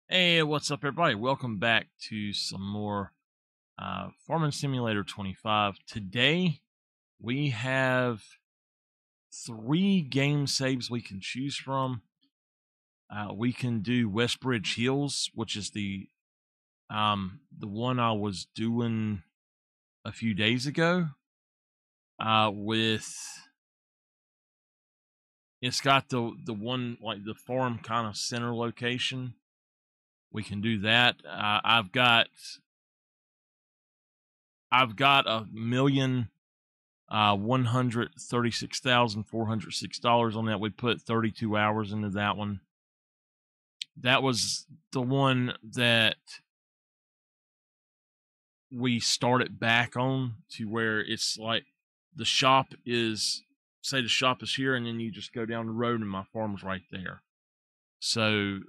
Hey, what's up, everybody? Welcome back to some more Farming Simulator 25. Today, we have 3 game saves we can choose from. We can do Westbridge Hills, which is the one I was doing a few days ago. It's got the one, like, the farm kind of center location. We can do that. I've got $136,406 on that. We put 32 hours into that one. That was the one that we started back on, to where it's like the shop is, say the shop is here, and then you just go down the road and my farm's right there. So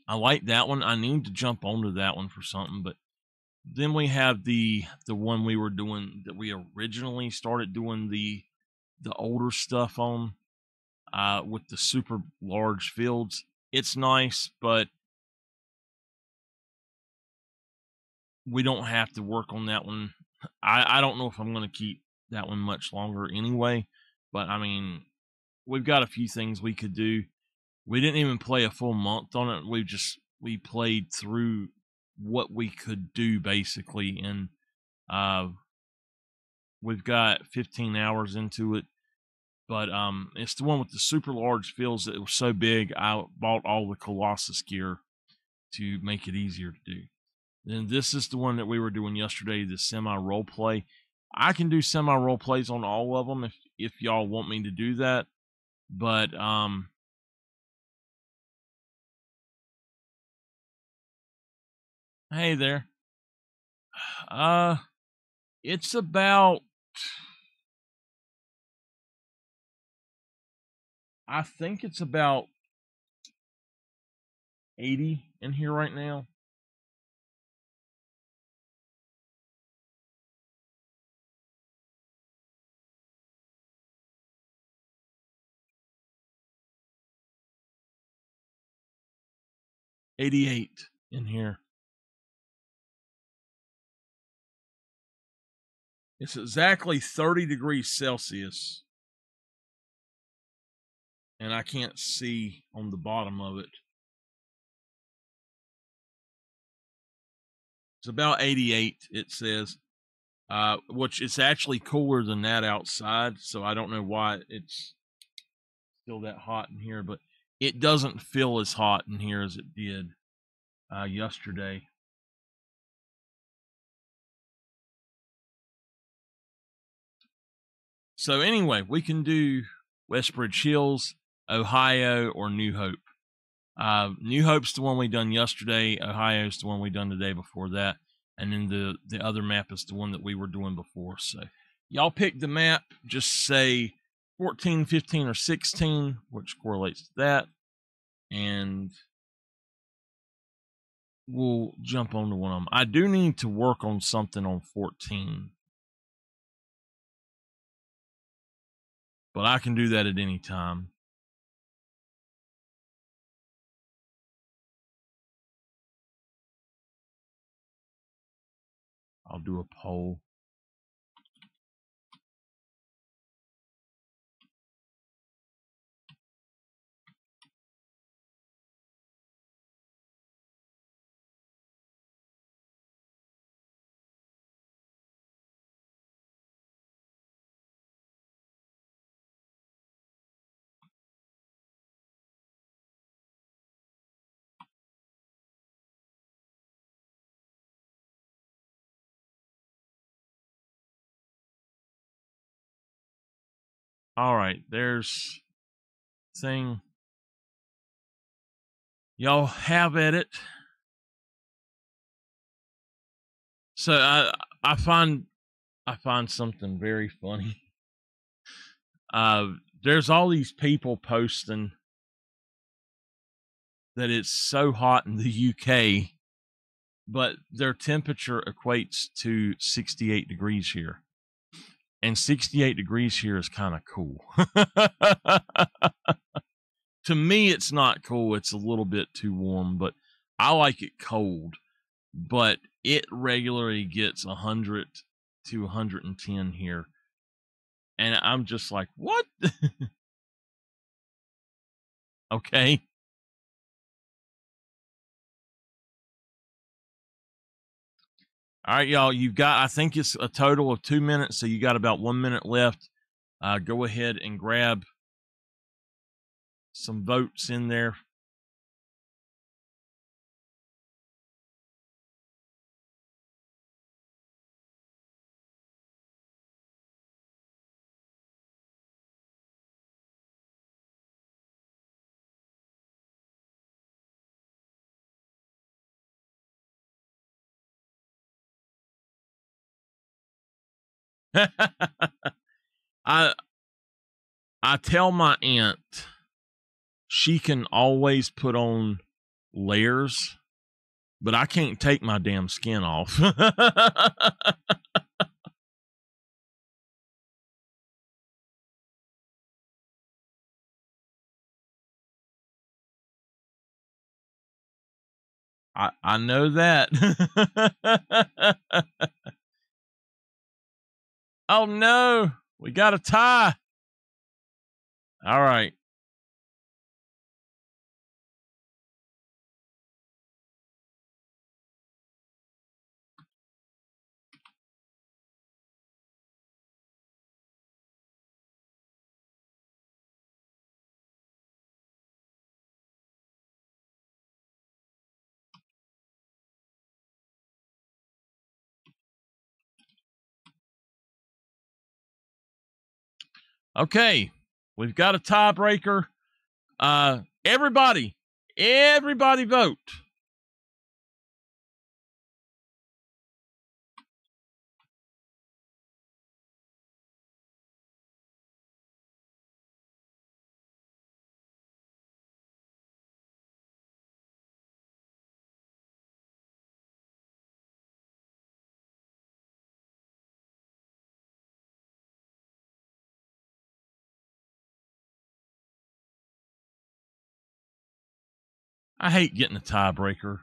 I like that one. I need to jump onto that one for something, but then we have the one we were doing, that we originally started doing the older stuff on, with the super large fields. It's nice, but we don't have to work on that one. I don't know if I'm going to keep that one much longer anyway, but I mean, we've got a few things we could do. We didn't even play a full month on it. We played through what we could do, basically, and we've got 15 hours into it. But it's the one with the super large fields that was so big, I bought all the Colossus gear to make it easier to do. Then this is the one that we were doing yesterday, the semi role play. I can do semi role plays on all of them if y'all want me to do that. But hey there. It's about, I think it's about 80 in here right now. $88 in here. It's exactly 30 degrees Celsius, and I can't see on the bottom of it. It's about 88, it says, which it's actually cooler than that outside, so I don't know why it's still that hot in here, but it doesn't feel as hot in here as it did yesterday. So anyway, we can do Westbridge Hills, Ohio, or New Hope. New Hope's the one we done yesterday. Ohio's the one we done the day before that. And then the other map is the one that we were doing before. So y'all pick the map. Just say 14, 15, or 16, which correlates to that. And we'll jump onto one of them. I do need to work on something on 14. But I can do that at any time. I'll do a poll. All right, there's thing. Y'all have at it. So I find something very funny. There's all these people posting that it's so hot in the UK, but their temperature equates to 68 degrees here. And 68 degrees here is kind of cool. to me, it's not cool. It's a little bit too warm, but I like it cold. But it regularly gets 100 to 110 here. And I'm just like, what? Okay. All right, y'all. You've got, I think it's a total of 2 minutes. So you got about 1 minute left. Go ahead and grab some votes in there. I tell my aunt she can always put on layers, but I can't take my damn skin off. I know that. Oh no, we got a tie. All right. Okay, we've got a tiebreaker. Everybody vote. I hate getting a tiebreaker.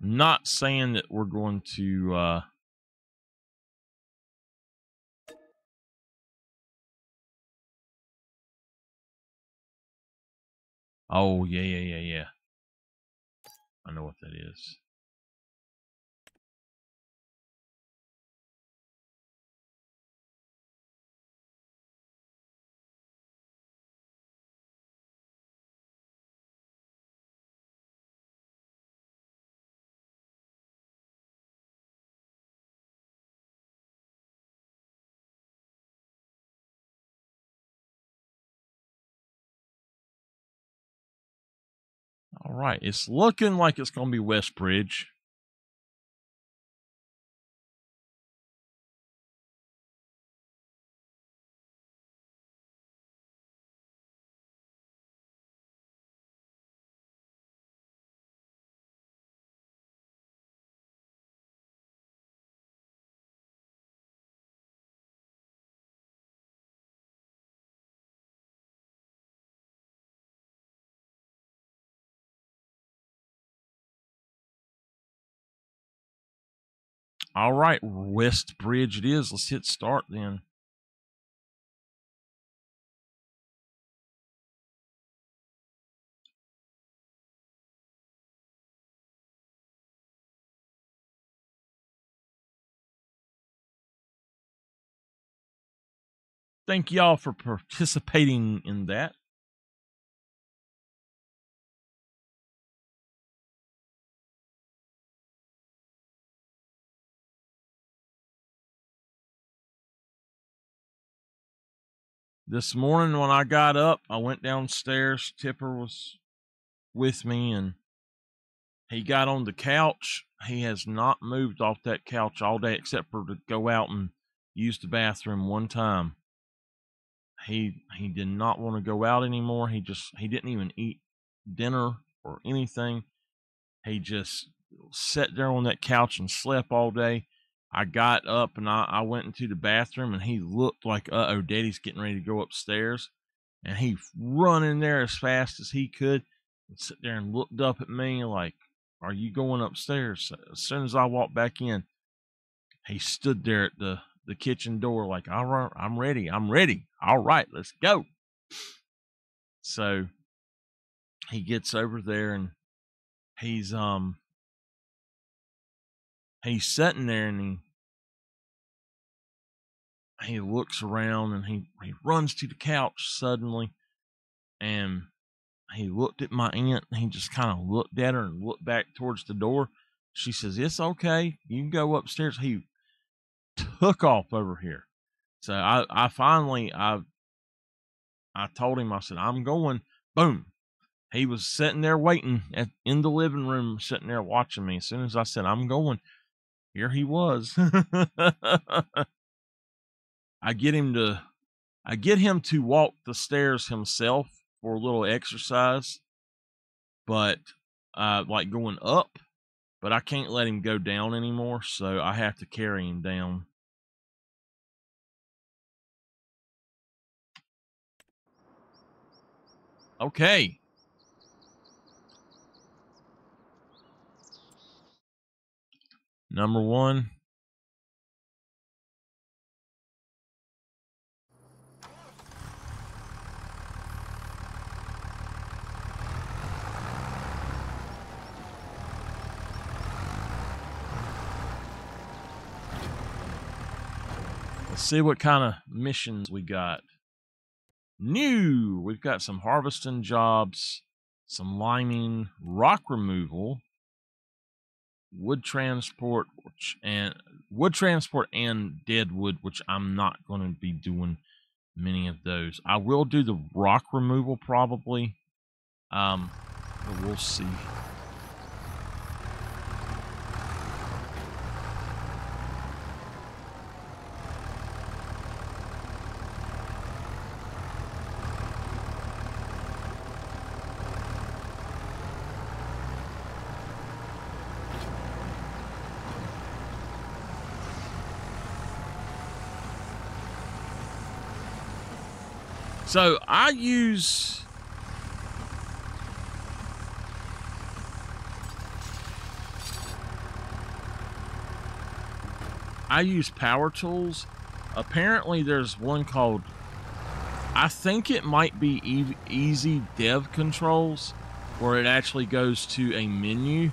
Not saying that we're going to oh yeah. I know what that is. All right, it's looking like it's going to be Westbridge. All right, Westbridge it is. Let's hit start then. Thank y'all for participating in that. This morning when I got up, I went downstairs. Tipper was with me and he got on the couch. He has not moved off that couch all day except for to go out and use the bathroom one time. He did not want to go out anymore. He didn't even eat dinner or anything. He just sat there on that couch and slept all day. I got up and I went into the bathroom, and he looked like, uh-oh, Daddy's getting ready to go upstairs. And he run in there as fast as he could and sit there and looked up at me like, are you going upstairs? As soon as I walked back in, he stood there at the kitchen door like, all right, I'm ready. All right, let's go. So he gets over there, and he's sitting there, and he looks around, and he runs to the couch suddenly, and he looked at my aunt, and he just kind of looked at her and looked back towards the door. She says, it's okay, you can go upstairs. He took off over here. So I finally told him, I said, I'm going. Boom. He was sitting there waiting in the living room, sitting there watching me. As soon as I said, I'm going, here he was. I get him to walk the stairs himself for a little exercise, but like going up, but I can't let him go down anymore, so I have to carry him down. Okay. Number 1. Let's see what kind of missions we got. New. We've got some harvesting jobs, some liming, rock removal, wood transport, and dead wood, which I'm not going to be doing many of those. I will do the rock removal probably, but we'll see. So I use power tools. Apparently there's one called, I think it might be easy dev controls, where it actually goes to a menu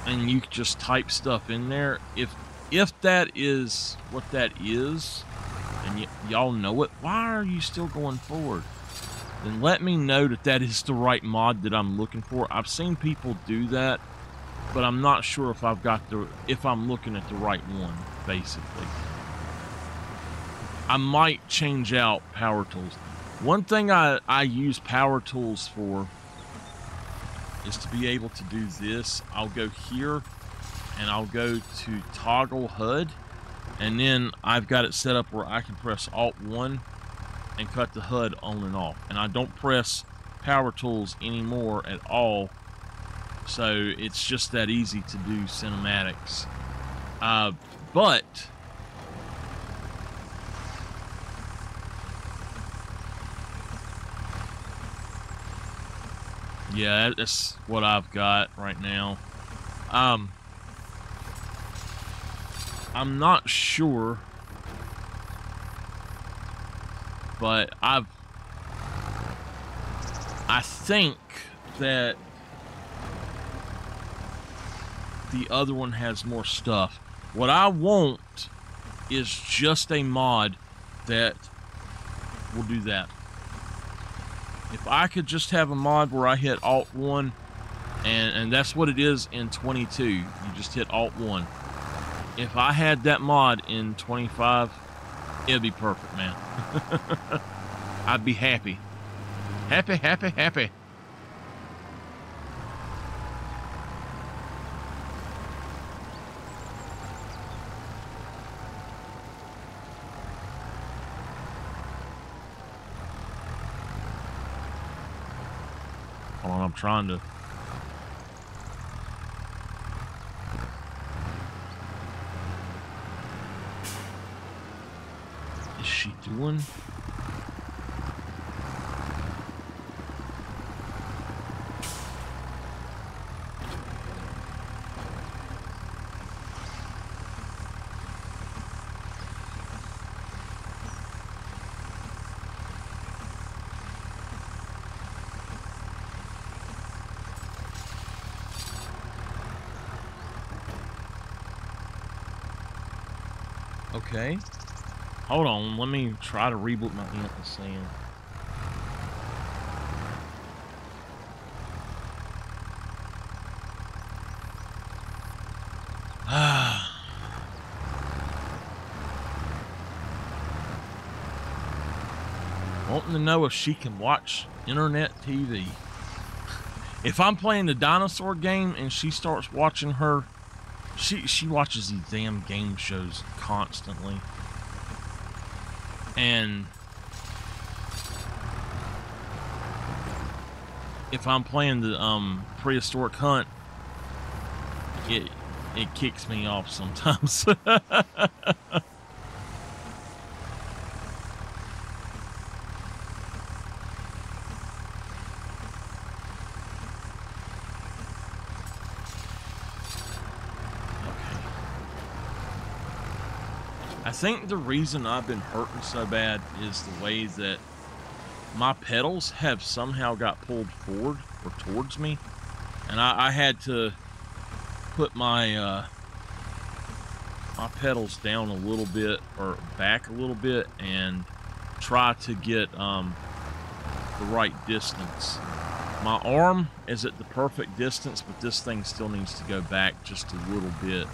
and you just type stuff in there. If that is what that is, and y'all know it, why are you still going forward? Then let me know that is the right mod that I'm looking for. I've seen people do that, but I'm not sure if I'm looking at the right one, basically. I might change out power tools. One thing I use power tools for is to be able to do this. I'll go here and I'll go to toggle HUD, and then I've got it set up where I can press Alt-1 and cut the HUD on and off. And I don't press power tools anymore at all, so it's just that easy to do cinematics. But yeah, that's what I've got right now. I'm not sure, but I think that the other one has more stuff. What I want is just a mod that will do that. If I could just have a mod where I hit Alt-1, and that's what it is in 22. You just hit Alt-1. If I had that mod in 25, it'd be perfect, man. I'd be happy. Happy, happy, happy. Hold on, I'm trying to. Is she doing? Okay. Hold on, let me try to reboot my aunt was saying. Wanting to know if she can watch internet TV. If I'm playing the dinosaur game and she starts watching her, she watches these damn game shows constantly. And if I'm playing the prehistoric hunt, it kicks me off sometimes. I think the reason I've been hurting so bad is the way that my pedals have somehow got pulled forward or towards me, and I had to put my my pedals down a little bit or back a little bit and try to get the right distance. My arm is at the perfect distance, but this thing still needs to go back just a little bit.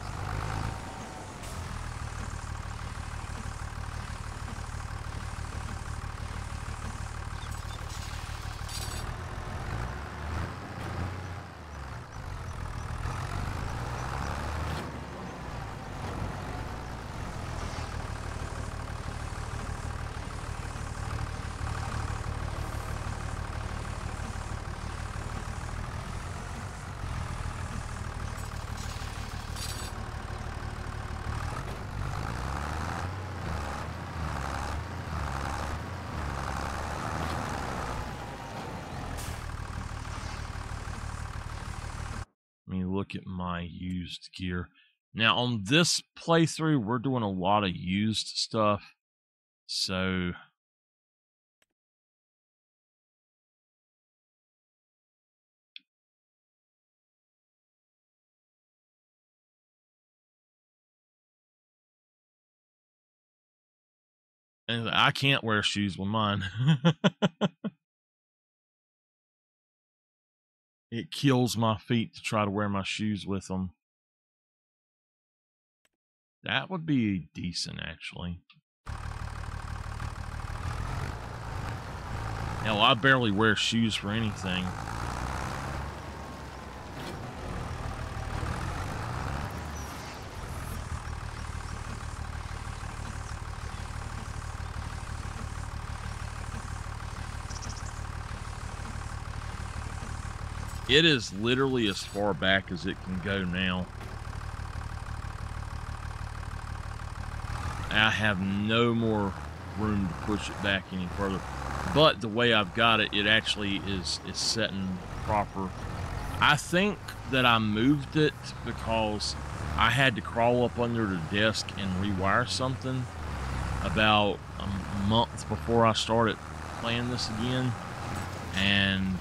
Look at my used gear. Now on this playthrough, we're doing a lot of used stuff. So and I can't wear shoes with mine. It kills my feet to try to wear my shoes with them. That would be decent, actually. Hell, I barely wear shoes for anything. It is literally as far back as it can go now. I have no more room to push it back any further. But the way I've got it, it actually is setting proper. I think that I moved it because I had to crawl up under the desk and rewire something about a month before I started playing this again. And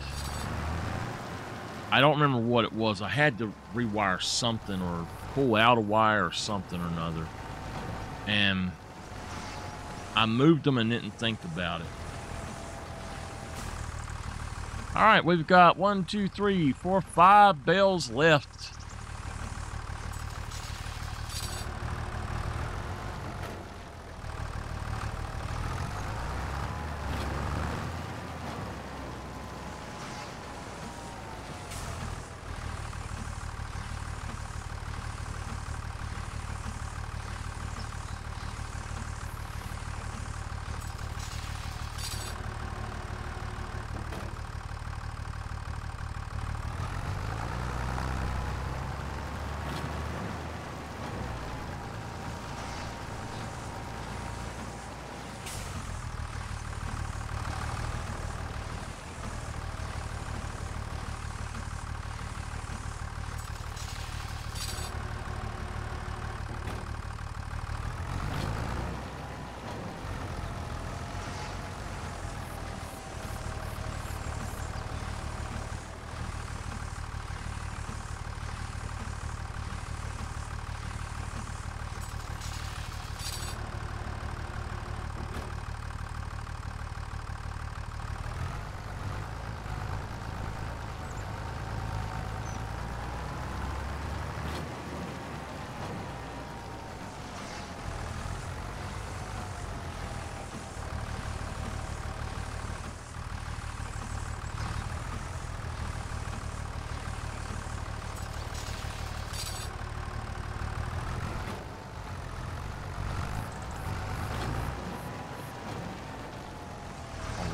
I don't remember what it was. I had to rewire something or pull out a wire or something or another. And I moved them and didn't think about it. All right, we've got 1, 2, 3, 4, 5 bells left.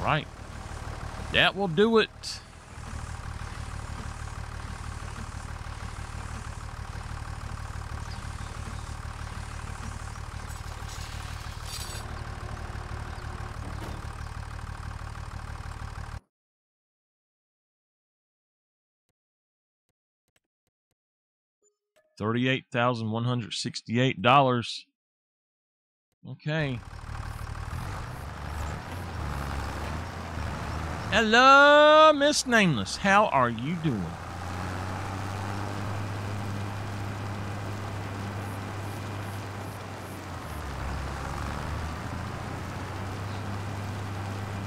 right. That will do it. $38,168. Okay. Hello, Miss Nameless. How are you doing?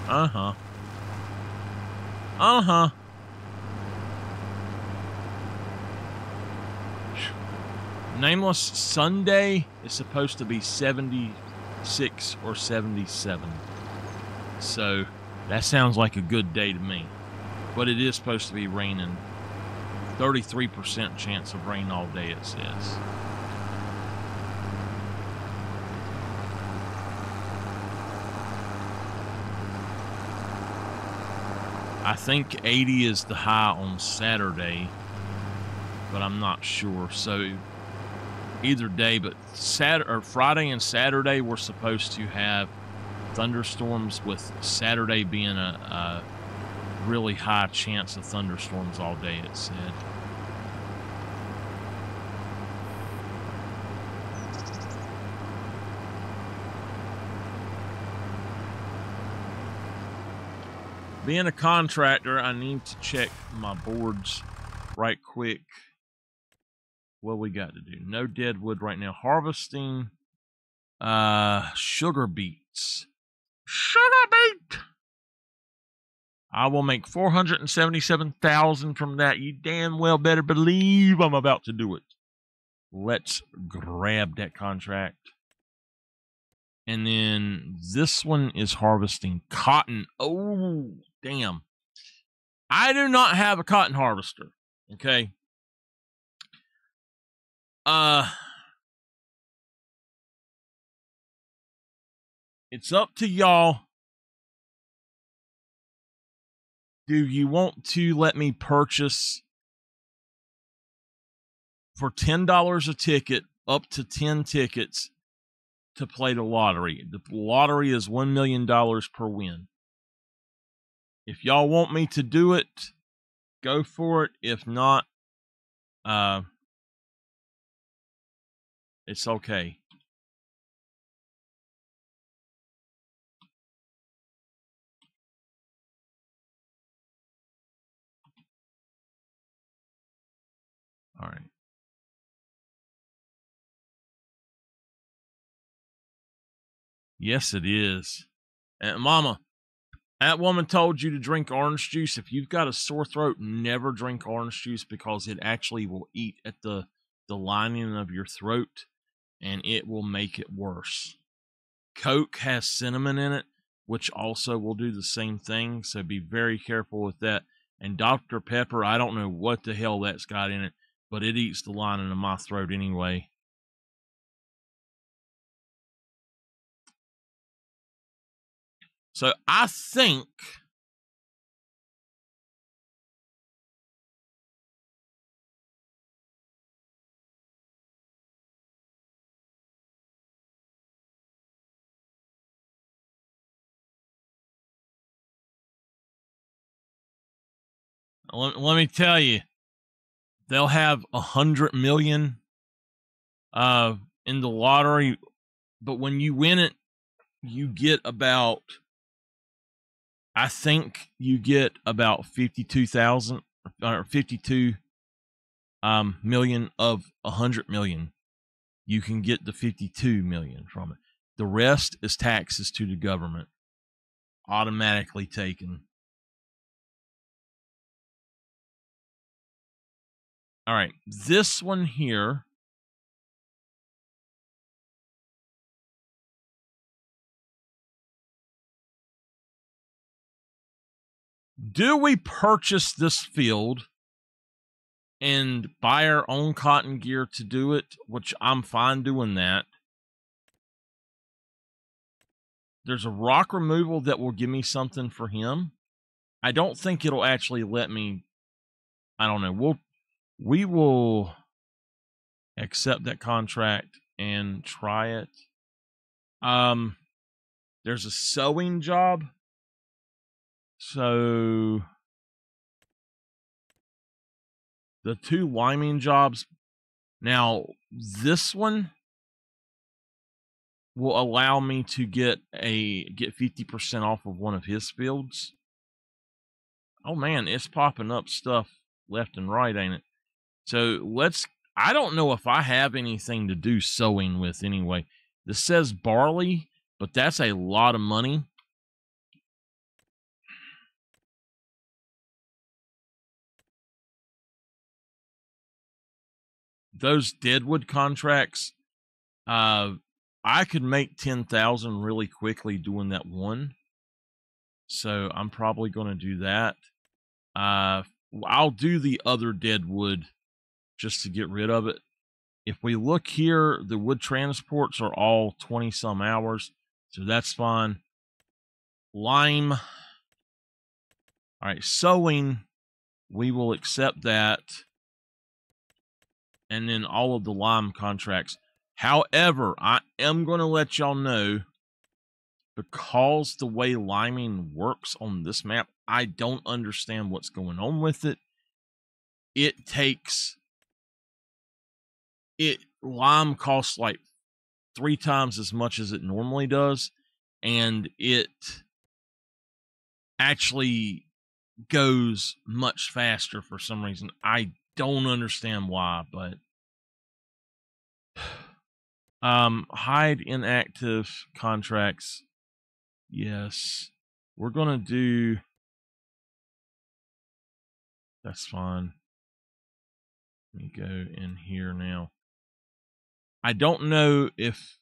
Uh-huh. Uh-huh. Nameless, Sunday is supposed to be 76 or 77. So that sounds like a good day to me. But it is supposed to be raining. 33% chance of rain all day, it says. I think 80 is the high on Saturday, but I'm not sure. So either day, but Friday and Saturday we're supposed to have thunderstorms, with Saturday being a really high chance of thunderstorms all day, it said. Being a contractor, I need to check my boards right quick. What we got to do? No dead wood right now. Harvesting sugar beets. Sugar beet! I will make $477,000 from that. You damn well better believe I'm about to do it. Let's grab that contract. And then this one is harvesting cotton. Oh, damn. I do not have a cotton harvester. Okay. It's up to y'all. Do you want to let me purchase for $10 a ticket, up to 10 tickets to play the lottery? The lottery is $1 million per win. If y'all want me to do it, go for it. If not, it's okay. All right. Yes, it is. And Mama, that woman told you to drink orange juice. If you've got a sore throat, never drink orange juice, because it actually will eat at the lining of your throat, and it will make it worse. Coke has cinnamon in it, which also will do the same thing, so be very careful with that. And Dr. Pepper, I don't know what the hell that's got in it, but it eats the lining of my throat anyway. So I think let me tell you, they'll have 100 million in the lottery, but when you win it, you get about, I think you get about 52,000 or 52 million of 100 million. You can get the 52 million from it. The rest is taxes to the government, automatically taken. All right, this one here. Do we purchase this field and buy our own cotton gear to do it, which I'm fine doing that? there's a rock removal that will give me something for him. I don't think it'll actually let me. I don't know. We will accept that contract and try it. There's a sewing job. So the 2 liming jobs. Now, this one will allow me to get 50% off of one of his fields. Oh man, it's popping up stuff left and right, ain't it? So I don't know if I have anything to do sewing with anyway. This says barley, but that's a lot of money. Those deadwood contracts, I could make 10,000 really quickly doing that one. So I'm probably going to do that. I'll do the other deadwood just to get rid of it. If we look here, the wood transports are all 20-some hours, so that's fine. Lime. All right, sewing, we will accept that. And then all of the lime contracts. However, I am going to let y'all know, because the way liming works on this map, I don't understand what's going on with it. Lime costs like 3 times as much as it normally does, and it actually goes much faster for some reason. I don't understand why, but hide inactive contracts. Yes, we're gonna do. That's fine. Let me go in here now. I don't know if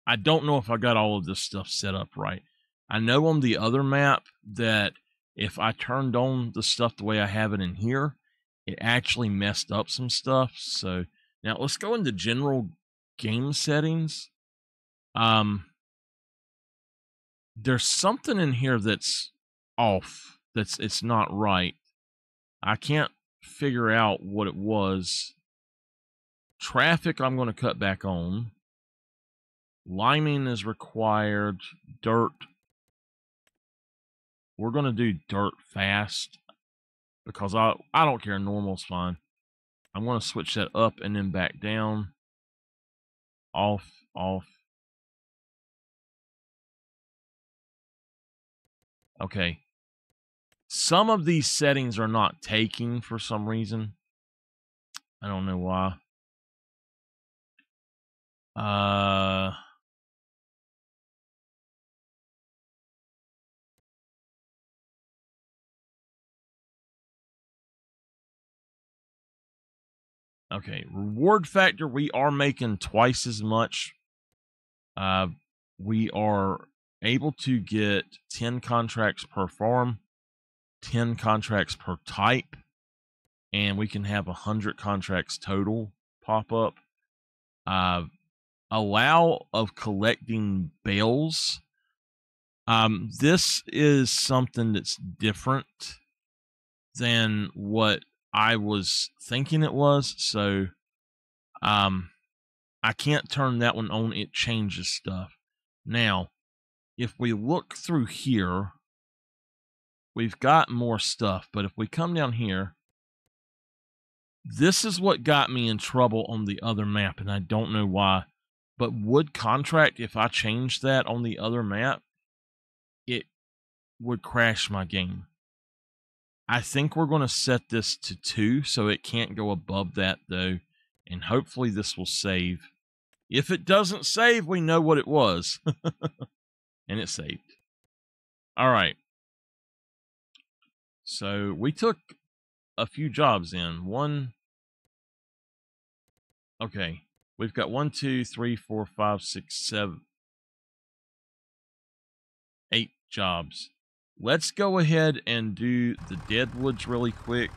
I got all of this stuff set up right. I know on the other map that if I turned on the stuff the way I have it in here, it actually messed up some stuff. So now let's go into general game settings. There's something in here that's off. It's not right. I can't figure out what it was. Traffic, I'm going to cut back on. Liming is required. Dirt. We're going to do dirt fast because I don't care. Normal's fine. I'm going to switch that up and then back down. Off, off. Okay. Some of these settings are not taking for some reason. I don't know why. Okay, reward factor, we are making twice as much. We are able to get 10 contracts per farm, 10 contracts per type, and we can have 100 contracts total pop up. Allow of collecting bales. This is something that's different than what I was thinking it was, so I can't turn that one on. It changes stuff. Now, if we look through here, we've got more stuff, but if we come down here, this is what got me in trouble on the other map, and I don't know why, but wood contract, if I changed that on the other map, it would crash my game. I think we're going to set this to 2, so it can't go above that, though. And hopefully this will save. If it doesn't save, we know what it was. And it saved. All right. So we took a few jobs in. Okay. We've got 1, 2, 3, 4, 5, 6, 7, 8 jobs. Let's go ahead and do the deadwoods really quick.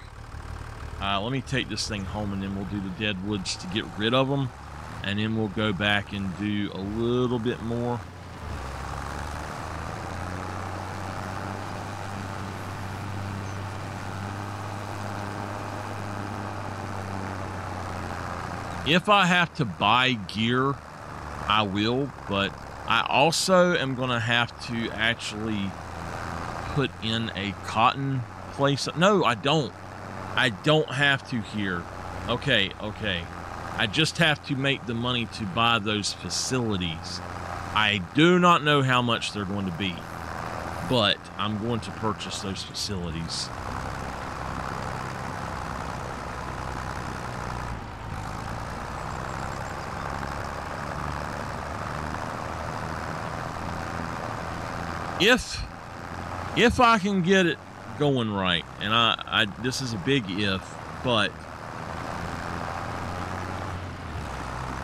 Let me take this thing home and then we'll do the deadwoods to get rid of them. And then we'll go back and do a little bit more. If I have to buy gear, I will, but I also am going to have to actually put in a cotton place. No, I don't. I don't have to here. Okay. I just have to make the money to buy those facilities. I do not know how much they're going to be, but I'm going to purchase those facilities. If I can get it going right, and I this is a big if, but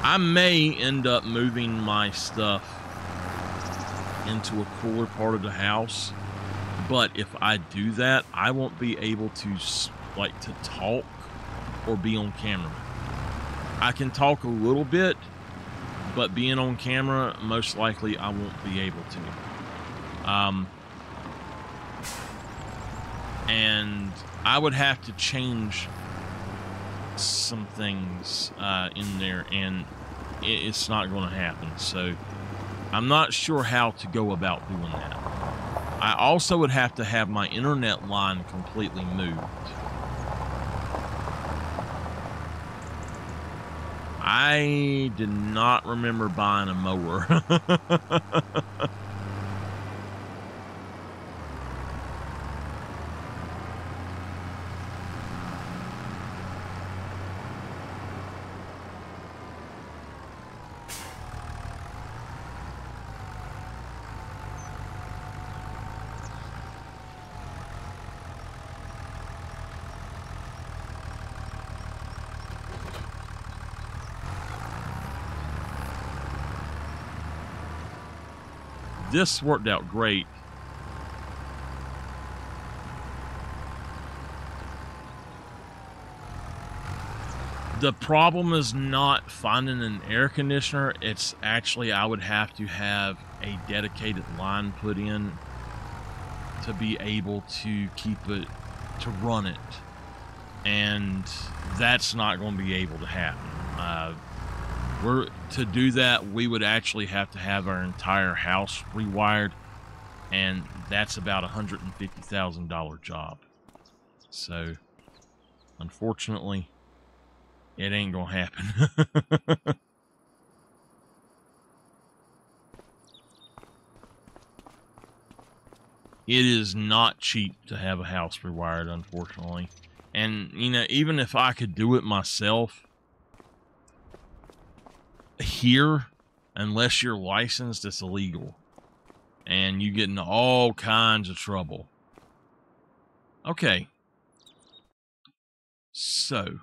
I may end up moving my stuff into a cooler part of the house. But if I do that, I won't be able to to talk or be on camera. I can talk a little bit, but being on camera, most likely I won't be able to. And I would have to change some things in there, and it's not going to happen. So I'm not sure how to go about doing that. I also would have to have my internet line completely moved. I did not remember buying a mower. This worked out great. The problem is not finding an air conditioner. It's actually, I would have to have a dedicated line put in to be able to keep it, to run it. And that's not going to be able to happen. To do that, we would actually have to have our entire house rewired, and that's about a $150,000 job. So, unfortunately, it ain't gonna happen. It is not cheap to have a house rewired, unfortunately. And, you know, even if I could do it myself, here, unless you're licensed, it's illegal. And you get into all kinds of trouble. Okay. So,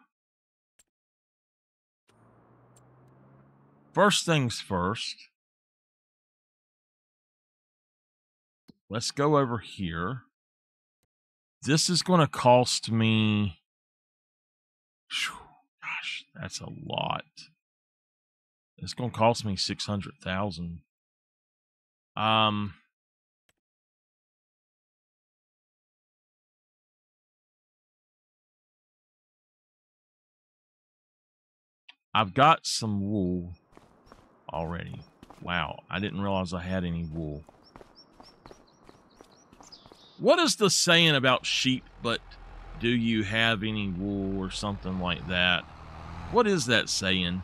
first things first. Let's go over here. This is going to cost me... Gosh, that's a lot. It's going to cost me $600,000. I've got some wool already. Wow, I didn't realize I had any wool. What is the saying about sheep, but do you have any wool or something like that? What is that saying?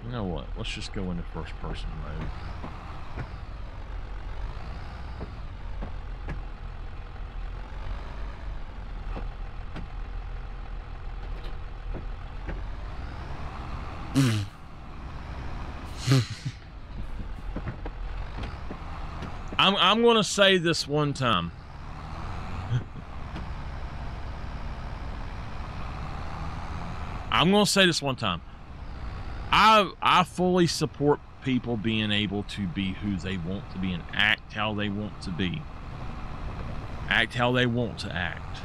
You know what? Let's just go into first person mode. I'm going to say this one time. I'm going to say this one time. I fully support people being able to be who they want to be and act how they want to be. Act how they want to act.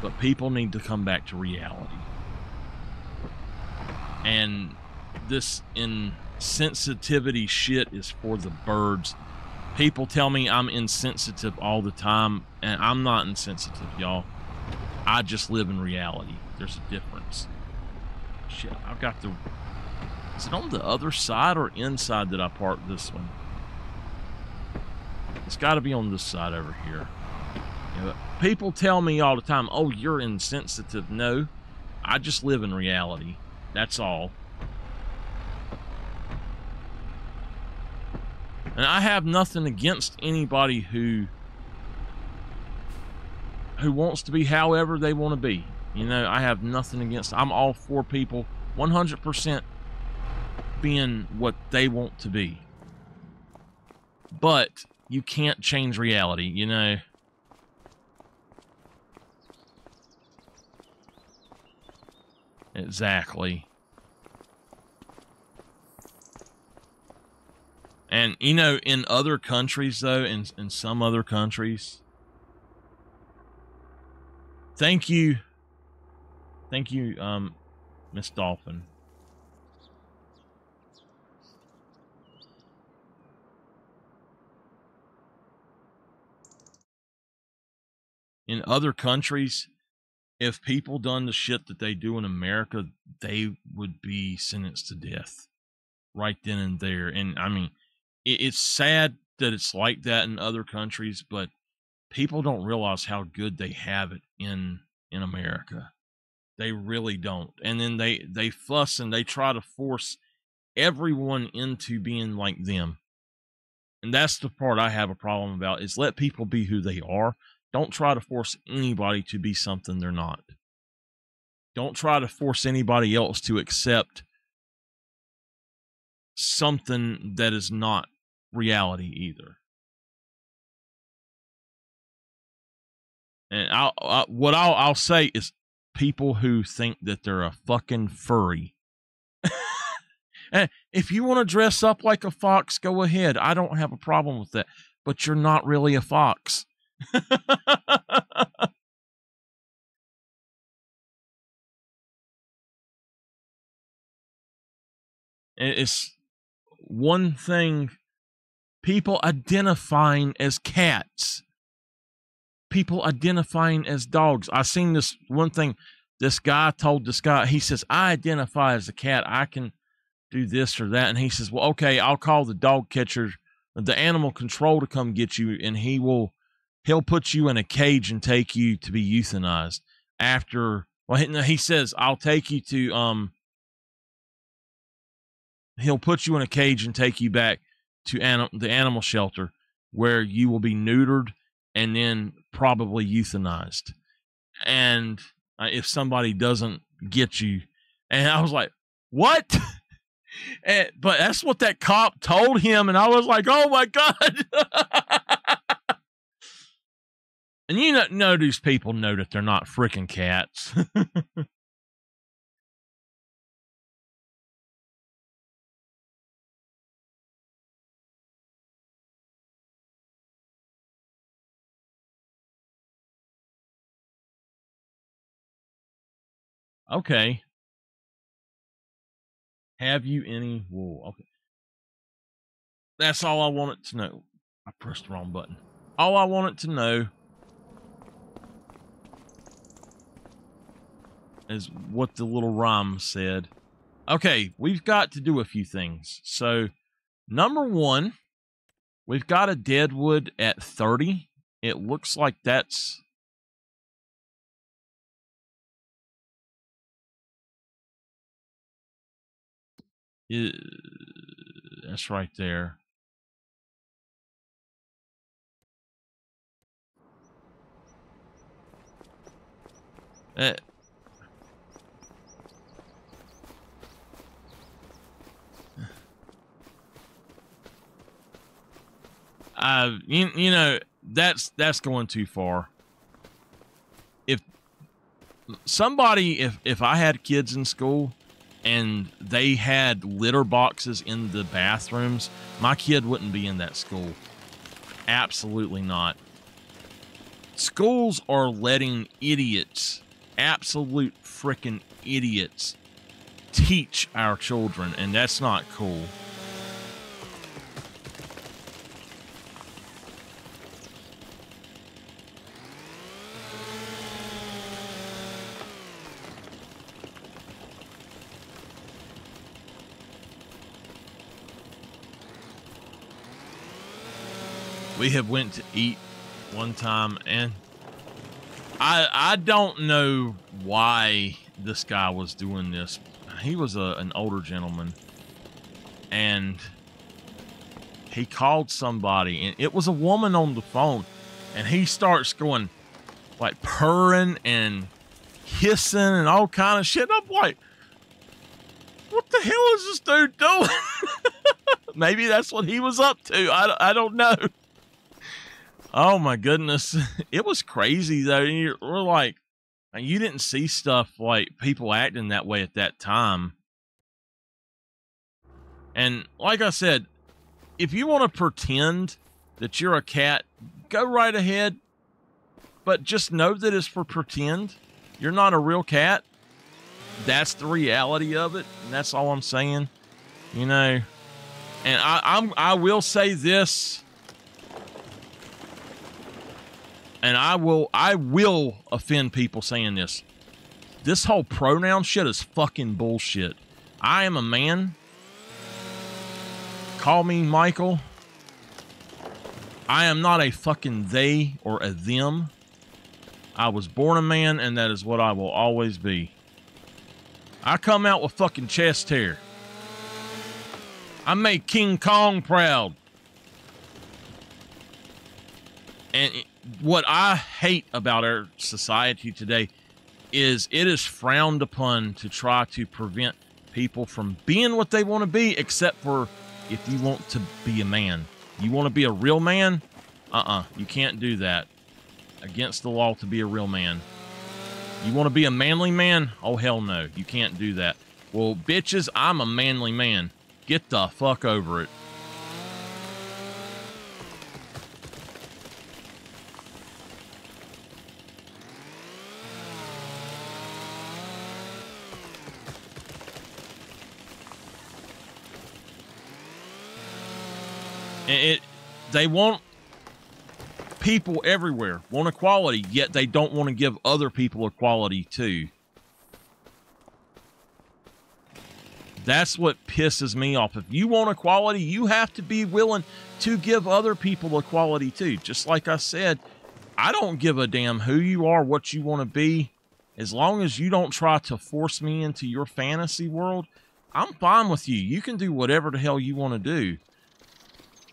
But people need to come back to reality. And this insensitivity shit is for the birds. People tell me I'm insensitive all the time, and I'm not insensitive, y'all. I just live in reality. There's a difference. Shit, I've got the... Is it on the other side or inside that I parked this one? It's got to be on this side over here. You know, people tell me all the time, oh, you're insensitive. No, I just live in reality. That's all. And I have nothing against anybody who wants to be however they want to be. You know, I have nothing against... I'm all for people 100% being what they want to be. But you can't change reality, you know. Exactly. And, you know, in other countries, though, in some other countries... Thank you, Miss Dolphin. In other countries, if people done the shit that they do in America, they would be sentenced to death right then and there. And I mean, it's sad that it's like that in other countries, but people don't realize how good they have it in America. They really don't. And then they fuss and they try to force everyone into being like them. And that's the part I have a problem about, is let people be who they are. Don't try to force anybody to be something they're not. Don't try to force anybody else to accept something that is not reality either. And I'll say is people who think that they're a fucking furry. And if you want to dress up like a fox, go ahead. I don't have a problem with that. But you're not really a fox. It's one thing, people identifying as cats, people identifying as dogs. I seen this one thing, this guy told this guy, he says, I identify as a cat, I can do this or that. And he says, well, okay, I'll call the dog catcher, the animal control, to come get you, and he'll put you in a cage and take you to be euthanized. After, well, he says, I'll take you to, he'll put you in a cage and take you back to the animal shelter, where you will be neutered and then probably euthanized. And if somebody doesn't get you, and I was like, what? But that's what that cop told him, and I was like, oh my God. And you know these people know that they're not freaking cats. Okay. Have you any wool? Okay. That's all I wanted to know. I pressed the wrong button. All I wanted to know is what the little rhyme said. Okay, we've got to do a few things. So, number one, we've got a deadwood at 30. It looks like that's... that's right there. You know, that's going too far. If somebody, if I had kids in school and they had litter boxes in the bathrooms, my kid wouldn't be in that school. Absolutely not. Schools are letting idiots, absolute freaking idiots, teach our children, and that's not cool. We have went to eat one time, and I don't know why this guy was doing this. He was an older gentleman, and he called somebody, and it was a woman on the phone, and he starts going like purring and hissing and all kind of shit. I'm like, what the hell is this dude doing? Maybe that's what he was up to. I don't know. Oh my goodness. It was crazy though. We're like, you didn't see stuff like people acting that way at that time. And like I said, if you want to pretend that you're a cat, go right ahead. But just know that it's for pretend. You're not a real cat. That's the reality of it. And that's all I'm saying. You know, and I will say this. And I will offend people saying this. This whole pronoun shit is fucking bullshit. I am a man. Call me Michael. I am not a fucking they or a them. I was born a man, and that is what I will always be. I come out with fucking chest hair. I make King Kong proud. And what I hate about our society today is it is frowned upon to try to prevent people from being what they want to be, except for if you want to be a man. You want to be a real man? You can't do that. Against the law to be a real man. You want to be a manly man? Oh, hell no. You can't do that. Well, bitches, I'm a manly man. Get the fuck over it. They want people everywhere, want equality, yet they don't want to give other people equality too. That's what pisses me off. If you want equality, you have to be willing to give other people equality too. Just like I said, I don't give a damn who you are, what you want to be. As long as you don't try to force me into your fantasy world, I'm fine with you. You can do whatever the hell you want to do.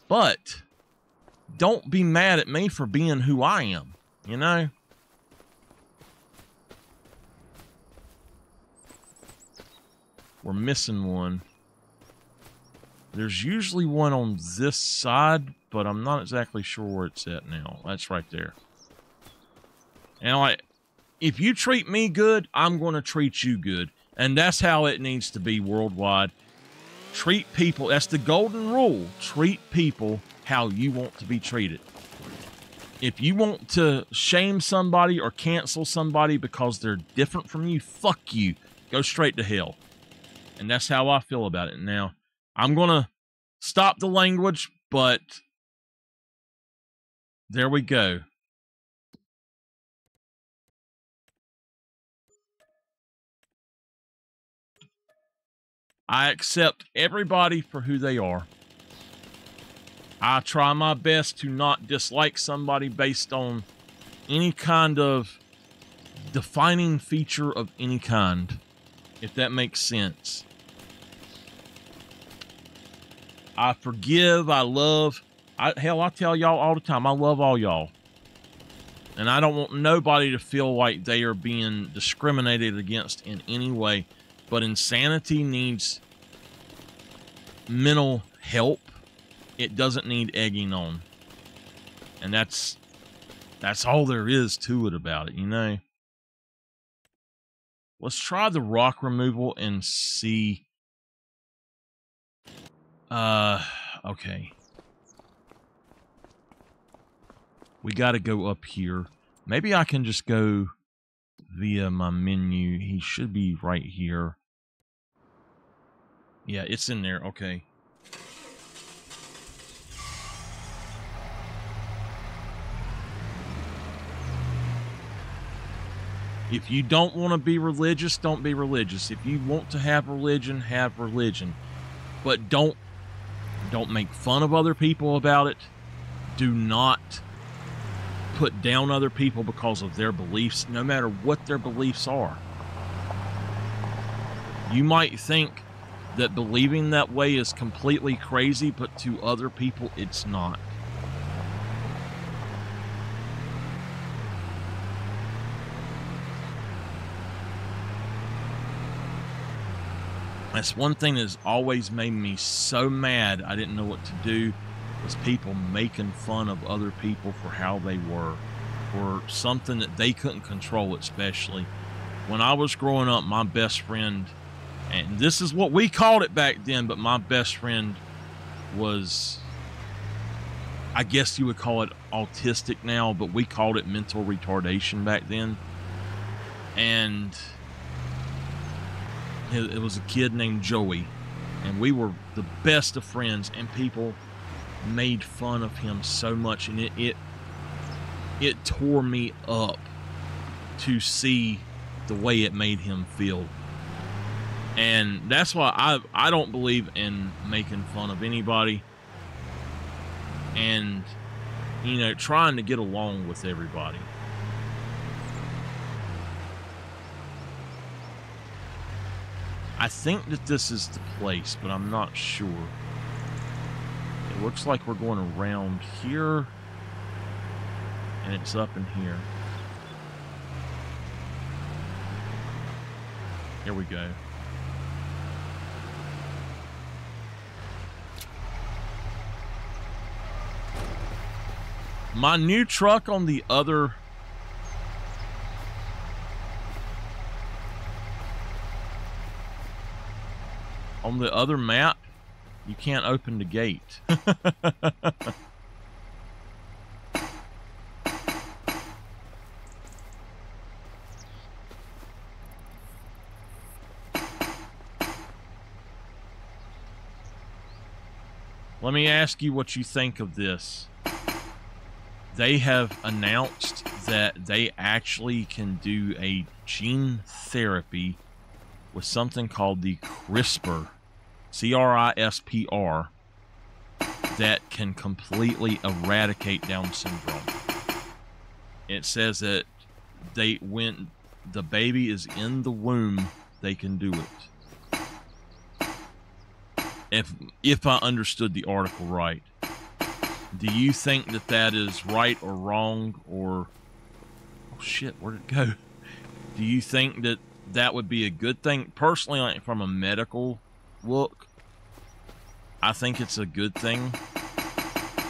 But don't be mad at me for being who I am, you know? We're missing one. There's usually one on this side, but I'm not exactly sure where it's at now. That's right there. And like, if you treat me good, I'm going to treat you good. And that's how it needs to be worldwide. Treat people, that's the golden rule. Treat people how you want to be treated. If you want to shame somebody or cancel somebody because they're different from you, fuck you. Go straight to hell. And that's how I feel about it. Now, I'm going to stop the language, but there we go. I accept everybody for who they are. I try my best to not dislike somebody based on any kind of defining feature of any kind, if that makes sense. I forgive, I love. Hell, I tell y'all all the time, I love all y'all. And I don't want nobody to feel like they are being discriminated against in any way. But insanity needs mental help. It doesn't need egging on. And that's all there is to it about it, you know? Let's try the rock removal and see. Okay. We got to go up here. Maybe I can just go via my menu. He should be right here. Yeah, it's in there. Okay. If you don't want to be religious, don't be religious. If you want to have religion, have religion. But don't make fun of other people about it. Do not put down other people because of their beliefs, no matter what their beliefs are. You might think that believing that way is completely crazy, but to other people, it's not. That's one thing that's always made me so mad I didn't know what to do, was people making fun of other people for how they were, for something that they couldn't control, especially. When I was growing up, my best friend, and this is what we called it back then, but my best friend was, I guess you would call it autistic now, but we called it mental retardation back then. And it was a kid named Joey, and we were the best of friends, and people made fun of him so much, and it tore me up to see the way it made him feel. And that's why I don't believe in making fun of anybody, and, you know, trying to get along with everybody. I think that this is the place, but I'm not sure. It looks like we're going around here, and it's up in here. Here we go. My new truck on the other... on the other map, you can't open the gate. Let me ask you what you think of this. They have announced that they actually can do a gene therapy with something called the CRISPR, C-R-I-S-P-R, that can completely eradicate Down syndrome. It says that when the baby is in the womb, they can do it. If I understood the article right. Do you think that that is right or wrong, or... oh shit, where'd it go? Do you think that that would be a good thing? Personally, like, from a medical look, I think it's a good thing.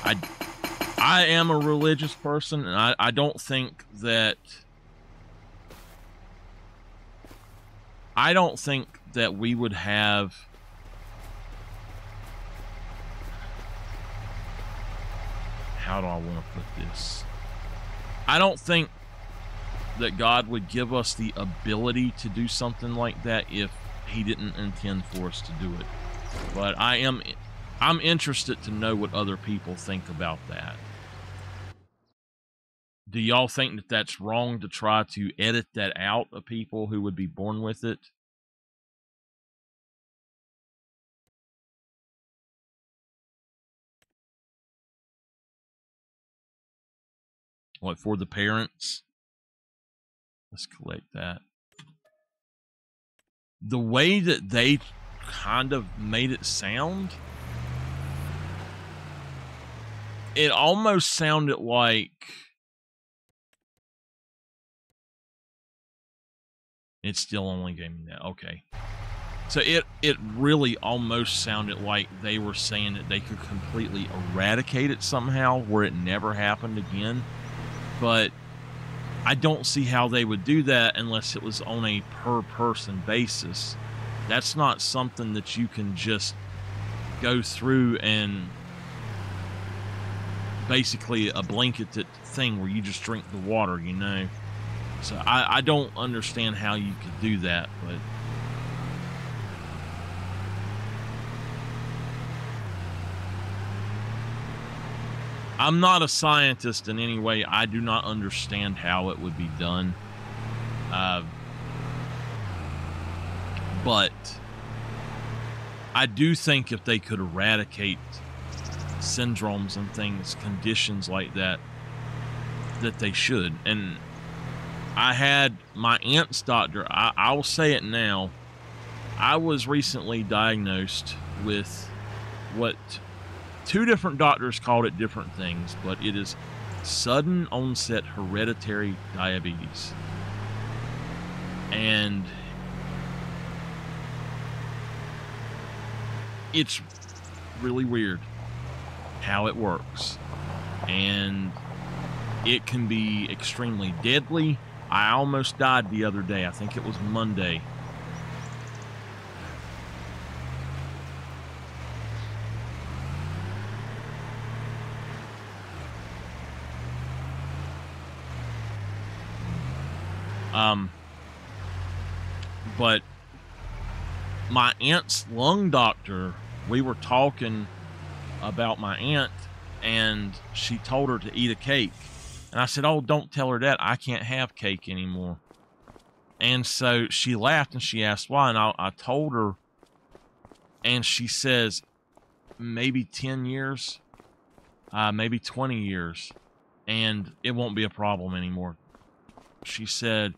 I am a religious person, and I don't think that... I don't think that we would have... how do I want to put this? I don't think that God would give us the ability to do something like that if he didn't intend for us to do it. But I'm interested to know what other people think about that. Do y'all think that that's wrong to try to edit that out of people who would be born with it? What, for the parents? Let's collect that. The way that they kind of made it sound, it almost sounded like it still only gave me that. Okay. So it really almost sounded like they were saying that they could completely eradicate it somehow where it never happened again. But I don't see how they would do that unless it was on a per person basis. That's not something that you can just go through and basically a blanketed thing where you just drink the water, you know. So I don't understand how you could do that, but I'm not a scientist in any way. I do not understand how it would be done. But I do think if they could eradicate syndromes and things, conditions like that, that they should. And I had my aunt's doctor, I will say it now, I was recently diagnosed with what two different doctors called it different things, but it is sudden onset hereditary diabetes. And it's really weird how it works. And it can be extremely deadly. I almost died the other day. I think it was Monday. But my aunt's lung doctor, we were talking about my aunt, and she told her to eat a cake. And I said, oh, don't tell her that. I can't have cake anymore. And so she laughed and she asked why. And I told her, and she says, maybe 10 years, maybe 20 years, and it won't be a problem anymore. She said,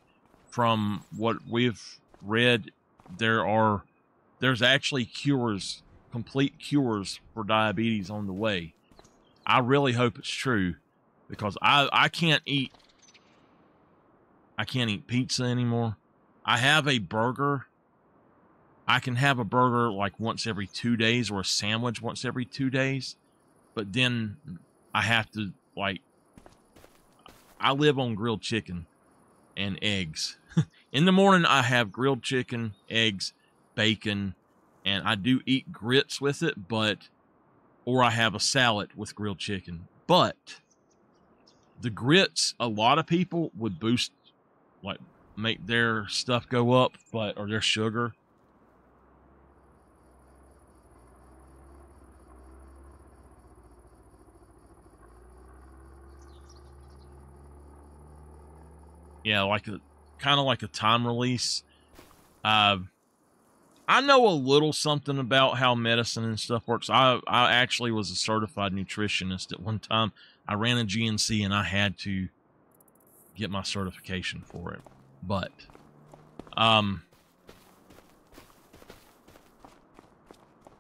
from what we've read, there's actually cures, complete cures for diabetes on the way. I really hope it's true, because I can't eat pizza anymore. I have a burger. I can have a burger like once every 2 days, or a sandwich once every 2 days. But then I have to, like, I live on grilled chicken and eggs. In the morning, I have grilled chicken, eggs, bacon, and I do eat grits with it, or I have a salad with grilled chicken. But the grits, a lot of people would boost, like, make their stuff go up, or their sugar. Yeah, kind of like a time release. I know a little something about how medicine and stuff works. I actually was a certified nutritionist at one time. I ran a GNC and I had to get my certification for it. But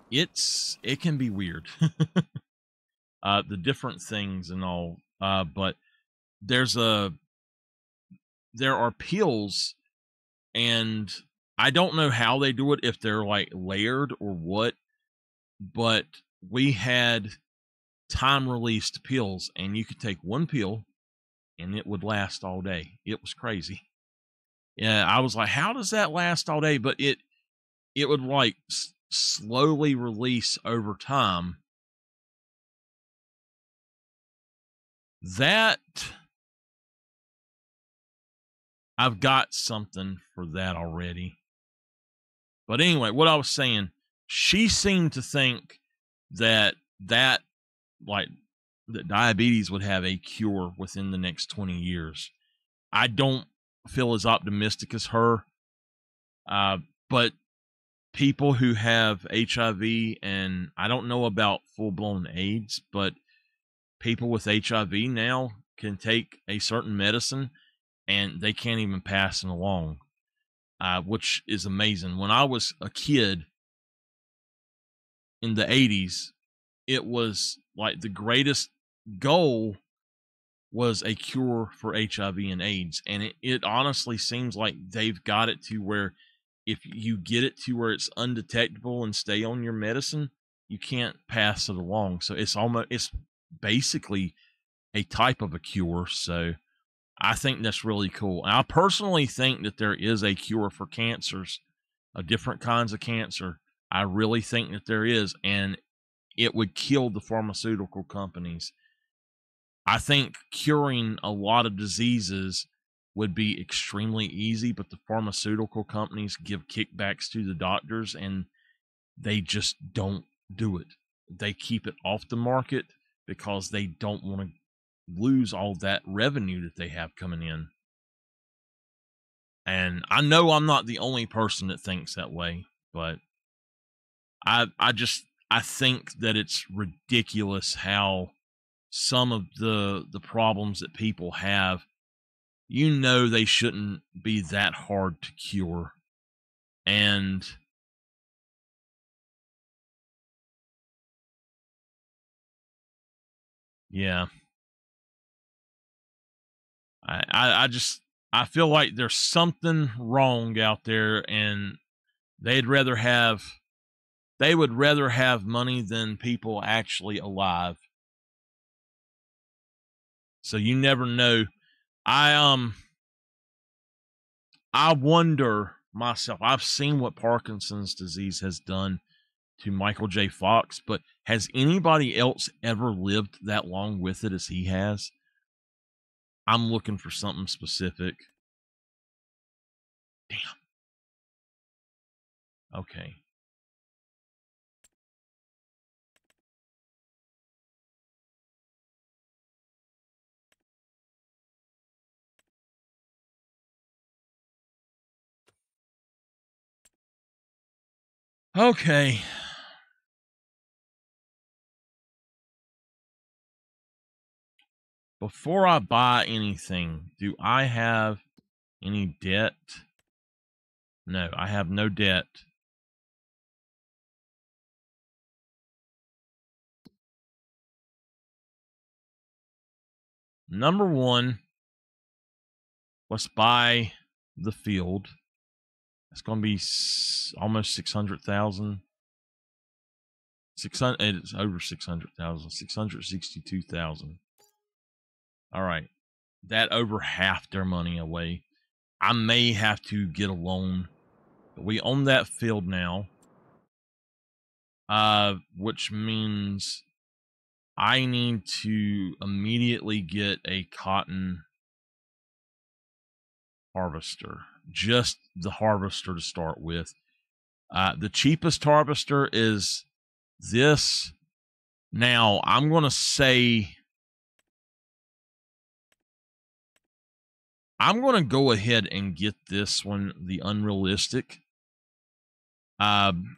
it can be weird. The different things and all. But there are pills, and I don't know how they do it, if they're like layered or what, but we had time released pills, and you could take one pill and it would last all day. It was crazy. Yeah, I was like, how does that last all day? But it would like slowly release over time. That I've got something for that already. But anyway, what I was saying, she seemed to think that diabetes would have a cure within the next 20 years. I don't feel as optimistic as her. But people who have HIV, and I don't know about full-blown AIDS, but people with HIV now can take a certain medicine and they can't even pass it along, which is amazing. When I was a kid in the 80s, it was like the greatest goal was a cure for HIV and AIDS. And it honestly seems like they've got it to where if you get it to where it's undetectable and stay on your medicine, you can't pass it along. So it's basically a type of a cure. So I think that's really cool. And I personally think that there is a cure for cancers, different kinds of cancer. I really think that there is, and it would kill the pharmaceutical companies. I think curing a lot of diseases would be extremely easy, but the pharmaceutical companies give kickbacks to the doctors and they just don't do it. They keep it off the market because they don't want to lose all that revenue that they have coming in. And I know I'm not the only person that thinks that way, but I think that it's ridiculous how some of the problems that people have, they shouldn't be that hard to cure. And yeah, I feel like there's something wrong out there, and they would rather have money than people actually alive. So you never know. I wonder myself. I've seen what Parkinson's disease has done to Michael J. Fox, but has anybody else ever lived that long with it as he has? I'm looking for something specific. Damn. Okay. Okay. Before I buy anything, do I have any debt? No, I have no debt. Number one, let's buy the field. It's going to be almost 600,000. 600. It's over 600,000. 662,000. All right, that over half their money away. I may have to get a loan. We own that field now, which means I need to immediately get a cotton harvester, just the harvester to start with. The cheapest harvester is this. Now, I'm going to say I'm going to go ahead and get this one, the unrealistic. And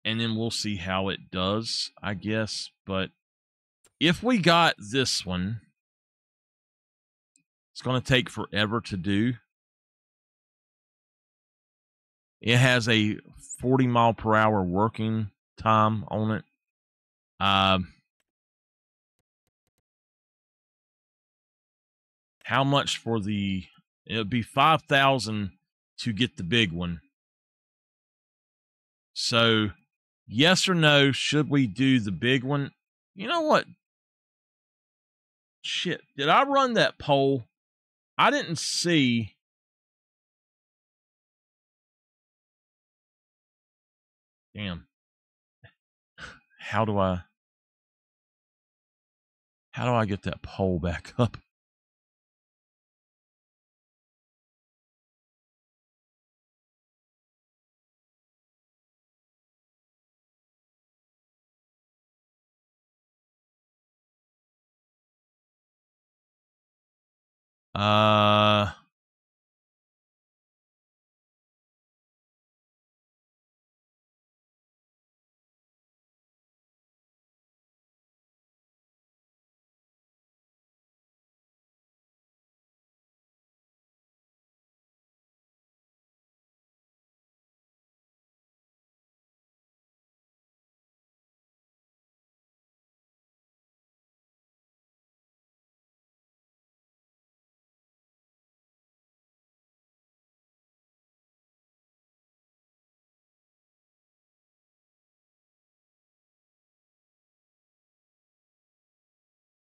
then we'll see how it does, I guess. But if we got this one, it's going to take forever to do. It has a 40 mile per hour working time on it. How much for it would be 5,000 to get the big one. So, yes or no, should we do the big one? You know what? Shit, did I run that poll? I didn't see. Damn. How do I get that poll back up? Uh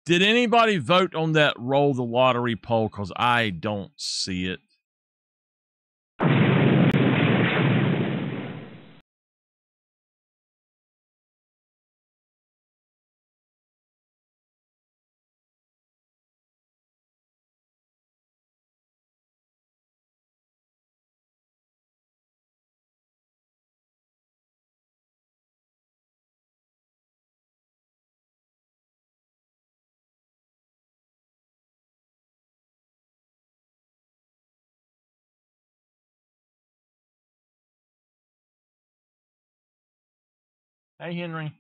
Did anybody vote on that roll the lottery poll? Because I don't see it. Hey, Henry.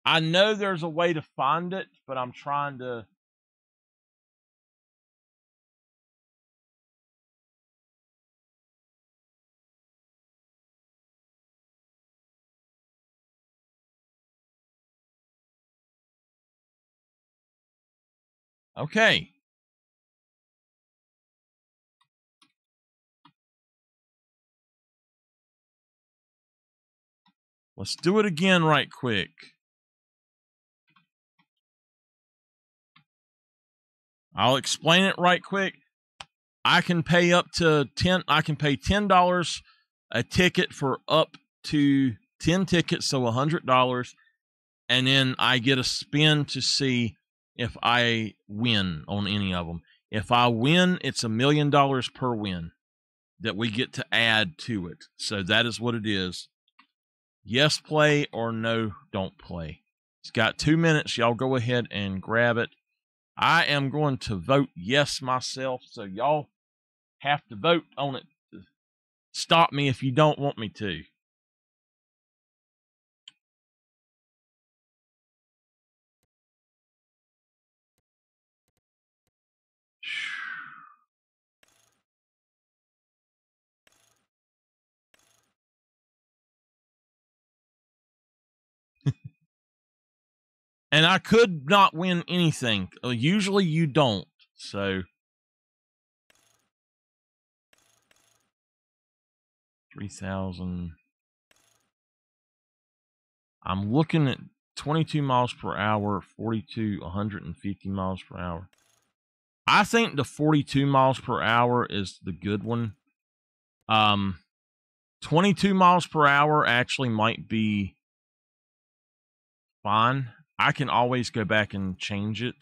I know there's a way to find it, but I'm trying to. Okay. Let's do it again right quick. I'll explain it right quick. I can pay up to I can pay $10 a ticket for up to 10 tickets, so $100, and then I get a spin to see if I win on any of them. If I win, it's $1 million per win that we get to add to it. So that is what it is. Yes, play, or no, don't play. It's got 2 minutes. Y'all go ahead and grab it. I am going to vote yes myself, so y'all have to vote on it. Stop me if you don't want me to. And I could not win anything. Usually you don't. So 3,000. I'm looking at 22 miles per hour, 42, 150 miles per hour. I think the 42 miles per hour is the good one. 22 miles per hour actually might be fine. I can always go back and change it.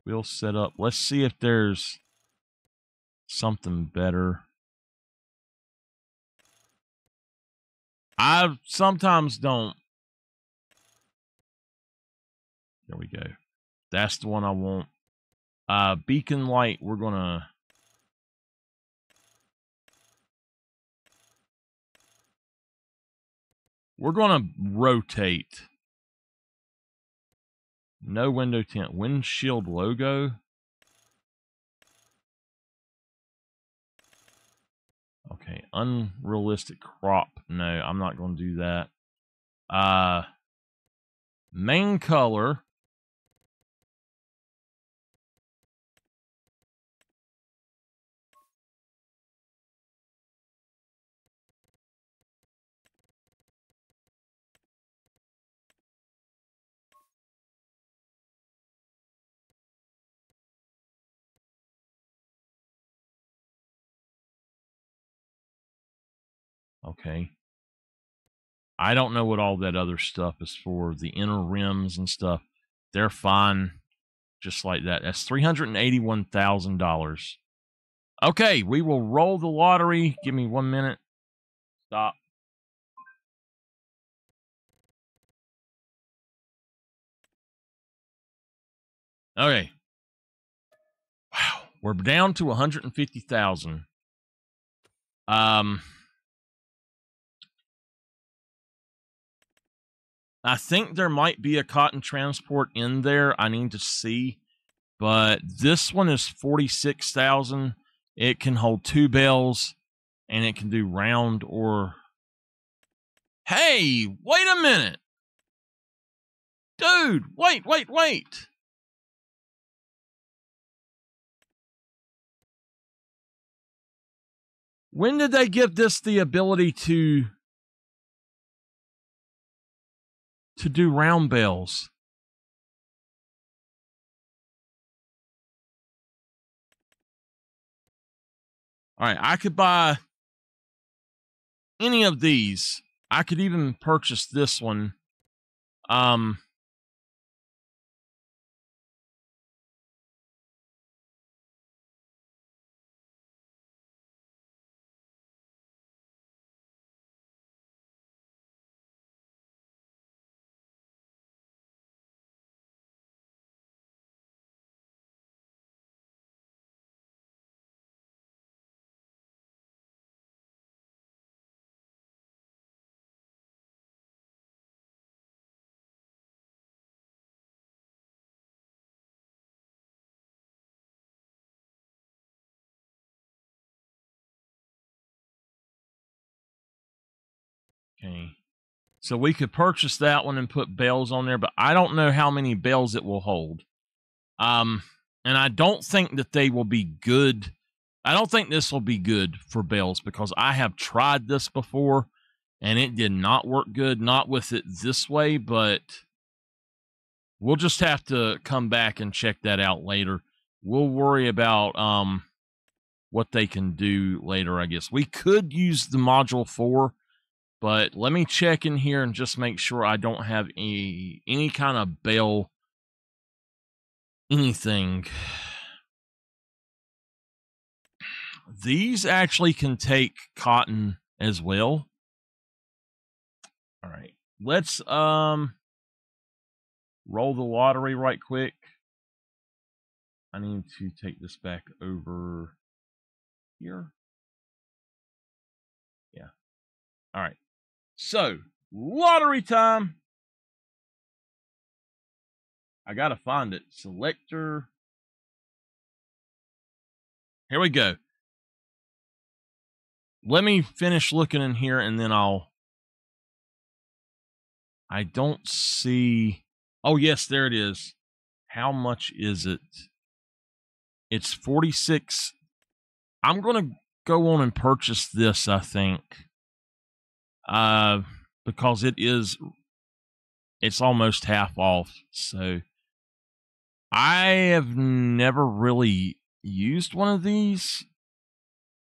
We'll set up. Let's see if there's something better. I sometimes don't. There we go. That's the one I want. Beacon light, we're gonna rotate. No window tint. Windshield logo. Okay, unrealistic crop. No, I'm not going to do that. Main color. Okay. I don't know what all that other stuff is for. The inner rims and stuff. They're fine just like that. That's $381,000. Okay, we will roll the lottery. Give me 1 minute. Stop. Okay. Wow, we're down to 150,000. I think there might be a cotton transport in there. I need to see, but this one is 46,000. It can hold 2 bales, and it can do round or. Hey, wait a minute, dude! Wait! When did they give this the ability to do round bales? All right, I could buy any of these. I could even purchase this one. Okay. So we could purchase that one and put bales on there, but I don't know how many bales it will hold. And I don't think that they will be good. I don't think this will be good for bales because I have tried this before and it did not work good. Not with it this way, but we'll just have to come back and check that out later. We'll worry about what they can do later, I guess. We could use the module 4. But let me check in here and just make sure I don't have any kind of bale, anything. These actually can take cotton as well. All right. Let's roll the lottery right quick. I need to take this back over here. Yeah. All right. So, lottery time. I got to find it. Selector. Here we go. Let me finish looking in here and then I don't see. Oh, yes, there it is. How much is it? It's 46. I'm going to go on and purchase this, I think. Because it's almost half off. So I have never really used one of these,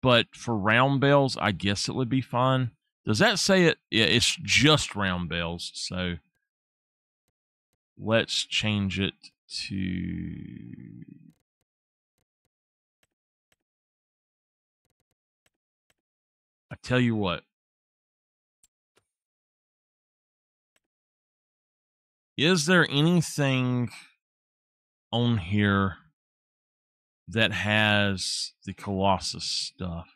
but for round bales, I guess it would be fine. Does that say it? Yeah, it's just round bales. So let's change it to. I tell you what. Is there anything on here that has the Colossus stuff?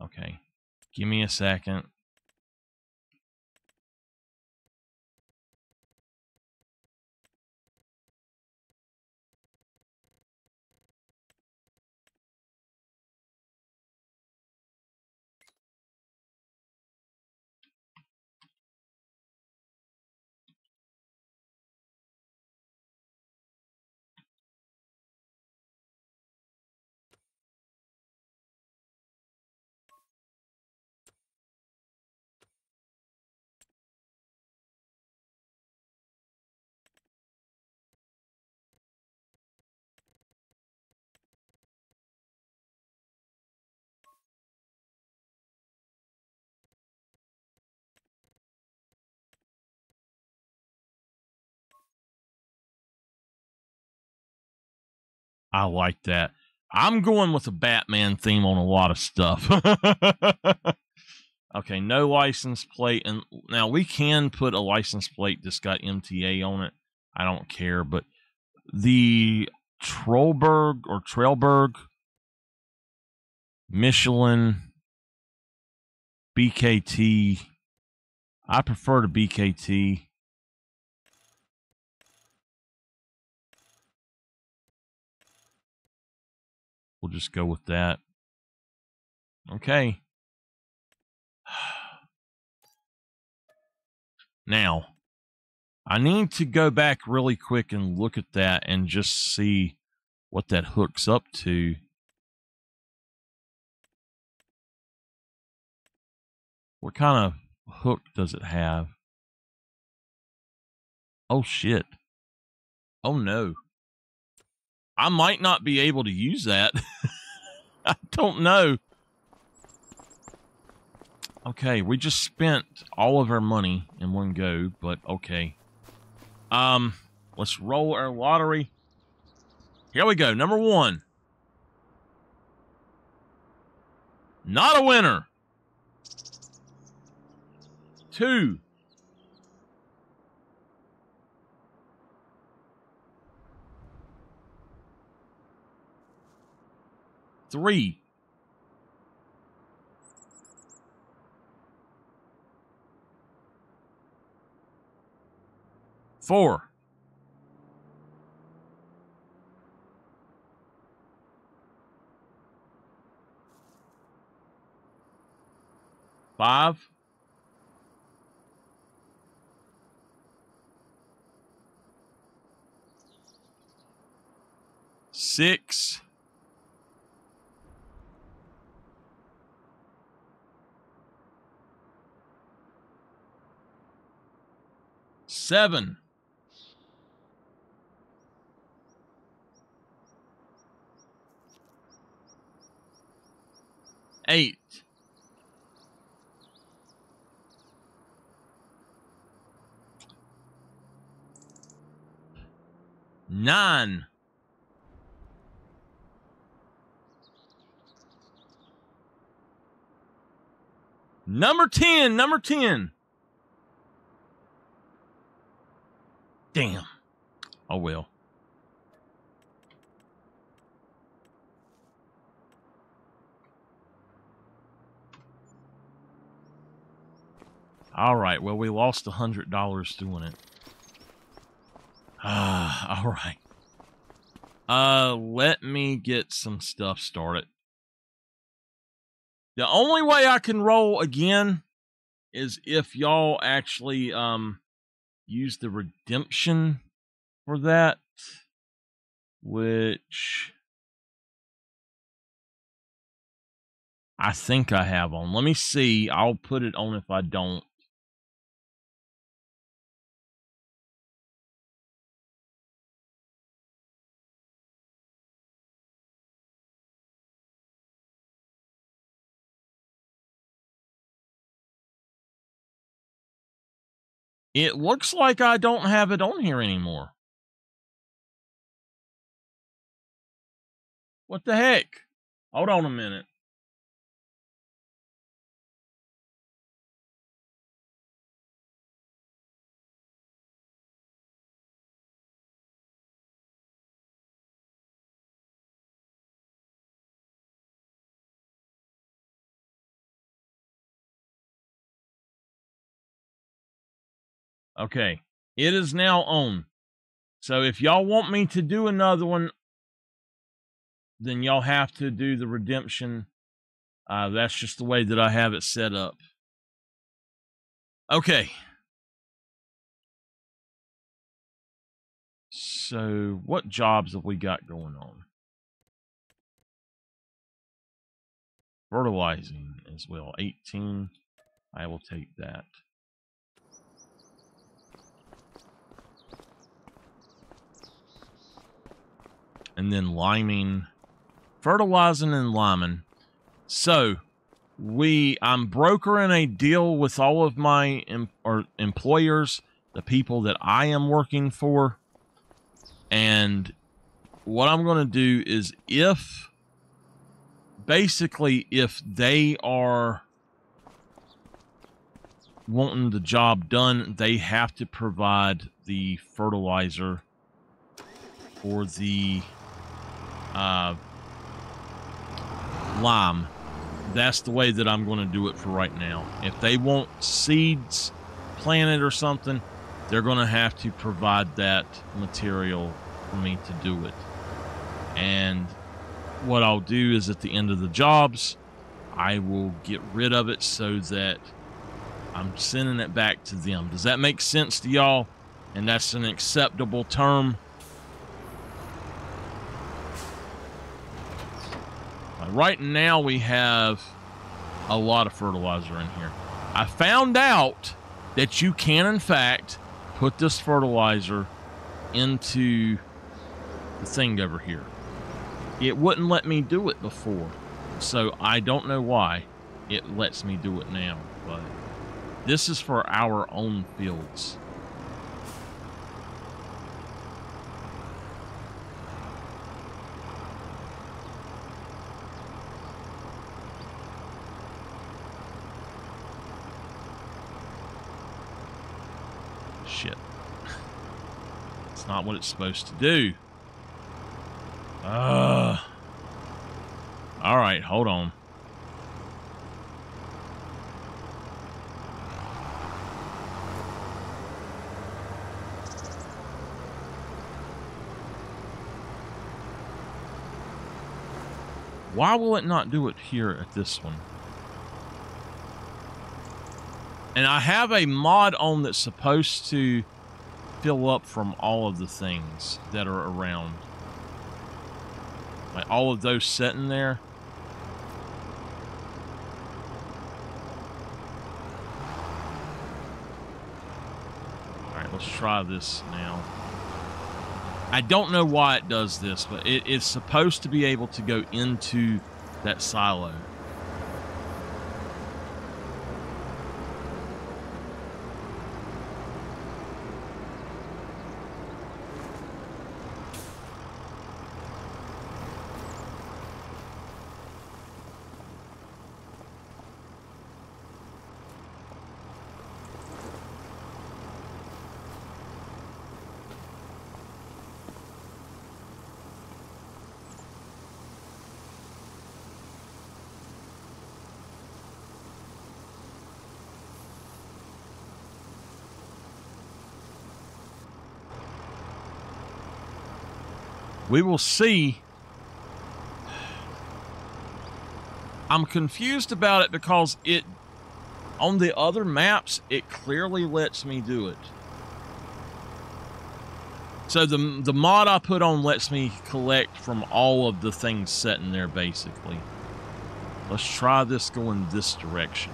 Okay. Give me a second. I like that. I'm going with a Batman theme on a lot of stuff. Okay, no license plate. And now we can put a license plate that's got MTA on it. I don't care. But the Trailberg, Michelin, BKT. I prefer the BKT. We'll just go with that. Okay. Now, I need to go back really quick and look at that and just see what that hooks up to. What kind of hook does it have? Oh, shit. Oh, no. I might not be able to use that. I don't know. Okay, we just spent all of our money in one go, but okay. Let's roll our lottery. Here we go. Number 1. Not a winner. 2. 3. 4. 5. 6. 7. 8. 9. 10. Number 10. Damn. Oh, well. All right. Well, we lost $100 doing it. All right. Let me get some stuff started. The only way I can roll again is if y'all actually use the redemption for that, which I think I have on. Let me see. I'll put it on if I don't. It looks like I don't have it on here anymore. What the heck? Hold on a minute. Okay, it is now on. So if y'all want me to do another one, then y'all have to do the redemption. That's just the way that I have it set up. Okay. So what jobs have we got going on? Fertilizing as well. 18. I will take that. And then liming, fertilizing and liming. So I'm brokering a deal with all of my employers, the people that I am working for. And what I'm going to do is if basically, if they are wanting the job done, they have to provide the fertilizer for the lime. That's the way that I'm going to do it for right now. If they want seeds planted or something, they're going to have to provide that material for me to do it. And what I'll do is at the end of the jobs, I will get rid of it so that I'm sending it back to them. Does that make sense to y'all? And that's an acceptable term? Right now we have a lot of fertilizer in here. I found out that you can, in fact, put this fertilizer into the thing over here. It wouldn't let me do it before, so I don't know why it lets me do it now, but this is for our own fields. Shit. It's not what it's supposed to do. Alright, hold on. Why will it not do it here at this one? And I have a mod on that's supposed to fill up from all of the things that are around. Like all of those sitting there. Alright, let's try this now. I don't know why it does this, but it is supposed to be able to go into that silo. We will see. I'm confused about it because it, on the other maps, it clearly lets me do it. So the mod I put on lets me collect from all of the things set in there, basically. Let's try this going this direction.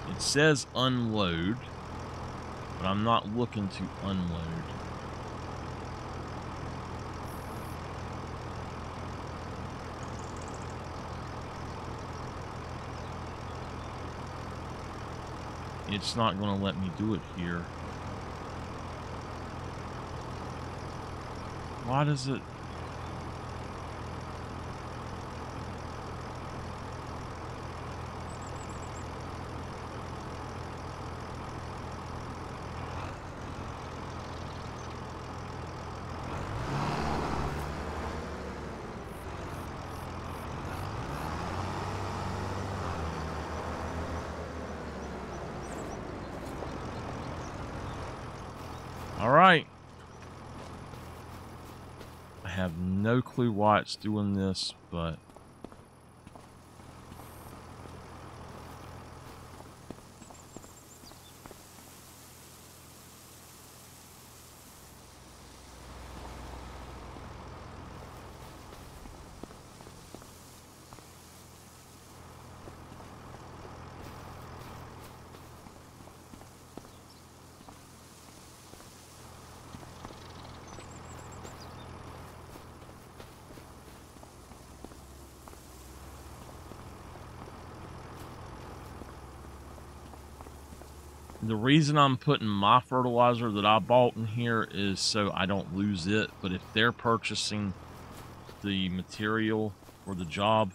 It says unload, but I'm not looking to unload. It's not going to let me do it here. Why does it? All right. I have no clue why it's doing this, but The reason I'm putting my fertilizer that I bought in here is so I don't lose it. But if they're purchasing the material for the job,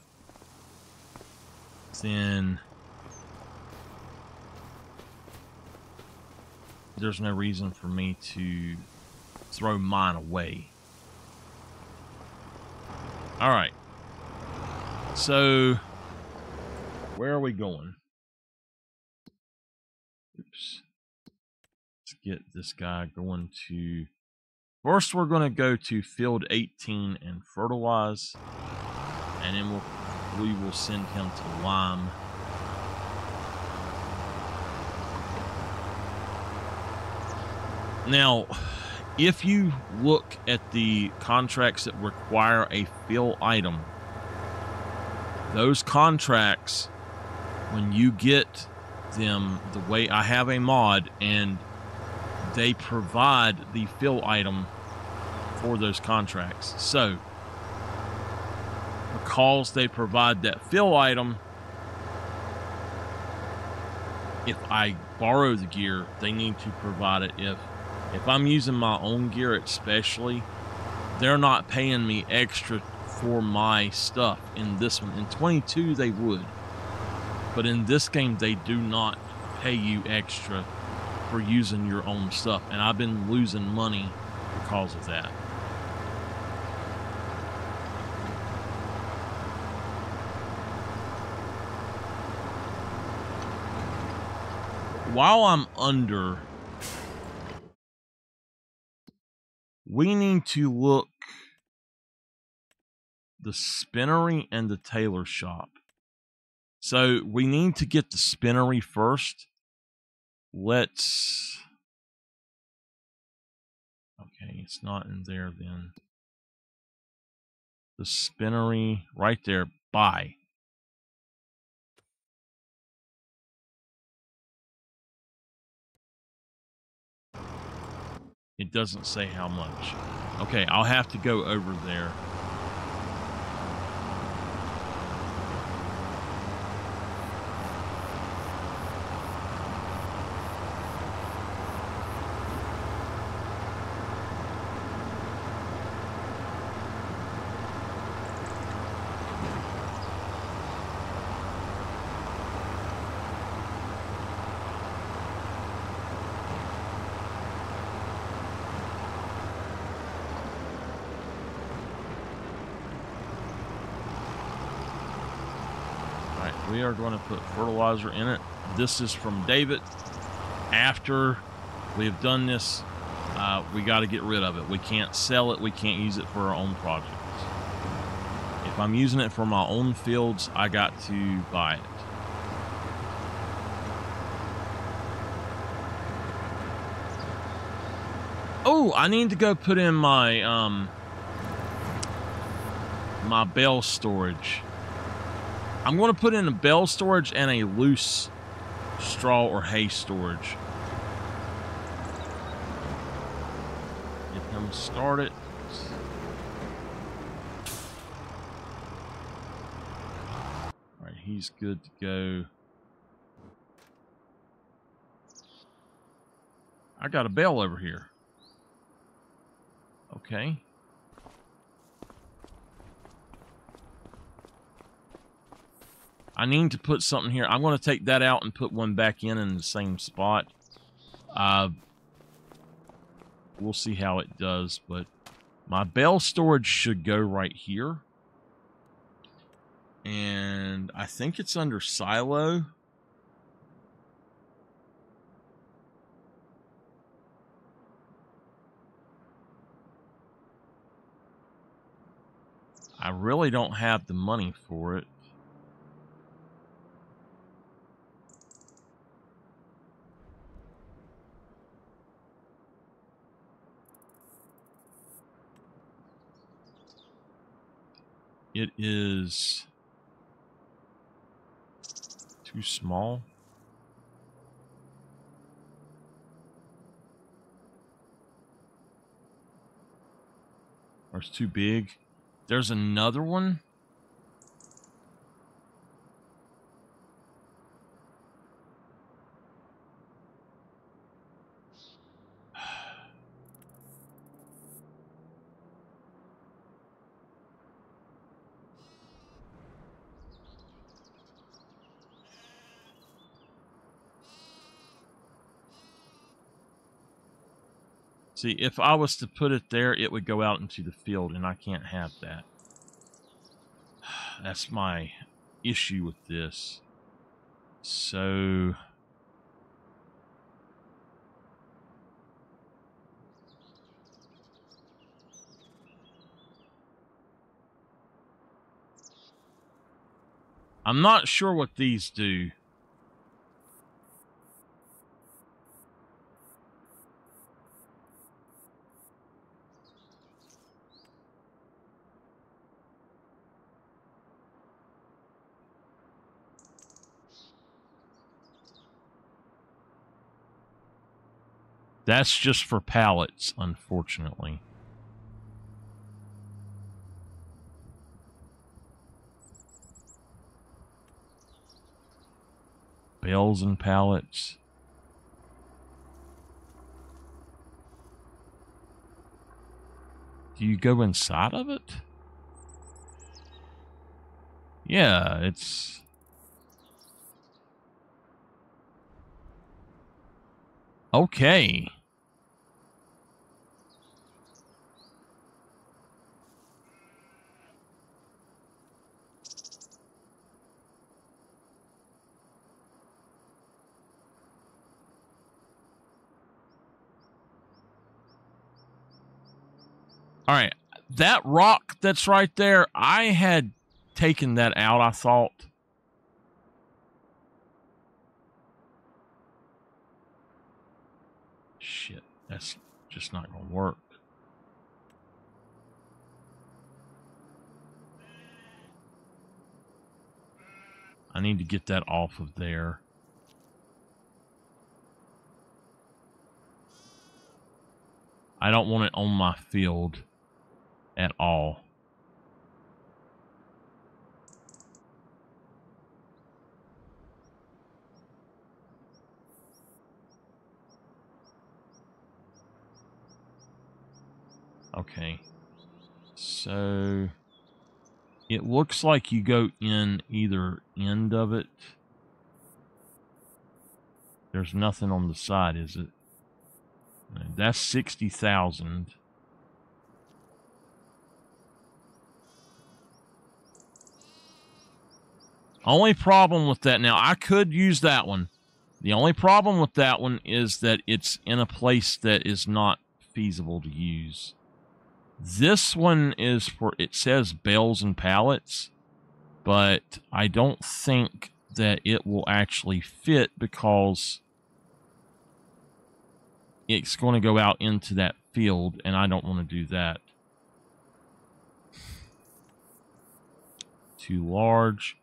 then there's no reason for me to throw mine away. All right. So, where are we going? Oops. Let's get this guy going to... First, we're going to go to field 18 and fertilize. And then we will send him to lime. Now, if you look at the contracts that require a fill item, those contracts, when you get them, the way I have a mod, and they provide the fill item for those contracts. So, because they provide that fill item, if I borrow the gear, they need to provide it. If I'm using my own gear especially, they're not paying me extra for my stuff in this one. In 22 they would, but in this game they do not pay you extra for using your own stuff, and I've been losing money because of that. While I'm under, we need to look the spinnery and the tailor shop. So we need to get the spinnery first. Let's... Okay, it's not in there then. The spinnery right there. Buy. It doesn't say how much. Okay, I'll have to go over there. We are going to put fertilizer in it. This is from David. After we have done this, we got to get rid of it. We can't sell it. We can't use it for our own projects. If I'm using it for my own fields, I got to buy it. Oh, I need to go put in my my bale storage. I'm going to put in a bale storage and a loose straw or hay storage. Get him started. Alright, he's good to go. I got a bale over here. Okay. I need to put something here. I'm going to take that out and put one back in the same spot. We'll see how it does, but my bale storage should go right here. And I think it's under silo. I really don't have the money for it. It is too small. Or it's too big. There's another one. See, if I was to put it there, it would go out into the field, and I can't have that. That's my issue with this. So... I'm not sure what these do. That's just for pallets, unfortunately. Bales and pallets. Do you go inside of it? Yeah, it's... Okay. All right, that rock that's right there, I had taken that out, I thought. Shit, that's just not going to work. I need to get that off of there. I don't want it on my field at all. Okay. So it looks like you go in either end of it. There's nothing on the side, is it? That's 60,000. Only problem with that, now I could use that one. The only problem with that one is that it's in a place that is not feasible to use. This one is for, it says bales and pallets, but I don't think that it will actually fit because it's going to go out into that field, and I don't want to do that. Too large.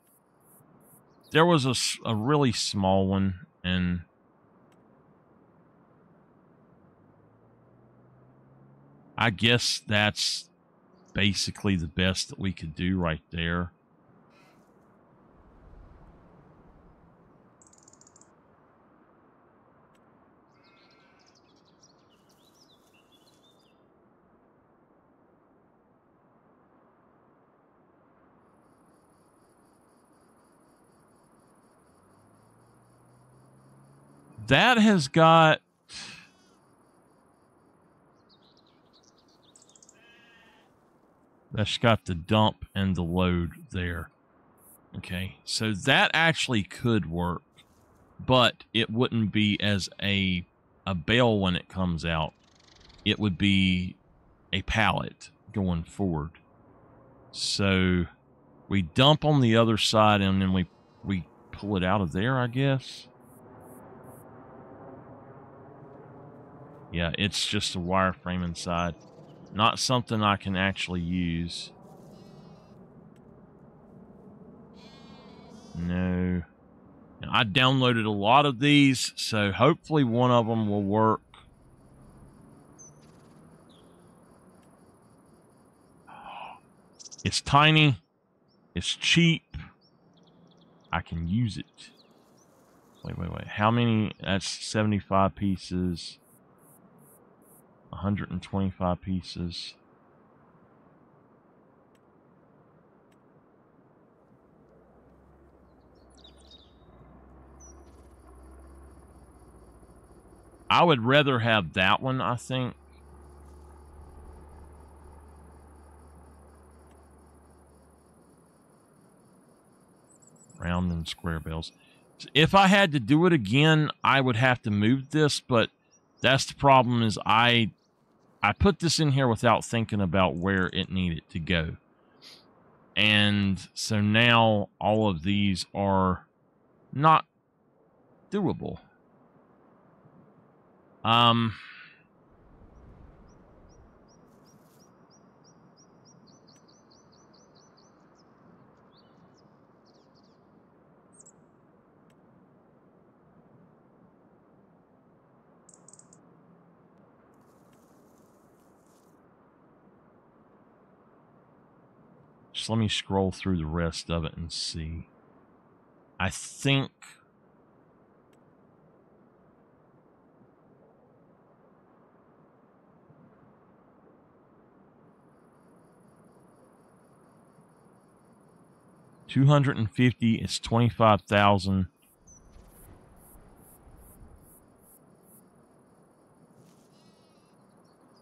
There was a really small one, and I guess that's basically the best that we could do right there. That has got... That's got the dump and the load there. Okay, so that actually could work, but it wouldn't be as a bale when it comes out. It would be a pallet going forward. So we dump on the other side, and then we pull it out of there, I guess. Yeah, it's just a wireframe inside. Not something I can actually use. No. I downloaded a lot of these, so hopefully one of them will work. It's tiny. It's cheap. I can use it. Wait. How many? That's 75 pieces. 125 pieces. I would rather have that one, I think. Round and square bells. If I had to do it again, I would have to move this, but that's the problem is I put this in here without thinking about where it needed to go. And so now all of these are not doable. Just let me scroll through the rest of it and see. I think $250 is 25,000.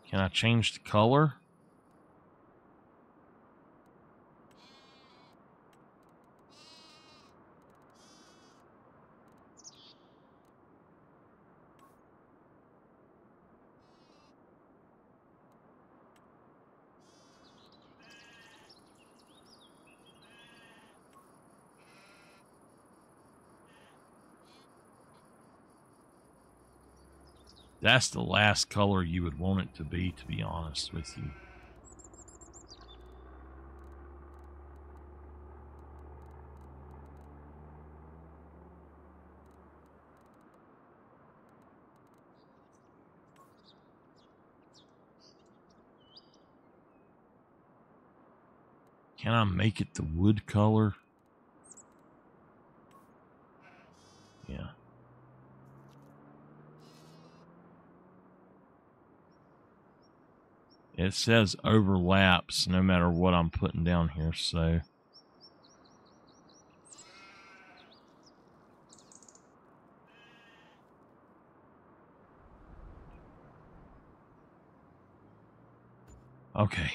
Can I change the color? That's the last color you would want it to be honest with you. Can I make it the wood color? Yeah. It says overlaps no matter what I'm putting down here, so. Okay.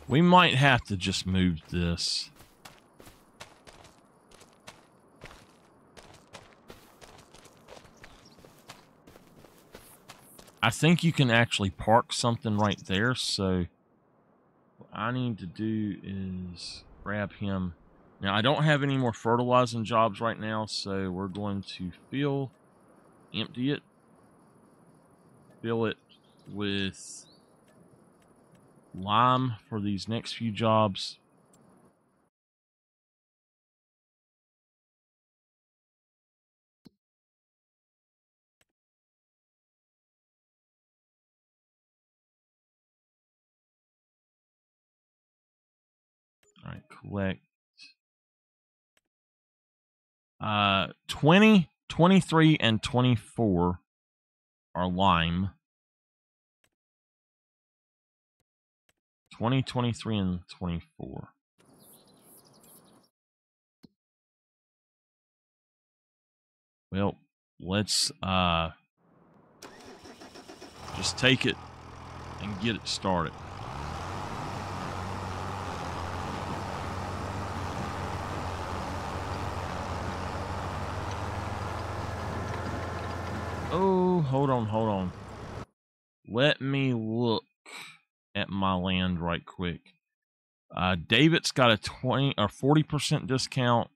We might have to just move this. I think you can actually park something right there, so what I need to do is grab him. Now, I don't have any more fertilizing jobs right now, so we're going to empty it, fill it with lime for these next few jobs. All right, collect 20, 23, and 24 are lime. 20, 23, and 24. Well, let's just take it and get it started. Oh, hold on. Let me look at my land right quick. David's got a 20 or 40% discount.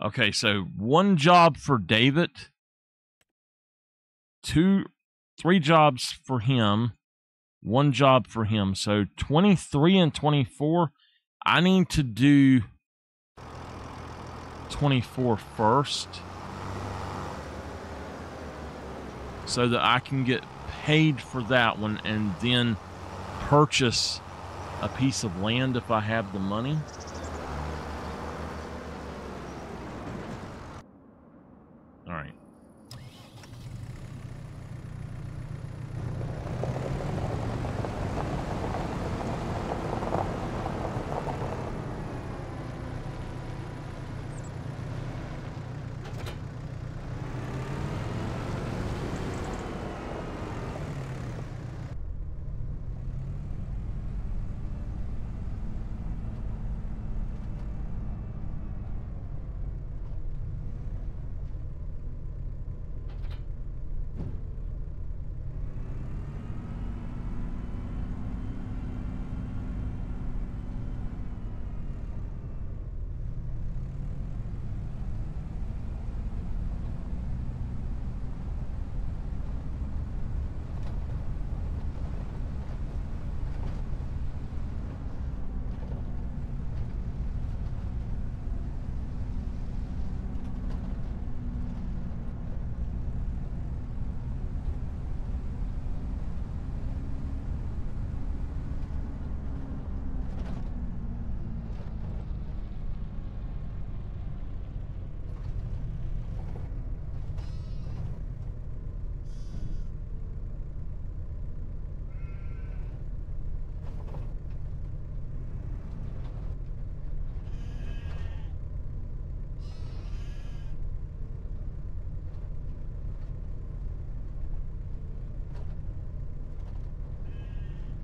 Okay, so 1 job for David, 3 jobs for him, 1 job for him. So 23 and 24, I need to do 24 first. so that I can get paid for that one and then purchase a piece of land if I have the money. All right.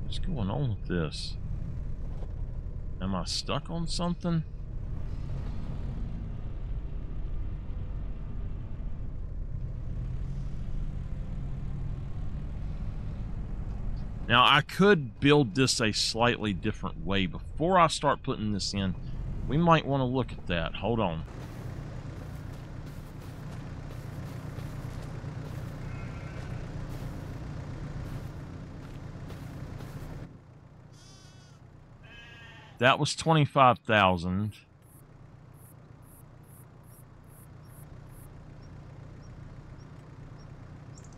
What's going on with this? Am I stuck on something? Now, I could build this a slightly different way. Before I start putting this in, we might want to look at that. Hold on. That was 25,000.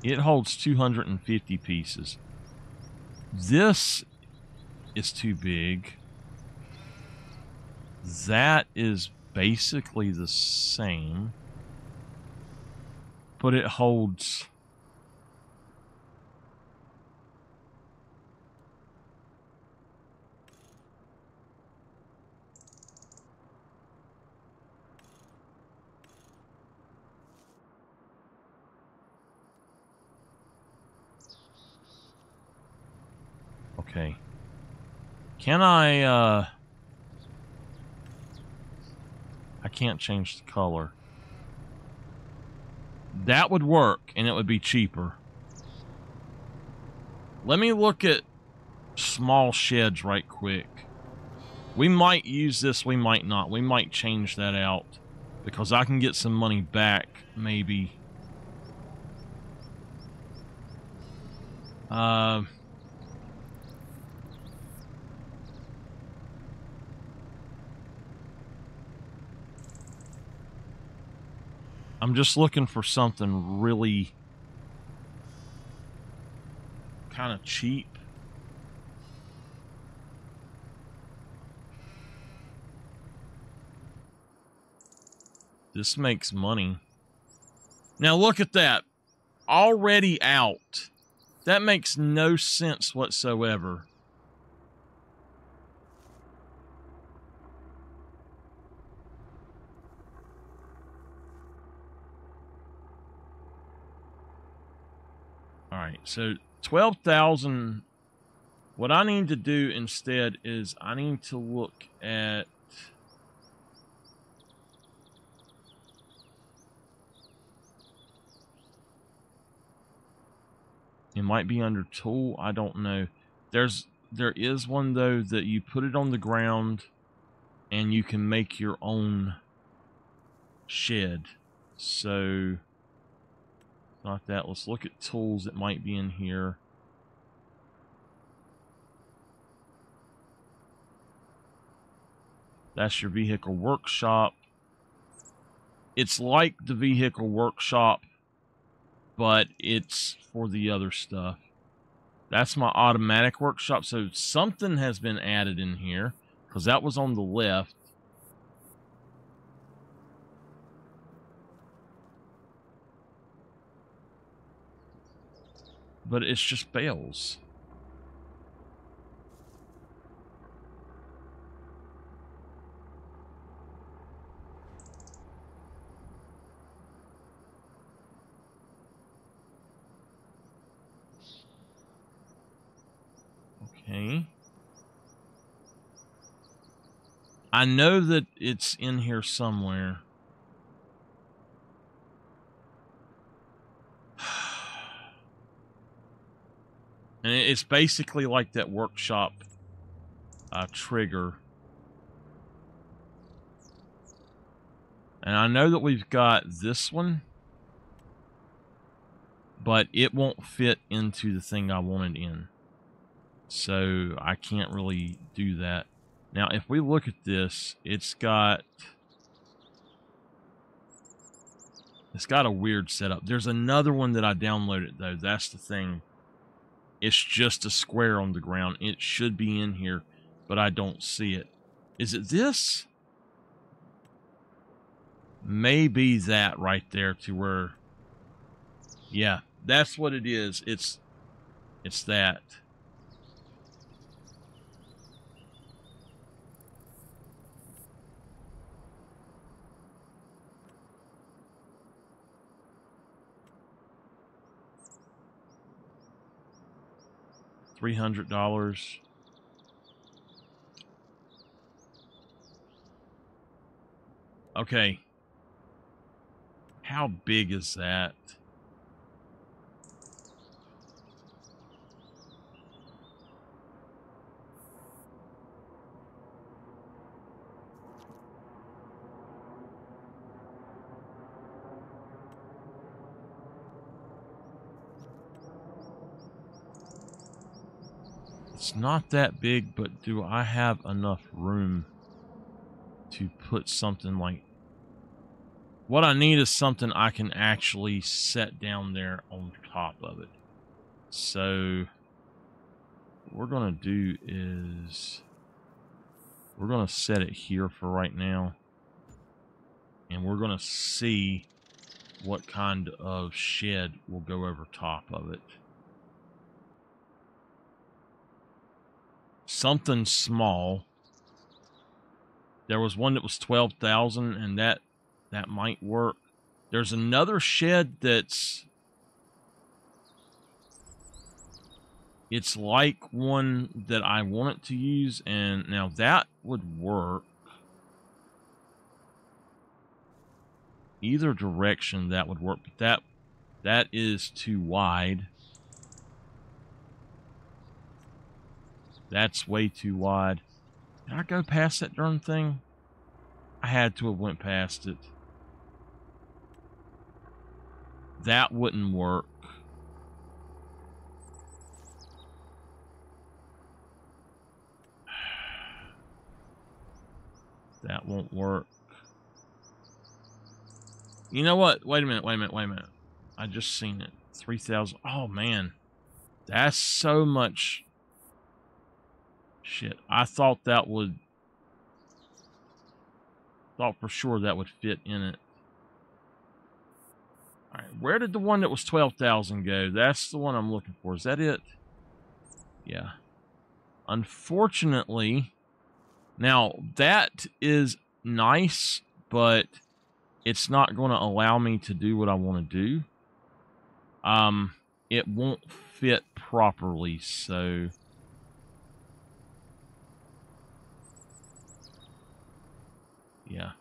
It holds 250 pieces. This is too big. That is basically the same, but it holds... Okay. Can I can't change the color. That would work, and it would be cheaper. Let me look at small sheds right quick. We might use this, we might not. We might change that out, because I can get some money back, maybe. I'm just looking for something really kind of cheap. This makes money. Now look at that. Already out. That makes no sense whatsoever. All right, so 12,000. What I need to do instead is I need to look at... It might be under tool, I don't know. There is one though that you put it on the ground and you can make your own shed. So not that. Let's look at tools that might be in here. That's your vehicle workshop. It's like the vehicle workshop, but it's for the other stuff. That's my automatic workshop. So something has been added in here because that was on the left. But it's just bales. Okay. I know that it's in here somewhere. And it's basically like that workshop trigger. And I know that we've got this one, but it won't fit into the thing I wanted in. So I can't really do that. Now, if we look at this, it's got a weird setup. There's another one that I downloaded, though. That's the thing. It's just a square on the ground. It should be in here, but I don't see it. Is it this? Maybe that right there to where... Yeah, that's what it is. It's that. $300. Okay. How big is that? It's not that big, but do I have enough room to put something like... What I need is something I can actually set down there on top of it. So what we're going to do is we're going to set it here for right now. And we're going to see what kind of shed will go over top of it. Something small. There was one that was 12,000, and that might work. There's another shed that's... It's like one that I wanted to use, and now that would work. Either direction that would work, but that is too wide. That's way too wide. Did I go past that darn thing? I had to have went past it. That wouldn't work. That won't work. You know what? Wait a minute. I just seen it. 3,000. Oh, man. That's so much... Shit. I thought that would... Thought for sure that would fit in it. Alright, where did the one that was 12,000 go? That's the one I'm looking for. Is that it? Yeah. Unfortunately... Now, that is nice, but it's not going to allow me to do what I want to do. It won't fit properly, so... Yeah.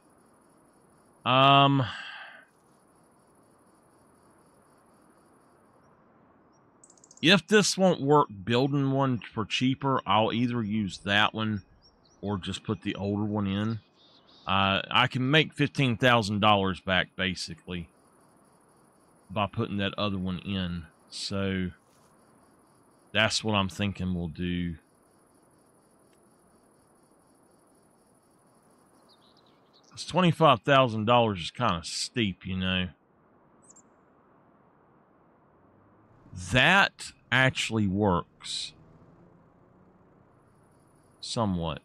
If this won't work building one for cheaper, I'll either use that one or just put the older one in. I can make $15,000 back, basically, by putting that other one in. So, that's what I'm thinking we'll do. It's $25,000 is kind of steep, you know. That actually works. Somewhat.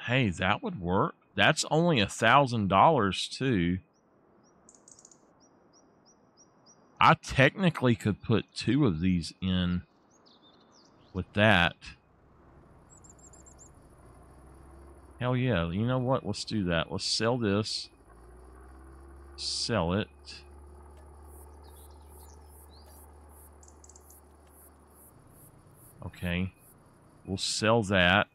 Hey, that would work. That's only $1,000 too. I technically could put 2 of these in with that. Hell yeah. You know what? Let's do that. Let's sell this. Sell it. Okay. We'll sell that.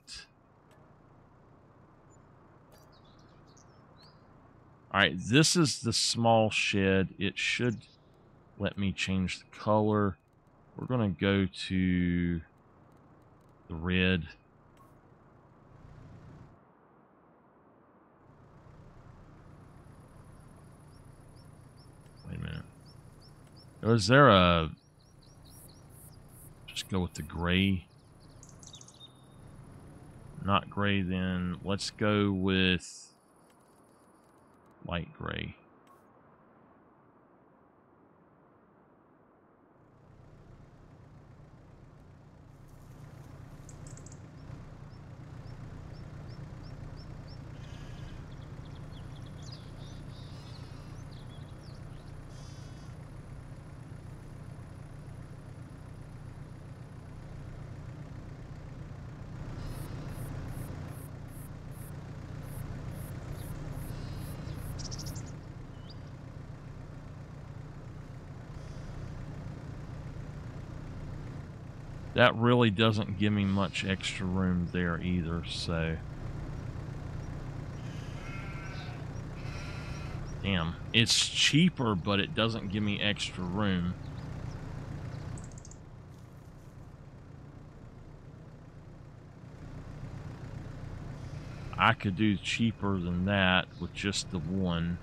Alright, this is the small shed. It should let me change the color. We're going to go to the red. Wait a minute. Was there a... Just go with the gray. Not gray then. Let's go with light gray. That really doesn't give me much extra room there either, so... Damn. It's cheaper, but it doesn't give me extra room. I could do cheaper than that with just the one.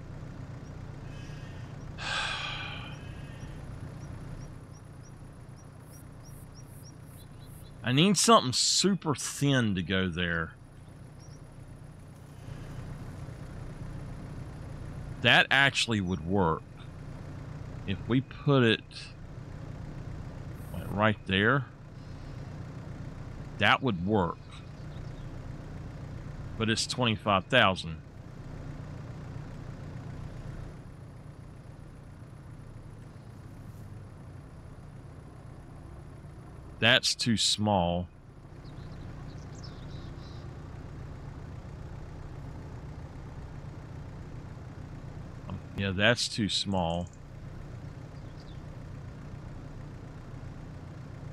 I need something super thin to go there. That actually would work. If we put it like right there, that would work. But it's 25,000. That's too small. Yeah, that's too small.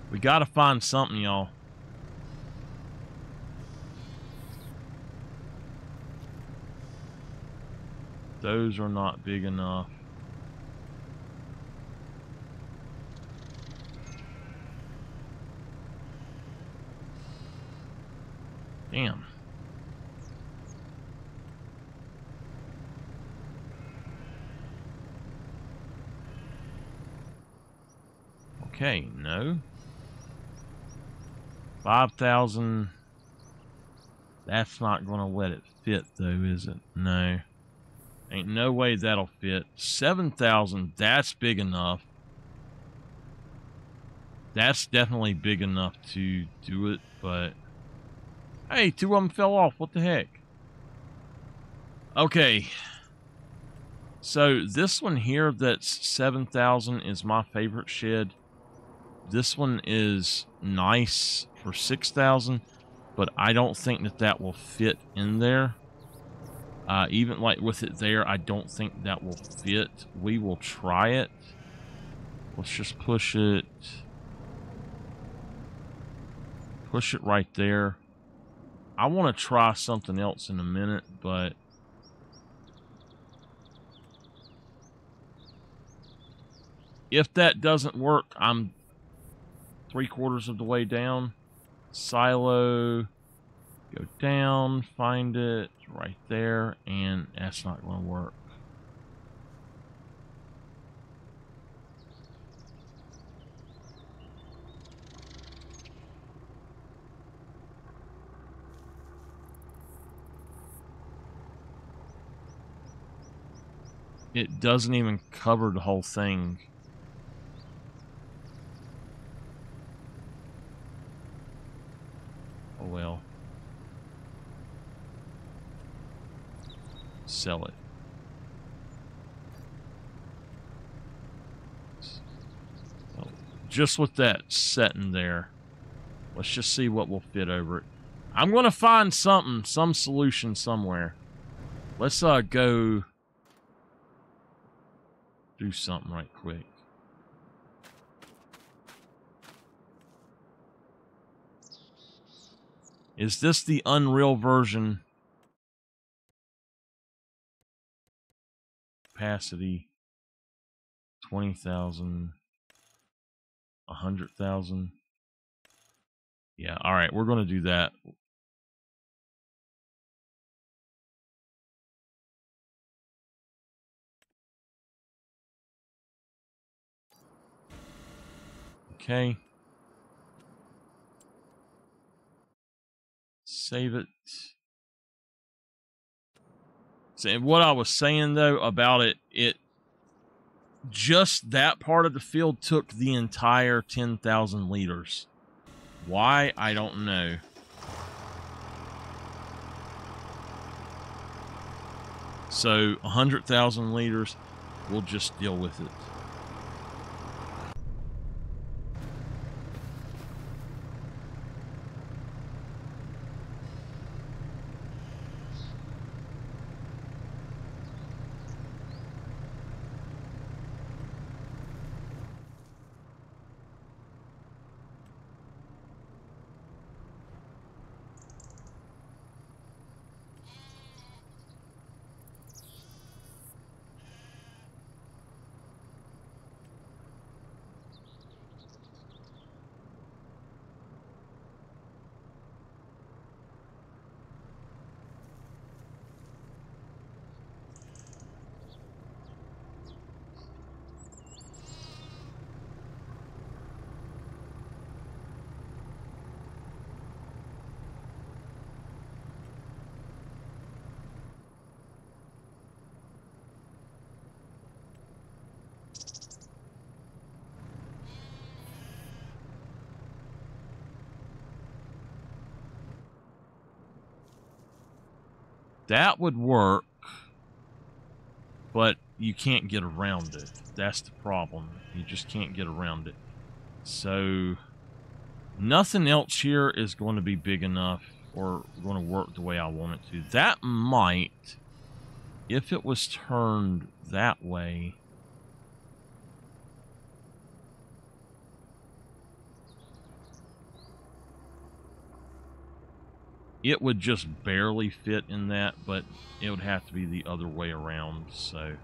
We gotta find something, y'all. Those are not big enough. Damn. Okay, no. 5,000. That's not going to let it fit, though, is it? No. Ain't no way that'll fit. 7,000, that's big enough. That's definitely big enough to do it, but... Hey, 2 of them fell off. What the heck? Okay. So, this one here that's 7,000 is my favorite shed. This one is nice for 6,000, but I don't think that that will fit in there. Even like with it there, I don't think that will fit. We will try it. Let's just push it. Push it right there. I want to try something else in a minute, but... If that doesn't work, I'm 3/4 of the way down. Silo. Go down, find it, right there, and that's not going to work. It doesn't even cover the whole thing. Oh well. Sell it. So, just with that setting there, let's just see what will fit over it. I'm going to find something, some solution somewhere. Let's go do something right quick. Is this the Unreal version? Capacity 20,000, 100,000. Yeah, all right, we're going to do that. Okay. Save it. So what I was saying though about it just that part of the field took the entire 10,000 liters. Why? I don't know. So 100,000 liters, we'll just deal with it. That would work, but you can't get around it. That's the problem. You just can't get around it. So nothing else here is going to be big enough or going to work the way I want it to. That might, if it was turned that way. It would just barely fit in that, but it would have to be the other way around, so.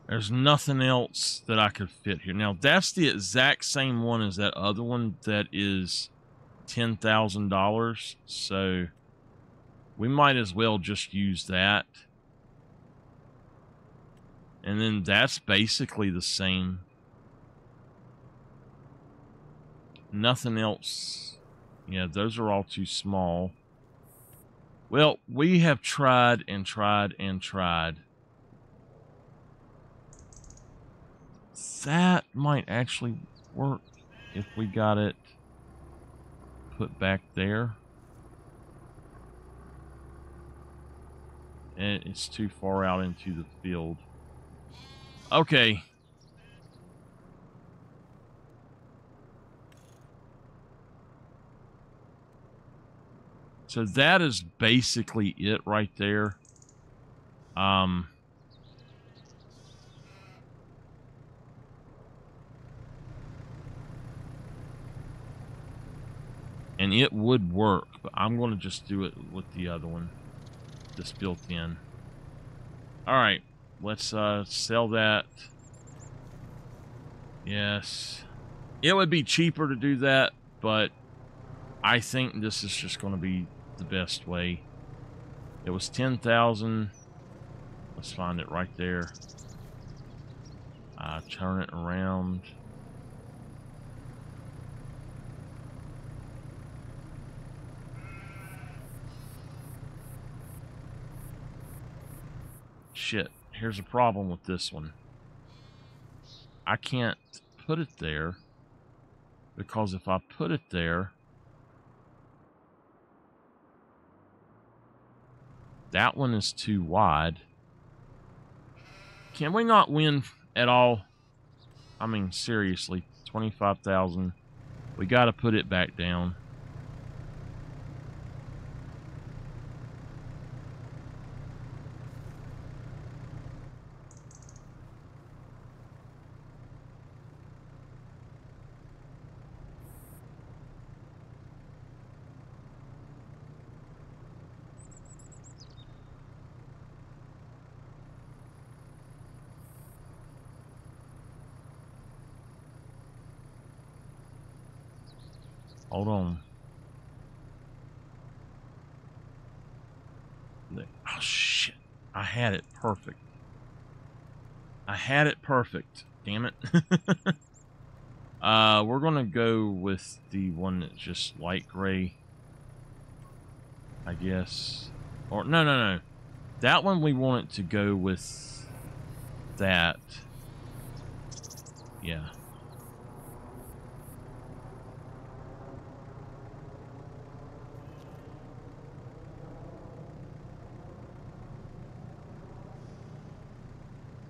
There's nothing else that I could fit here. Now, that's the exact same one as that other one that is $10,000, so we might as well just use that. And then that's basically the same. Nothing else. Yeah, those are all too small. Well, we have tried and tried and tried. That might actually work if we got it put back there. And it's too far out into the field. Okay. So that is basically it right there. And it would work, but I'm going to just do it with the other one. Just built in. Alright. Let's sell that. Yes. It would be cheaper to do that, but I think this is just going to be the best way. It was 10,000. Let's find it right there. Turn it around. shit. Here's a problem with this one. I can't put it there because if I put it there, that one is too wide. Can we not win at all? I mean, seriously, 25,000. We got to put it back down. Hold on. Oh, shit. I had it perfect. I had it perfect. Damn it. We're going to go with the one that's just light gray, I guess. Or, no. That one we want it to go with that. Yeah.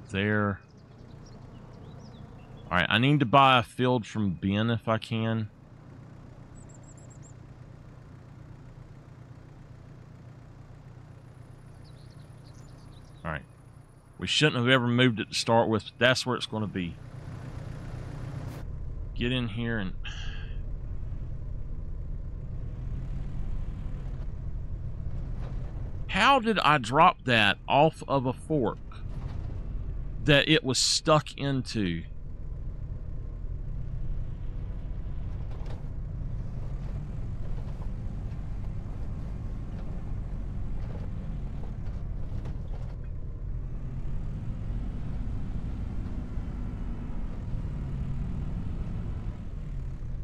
There. Alright, I need to buy a field from Ben if I can. Alright. We shouldn't have ever moved it to start with. That's where it's going to be. Get in here and... How did I drop that off of a fork that it was stuck into?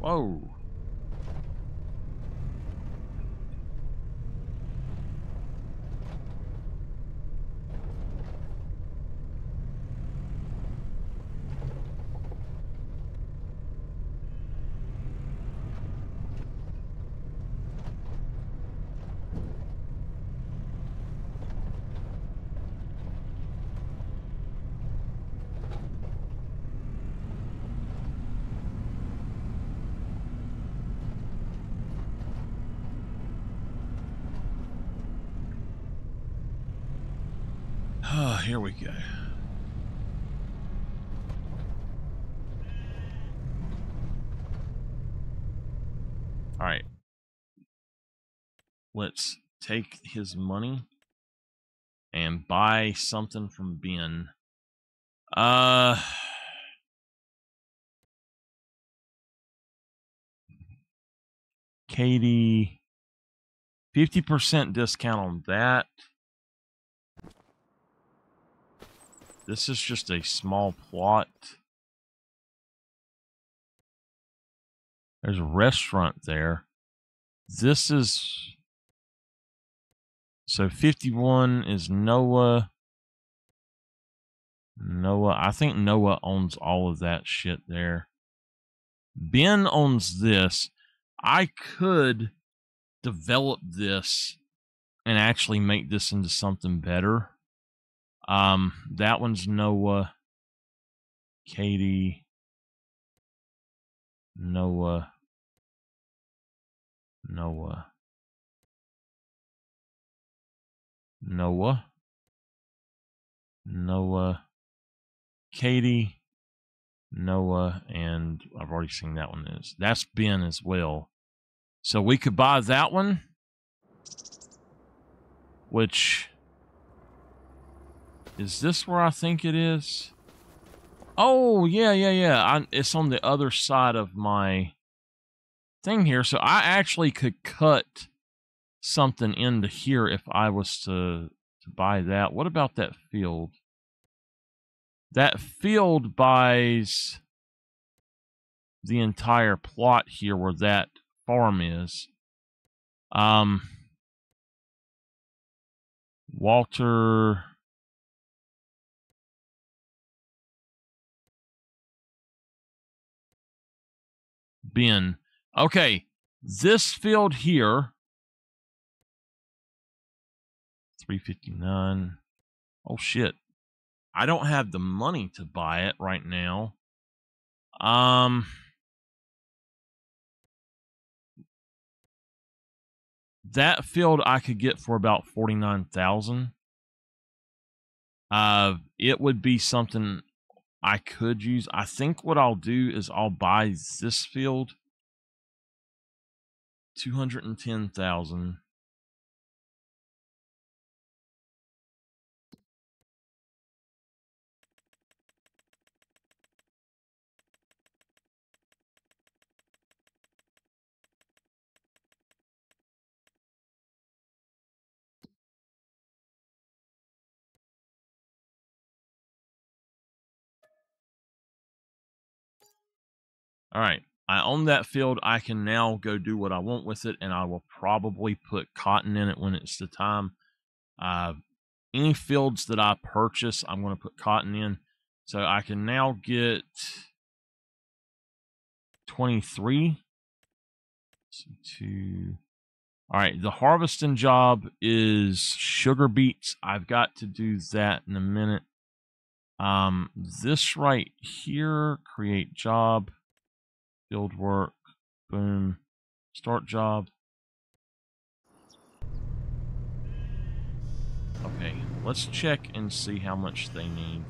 Whoa. Oh, here we go. All right. Let's take his money and buy something from Ben. Katie, 50% discount on that. This is just a small plot. There's a restaurant there. This is... So 51 is Noah. I think Noah owns all of that shit there. Ben owns this. I could develop this and actually make this into something better. That one's Noah. Katie. Noah. Katie. Noah, and I've already seen that one is. That's Ben as well. So we could buy that one, which is this where I think it is? Oh, yeah. It's on the other side of my thing here. So I actually could cut something into here if I was to buy that. What about that field? That field buys the entire plot here where that farm is. Walter bin. Okay, this field here, 359. Oh shit. I don't have the money to buy it right now. That field I could get for about 49,000. It would be something I could use. I think what I'll do is I'll buy this field, 210,000. All right, I own that field. I can now go do what I want with it, and I will probably put cotton in it when it's the time. Any fields that I purchase, I'm going to put cotton in. So I can now get 23. All right, the harvesting job is sugar beets. I've got to do that in a minute. This right here, create job, field work, boom, start job. Okay, let's check and see how much they need.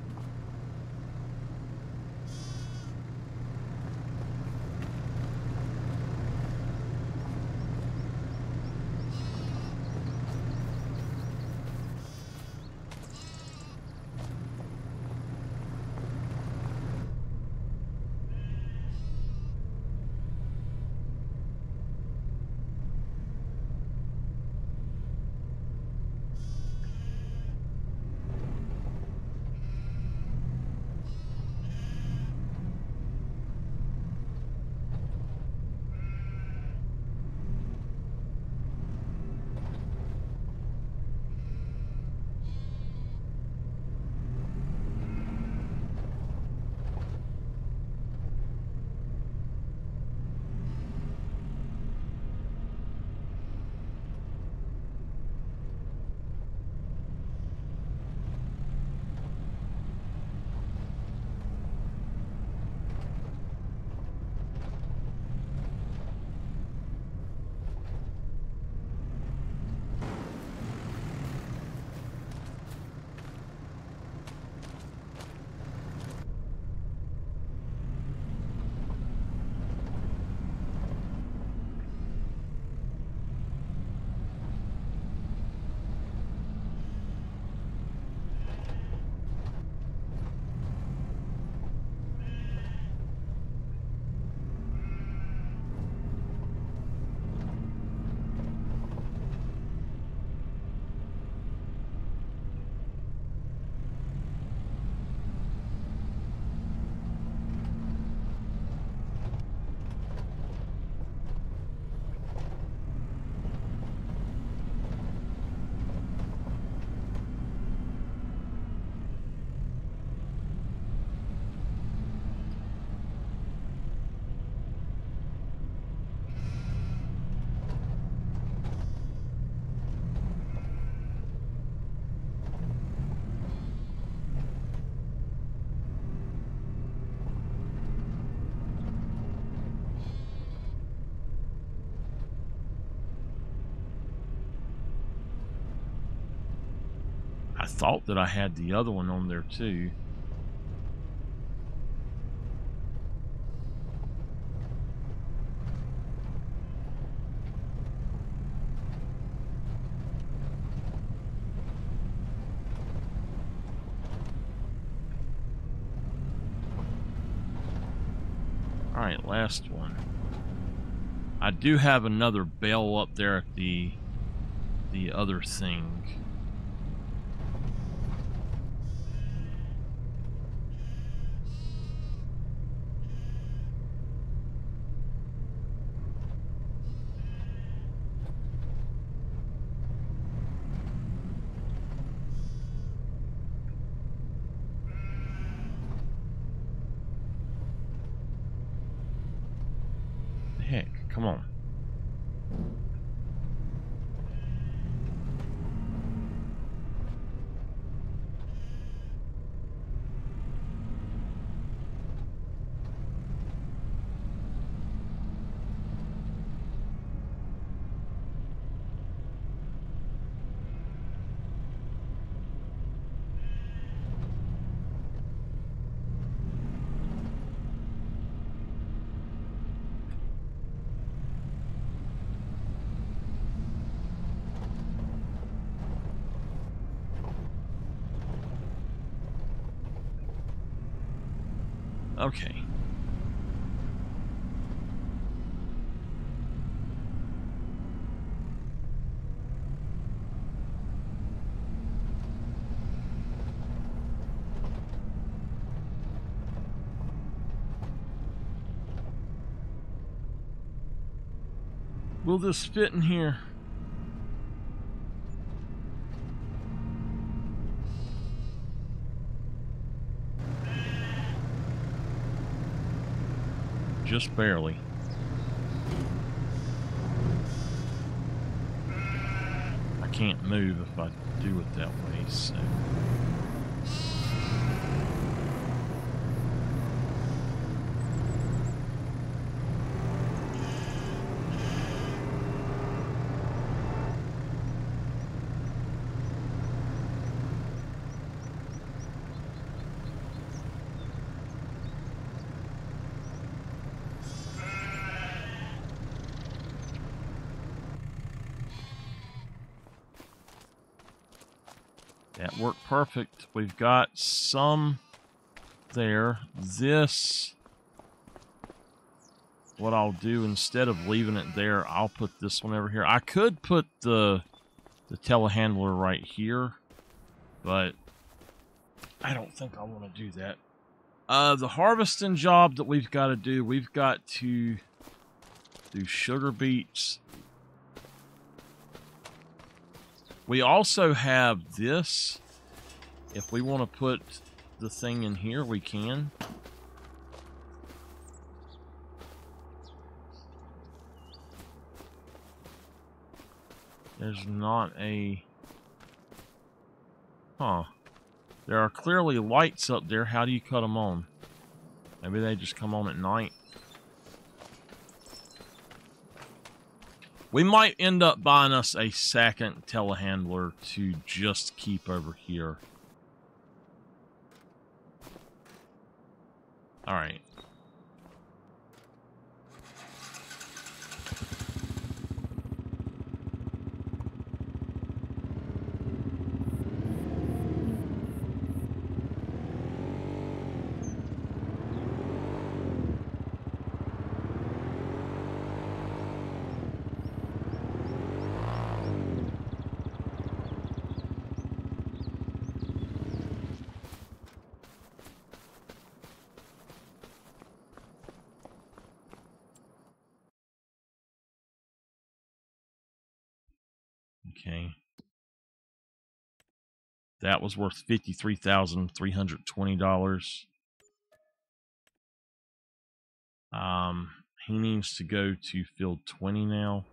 I thought that I had the other one on there too. All right, last one. I do have another bell up there at the other thing. come on. Okay. Will this fit in here? Just barely. I can't move if I do it that way, so. That worked perfect. We've got some there. This, what I'll do, instead of leaving it there, I'll put this one over here. I could put the telehandler right here, but I don't think I want to do that. The harvesting job that we've got to do, we've got to do sugar beets. We also have this. If we want to put the thing in here, we can. There's not a... Huh. There are clearly lights up there. How do you cut them on? Maybe they just come on at night. We might end up buying us a second telehandler to just keep over here. All right. Okay. That was worth $53,320. He needs to go to field 20 now.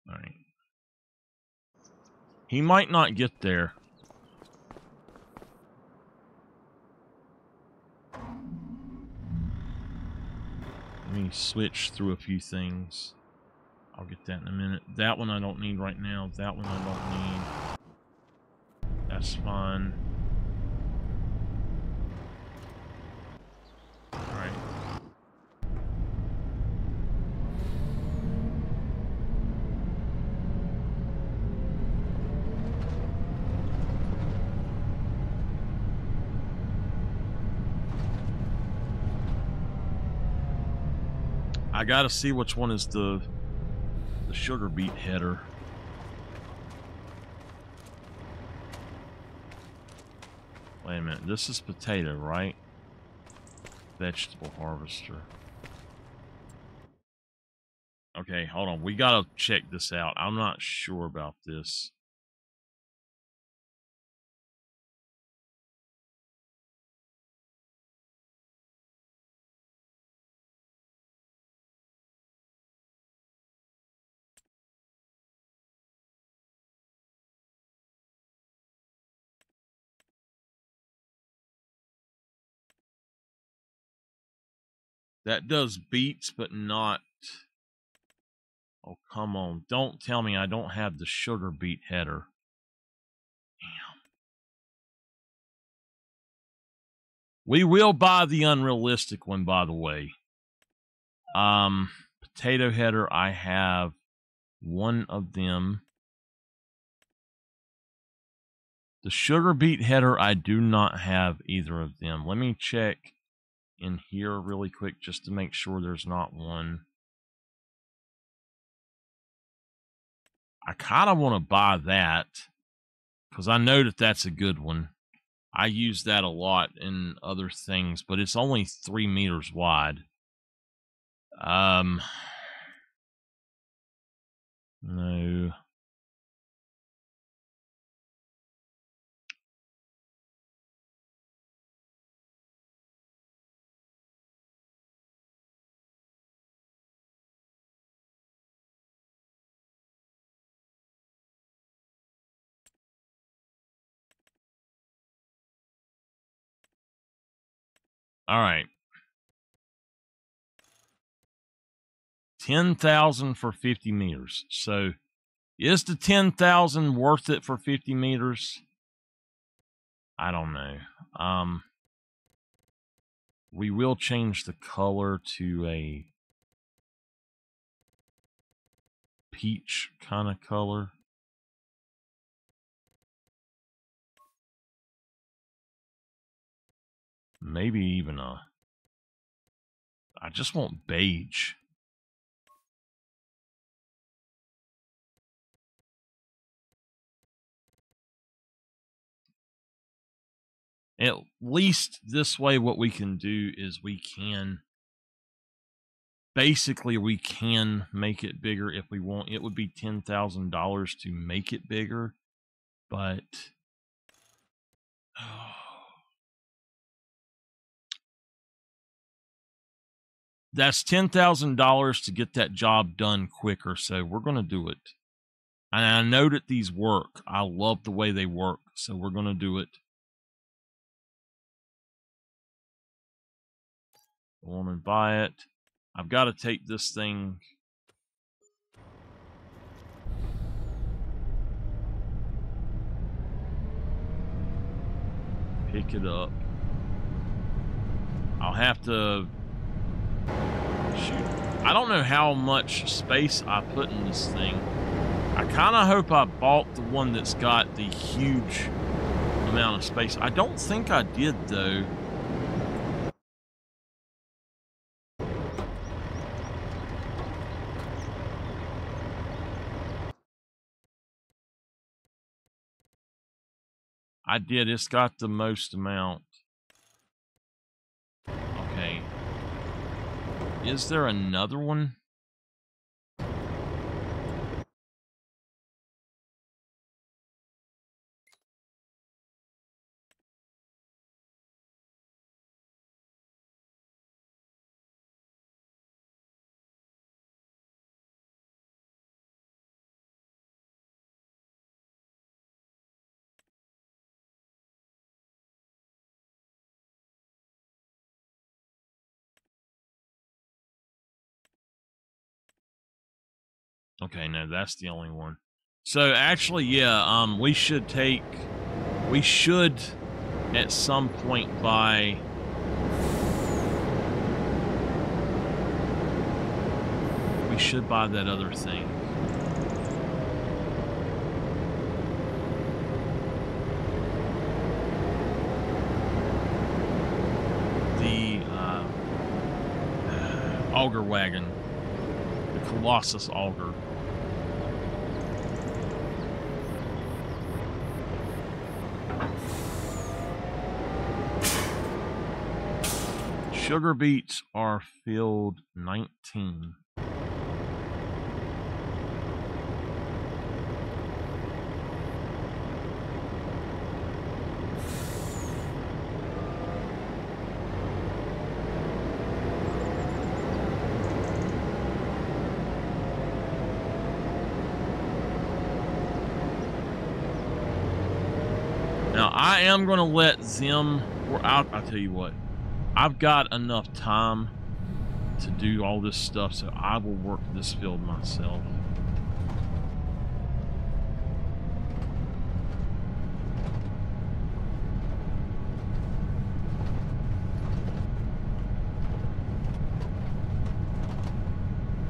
All right. He might not get there. Let me switch through a few things. I'll get that in a minute. That one I don't need right now. That one I don't need. That's fine. All right. I gotta see which one is the sugar beet header. Wait a minute, this is potato, right? vegetable harvester. Okay, hold on. We gotta check this out. I'm not sure about this. That does beets, but not... Oh, come on. Don't tell me I don't have the sugar beet header. Damn. We will buy the unrealistic one, by the way. Potato header, I have one of them. The sugar beet header, I do not have either of them. Let me check in here really quick just to make sure there's not one. I kind of want to buy that because I know that that's a good one. I use that a lot in other things, but it's only 3 meters wide. No. All right. 10,000 for 50 meters. So is the 10,000 worth it for 50 meters? I don't know. We will change the color to a peach kind of color. Maybe even a... I just want beige. At least this way what we can do is we can... Basically, we can make it bigger if we want. It would be $10,000 to make it bigger. But... that's $10,000 to get that job done quicker, so we're going to do it. And I know that these work. I love the way they work, so we're going to do it. Go on and buy it. I've got to take this thing. Pick it up. I'll have to... Shoot. I don't know how much space I put in this thing. I kind of hope I bought the one that's got the huge amount of space. I don't think I did, though. I did. It's got the most amount. Okay. Is there another one? Okay, no, that's the only one. So actually, yeah, we should at some point buy that other thing. The auger wagon. The Colossus auger. Sugar beets are field 19. Now, I am going to let them, I'll tell you what, I've got enough time to do all this stuff, so I will work this field myself.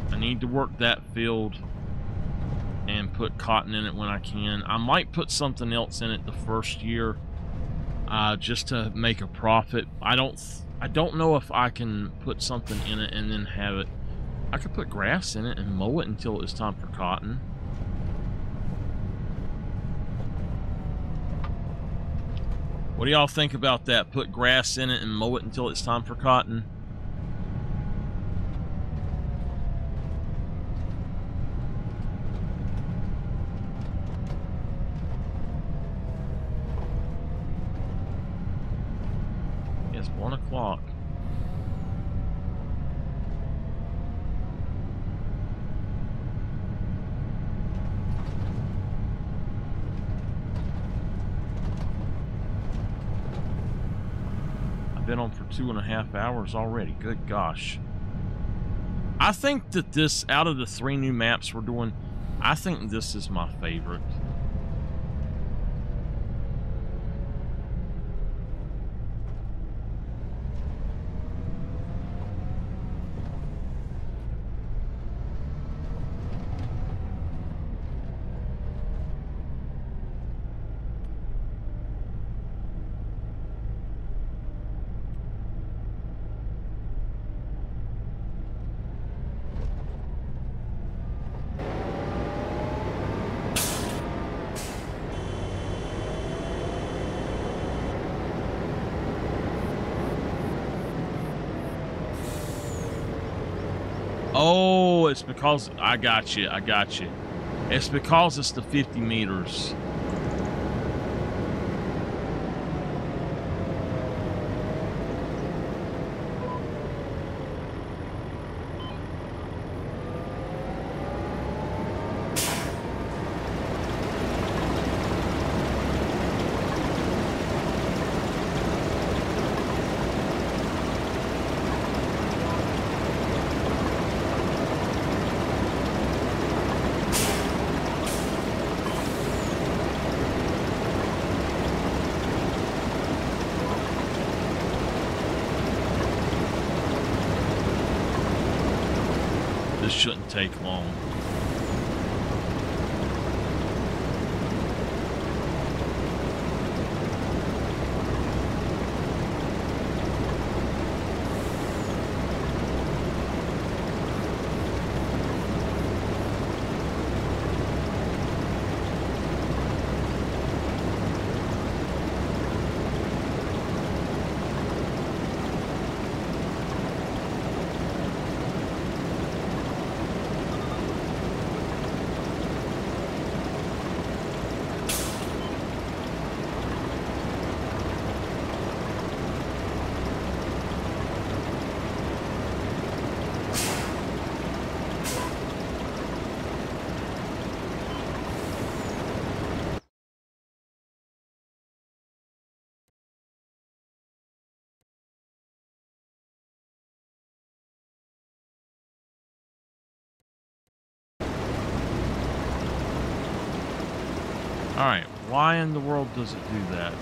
I need to work that field and put cotton in it when I can. I might put something else in it the first year, just to make a profit. I don't know if I can put something in it and then have it. I could put grass in it and mow it until it's time for cotton. What do y'all think about that? Put grass in it and mow it until it's time for cotton. It's 1 o'clock. Been on for 2.5 hours already. Good gosh. I think that this, out of the 3 new maps we're doing, I think this is my favorite. Oh, it's because I got you. It's because it's the 50 meters. This shouldn't take long. Alright, why in the world does it do that?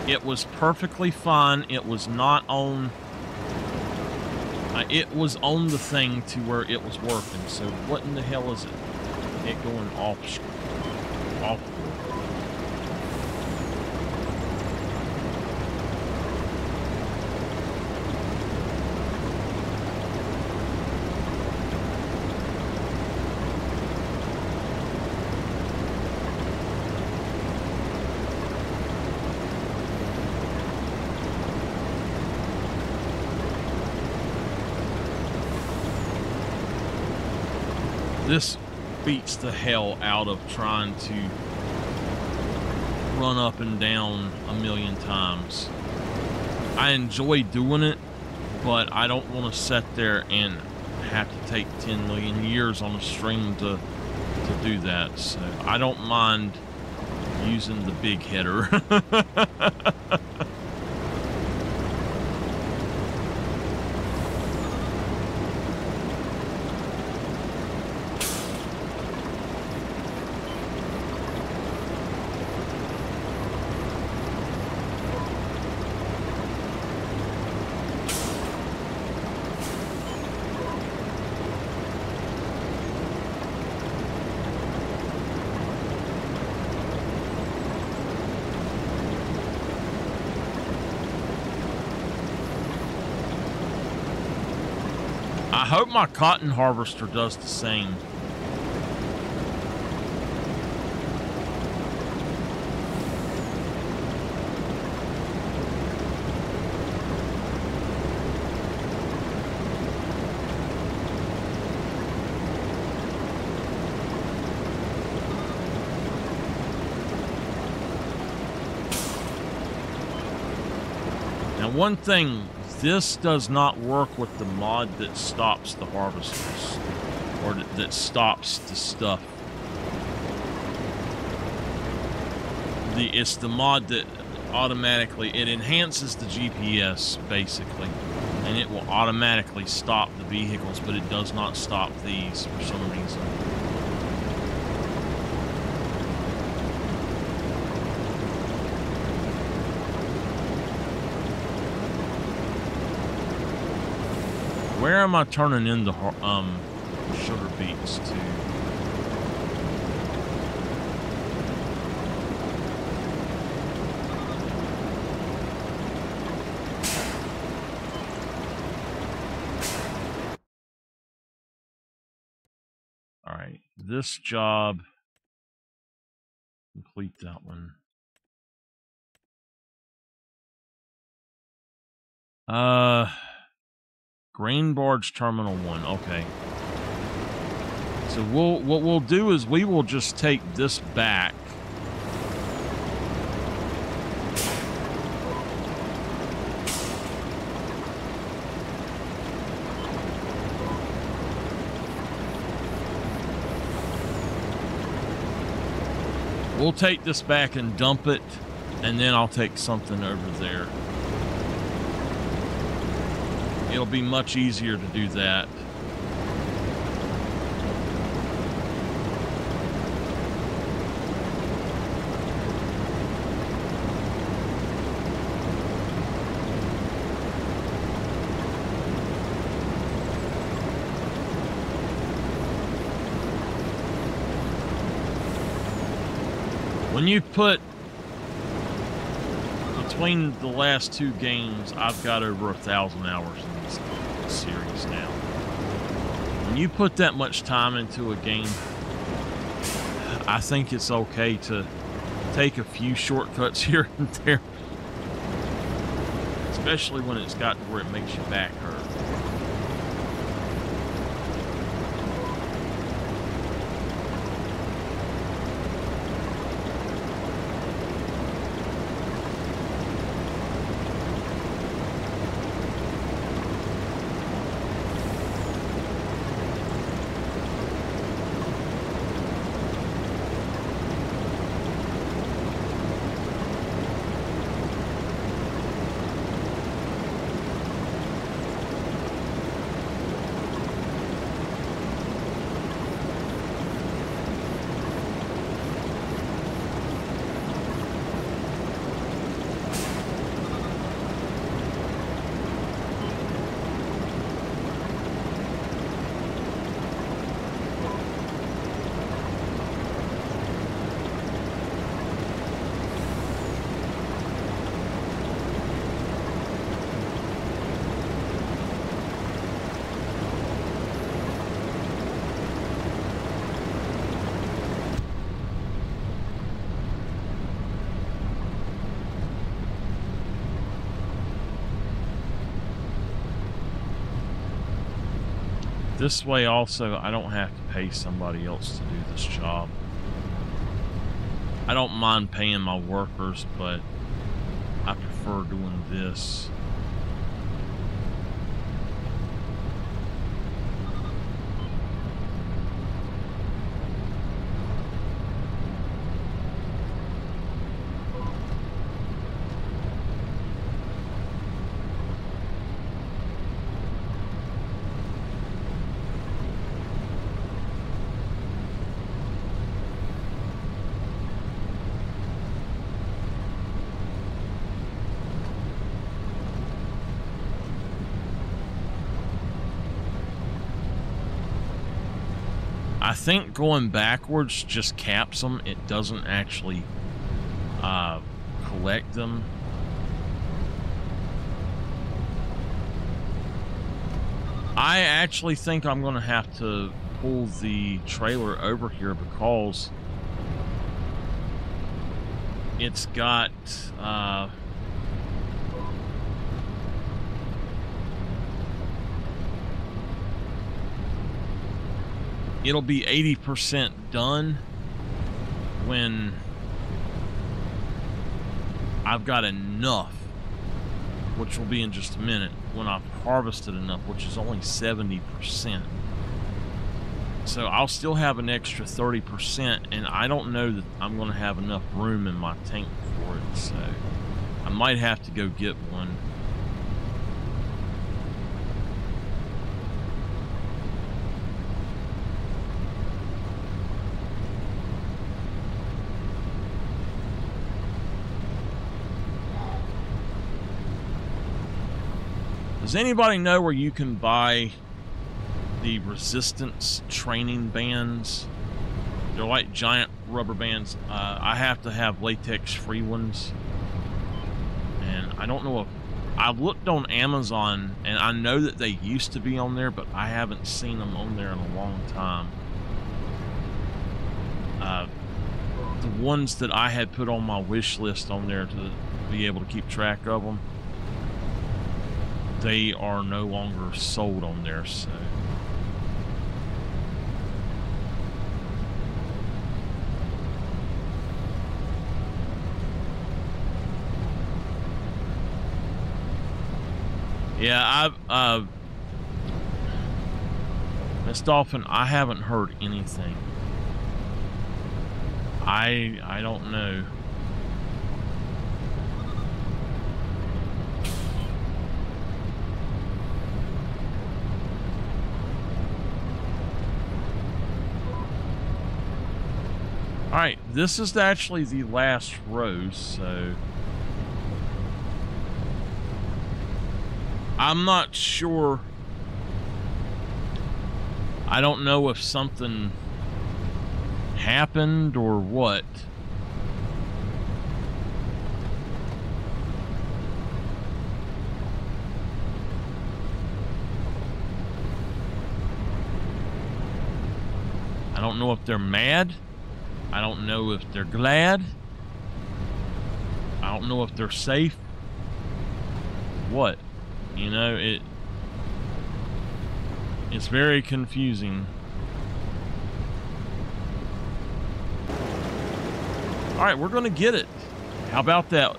It was perfectly fine. It was not on... it was on the thing to where it was working. So what in the hell is it? It going off... This beats the hell out of trying to run up and down a million times. I enjoy doing it, but I don't want to sit there and have to take 10 million years on a stream to do that. So I don't mind using the big header. I hope my cotton harvester does the same. Now, one thing, this does not work with the mod that stops the harvesters, or that stops the stuff. It's the mod that automatically, it enhances the GPS, basically, and it will automatically stop the vehicles, but it does not stop these for some reason. Where am I turning in the sugar beets to? All right, this job, complete that one. Grain barge terminal 1. Okay. So what we'll do is we will just take this back. We'll take this back and dump it, and then I'll take something over there. It'll be much easier to do that. When you put, between the last 2 games, I've got over 1,000 hours in this series now. When you put that much time into a game, I think it's okay to take a few shortcuts here and there. Especially when it's got to where it makes your back hurt. This way also, I don't have to pay somebody else to do this job. I don't mind paying my workers, but I prefer doing this. I think going backwards just caps them. It doesn't actually collect them. I actually think I'm going to have to pull the trailer over here because it's got it'll be 80% done when I've got enough, which will be in just a minute, when I've harvested enough, which is only 70%. So I'll still have an extra 30%, and I don't know that I'm going to have enough room in my tank for it, so I might have to go get one. Does anybody know where you can buy the resistance training bands? They're like giant rubber bands. I have to have latex-free ones. And I don't know if... I've looked on Amazon, and I know that they used to be on there, but I haven't seen them on there in a long time. The ones that I had put on my wish list on there to be able to keep track of them, they are no longer sold on there, so... Yeah, Miss Dolphin, I haven't heard anything. I don't know. Alright, this is actually the last row, so... I'm not sure. I don't know if something happened or what. I don't know if they're mad. I don't know if they're glad. I don't know if they're safe. What? You know, it's very confusing. All right, we're going to get it. How about that?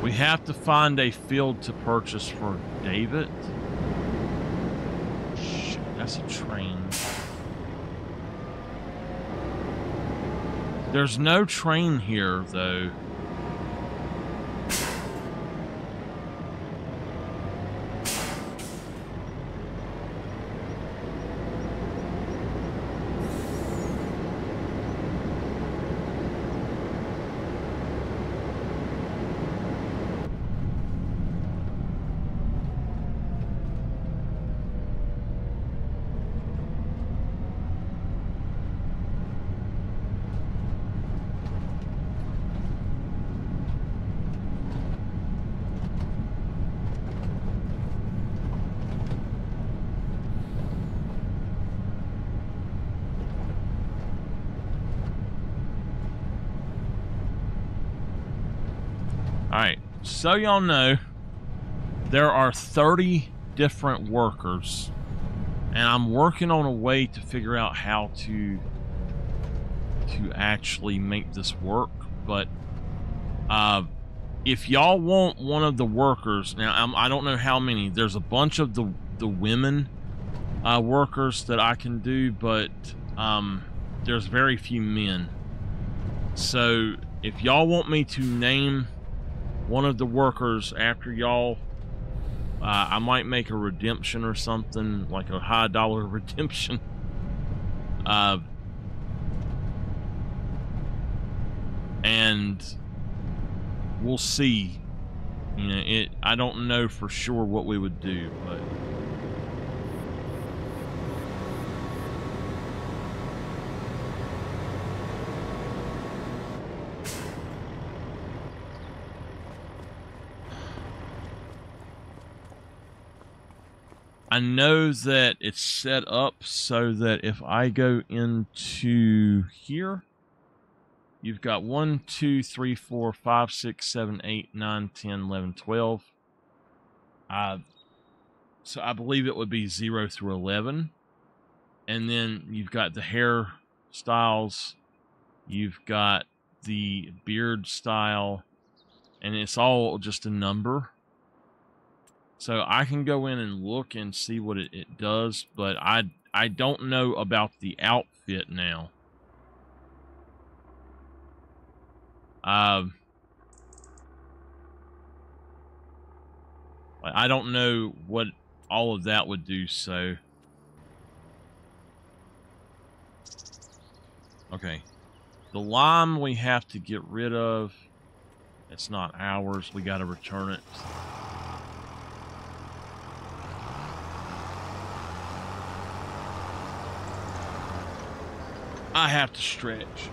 We have to find a field to purchase for David. Shit, that's a train. There's no train here, though. Alright, so y'all know, there are 30 different workers, and I'm working on a way to figure out how to actually make this work. But if y'all want one of the workers, now I don't know how many, there's a bunch of the women workers that I can do, but there's very few men. So if y'all want me to name one of the workers after y'all, I might make a redemption or something, like a high dollar redemption. And we'll see. You know, I don't know for sure what we would do, but I know that it's set up so that if I go into here, you've got 1, 2, 3, 4, 5, 6, 7, 8, 9, 10, 11, 12. So I believe it would be 0 through 11. And then you've got the hair styles, you've got the beard style, and it's all just a number. So I can go in and look and see what it does, but I don't know about the outfit now. I don't know what all of that would do, so... Okay. The lime we have to get rid of. It's not ours. We gotta return it. I have to stretch.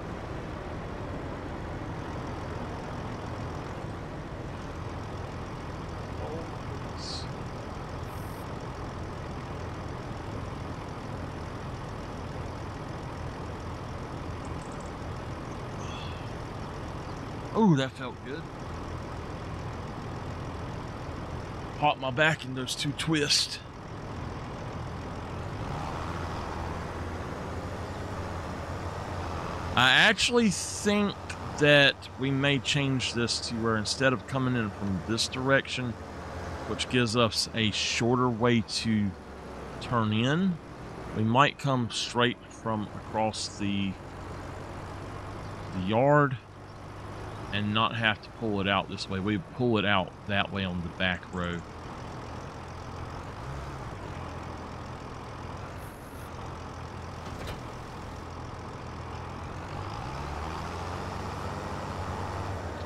Oh, that felt good. Popped my back in those 2 twists. I actually think that we may change this to where instead of coming in from this direction, which gives us a shorter way to turn in, we might come straight from across the yard and not have to pull it out this way. We pull it out that way on the back row.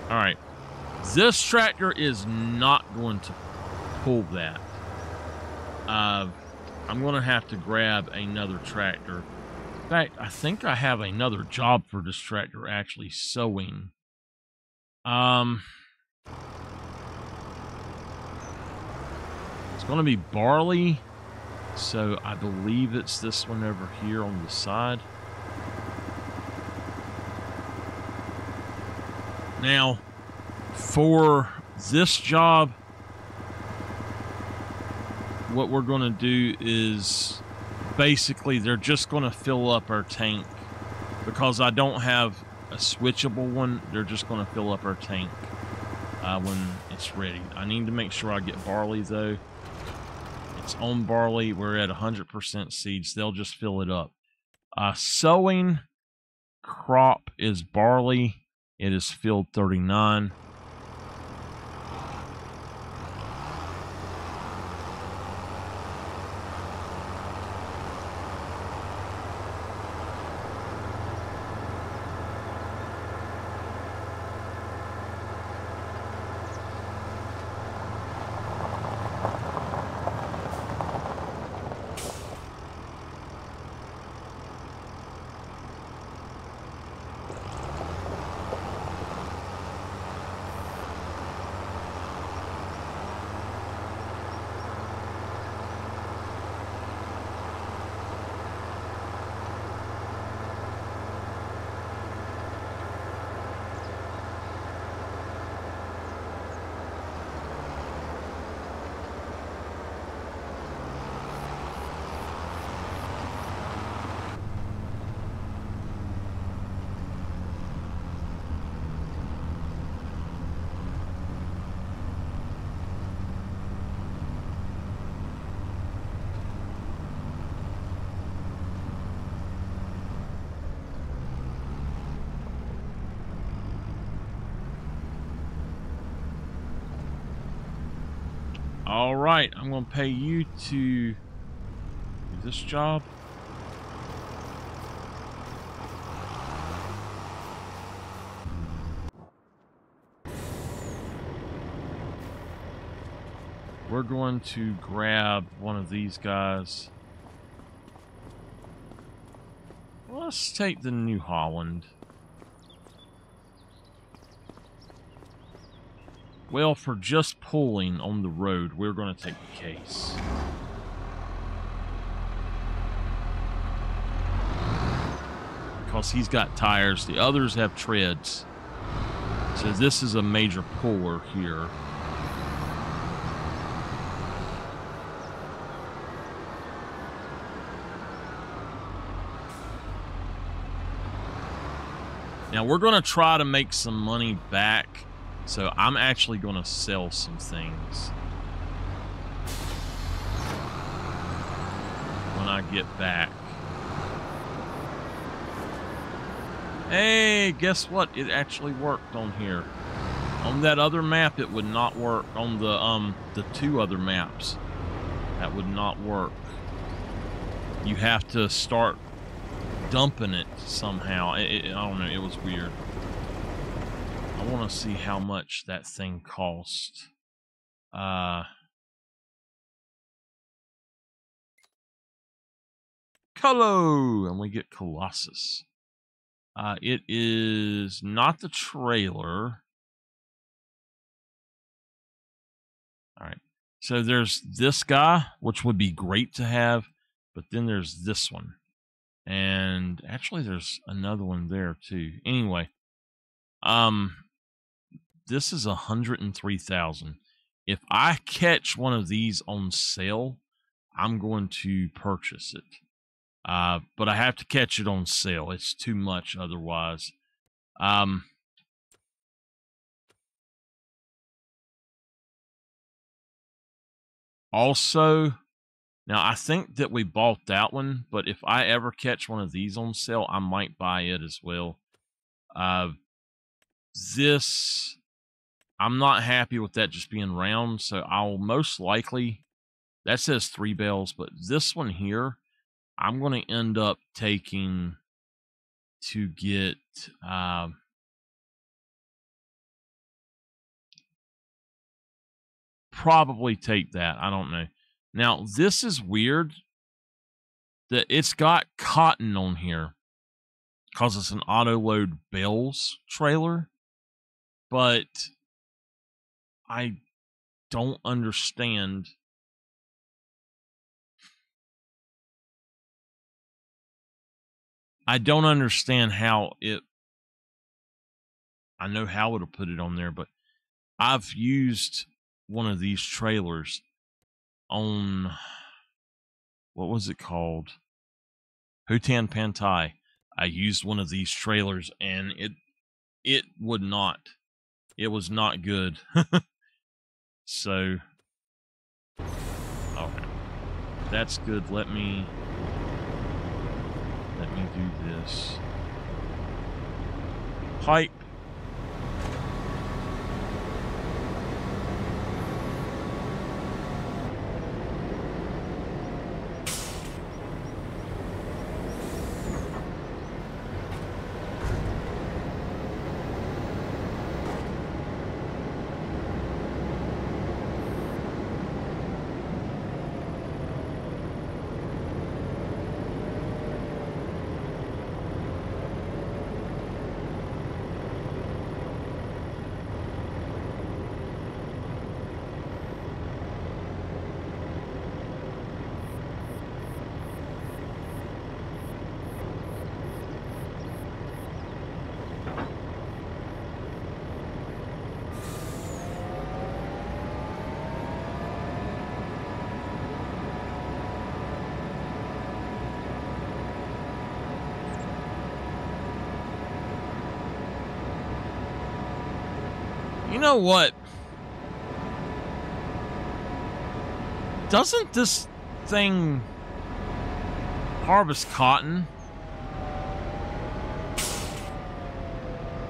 All right, this tractor is not going to pull that. I'm going to have to grab another tractor. In fact, I think I have another job for this tractor, actually sowing. It's going to be barley, so I believe it's this one over here on the side. Now, for this job, what we're going to do is basically they're just going to fill up our tank because I don't have a switchable one. They're just going to fill up our tank when it's ready. I need to make sure I get barley though. It's on barley. We're at 100% seeds. They'll just fill it up. Sowing crop is barley. It is field 39. All right, I'm going to pay you to do this job. We're going to grab one of these guys. Let's take the New Holland. Well, for just pulling on the road, we're going to take the case. Because he's got tires. The others have treads. So this is a major puller here. Now we're going to try to make some money back. So I'm actually going to sell some things when I get back. Hey, guess what? It actually worked on here. On that other map, it would not work. On the two other maps, that would not work. You have to start dumping it somehow. I don't know. It was weird. I want to see how much that thing cost. Colo! And we get Colossus. It is not the trailer. Alright. So there's this guy, which would be great to have. But then there's this one. And actually there's another one there too. Anyway. This is 103,000. If I catch one of these on sale, I'm going to purchase it. But I have to catch it on sale. It's too much otherwise. Also, now I think that we bought that one, but if I ever catch one of these on sale, I might buy it as well. This, I'm not happy with that just being round, so I'll most likely, that says 3 bells, but this one here, I'm going to end up taking to get, probably take that. I don't know. Now, this is weird that it's got cotton on here because it's an auto-load bells trailer, but I don't understand. I don't understand how it, I know how it'll put it on there, but I've used one of these trailers on, what was it called? Hutan Pantai. I used one of these trailers and it would not. It was not good. So, okay. That's good. Let me do this. Pipe. You know what? Doesn't this thing harvest cotton?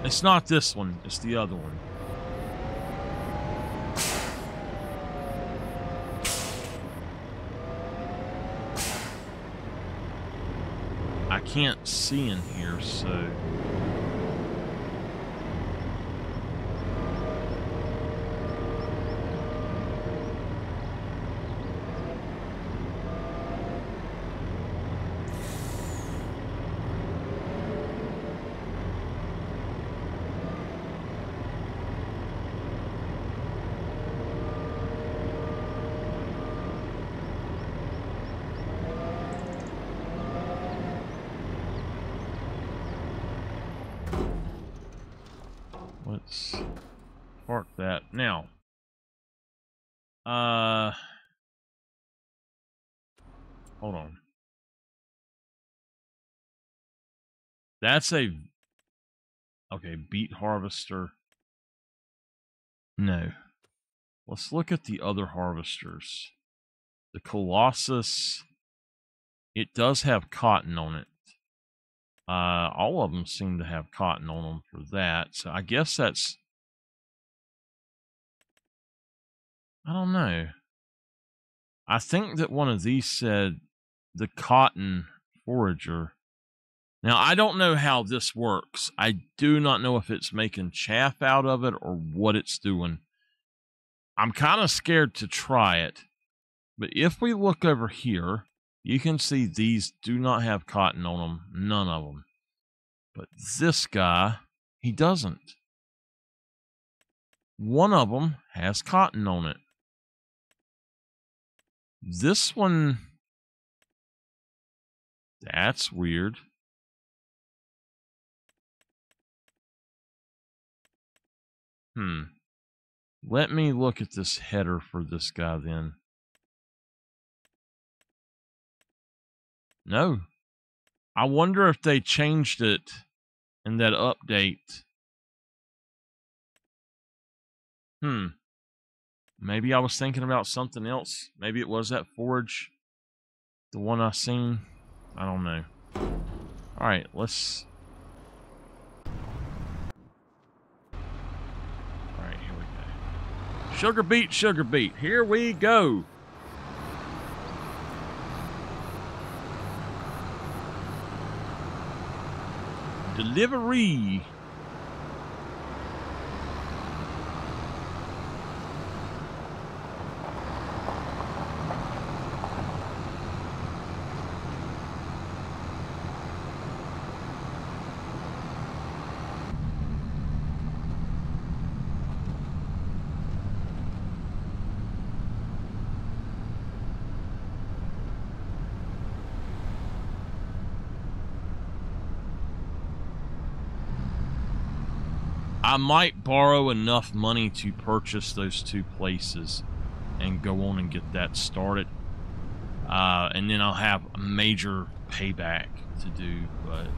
It's not this one, it's the other one. can't see in here, so... Let's park that. Now, hold on. That's a, okay, beet harvester. No. Let's look at the other harvesters. The Colossus, it does have cotton on it. All of them seem to have cotton on them for that. So I guess that's, I don't know. I think that one of these said the cotton forager. Now, I don't know how this works. I do not know if it's making chaff out of it or what it's doing. I'm kind of scared to try it. But if we look over here, you can see these do not have cotton on them. None of them. But this guy, he doesn't. One of them has cotton on it. This one, that's weird. Let me look at this header for this guy then. No. I wonder if they changed it in that update. Maybe I was thinking about something else. Maybe it was that forge. The one I seen. I don't know. Alright, let's... Alright, here we go. Sugar beet, sugar beet. Here we go. Delivery. I might borrow enough money to purchase those two places and go on and get that started. And then I'll have a major payback to do, but...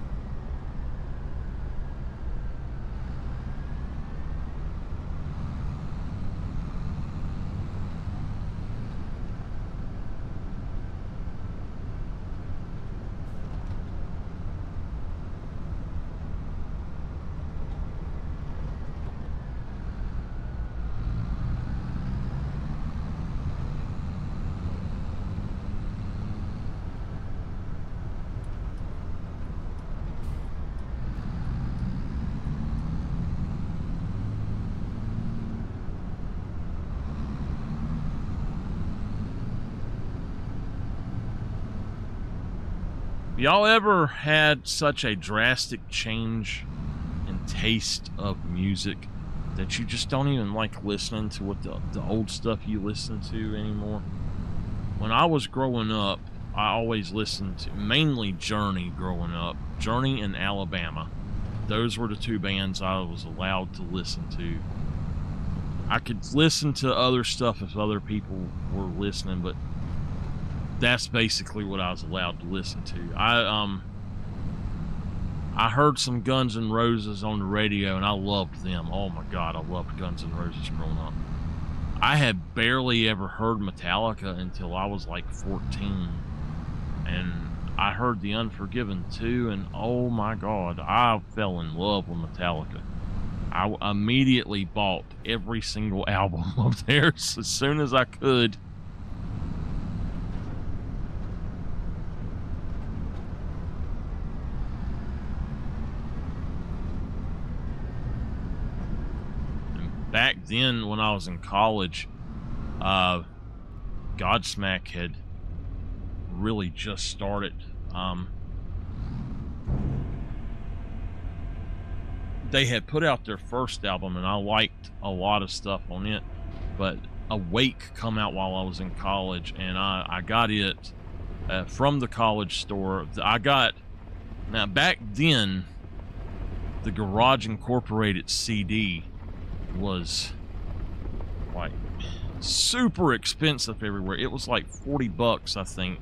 Y'all ever had such a drastic change in taste of music that you just don't even like listening to what the old stuff you listen to anymore? When I was growing up, I always listened to mainly Journey growing up. Journey and Alabama. Those were the two bands I was allowed to listen to. I could listen to other stuff if other people were listening, but that's basically what I was allowed to listen to. I heard some Guns N' Roses on the radio, and I loved them. Oh my God, I loved Guns N' Roses growing up. I had barely ever heard Metallica until I was like 14, and I heard The Unforgiven too, and oh my God, I fell in love with Metallica. I immediately bought every single album of theirs as soon as I could. then when I was in college, Godsmack had really just started. They had put out their first album, and I liked a lot of stuff on it, but Awake come out while I was in college, and I got it from the college store. Now back then, the Garage Incorporated CD was like super expensive everywhere. It was like $40, I think.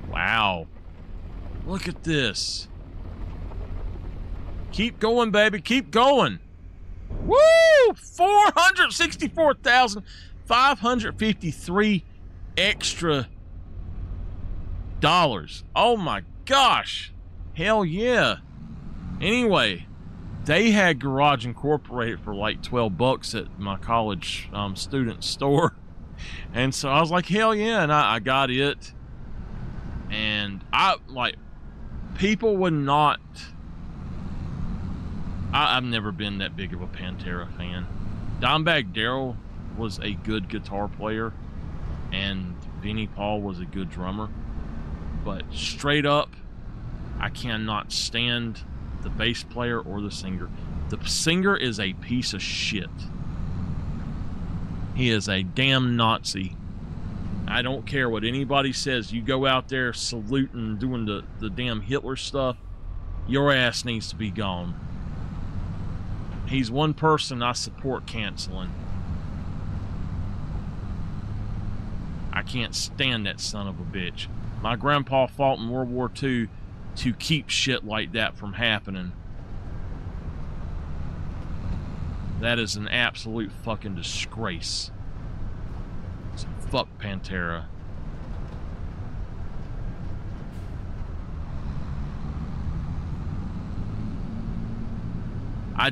Wow. Look at this. Keep going, baby. Keep going. Woo! 464,553 extra dollars. Oh my gosh. Hell yeah. Anyway, they had Garage Incorporated for like $12 at my college student store. And so I was like, hell yeah. And I got it. And people would not. I've never been that big of a Pantera fan. Dimebag Darrell was a good guitar player, and Vinnie Paul was a good drummer. But straight up, I cannot stand the bass player or the singer. The singer is a piece of shit. He is a damn Nazi. I don't care what anybody says. You go out there saluting, doing the damn Hitler stuff, your ass needs to be gone. He's one person I support canceling. I can't stand that son of a bitch. My grandpa fought in World War II to keep shit like that from happening. That is an absolute fucking disgrace. So fuck Pantera. I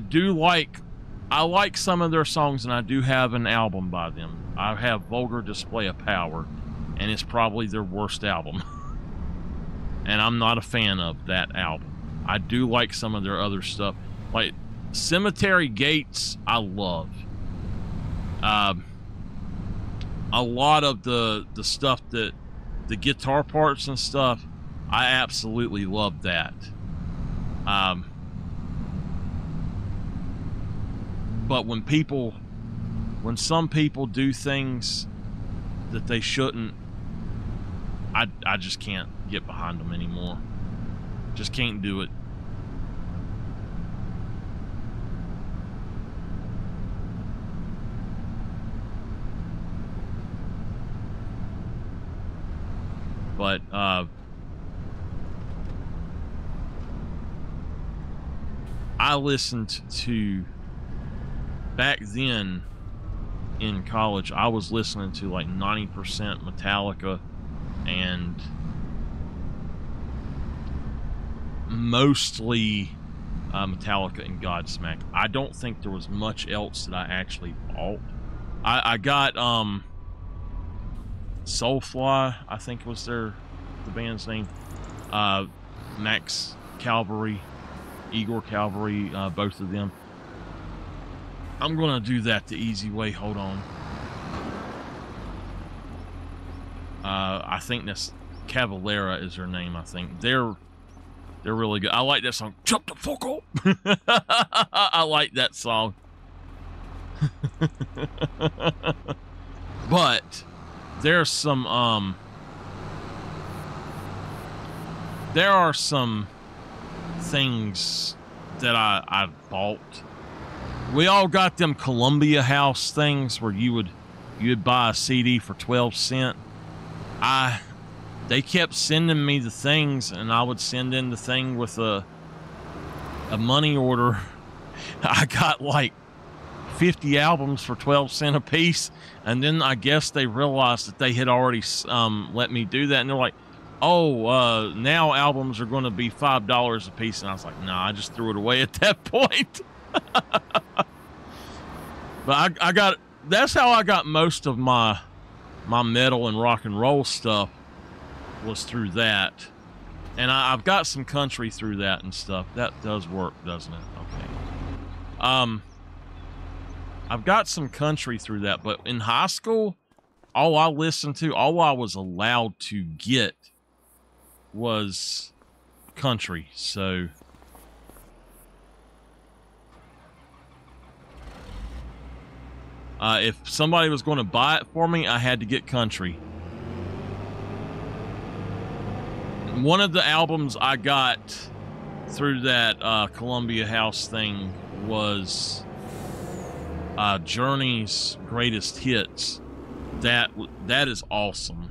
like some of their songs, and I do have an album by them. I have Vulgar Display of Power, and it's probably their worst album. And I'm not a fan of that album. I do like some of their other stuff. Like Cemetery Gates, I love. A lot of the stuff that the guitar parts and stuff, I absolutely love that. But when some people do things that they shouldn't, I just can't get behind them anymore. Just can't do it. But I listened to, back then in college, I was listening to like 90% Metallica and mostly Metallica and Godsmack. I don't think there was much else that I actually bought. I got Soulfly, I think was the band's name. Max Calvary, Igor Calvary, both of them. I'm gonna do that the easy way. Hold on. I think that's Cavalera is her name. I think they're really good. I like that song. Jump the fuck up. I like that song. But there's some there are some things that I bought. We all got them Columbia House things where you'd buy a CD for 12 cents. They kept sending me the things, and I would send in the thing with a money order. I got like 50 albums for 12 cents a piece, and then I guess they realized that they had already let me do that, and they're like, oh, now albums are going to be $5 a piece, and I was like, nah, I just threw it away at that point. But I got, that's how I got most of my metal and rock and roll stuff, was through that. And I've got some country through that and stuff. That does work, doesn't it? Okay. I've got some country through that, but in high school, all I listened to, all I was allowed to get was country. So if somebody was going to buy it for me, I had to get country. One of the albums I got through that Columbia House thing was Journey's Greatest Hits. That is awesome.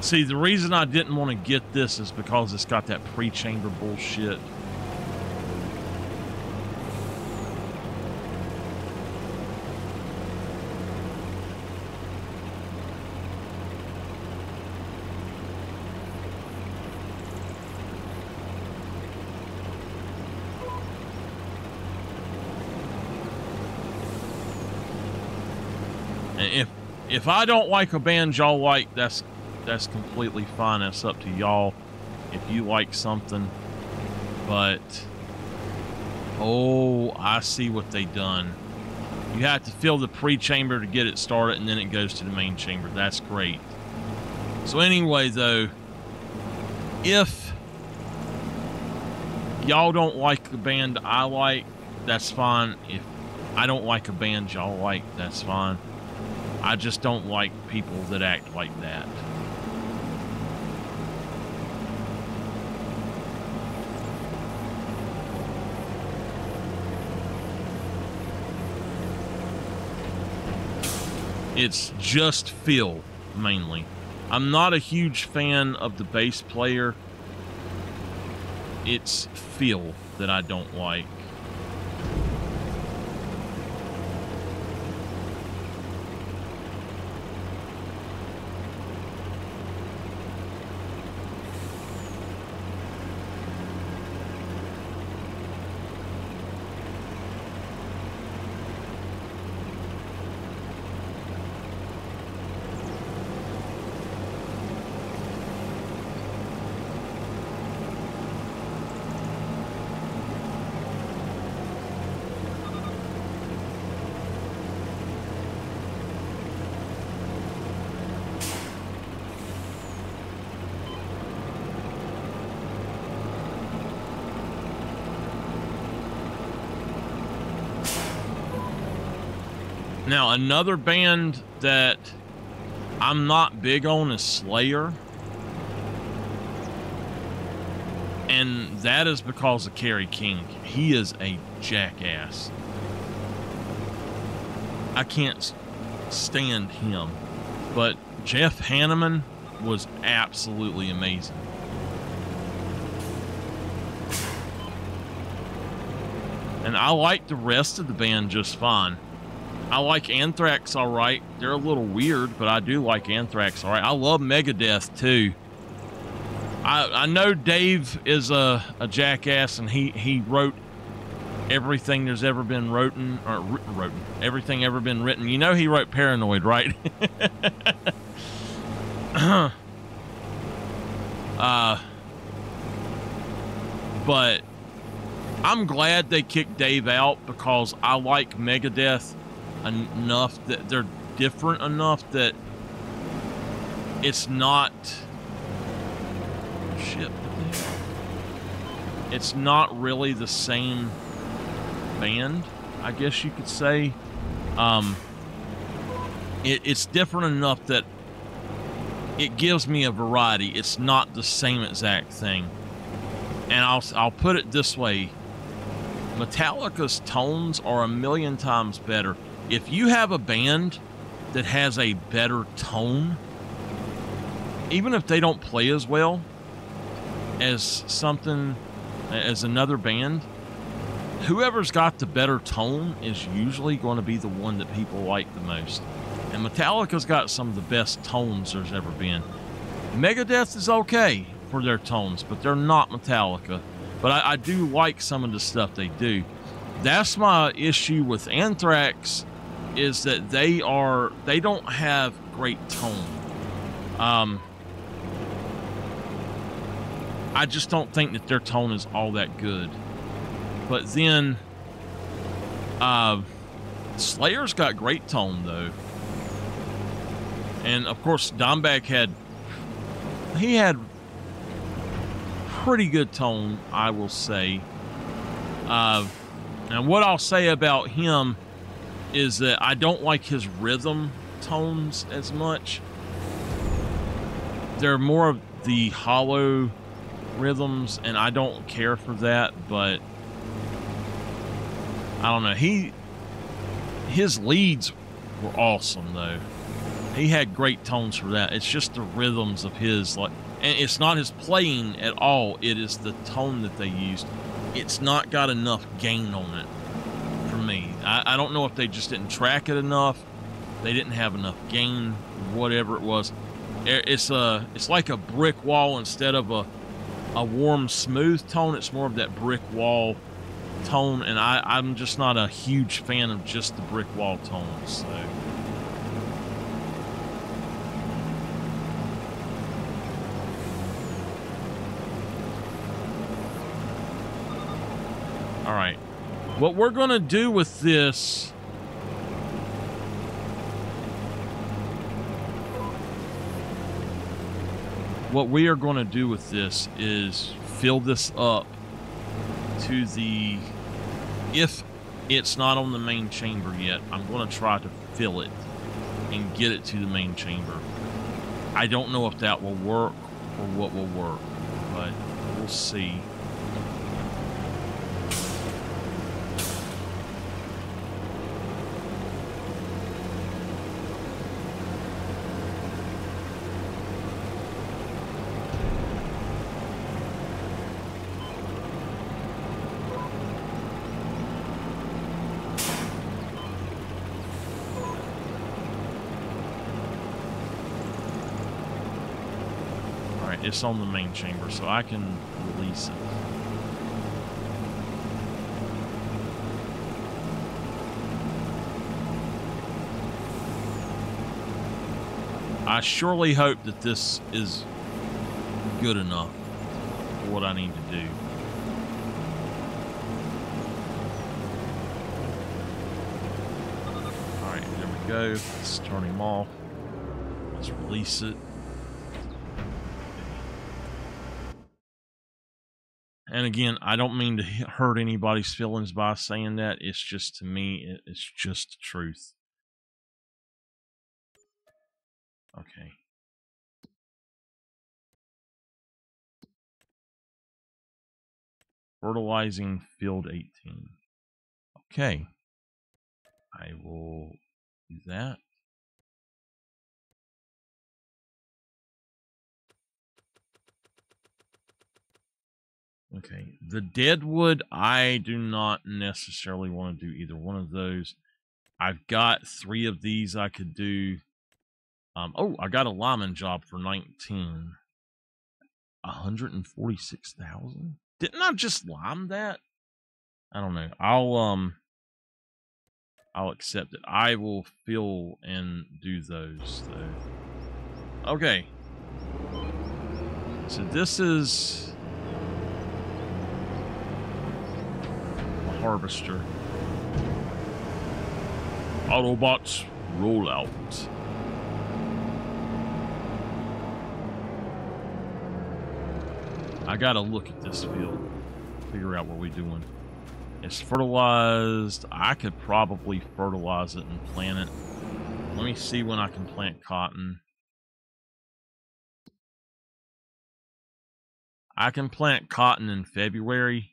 See, the reason I didn't want to get this is because it's got that pre-chamber bullshit. And if I don't like a band y'all like, that's completely fine. That's up to y'all if you like something. But oh, I see what they done. You have to fill the pre-chamber to get it started, and then it goes to the main chamber. That's great. So anyway, though, if y'all don't like the band I like, that's fine. If I don't like a band y'all like, that's fine. I just don't like people that act like that. It's just feel, mainly. I'm not a huge fan of the bass player. It's feel that I don't like. Now, another band that I'm not big on is Slayer. And that is because of Kerry King. He is a jackass. I can't stand him. But Jeff Hanneman was absolutely amazing. And I like the rest of the band just fine. I like Anthrax all right. They're a little weird, but I do like Anthrax all right. I love Megadeth too. I know Dave is a jackass, and he wrote everything there's ever been written, or everything ever been written. You know he wrote Paranoid, right? But I'm glad they kicked Dave out, because I like Megadeth enough that they're different enough that it's not it's not really the same band, I guess you could say. It's different enough that it gives me a variety. It's not the same exact thing. And I'll put it this way. Metallica's tones are a million times better. If you have a band that has a better tone, even if they don't play as well as another band, whoever's got the better tone is usually going to be the one that people like the most. And Metallica's got some of the best tones there's ever been. Megadeth is okay for their tones, but they're not Metallica. But I do like some of the stuff they do. That's my issue with Anthrax, is that they don't have great tone. I just don't think that their tone is all that good. But then Slayer's got great tone though. And of course Dimebag had pretty good tone, I will say. And what I'll say about him is that I don't like his rhythm tones as much. They're more of the hollow rhythms, and I don't care for that, but I don't know. His leads were awesome though. He had great tones for that. It's just the rhythms of his, like, and it's not his playing at all. It is the tone that they used. It's not got enough gain on it for me. I don't know if they just didn't track it enough. They didn't have enough gain, whatever it was. It's like a brick wall instead of a warm, smooth tone. It's more of that brick wall tone, and I'm just not a huge fan of just the brick wall tones. So. All right, what we're going to do with this is fill this up to the, if it's not on the main chamber yet, I'm going to try to fill it and get it to the main chamber. I don't know if that will work or what will work, but we'll see. It's on the main chamber, so I can release it. I surely hope that this is good enough for what I need to do. Alright, there we go. Let's turn him off. Let's release it. And again, I don't mean to hurt anybody's feelings by saying that. It's just, to me, it's just the truth. Okay. Fertilizing field 18. Okay. I will do that. Okay, the deadwood, I do not necessarily want to do either one of those. I've got 3 of these I could do. Oh, I got a lineman job for 19. 146,000? Didn't I just lime that? I don't know. I'll accept it. I will fill and do those though. Okay. So this is harvester. Autobots, roll out. I gotta look at this field, figure out what we're doing. It's fertilized. I could probably fertilize it and plant it. Let me see when I can plant cotton. I can plant cotton in February.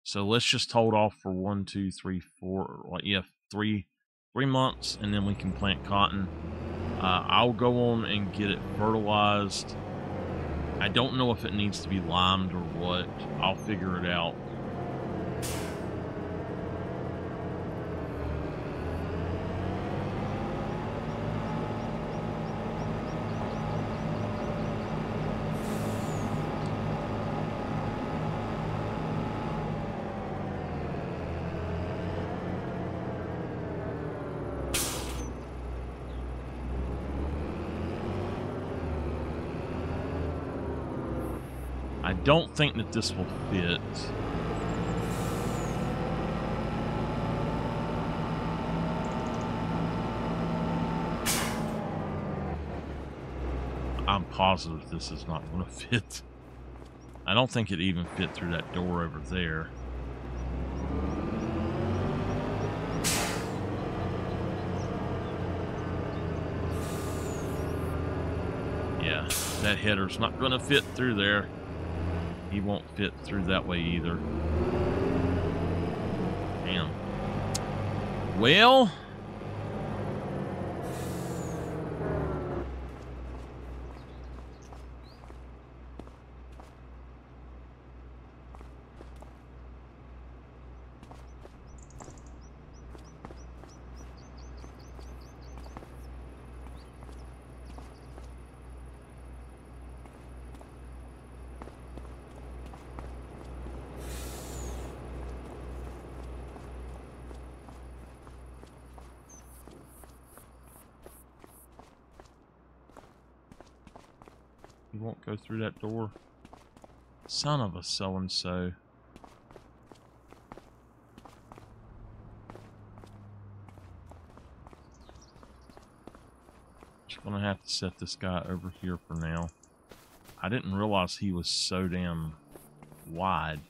So let's just hold off for 1, 2, 3, 4, like, yeah, 3 months, and then we can plant cotton. I'll go on and get it fertilized. I don't know if it needs to be limed or what. I'll figure it out. I don't think that this will fit. I'm positive this is not going to fit. I don't think it even fit through that door over there. Yeah, that header's not going to fit through there. He won't fit through that way either. Damn. Well, he won't go through that door. Son of a so-and-so. Just gonna have to set this guy over here for now. I didn't realize he was so damn wide.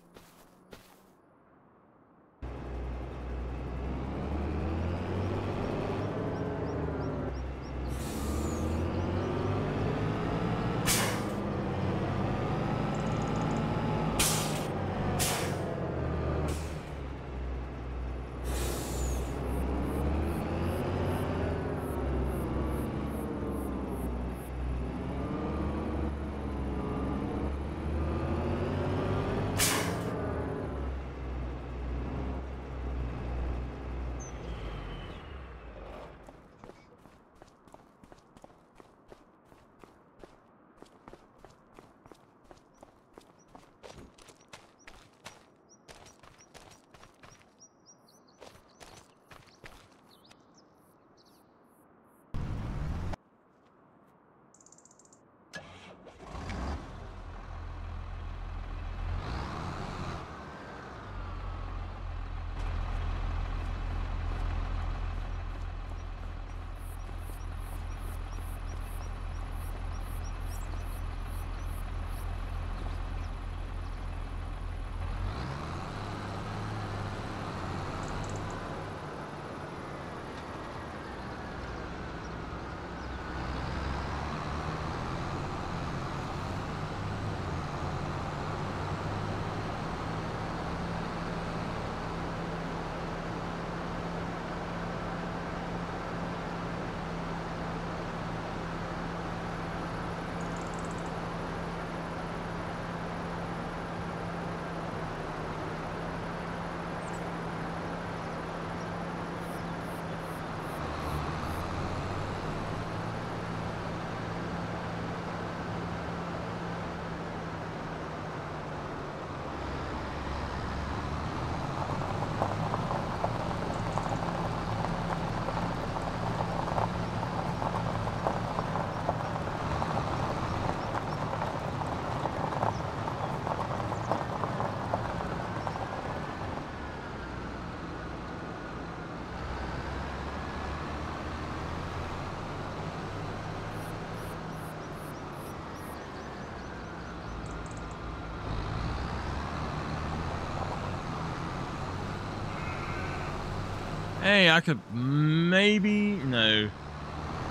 Hey, I could maybe... No,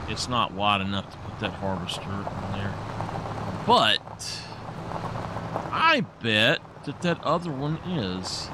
it's not wide enough to put that harvester in there. But I bet that that other one is.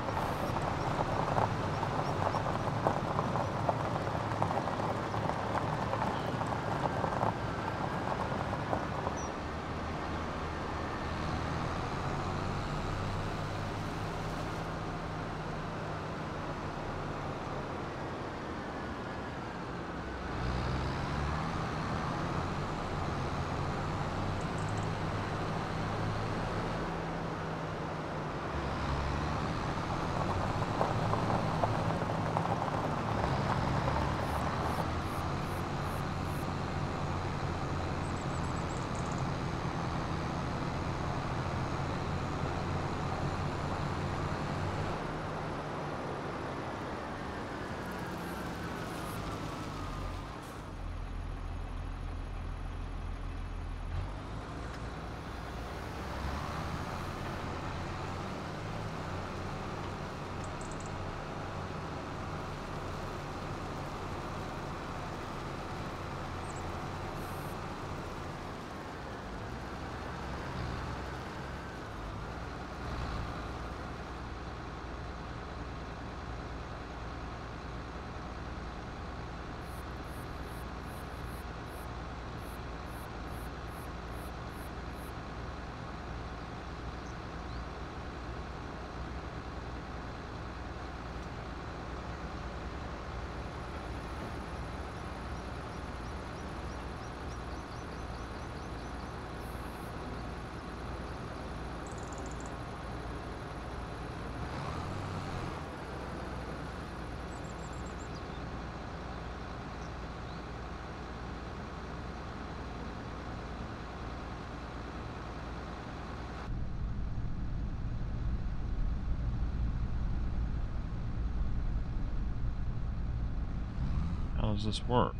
How does this work?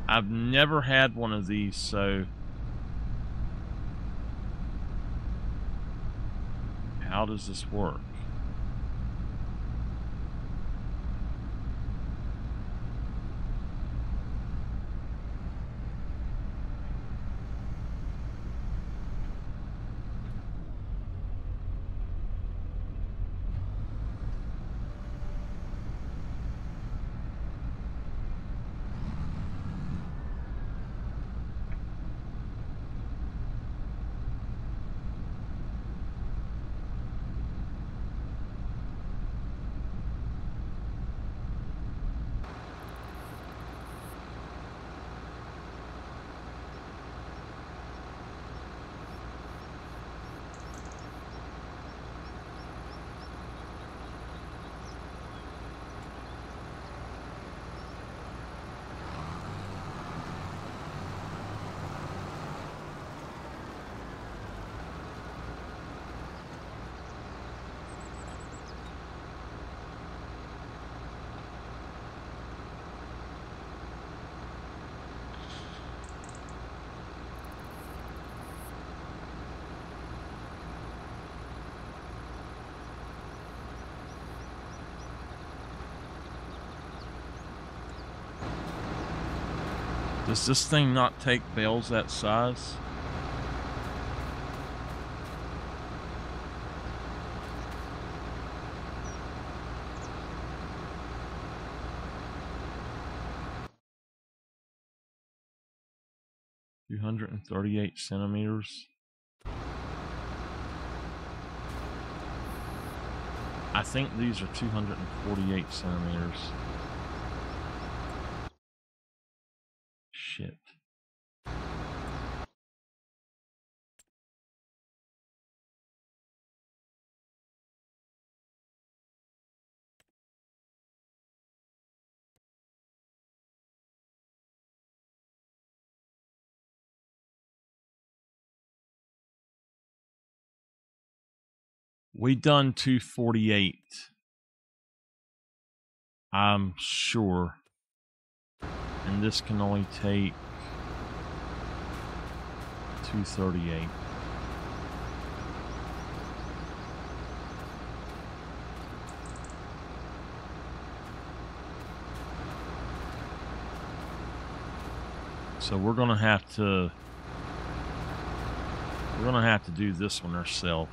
I've never had one of these, so how does this work? Does this thing not take bales that size? $238 centimeters. I think these are 248 centimeters. Shit. We done 248. I'm sure. And this can only take 238. So we're gonna have to do this one ourselves.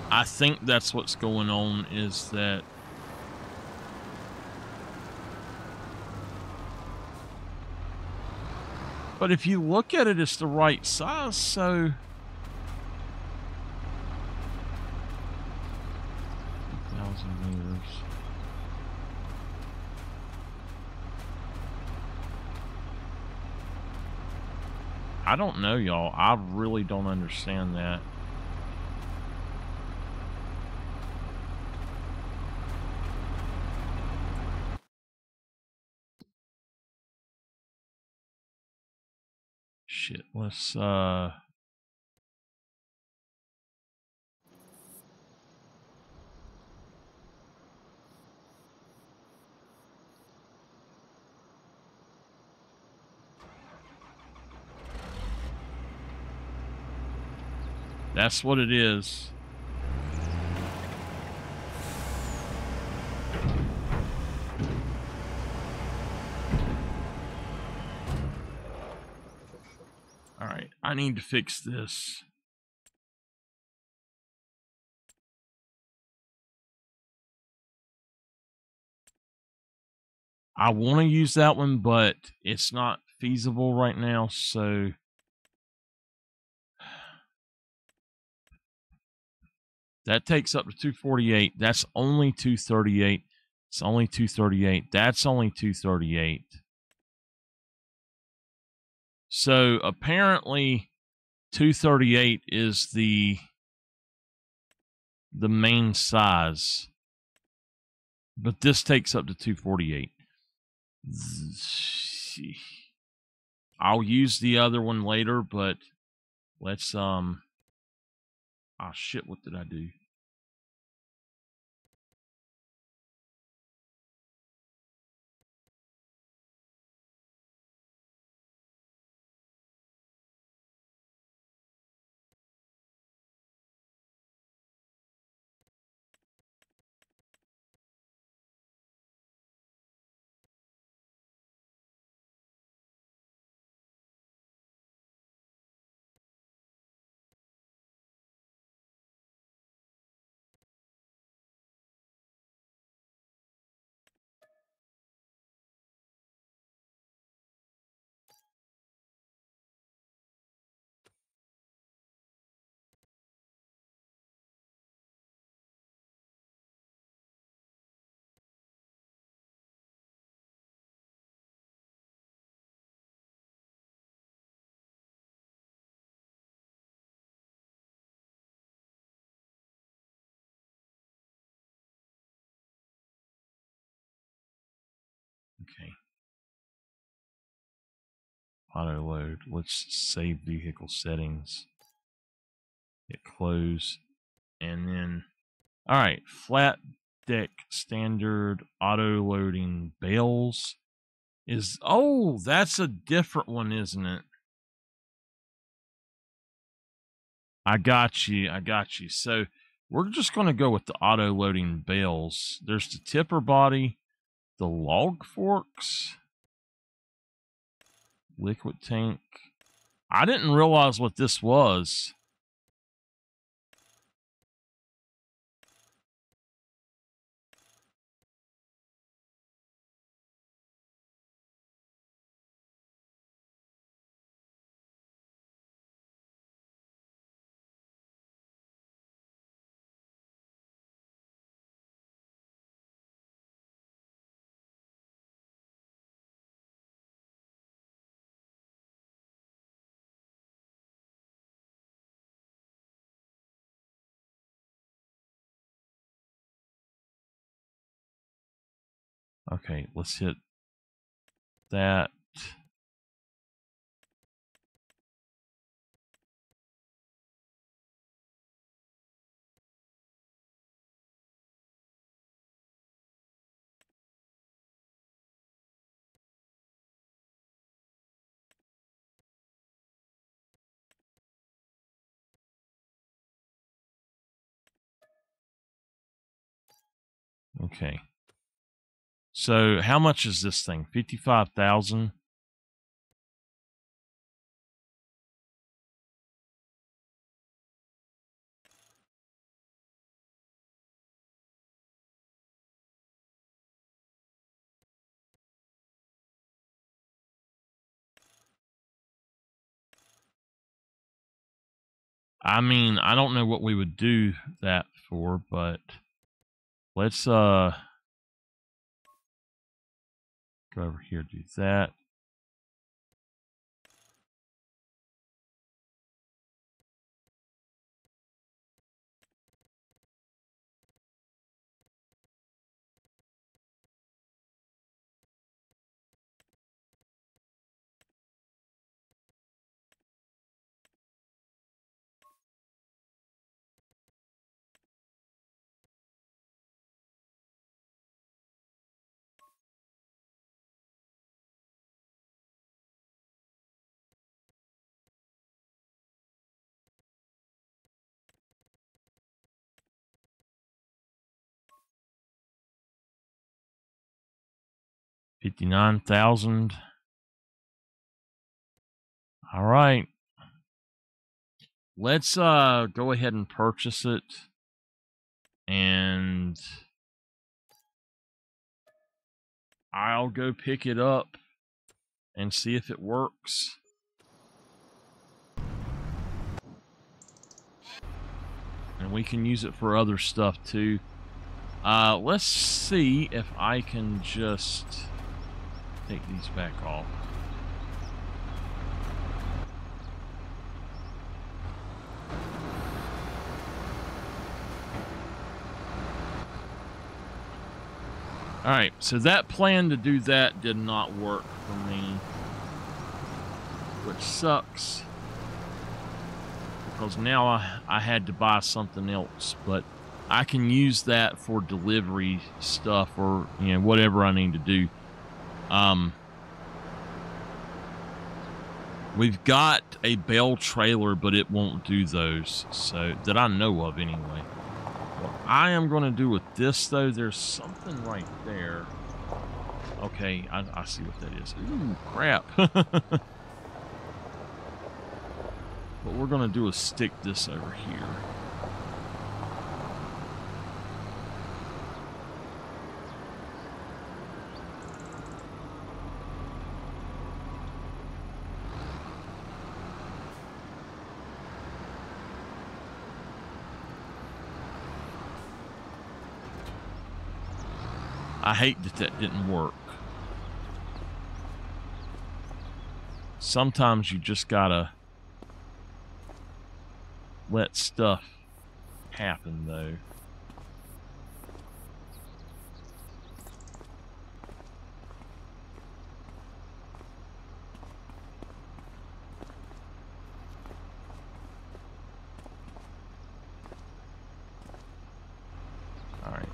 I think that's what's going on, is that but if you look at it, it's the right size, so 1,000 meters. I don't know, y'all. I really don't understand that. Shit, let's that's what it is. All right, I need to fix this. I want to use that one, but it's not feasible right now, so that takes up to 248. That's only 238. It's only 238. That's only 238. So apparently 238 is the main size. But this takes up to 248. I'll use the other one later, but let's oh shit, what did I do? Okay. Auto load. Let's save vehicle settings. Hit close. And then, all right, flat deck standard auto loading bales is, oh, that's a different one, isn't it? I got you. I got you. So we're just going to go with the auto loading bales. There's the tipper body, the log forks, liquid tank. I didn't realize what this was. Okay, let's hit that. Okay. So how much is this thing? 55,000. I mean, I don't know what we would do that for, but let's go over here, do that. $59,000. All right. Let's go ahead and purchase it. And I'll go pick it up and see if it works. And we can use it for other stuff too. Let's see if I can just take these back off. Alright, so that plan to do that did not work for me, which sucks, because now I had to buy something else, but I can use that for delivery stuff or, you know, whatever I need to do. We've got a bale trailer, but it won't do those, so that I know of anyway. What I am going to do with this, though, there's something right there. Okay, I see what that is. Ooh, crap. What we're going to do is stick this over here. I hate that that didn't work. Sometimes you just gotta let stuff happen, though. All right.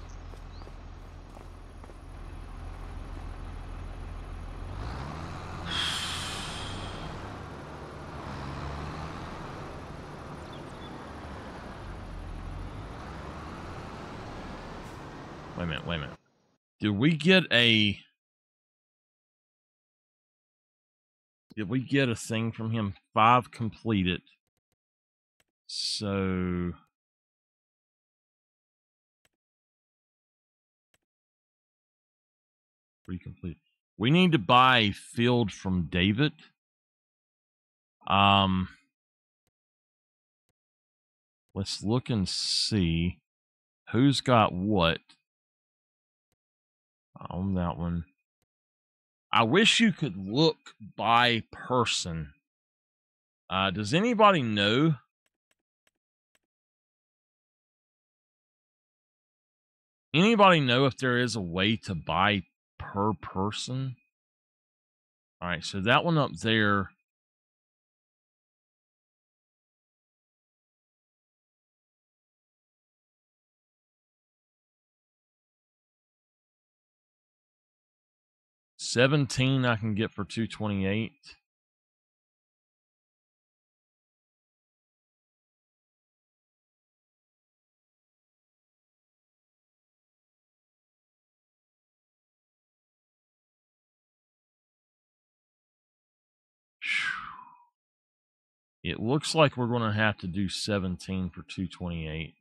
Wait a minute. Did we get a thing from him? 5 completed. So complete. We need to buy a field from David. Let's look and see who's got what on that one. I wish you could look by person. Does anybody know? Anybody know if there is a way to buy per person. All right, so that one up there. $17 I can get for $228. It looks like we're going to have to do 17 for 228.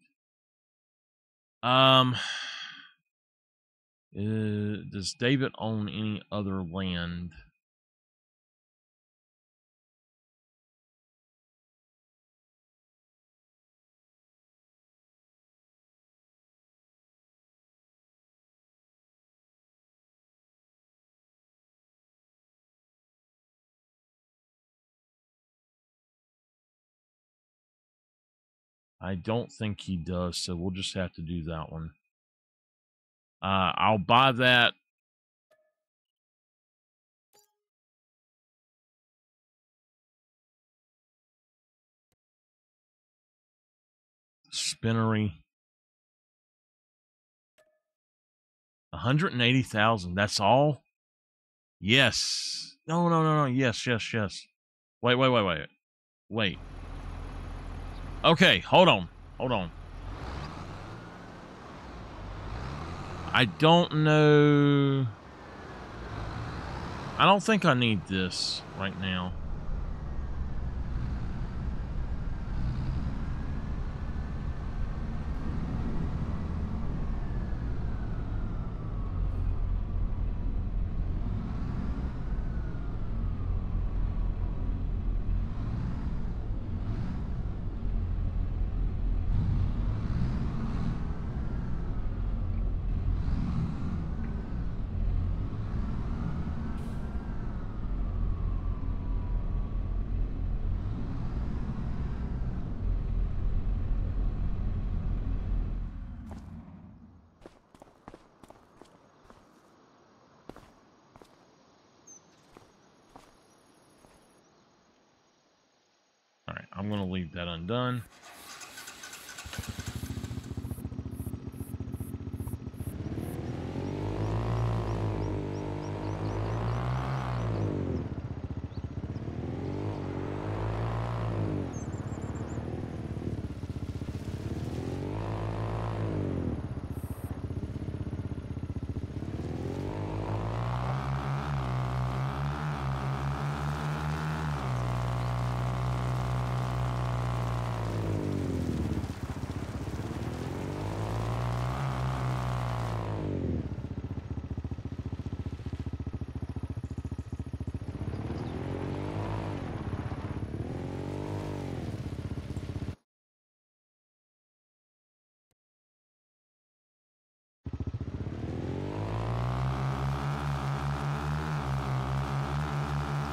Does David own any other land? I don't think he does, so we'll just have to do that one. I'll buy that. Spinnery. 180,000. That's all? Yes. No. Yes. Wait. Okay, hold on. I don't know. I don't think I need this right now. All right, I'm going to leave that undone.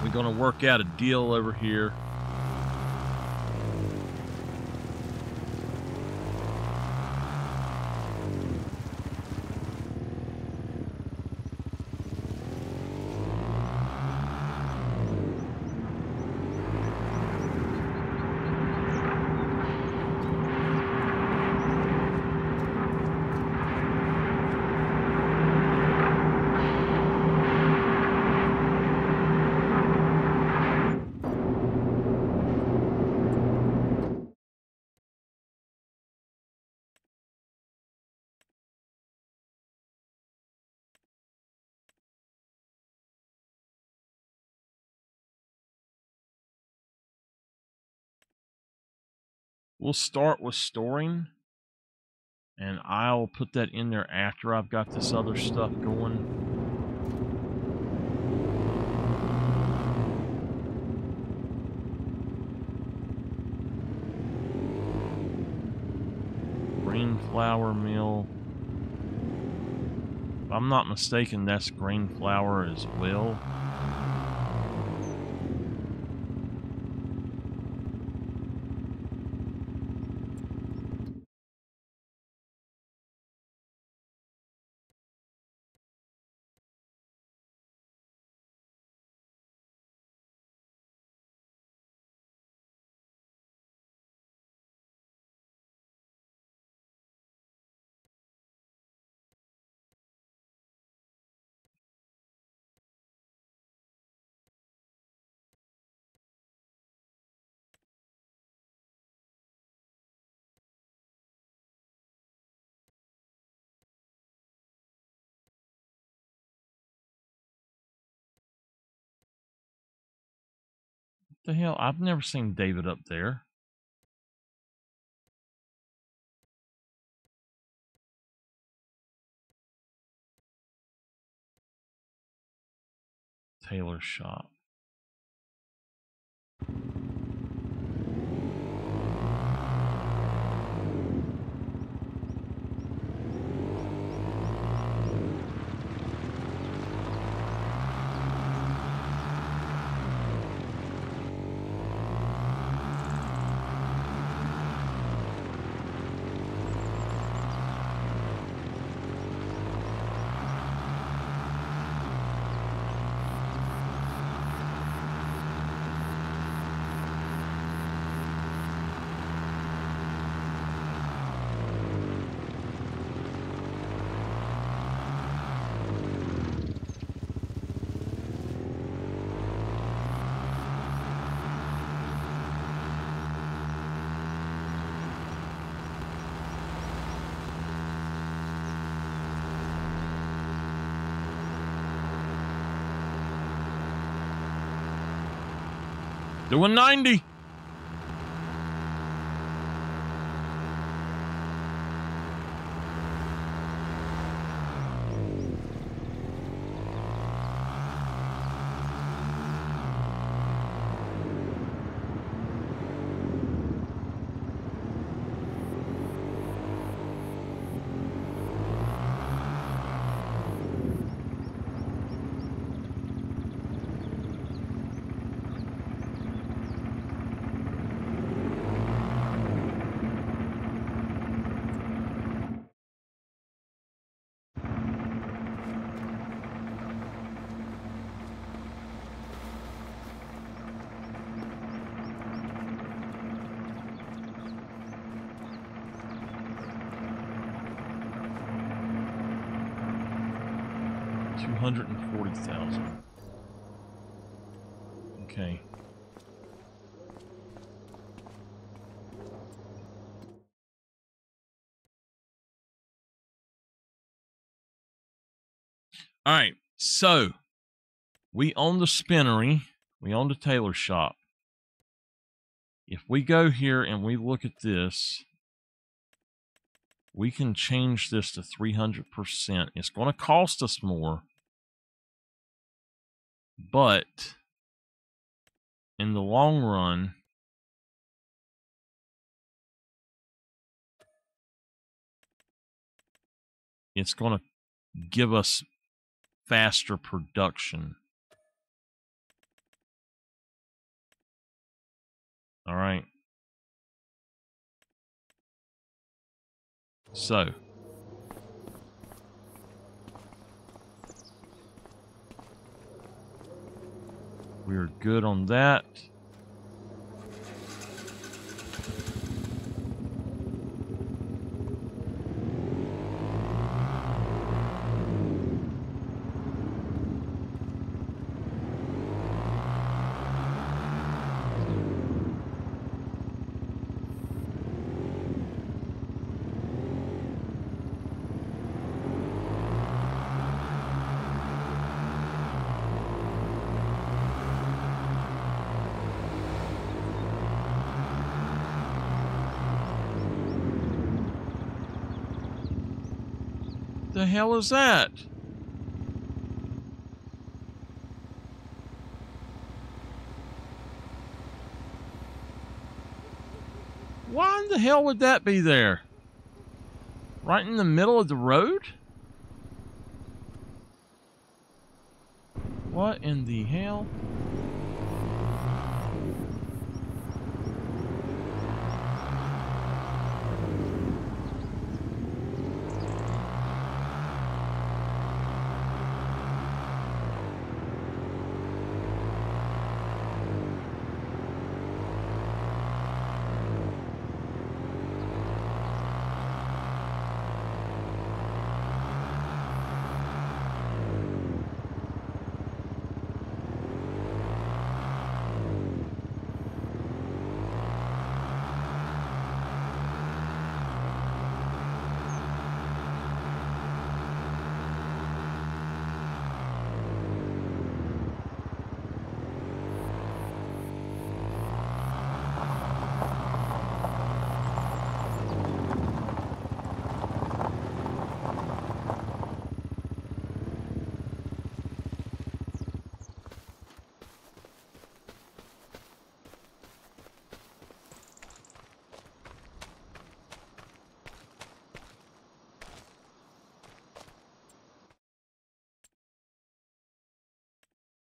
We're going to work out a deal over here. We'll start with storing, and I'll put that in there after I've got this other stuff going. Green flour mill. If I'm not mistaken, that's green flour as well. The hell? I've never seen David up there. Tailor shop. Doing 90. $240,000. Okay. All right. So we own the spinnery. We own the tailor shop. If we go here and we look at this, we can change this to 300%. It's going to cost us more, but in the long run, it's going to give us faster production. All right. So we're good on that. The hell is that? Why in the hell would that be there? Right in the middle of the road? What in the hell?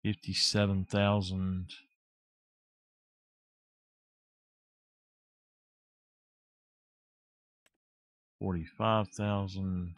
57,000. $45,000.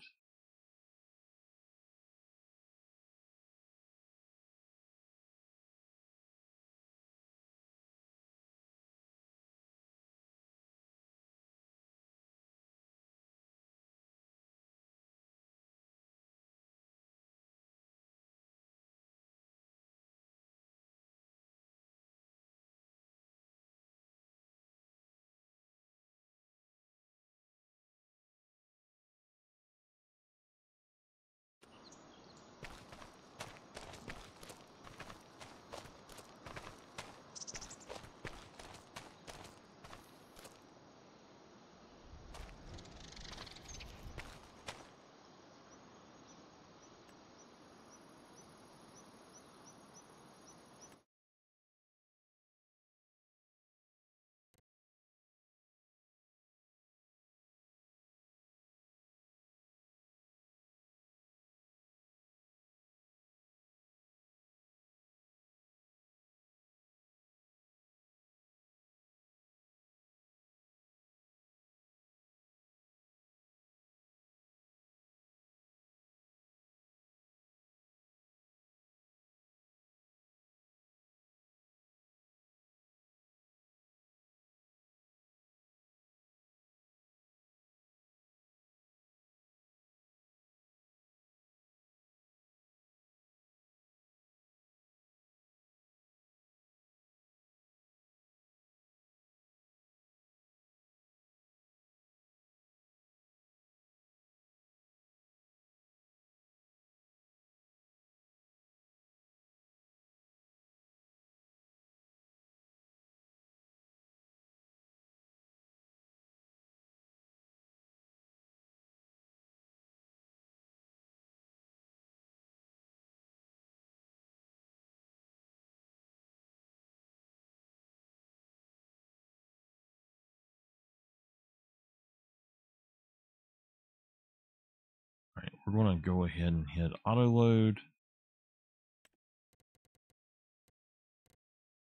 All right, we're going to go ahead and hit auto load.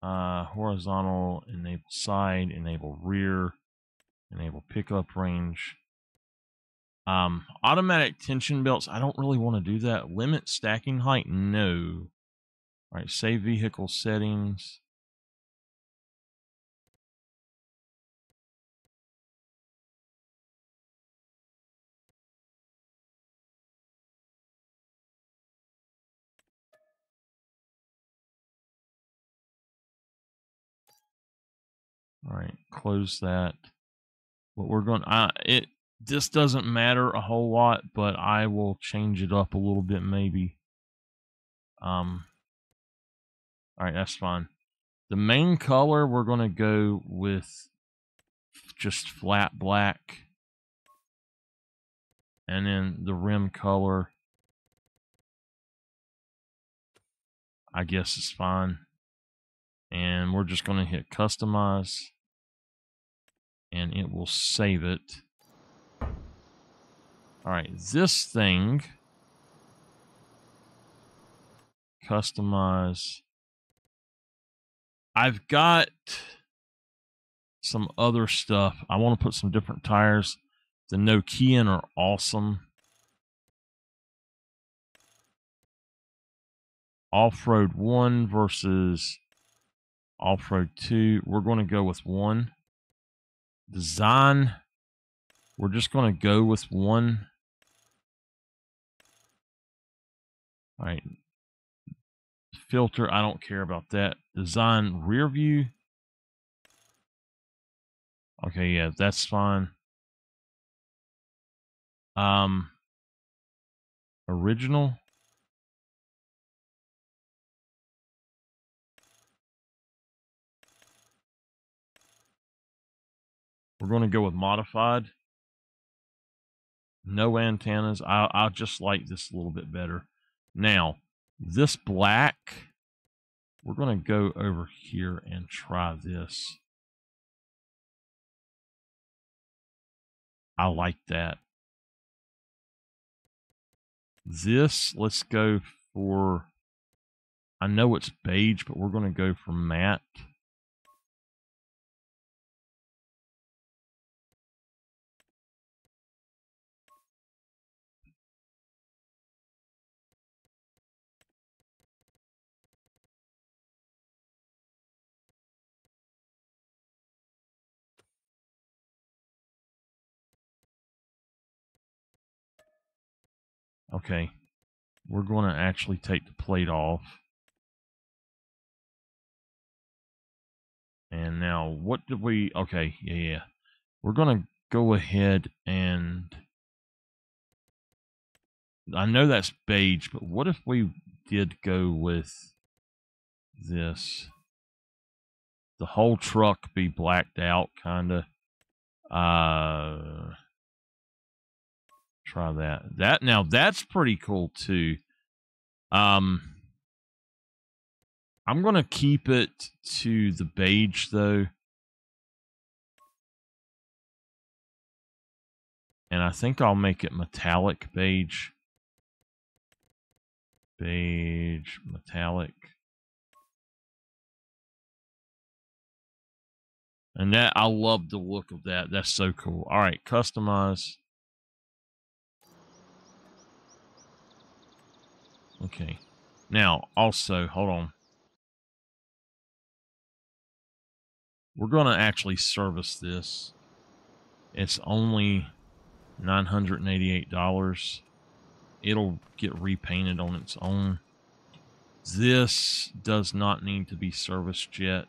Horizontal, enable side, enable rear, enable pickup range. Automatic tension belts, I don't really want to do that. Limit stacking height, no. All right, save vehicle settings. All right, close that. What we're going, this doesn't matter a whole lot, but I will change it up a little bit maybe. All right, that's fine. The main color, we're going to go with just flat black. And then the rim color, I guess is fine. And we're just going to hit customize. And it will save it. All right, this thing, customize. I've got some other stuff. I want to put some different tires. The Nokian are awesome. Off-road 1 versus off-road 2. We're going to go with 1. Design, we're just going to go with 1. All right. Filter, I don't care about that. Design rear view. Okay, yeah, that's fine. Original. We're going to go with modified. No antennas. I'll just like this a little bit better. Now, this black, we're going to go over here and try this. I like that. This, let's go for I know it's beige, but we're going to go for matte. Okay, we're going to actually take the plate off. And now, what did we... Okay, yeah. We're going to go ahead and... I know that's beige, but what if we did go with this? The whole truck be blacked out, kind of. Try that. Now, that's pretty cool, too. I'm going to keep it to the beige, though. And I think I'll make it metallic beige. Beige, metallic. And that, I love the look of that. That's so cool. All right, customize. Okay. Now, also, hold on. We're going to actually service this. It's only $988. It'll get repainted on its own. This does not need to be serviced yet.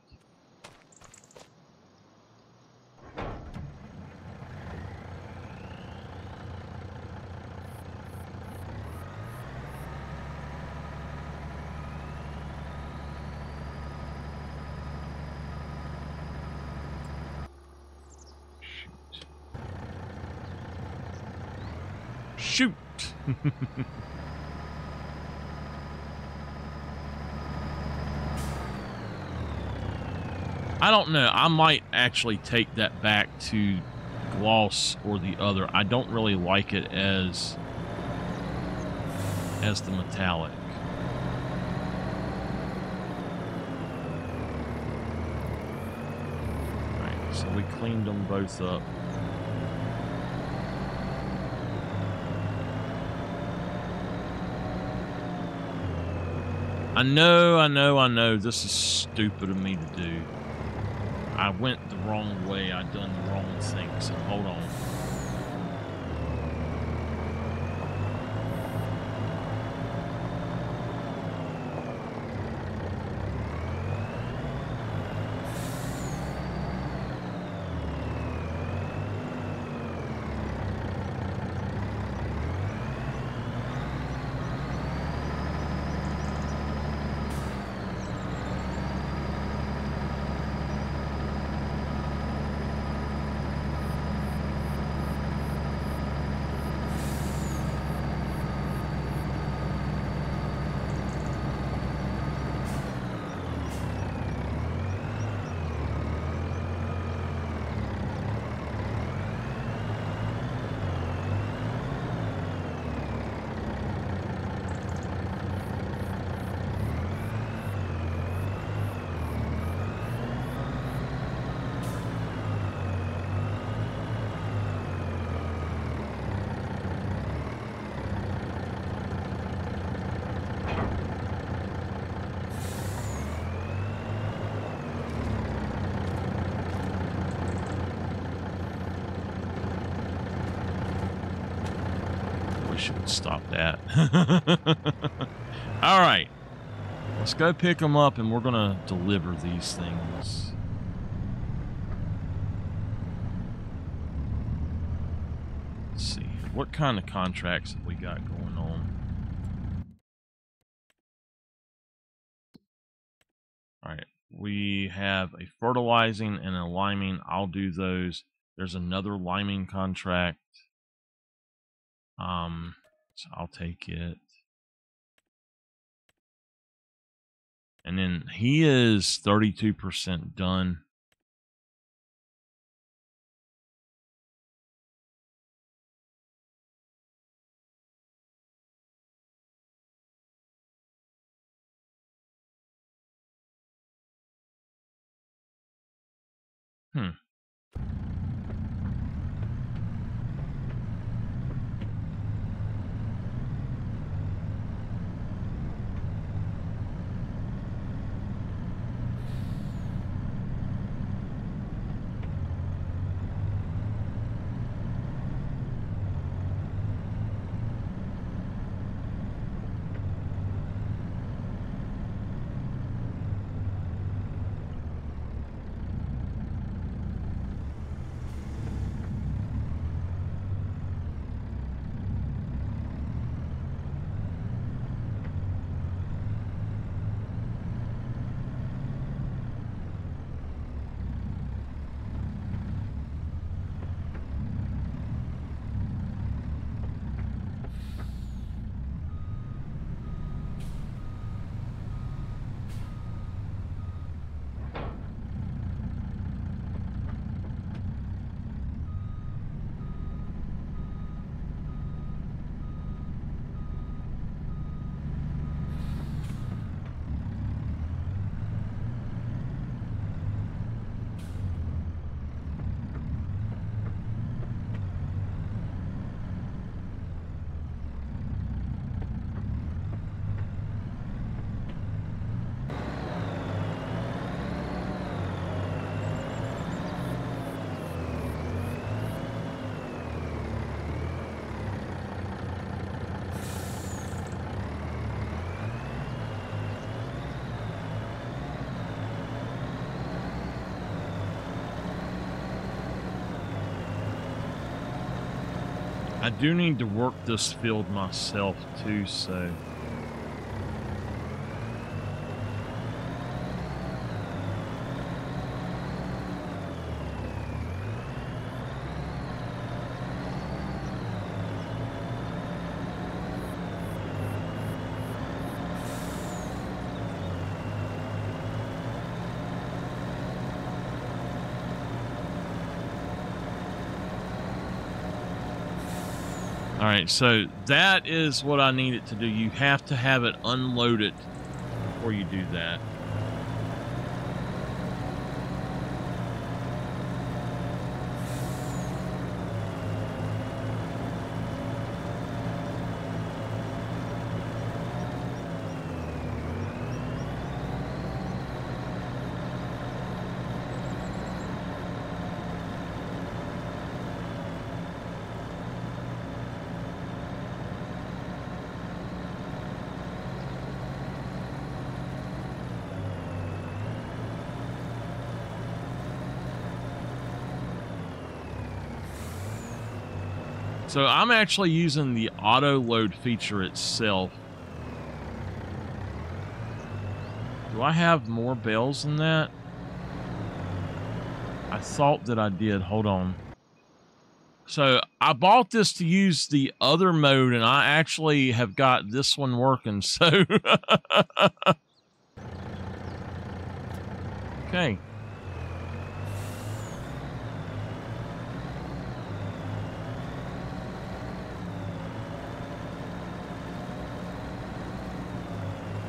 Shoot! I don't know. I might actually take that back to gloss or the other. I don't really like it as the metallic. Alright, so we cleaned them both up. I know. This is stupid of me to do. I went the wrong way. I done the wrong thing. So hold on. Should stop that. All right, let's go pick them up and we're gonna deliver these things. Let's see, what kind of contracts have we got going on? All right, we have a fertilizing and a liming. I'll do those. There's another liming contract. So I'll take it. And then he is 32% done. Hmm. I do need to work this field myself too, so. All right, so that is what I need it to do. You have to have it unloaded before you do that. So I'm actually using the auto load feature itself. Do I have more bells than that? I thought that I did. Hold on. So I bought this to use the other mode, and I actually have got this one working. So okay.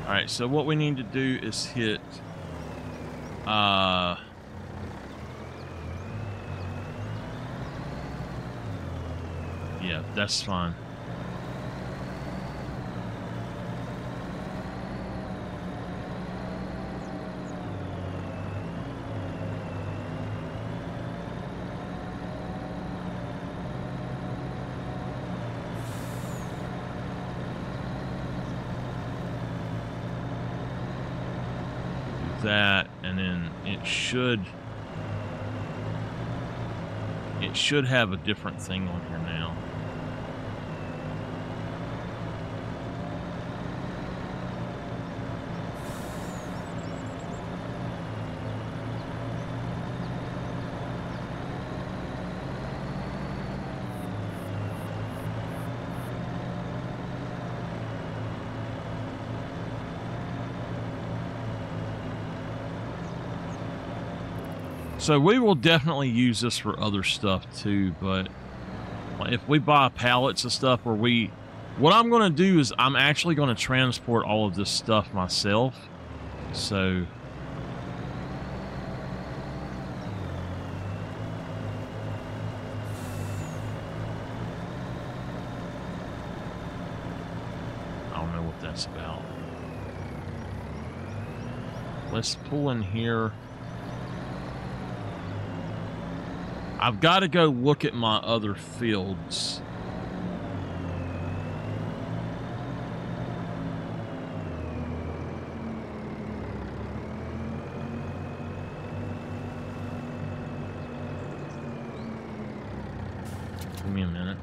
All right, so what we need to do is hit yeah, that's fine. That, and then it should have a different thing on here now. So we will definitely use this for other stuff too, but if we buy pallets of stuff, or what I'm going to do is I'm actually going to transport all of this stuff myself. So that's about. Let's pull in here. I've got to go look at my other fields. Give me a minute.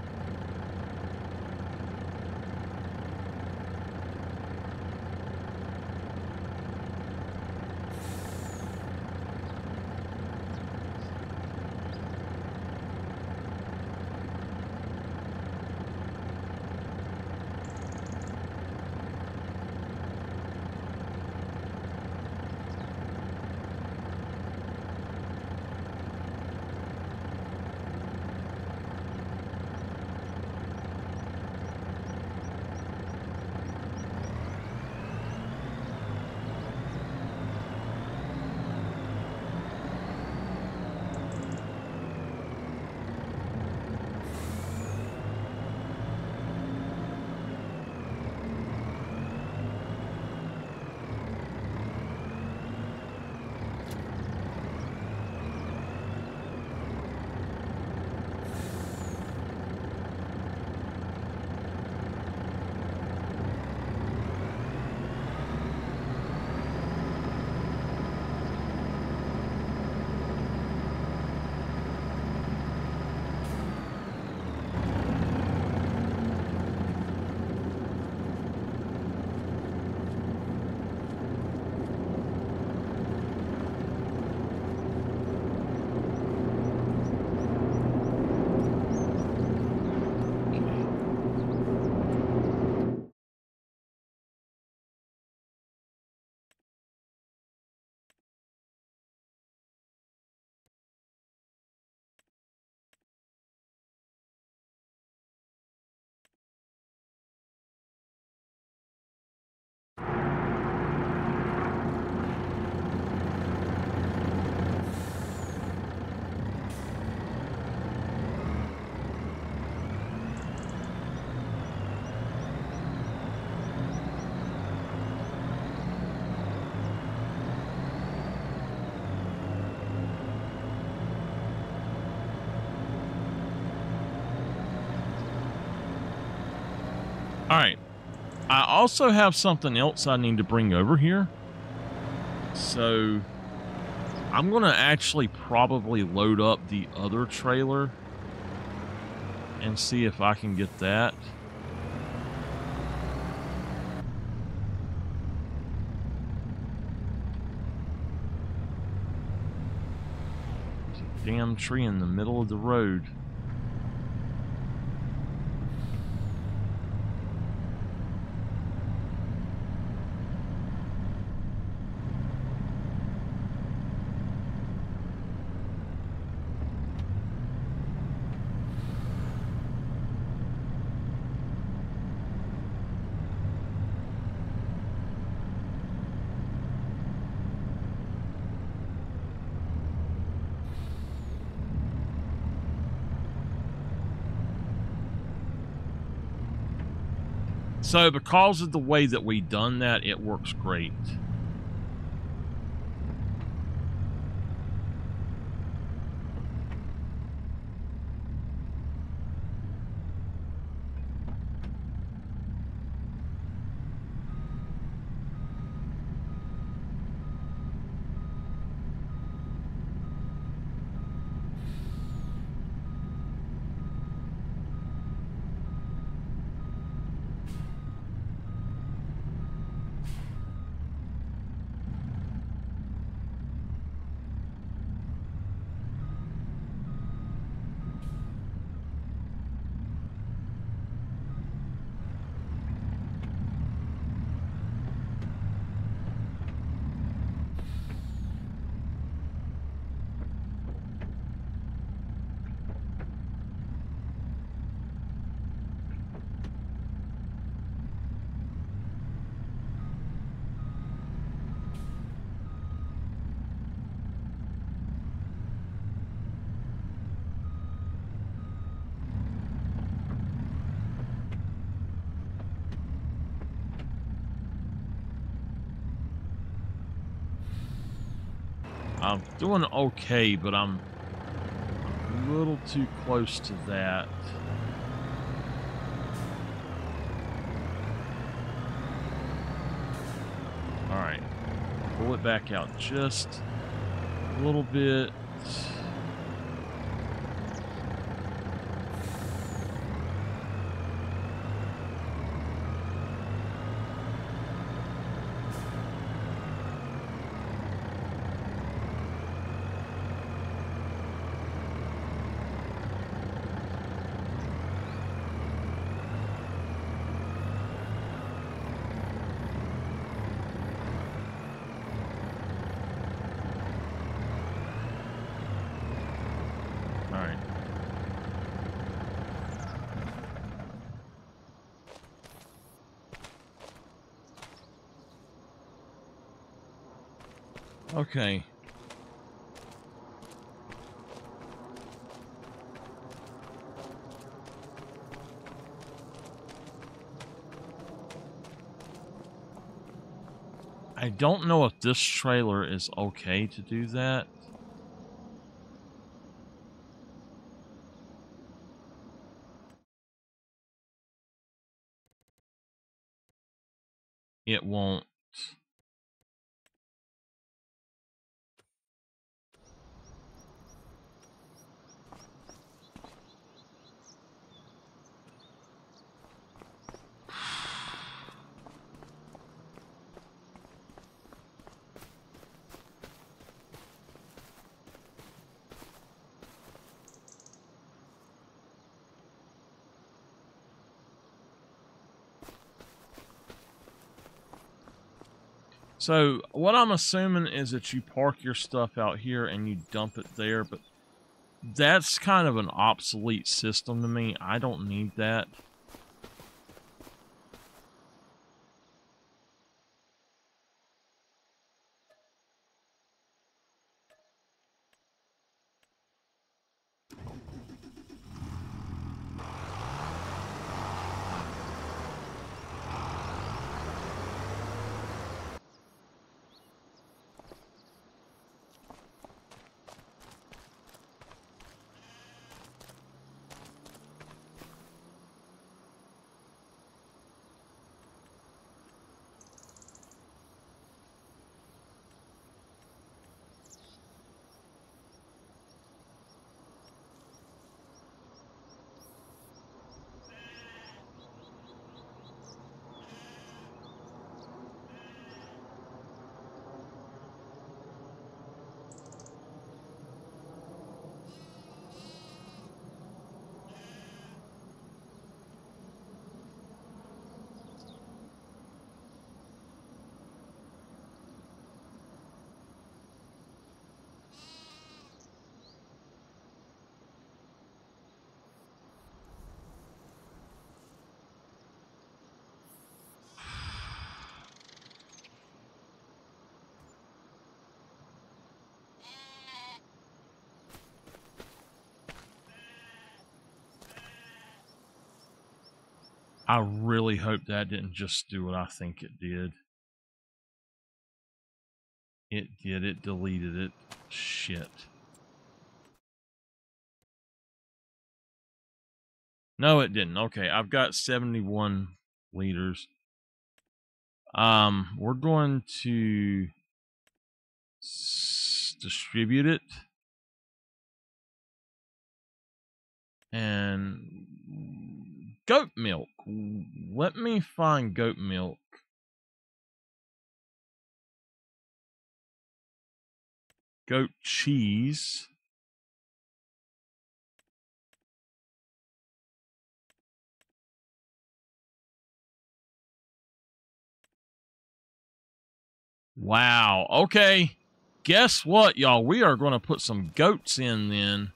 All right. I also have something else I need to bring over here. So I'm going to actually probably load up the other trailer and see if I can get that. There's a damn tree in the middle of the road. So because of the way that we done that, it works great. I'm doing okay, but I'm a little too close to that. All right, pull it back out just a little bit. All right. Okay. I don't know if this trailer is okay to do that. It won't. So what I'm assuming is that you park your stuff out here and you dump it there, but that's kind of an obsolete system to me. I don't need that. I really hope that didn't just do what I think it did. It did. It deleted it. Shit. No, it didn't. Okay, I've got 71 liters. We're going to distribute it. And goat milk. Let me find goat milk. Goat cheese. Wow. Okay. Guess what, y'all? We are going to put some goats in then.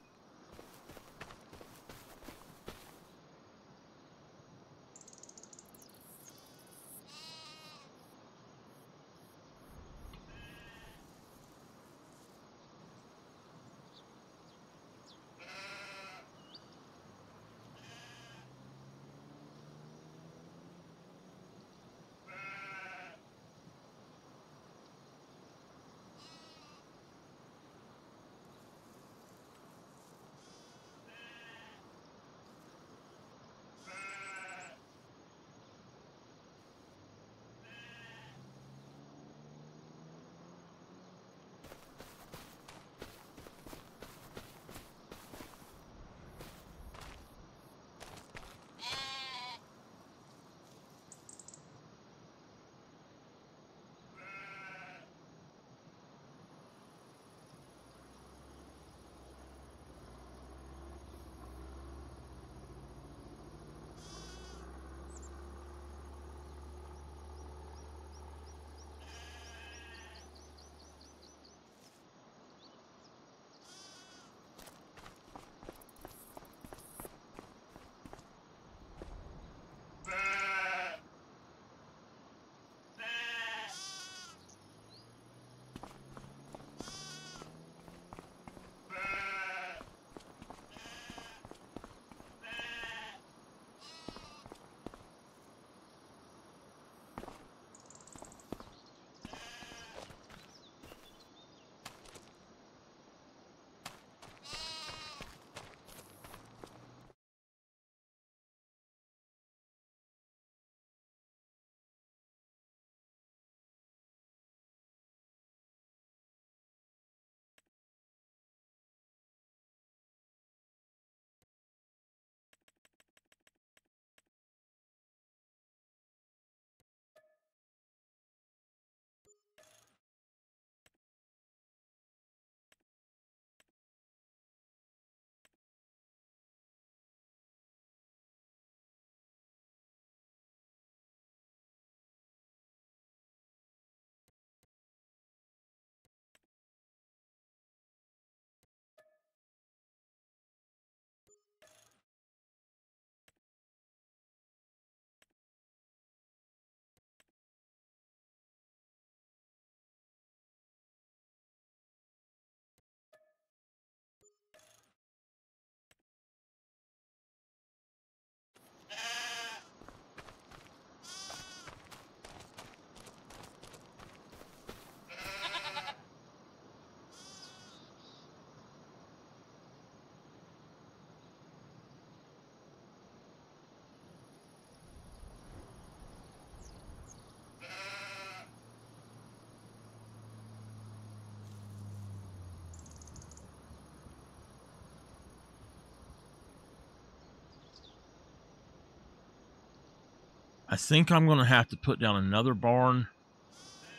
I think I'm going to have to put down another barn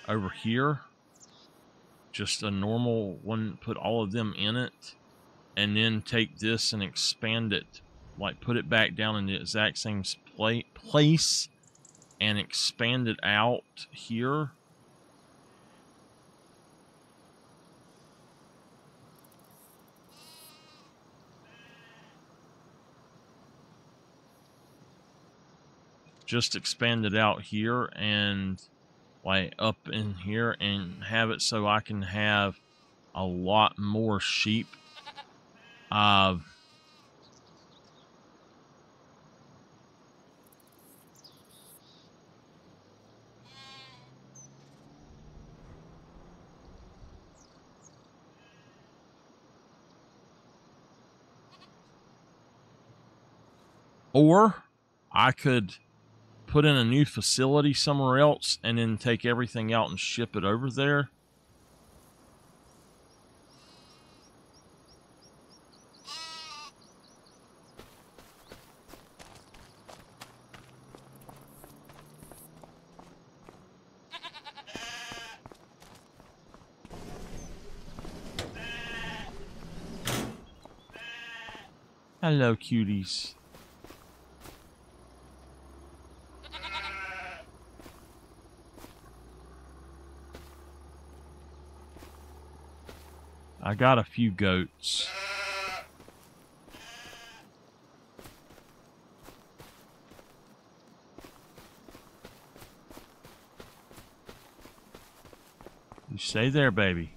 over here. Just a normal one, put all of them in it. And then take this and expand it. Like put it back down in the exact same place. And expand it out here. Just expand it out here and like up in here and have it so I can have a lot more sheep. Or I could put in a new facility somewhere else and then take everything out and ship it over there. Hello, cuties. I got a few goats. You stay there, baby.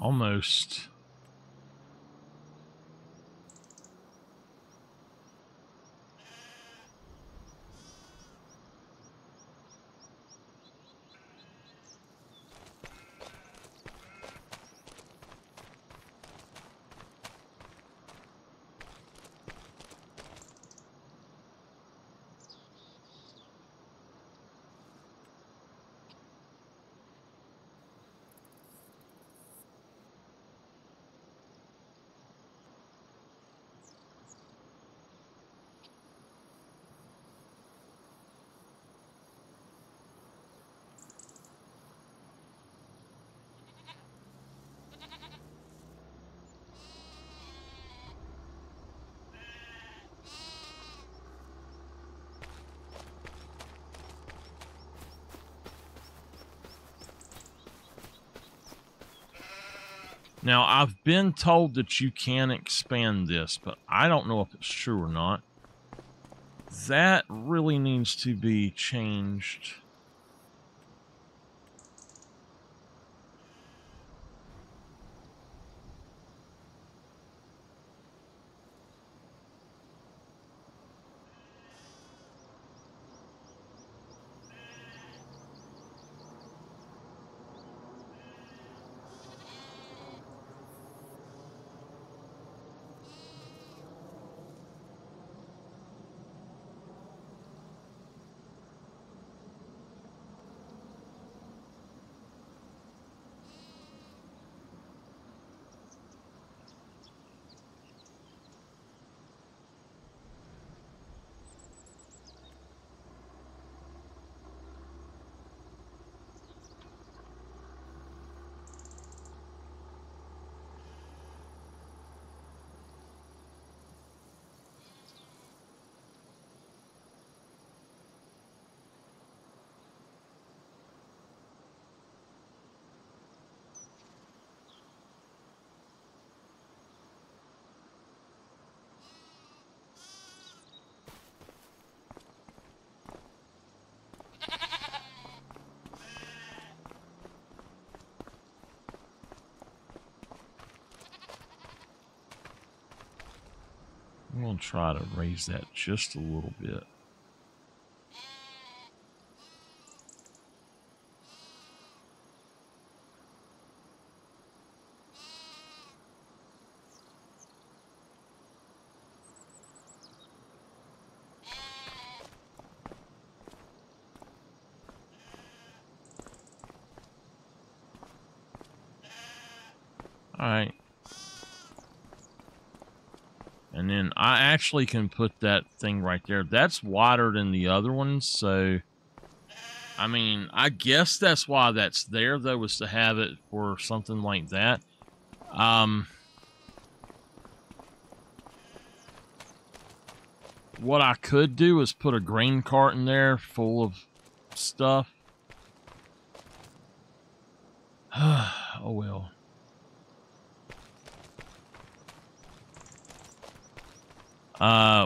Almost. Now, I've been told that you can expand this, but I don't know if it's true or not. That really needs to be changed. I'm going to try to raise that just a little bit. All right. And then I actually can put that thing right there. That's wider than the other ones, so I mean, I guess that's why that's there, though, was to have it for something like that. What I could do is put a grain cart in there full of stuff. Oh, well.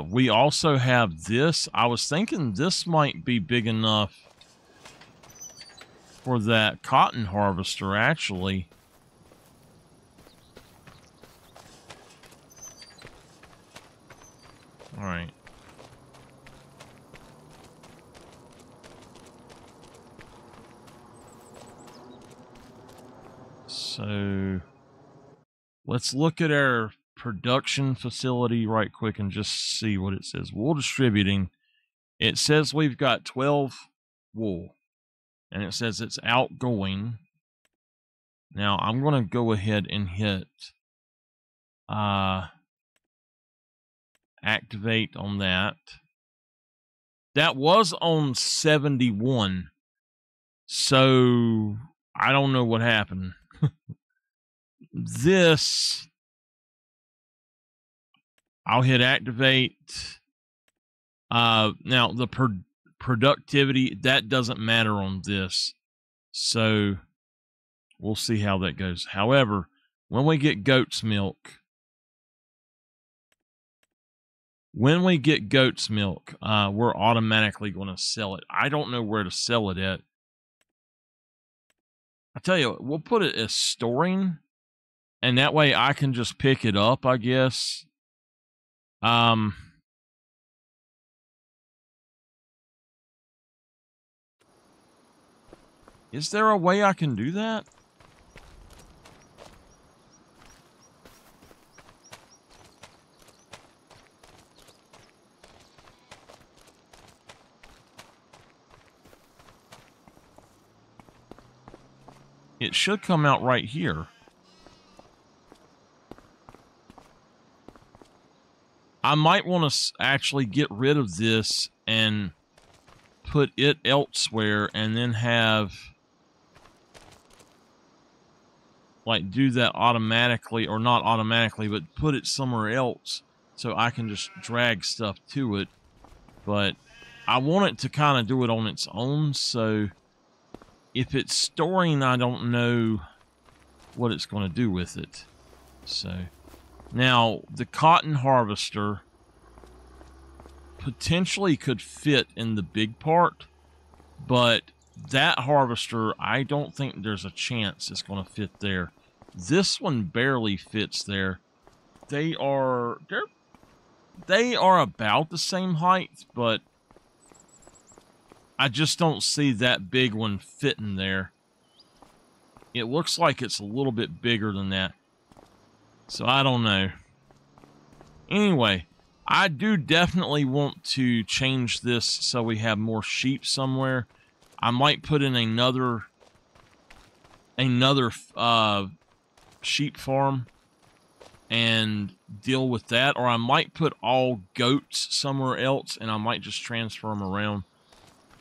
We also have this. I was thinking this might be big enough for that cotton harvester, actually. All right. So let's look at our production facility right quick and just see what it says. Wool distributing. It says we've got 12 wool, and it says it's outgoing. Now I'm going to go ahead and hit activate on that. That was on 71, so I don't know what happened. This, I'll hit activate. Now the productivity, that doesn't matter on this, so we'll see how that goes. However, when we get goat's milk, we're automatically going to sell it. I don't know where to sell it at. I tell you what, we'll put it as storing, And that way I can just pick it up, I guess. Is there a way I can do that? It should come out right here. I might want to actually get rid of this and put it elsewhere and then have, like, do that automatically, or not automatically, but put it somewhere else so I can just drag stuff to it. But I want it to kind of do it on its own, so if it's storing, I don't know what it's going to do with it. So now the cotton harvester potentially could fit in the big part, but that harvester, I don't think there's a chance it's going to fit there. This one barely fits there. They are about the same height, but I just don't see that big one fitting there. It looks like it's a little bit bigger than that. So I don't know. Anyway, I do definitely want to change this so we have more sheep somewhere. I might put in another sheep farm and deal with that, or I might put all goats somewhere else and I might just transfer them around.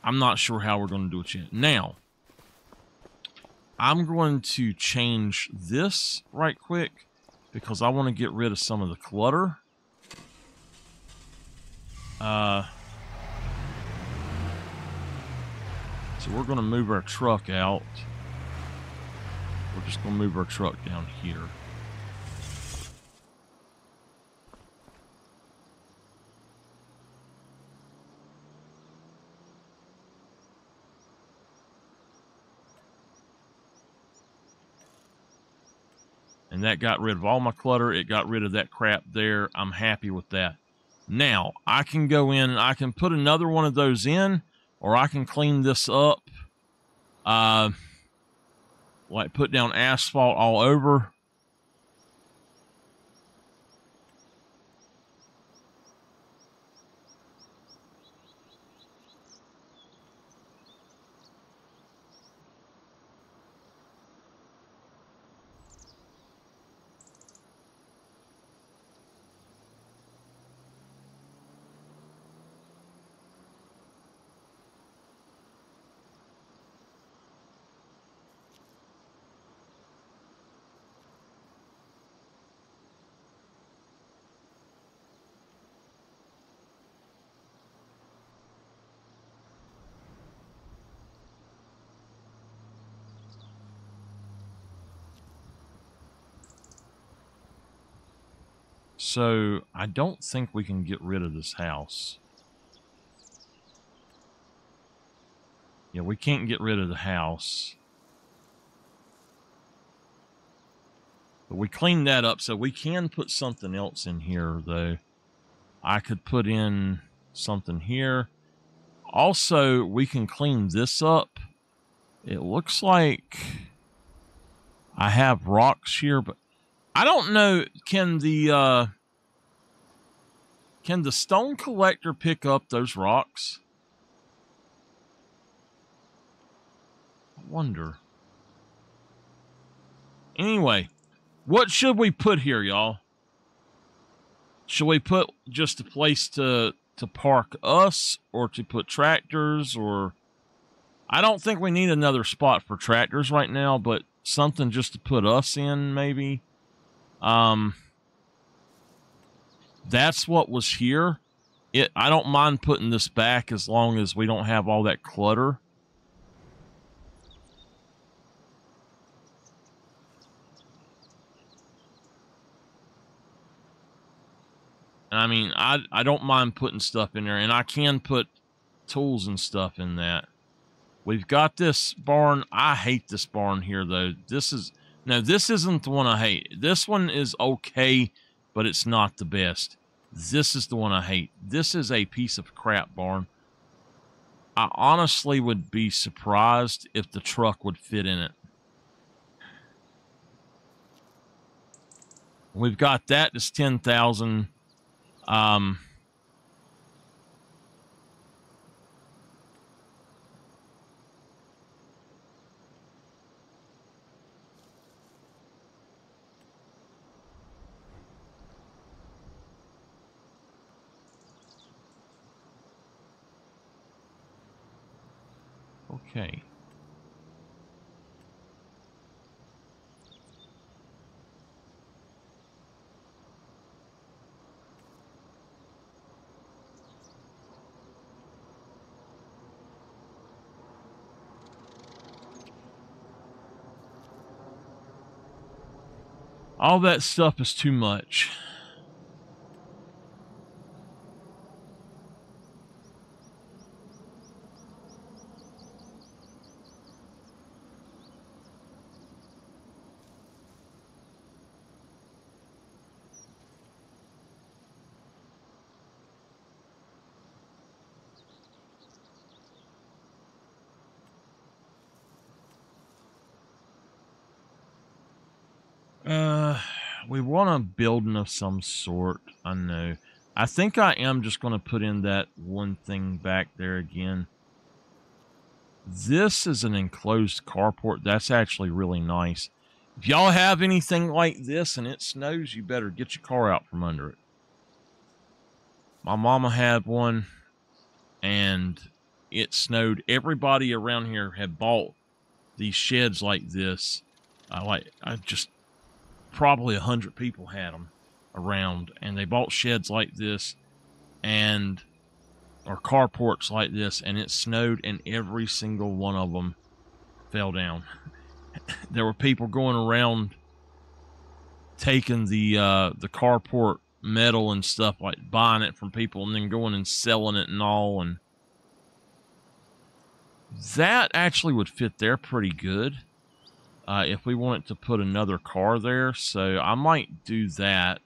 I'm not sure how we're going to do it yet. Now, I'm going to change this right quick because I want to get rid of some of the clutter. So we're going to move our truck out. We're just going to move our truck down here. And that got rid of all my clutter. It got rid of that crap there. I'm happy with that. Now, I can go in and I can put another one of those in, or I can clean this up. Like put down asphalt all over. So, I don't think we can get rid of this house. Yeah, we can't get rid of the house. But we cleaned that up, so we can put something else in here, though. I could put in something here. Also, we can clean this up. It looks like I have rocks here, but I don't know, can the stone collector pick up those rocks? I wonder. Anyway, what should we put here, y'all? Should we put just a place to park us, or to put tractors, or... I don't think we need another spot for tractors right now, but something just to put us in, maybe. That's what was here. I don't mind putting this back as long as we don't have all that clutter. And I mean, I don't mind putting stuff in there, and I can put tools and stuff in that. We've got this barn. I hate this barn here, though. This No, this isn't the one I hate. This one is okay, but it's not the best. This is the one I hate. This is a piece of crap barn. I honestly would be surprised if the truck would fit in it. We've got that. It's 10,000. Okay. All that stuff is too much. We want a building of some sort. I know. I think I am just going to put in that one thing back there again. This is an enclosed carport. That's actually really nice. If y'all have anything like this and it snows, you better get your car out from under it. My mama had one and it snowed. Everybody around here had bought these sheds like this. Probably 100 people had them around, and they bought sheds like this or carports like this, and it snowed, and every single one of them fell down. There were people going around taking the carport metal and stuff, like buying it from people and then going and selling it and all, and that actually would fit there pretty good. If we wanted to put another car there, so I might do that.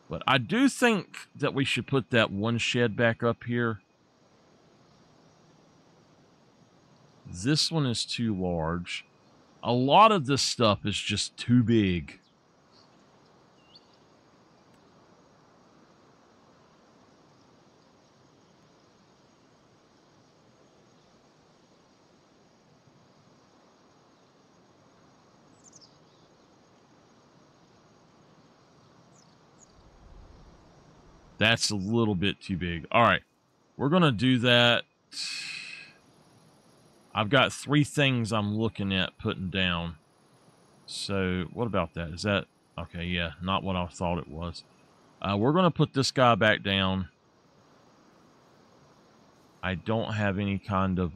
But I do think that we should put that one shed back up here. This one is too large. A lot of this stuff is just too big. That's a little bit too big. All right, we're going to do that. I've got 3 things I'm looking at putting down. So what about that? Is that... Okay, yeah, not what I thought it was. We're going to put this guy back down. I don't have any kind of...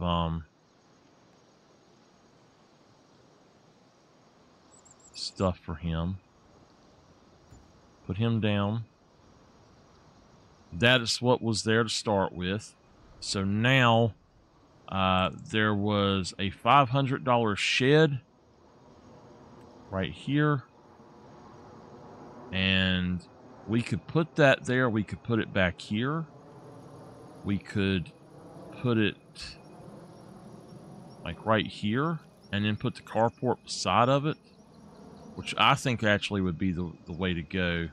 stuff for him. Put him down. That is what was there to start with. So now there was a $500 shed right here, and we could put that there. We could put it back here. We could put it like right here, and then put the carport beside of it, which I think actually would be the way to go.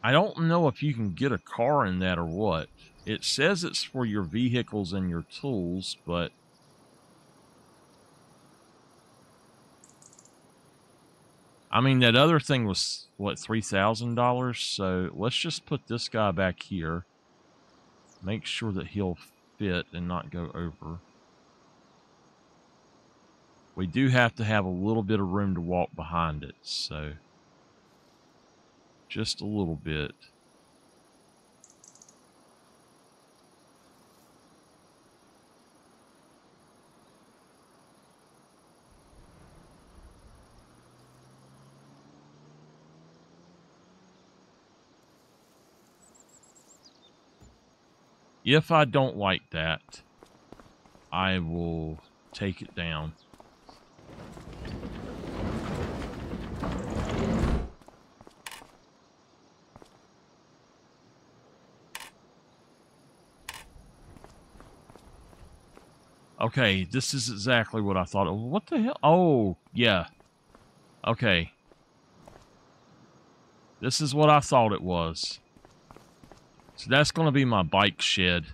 I don't know if you can get a car in that or what. It says it's for your vehicles and your tools, but... I mean, that other thing was, what, $3,000? So let's just put this guy back here. Make sure that he'll fit and not go over. We do have to have a little bit of room to walk behind it, so... just a little bit. if I don't like that, I will take it down. Okay, this is exactly what I thought. What the hell? Oh, yeah. Okay. This is what I thought it was. So that's going to be my bike shed.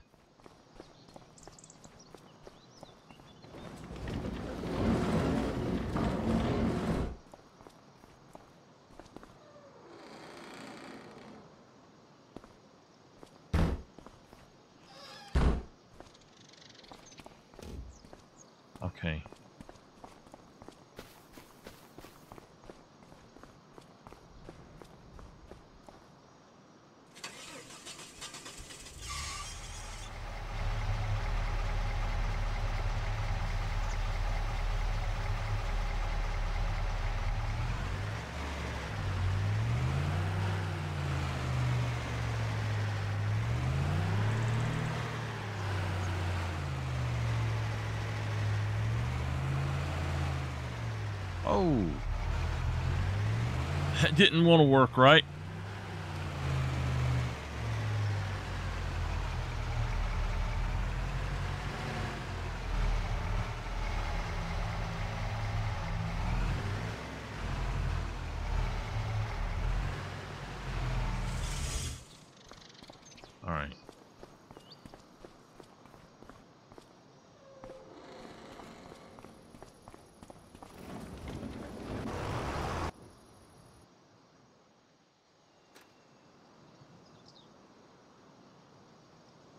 Okay. Oh. That didn't want to work right. All right.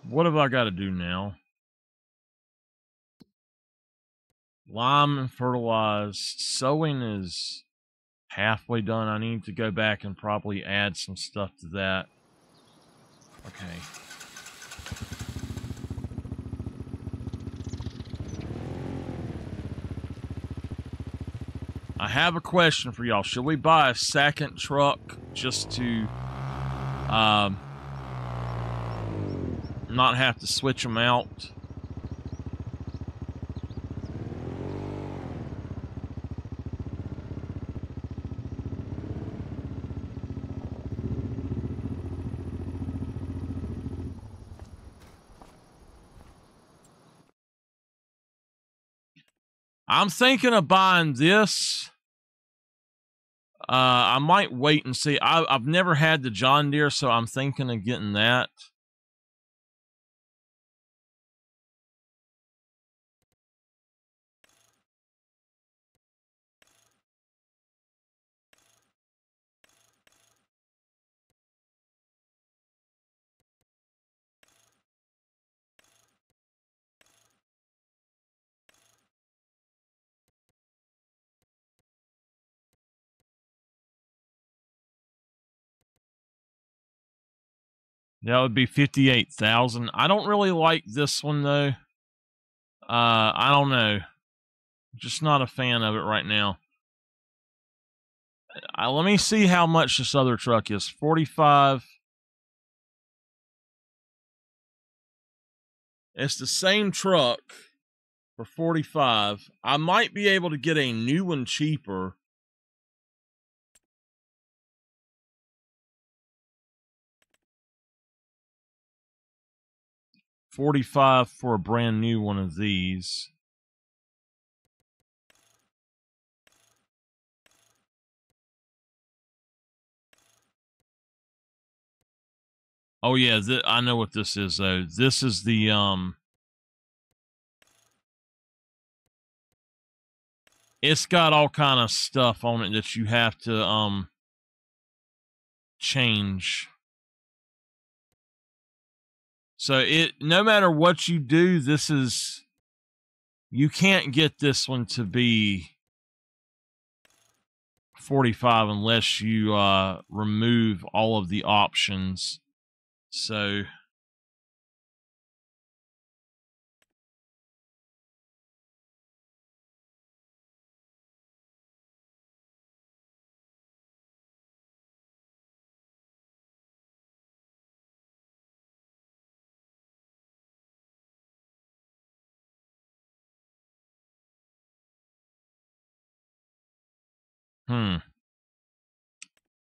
What have I got to do now? Lime and fertilize. Sowing is halfway done. I need to go back and probably add some stuff to that. Okay. I have a question for y'all. Should we buy a second truck just to not have to switch them out? I'm thinking of buying this. I might wait and see. I've never had the John Deere, so I'm thinking of getting that. That would be 58,000. I don't really like this one though. I don't know. Just not a fan of it right now. Let me see how much this other truck is. 45. It's the same truck for 45. I might be able to get a new one cheaper. $45 for a brand new one of these. Oh yeah, I know what this is though. This is the it's got all kind of stuff on it that you have to change. So no matter what you do, you can't get this one to be 45 unless you remove all of the options. So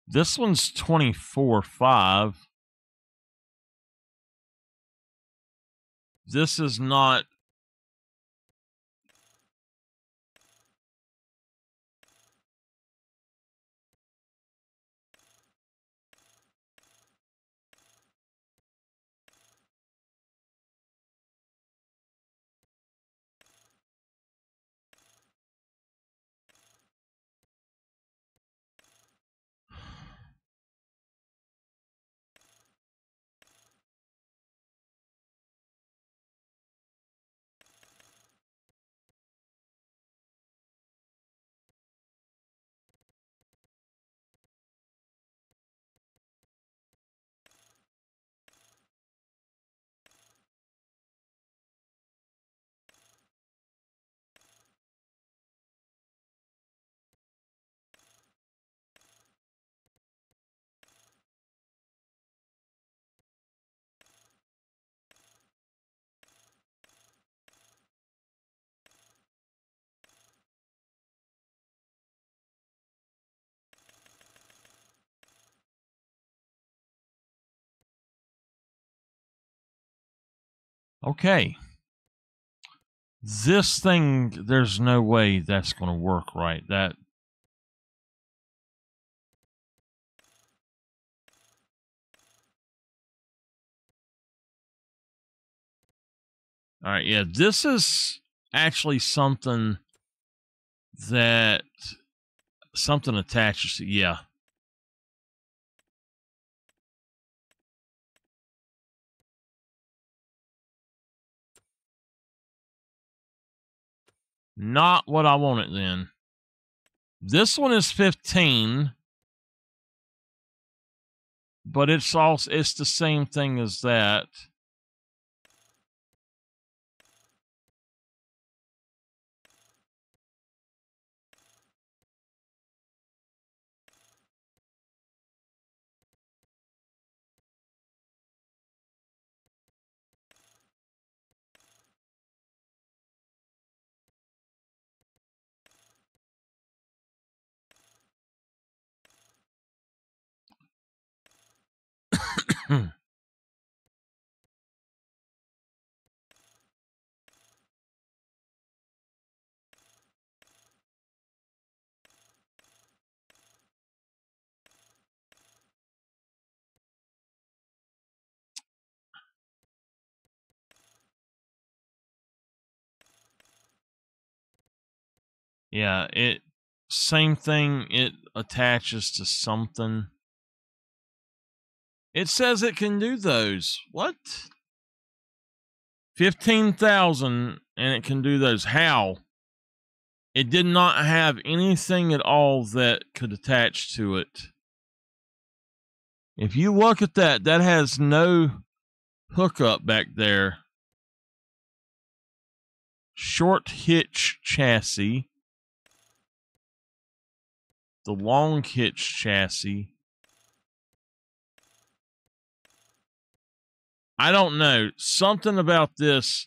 This one's 24.5. This is not. Okay. This thing, there's no way that's going to work right. That. All right, yeah, this is actually something that something attaches to. Yeah. Not what I wanted then. This one is 15, but it's the same thing as that. Yeah, same thing, it attaches to something. It says it can do those. What? 15,000 and it can do those. How? It did not have anything at all that could attach to it. If you look at that, that has no hookup back there. Short hitch chassis. The long hitch chassis. I don't know. Something about this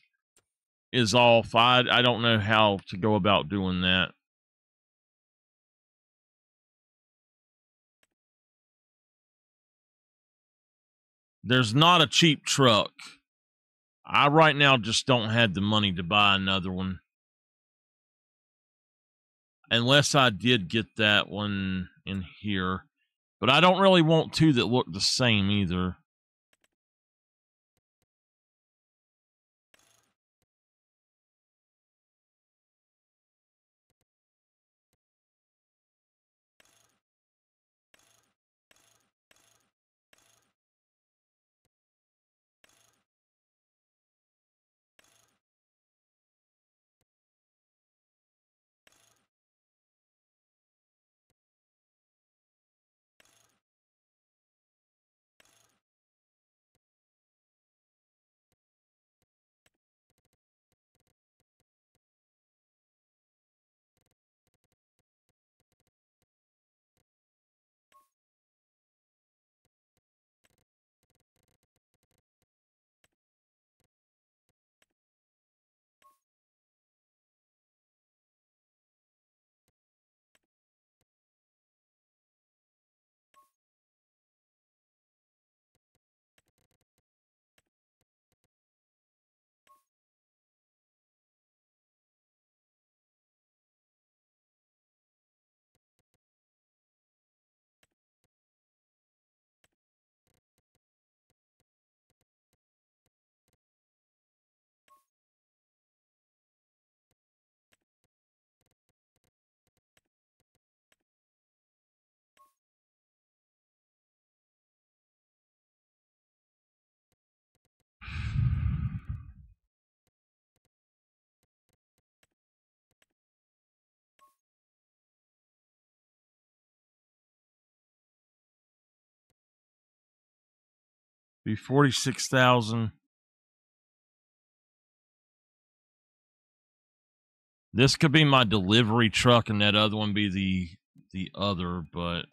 is off. I don't know how to go about doing that. There's not a cheap truck. I right now just don't have the money to buy another one. Unless I did get that one in here. But I don't really want two that look the same either. Be 46,000. This could be my delivery truck, and that other one be the other, but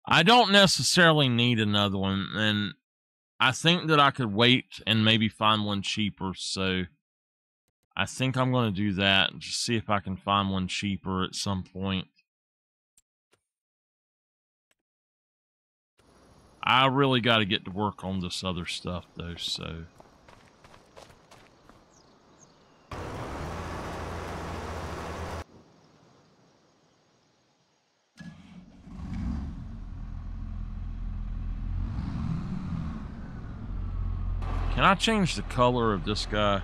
I don't necessarily need another one, and I think that I could wait and maybe find one cheaper, so I think I'm going to do that and just see if I can find one cheaper at some point. I really got to get to work on this other stuff, though, so... Can I change the color of this guy?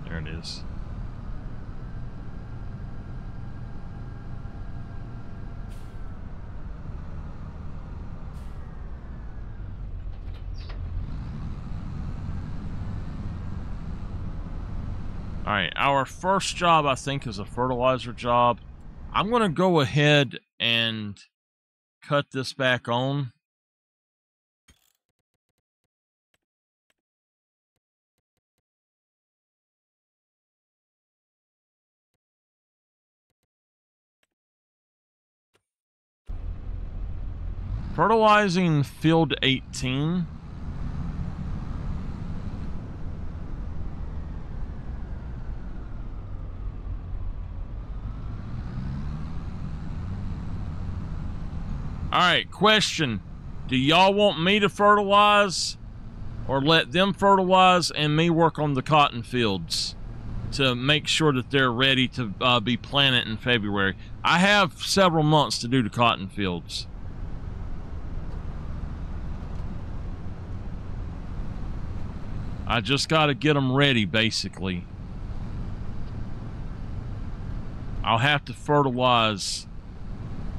There it is. Alright, our first job, I think, is a fertilizer job. I'm going to go ahead and cut this back on. Fertilizing field 18. Alright, question. Do y'all want me to fertilize or let them fertilize and me work on the cotton fields to make sure that they're ready to be planted in February? I have several months to do the cotton fields. I just got to get them ready, basically. I'll have to fertilize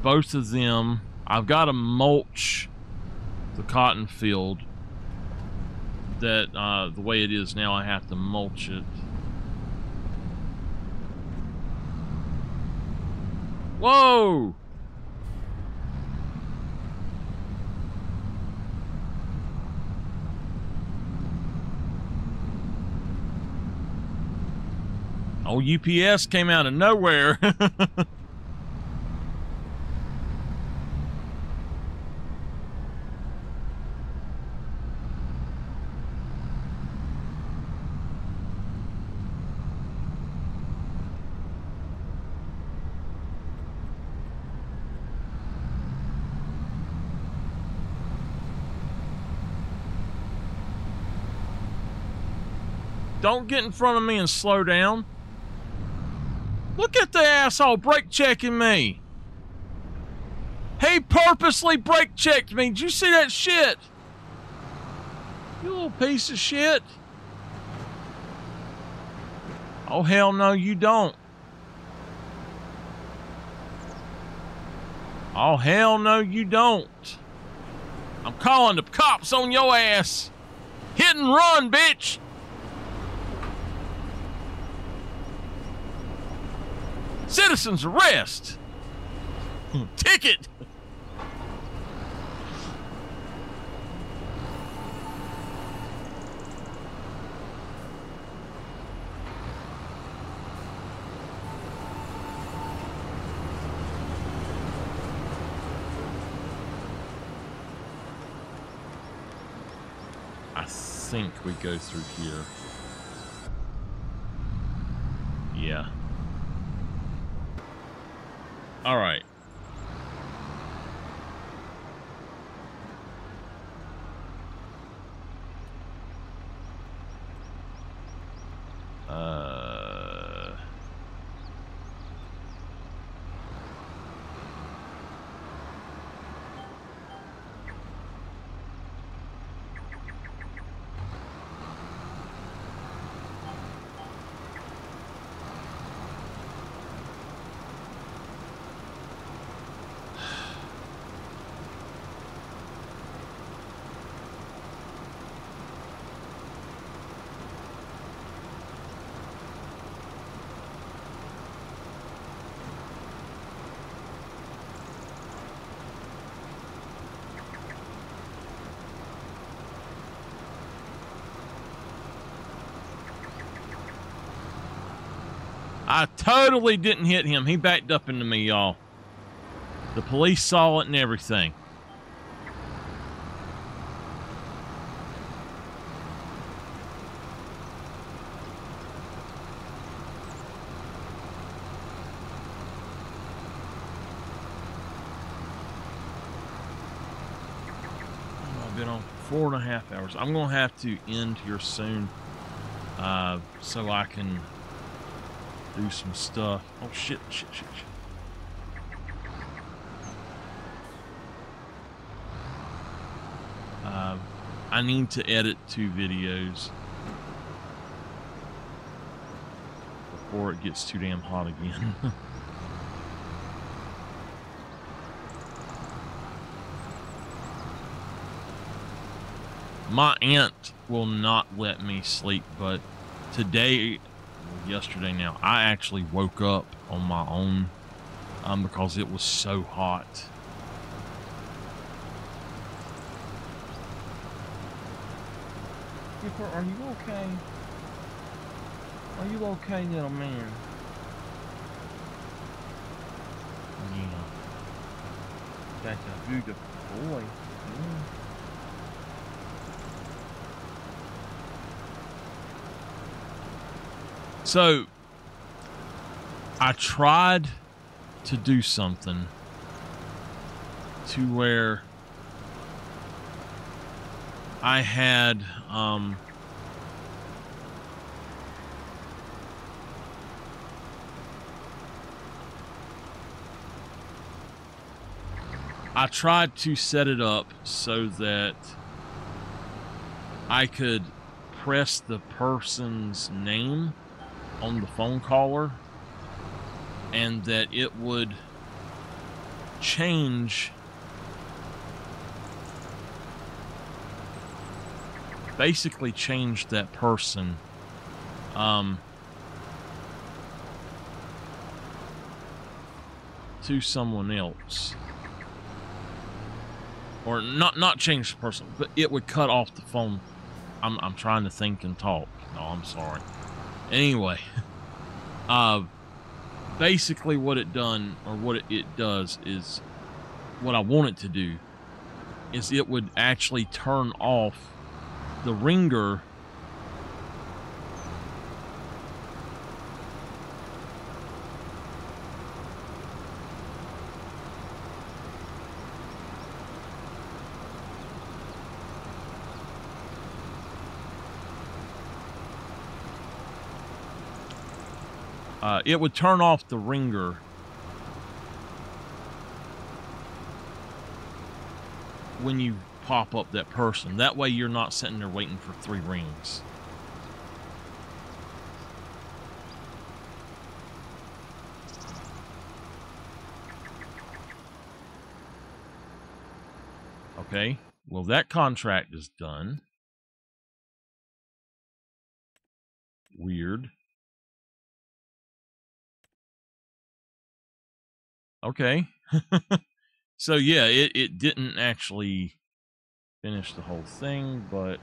both of them. I've got to mulch the cotton field. That the way it is now, I have to mulch it. Whoa! Oh, UPS came out of nowhere. Don't get in front of me and slow down. Look at the asshole brake checking me. He purposely brake checked me. Did you see that shit? You little piece of shit. Oh, hell no, you don't. Oh, hell no, you don't. I'm calling the cops on your ass. Hit and run, bitch. Citizens arrest. Ticket. I think we go through here. Yeah. All right. I totally didn't hit him. He backed up into me, y'all. The police saw it and everything. I've been on 4.5 hours. I'm going to have to end here soon so I can do some stuff. Oh, shit. I need to edit 2 videos before it gets too damn hot again. My aunt will not let me sleep, but today, yesterday now, I actually woke up on my own because it was so hot. Skipper, are you okay? Are you okay, little man? Yeah. That's a beautiful boy. Yeah. So, I tried to do something to where I had, I tried to set it up so that I could press the person's name on the phone caller and that it would change, basically change that person to someone else, or not change the person, but it would cut off the phone. I'm trying to think and talk. No, I'm sorry. Anyway, basically what it done, or what it does is, what I want it to do is it would actually turn off the ringer it would turn off the ringer when you pop up that person. That way you're not sitting there waiting for 3 rings. Okay, well, that contract is done. Weird. Okay. So yeah, it didn't actually finish the whole thing, but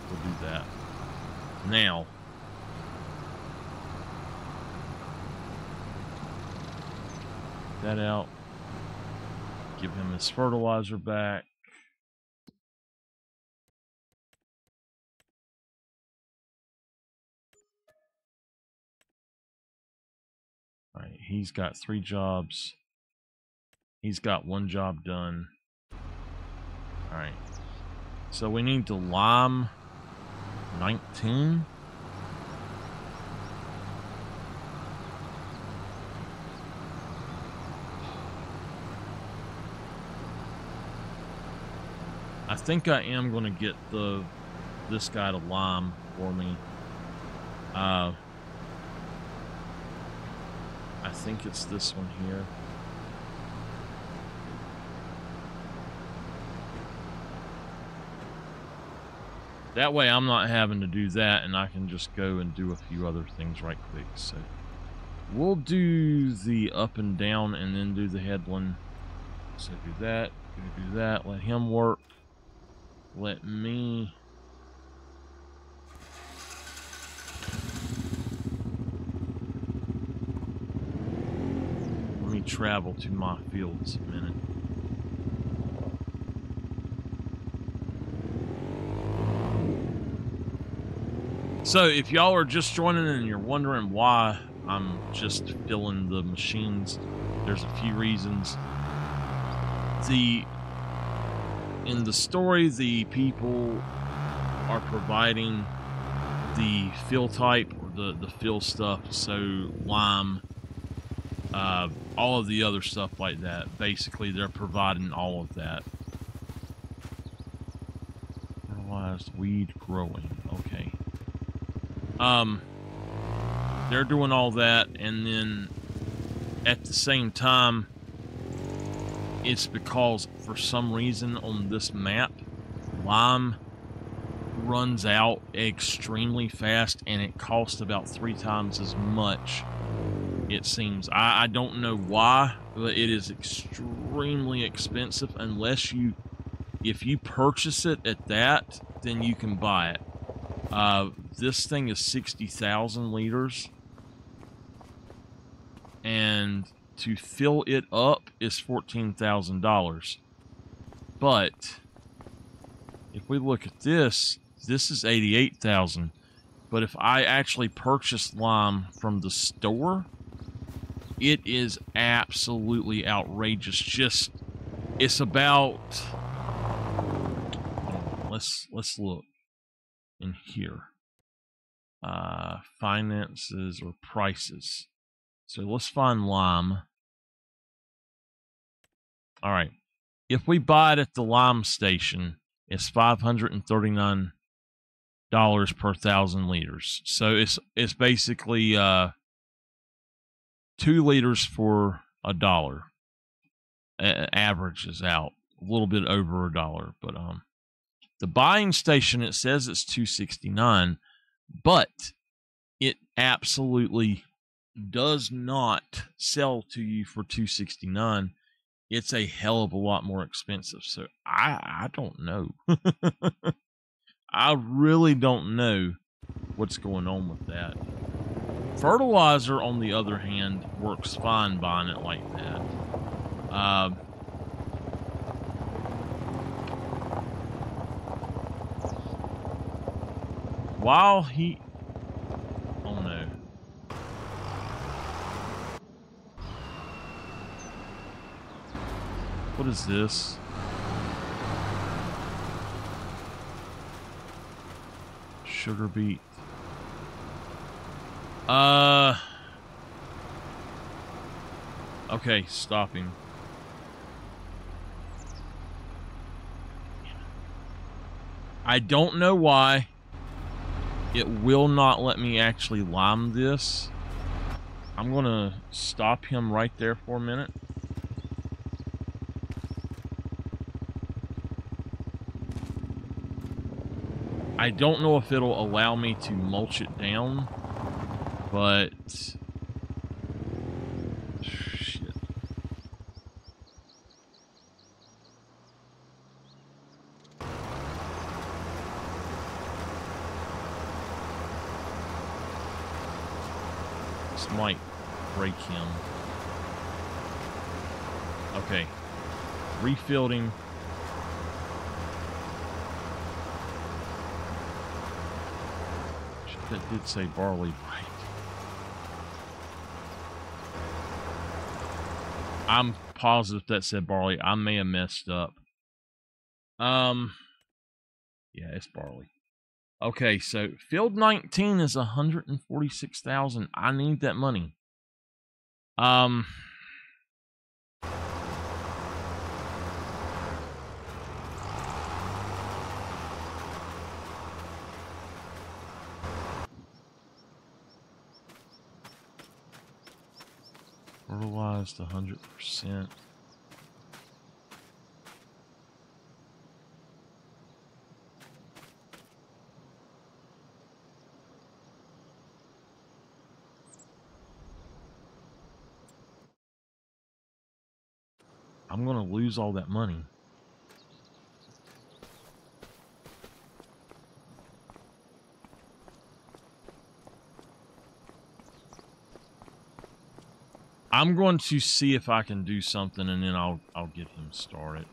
we'll do that. Now, that out. Give him his fertilizer back. All right, he's got 3 jobs. He's got 1 job done. All right. So we need to lime 19. I think I am going to get this guy to lime for me. I think it's this one here. That way I'm not having to do that, and I can just go and do a few other things right quick. So we'll do the up and down and then do the headland. So do that, do that, let him work. Let me... travel to my fields a minute. So if y'all are just joining and you're wondering why I'm just filling the machines, there's a few reasons. In the story, the people are providing the fill type or the fill stuff, so lime, all of the other stuff like that. Basically, they're providing all of that. Fertilized weed growing. Okay. They're doing all that, and then at the same time, it's because for some reason on this map, lime runs out extremely fast, and it costs about 3 times as much. It seems. I don't know why, but it is extremely expensive unless if you purchase it at that, then you can buy it. This thing is 60,000 liters, and to fill it up is $14,000. But if we look at this is 88,000. But if I actually purchase lime from the store, it is absolutely outrageous. Just, it's about, let's look in here. Finances or prices. So let's find lime. All right. If we buy it at the lime station, it's $539 per 1,000 liters. So it's basically 2 liters for $1. Averages out a little bit over $1, but the buying station, it says it's $2.69, but it absolutely does not sell to you for $2.69. It's a hell of a lot more expensive. So I don't know. I really don't know what's going on with that. Fertilizer, on the other hand, works fine buying it like that. While he... Oh no. What is this? Sugar beet. Okay, stopping. I don't know why it will not let me actually lime this. I'm gonna stop him right there for a minute. I don't know if it'll allow me to mulch it down, but shit. This might break him. Okay. Refilled him. That did say barley, right? I'm positive that said barley. I may have messed up. Yeah, it's barley. Okay, so field 19 is 146,000. I need that money. Fertilized 100%. I'm going to lose all that money. I'm going to see if I can do something, and then I'll get him started.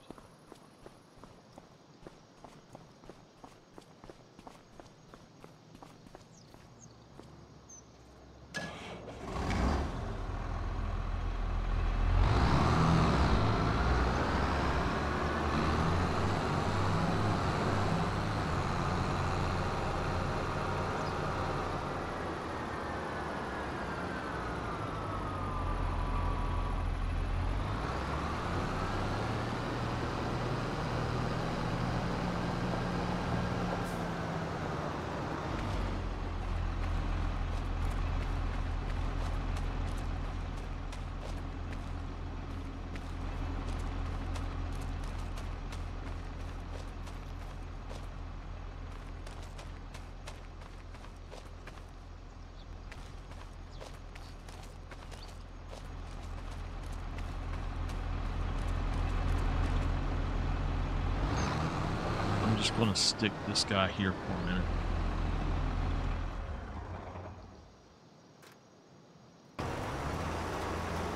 I'm just going to stick this guy here for a minute.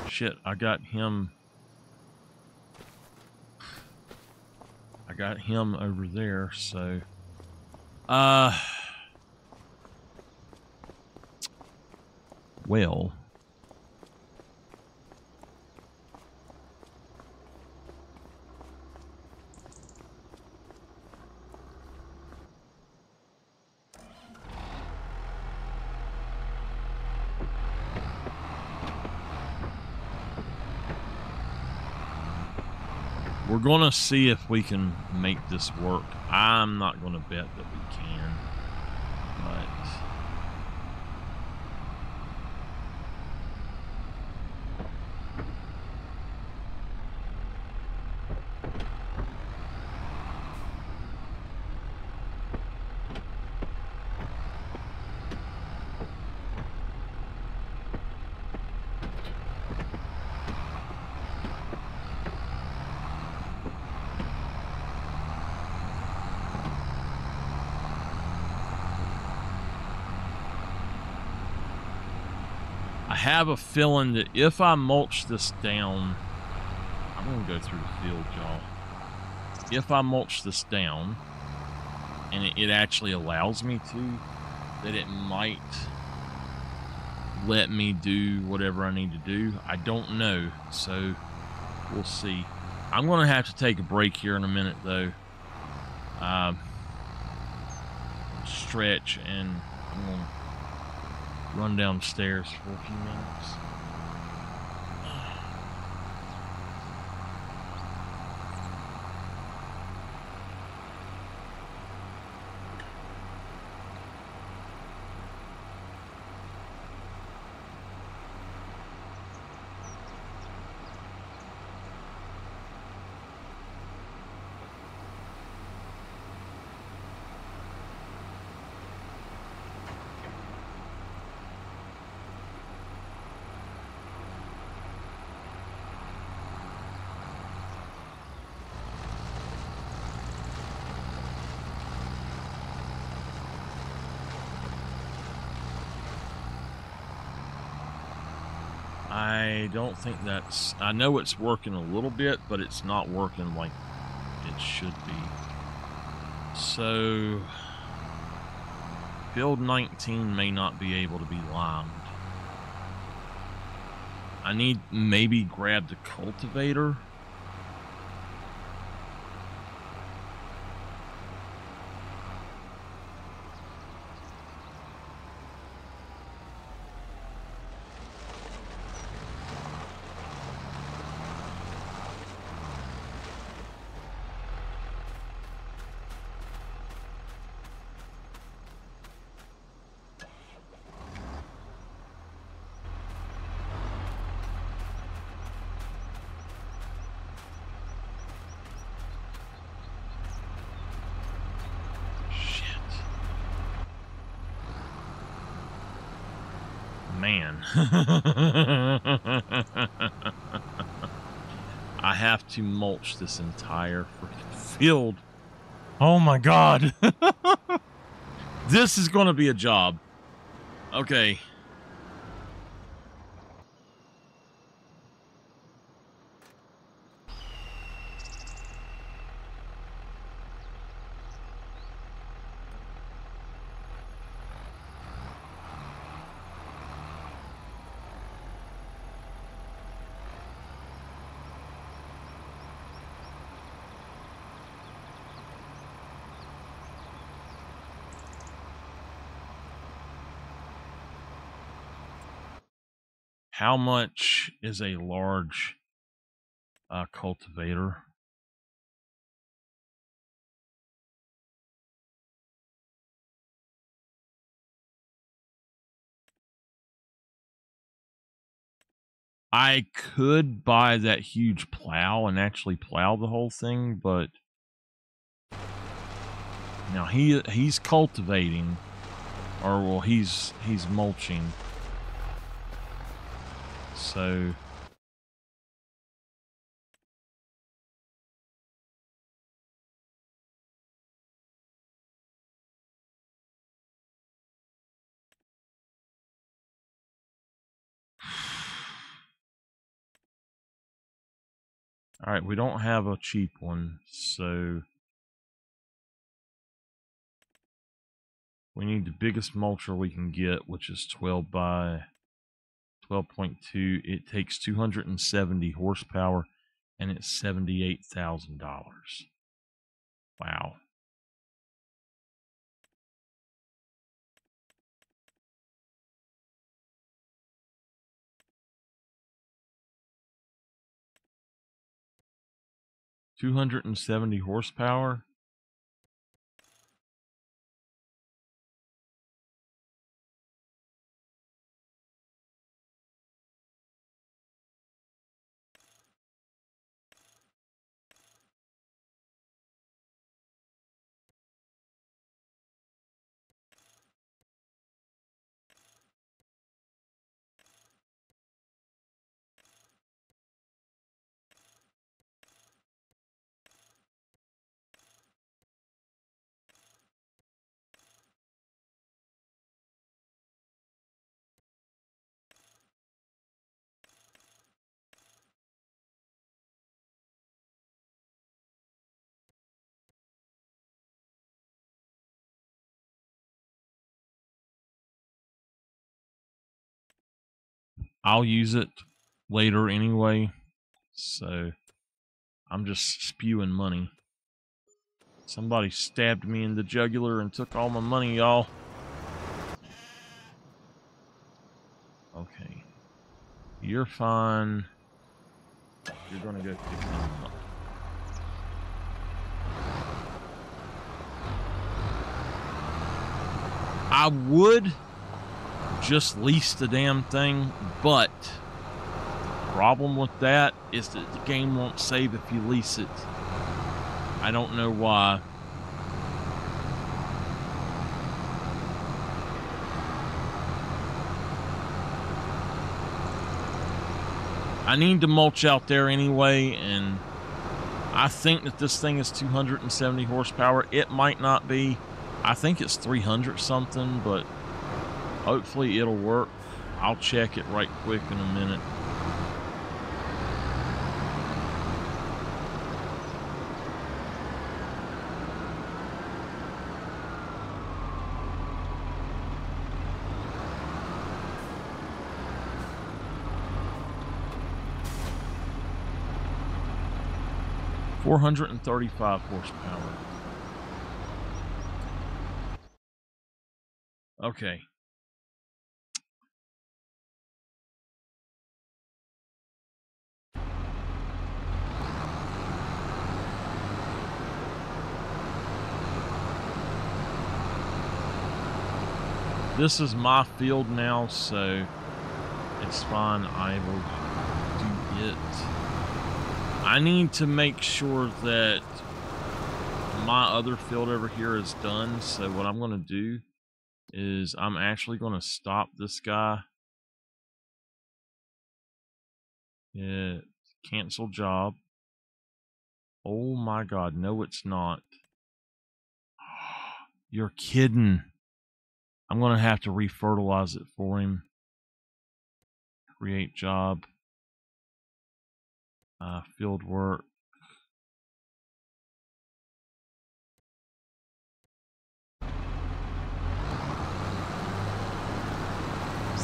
Shit, I got him over there, so well, we're gonna see if we can make this work. I'm not gonna bet that we can, but I have a feeling that if I mulch this down, I'm going to go through the field, y'all. If I mulch this down, and it actually allows me to, that it might let me do whatever I need to do. I don't know, so we'll see. I'm going to have to take a break here in a minute, though. Stretch, and I'm going to run downstairs for a few minutes. I don't think that's... I know it's working a little bit, but it's not working like it should be. So, field 19 may not be able to be limed. I need maybe grab the cultivator. Man. I have to mulch this entire freaking field. Oh my god. This is going to be a job. Okay. How much is a large cultivator? I could buy that huge plow and actually plow the whole thing, but now he's cultivating, or well, he's mulching. So all right, we don't have a cheap one, so we need the biggest mulcher we can get, which is 12 by 12.2. It takes 270 horsepower, and it's $78,000. Wow. $270 horsepower. I'll use it later anyway, so I'm just spewing money. Somebody stabbed me in the jugular and took all my money, y'all. Okay. You're fine. You're gonna go pick them up. I would just lease the damn thing, but the problem with that is that the game won't save if you lease it. I don't know why. I need to mulch out there anyway, and I think that this thing is 270 horsepower. It might not be. I think it's 300 something, but hopefully it'll work. I'll check it right quick in a minute. $435 horsepower. Okay. This is my field now, so it's fine. I will do it. I need to make sure that my other field over here is done. So what I'm going to do is I'm actually going to stop this guy. Yeah, cancel job. Oh my God. No, it's not. You're kidding. I'm going to have to refertilize it for him. Create job. Field work.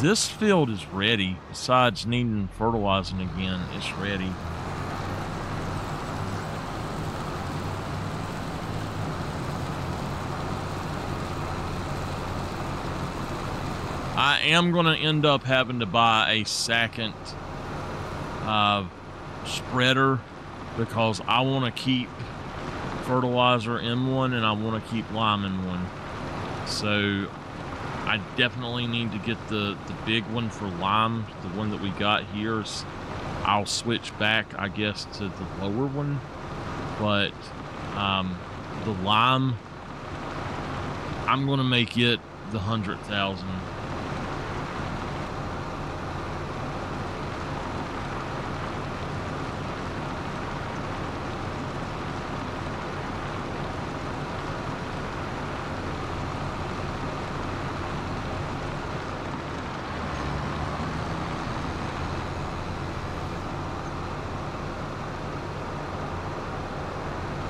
This field is ready. Besides needing fertilizing again, it's ready. I am going to end up having to buy a second spreader because I want to keep fertilizer in one and I want to keep lime in one. So I definitely need to get the big one for lime. The one that we got here, I'll switch back, I guess, to the lower one. But the lime, I'm going to make it the 100,000.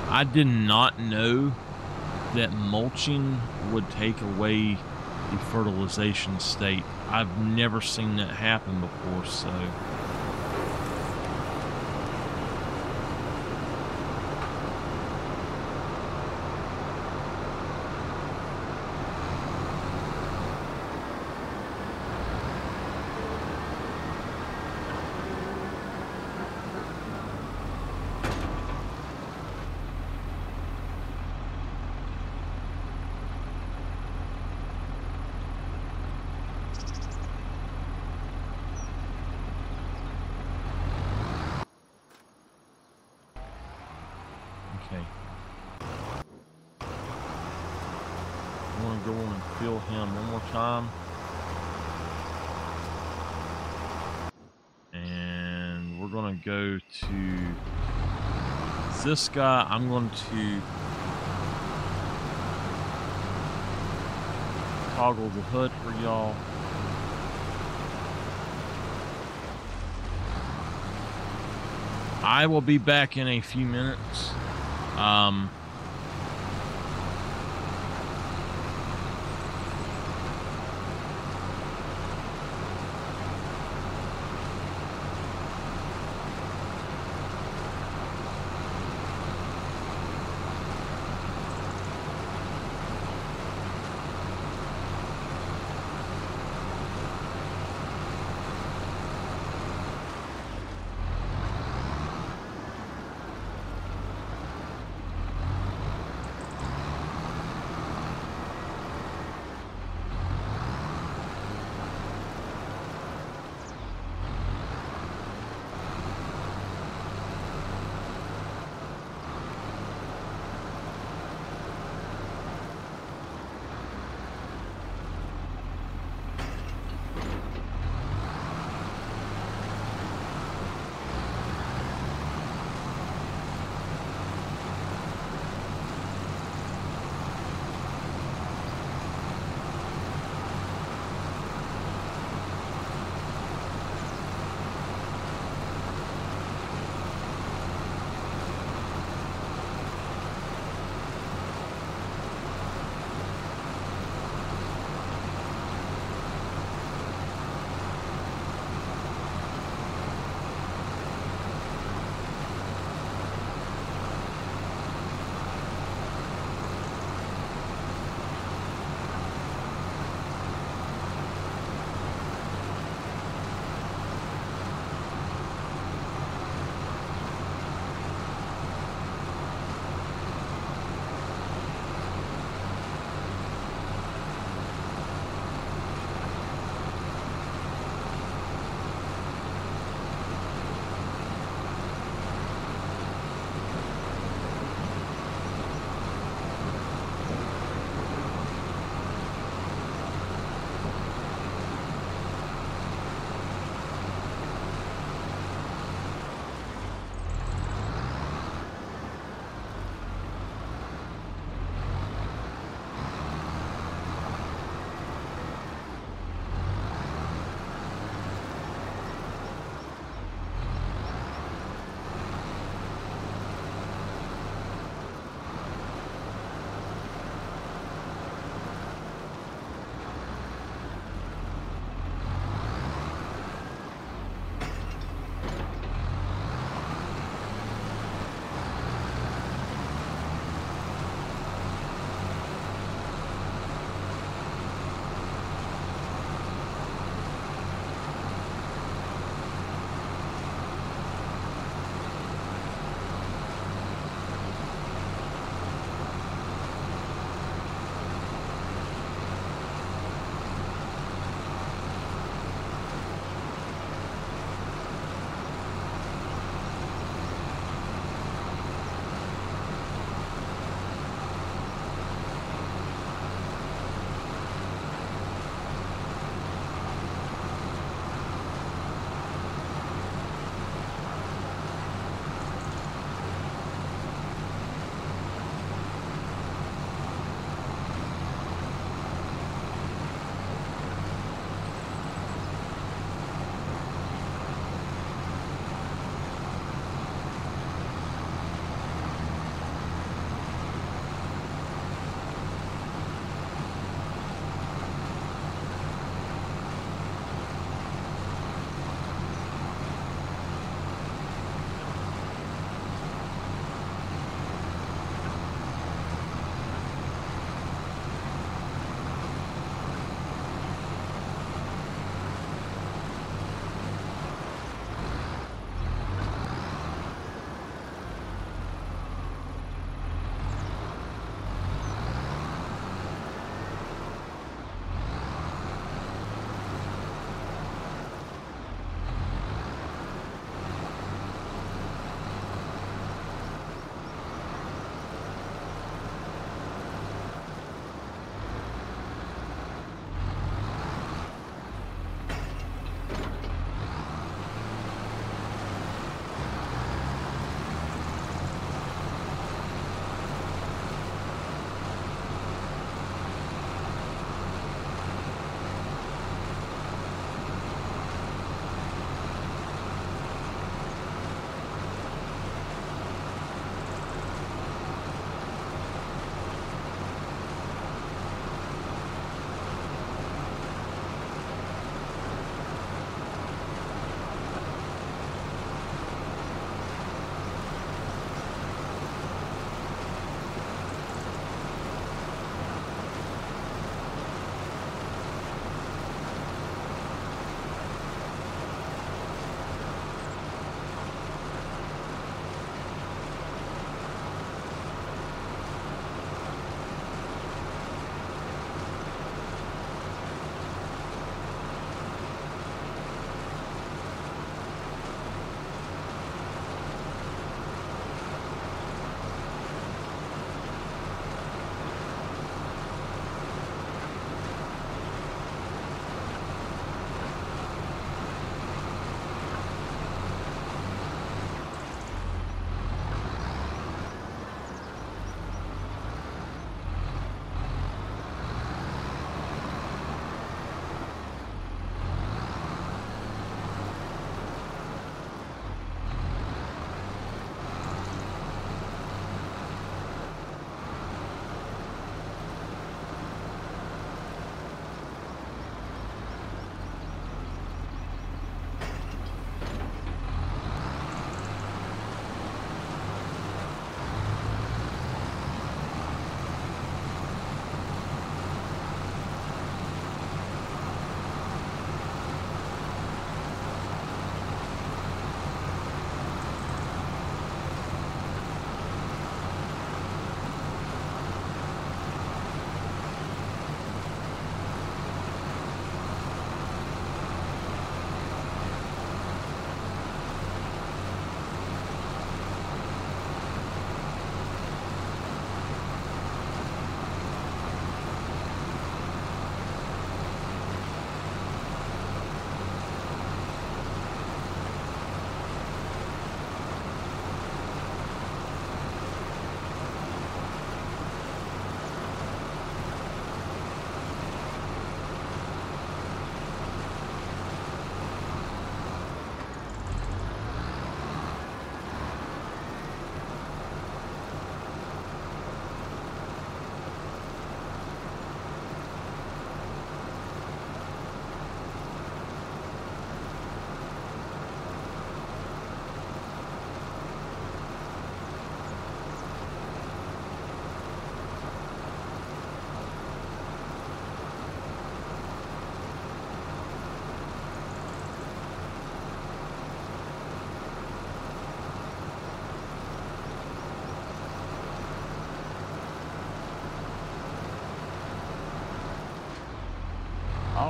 I did not know that mulching would take away the fertilization state. I've never seen that happen before, so. Okay. I want to go on and fill him one more time. And we're going to go to this guy. I'm going to toggle the hood for y'all. I will be back in a few minutes.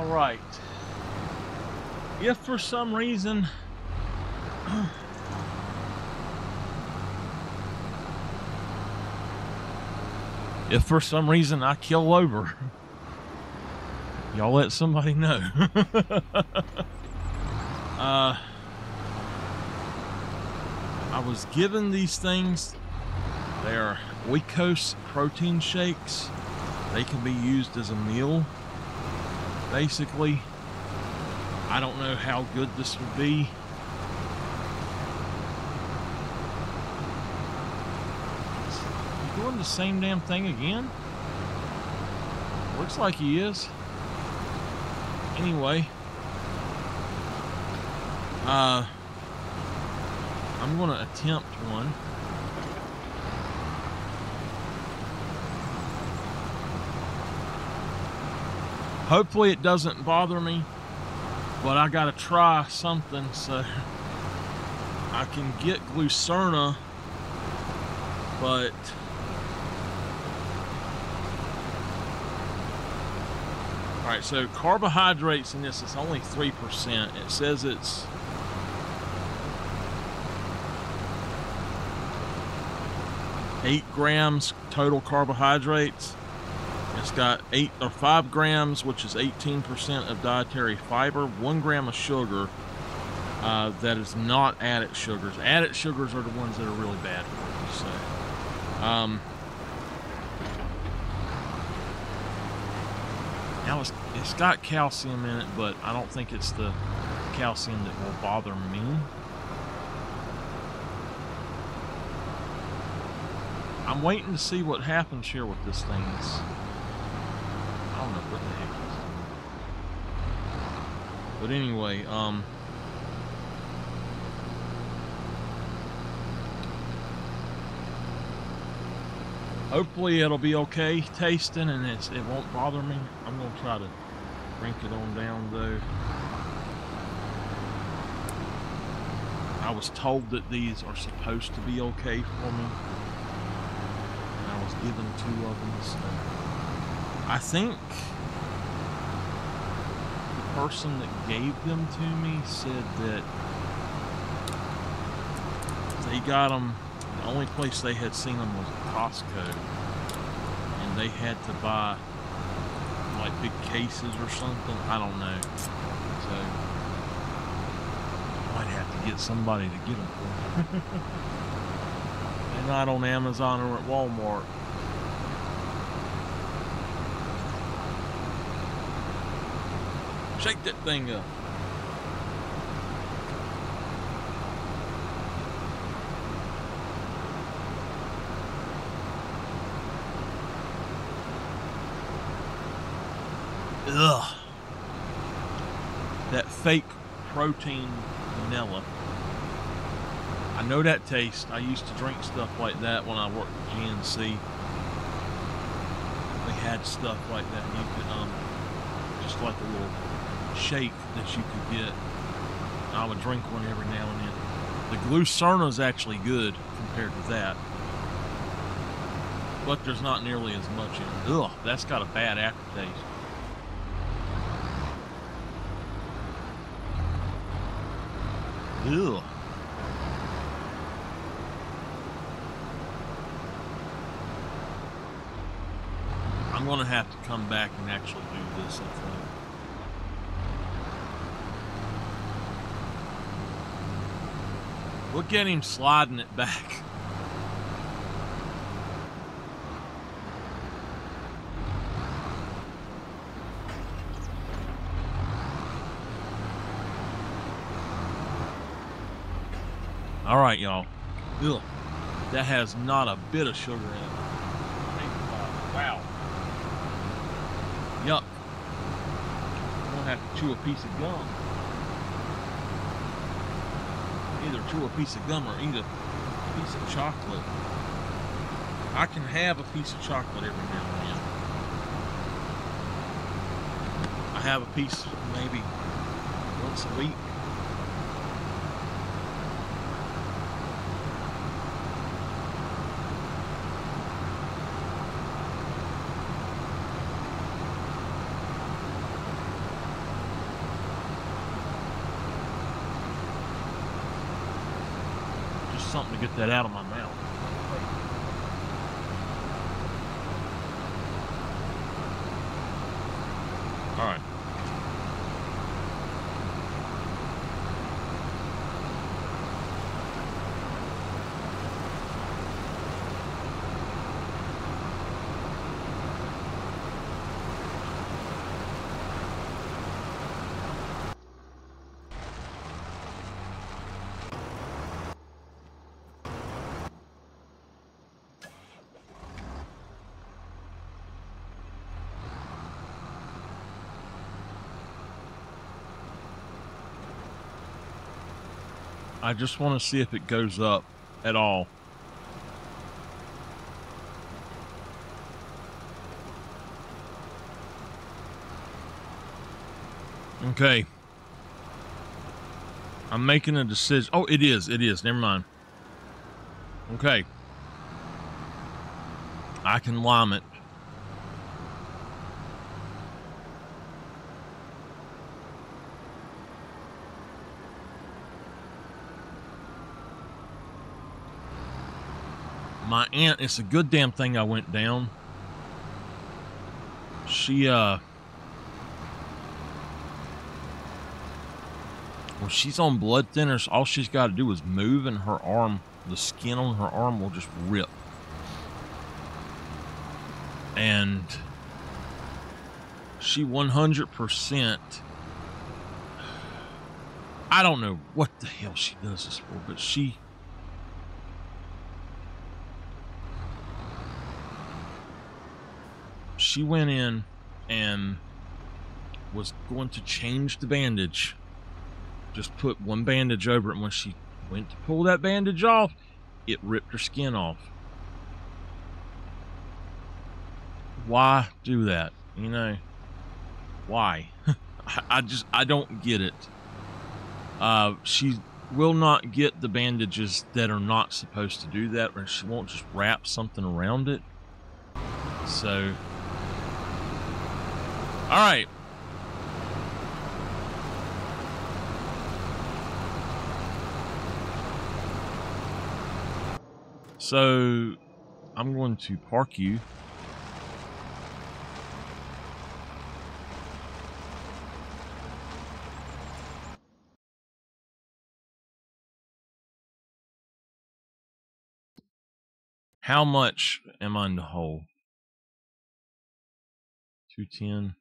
All right. If for some reason I kill over, y'all let somebody know. I was given these things. They are Oikos protein shakes. They can be used as a meal, basically. I don't know how good this would be. He's doing the same damn thing again? Looks like he is. Anyway. I'm gonna attempt one. Hopefully it doesn't bother me, but I gotta try something so I can get Glucerna, but alright, so carbohydrates in this is only 3%. It says it's 8 grams total carbohydrates. It's got 5 grams, which is 18% of dietary fiber, 1 gram of sugar. That is not added sugars. Added sugars are the ones that are really bad for you. So, now it's got calcium in it, but I don't think it's the calcium that will bother me. I'm waiting to see what happens here with this thing. I don't know what the heck it's doing. But anyway, hopefully it'll be okay tasting and it won't bother me. I'm gonna try to drink it on down though. I was told that these are supposed to be okay for me. And I was given 2 of them, so I think the person that gave them to me said that they got them, the only place they had seen them was at Costco, and they had to buy like big cases or something. I don't know. So I might have to get somebody to get them for me. They're not on Amazon or at Walmart. Shake that thing up. Ugh. That fake protein vanilla. I know that taste. I used to drink stuff like that when I worked at GNC. We had stuff like that. You could, just like a little shake that you could get. I would drink one every now and then. The Glucerna is actually good compared to that, but there's not nearly as much in it. Ugh, that's got a bad aftertaste. Ugh. I'm gonna have to come back and actually do this, I think. Look at him sliding it back. All right, y'all. Ugh. That has not a bit of sugar in it. Wow. Yuck. I'm gonna have to chew a piece of gum. Either chew a piece of gum or eat a piece of chocolate. I can have a piece of chocolate every now and then. I have a piece maybe once a week. something to get that out of my mouth. All right. I just want to see if it goes up at all. Okay. I'm making a decision. Oh, it is. It is. Never mind. Okay. I can lime it. My aunt, it's a good damn thing I went down. She, well, she's on blood thinners. All she's got to do is move and her arm, the skin on her arm will just rip. And she 100%, I don't know what the hell she does this for, but she went in and was going to change the bandage. Just put one bandage over it, and when she went to pull that bandage off, it ripped her skin off. Why do that? You know, why? I don't get it. She will not get the bandages that are not supposed to do that, or she won't just wrap something around it. So, all right. So, I'm going to park you. How much am I in the hole? 210.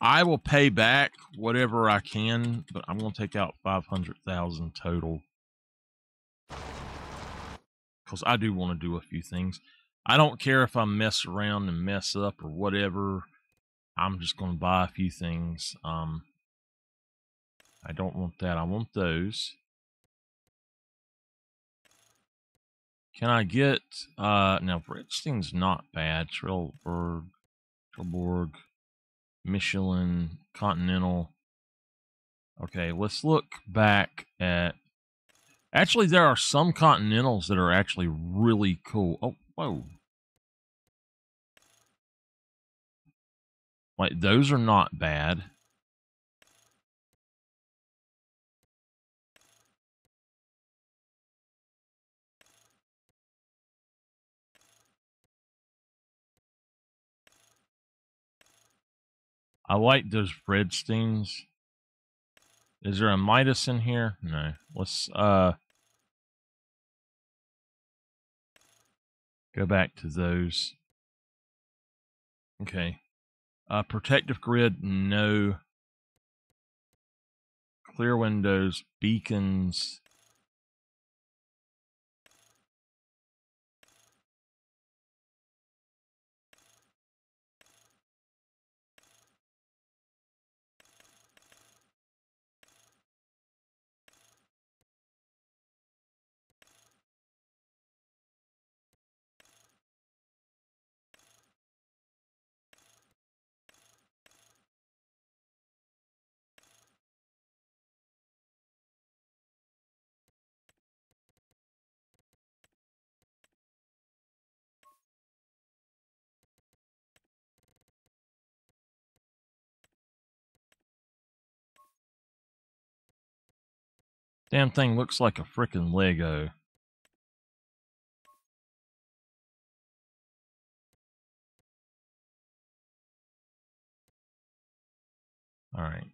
I will pay back whatever I can, but I'm going to take out 500,000 total. Because I do want to do a few things. I don't care if I mess around and mess up or whatever. I'm just going to buy a few things. I don't want that. I want those. Can I get, now Redstein's not bad. Trelleborg, Michelin, Continental. Okay, let's look back at, actually there are some Continentals that are actually really cool. Oh, whoa. Like, those are not bad. I like those Redsteins. Is there a Midas in here? No. Let's go back to those. Okay. Protective grid, no. Clear windows, beacons. Damn thing looks like a frickin' Lego. All right.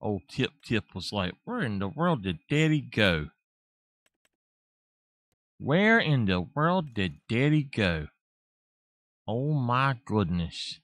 Old Tip Tip was like, where in the world did Daddy go? Where in the world did Daddy go? Oh my goodness.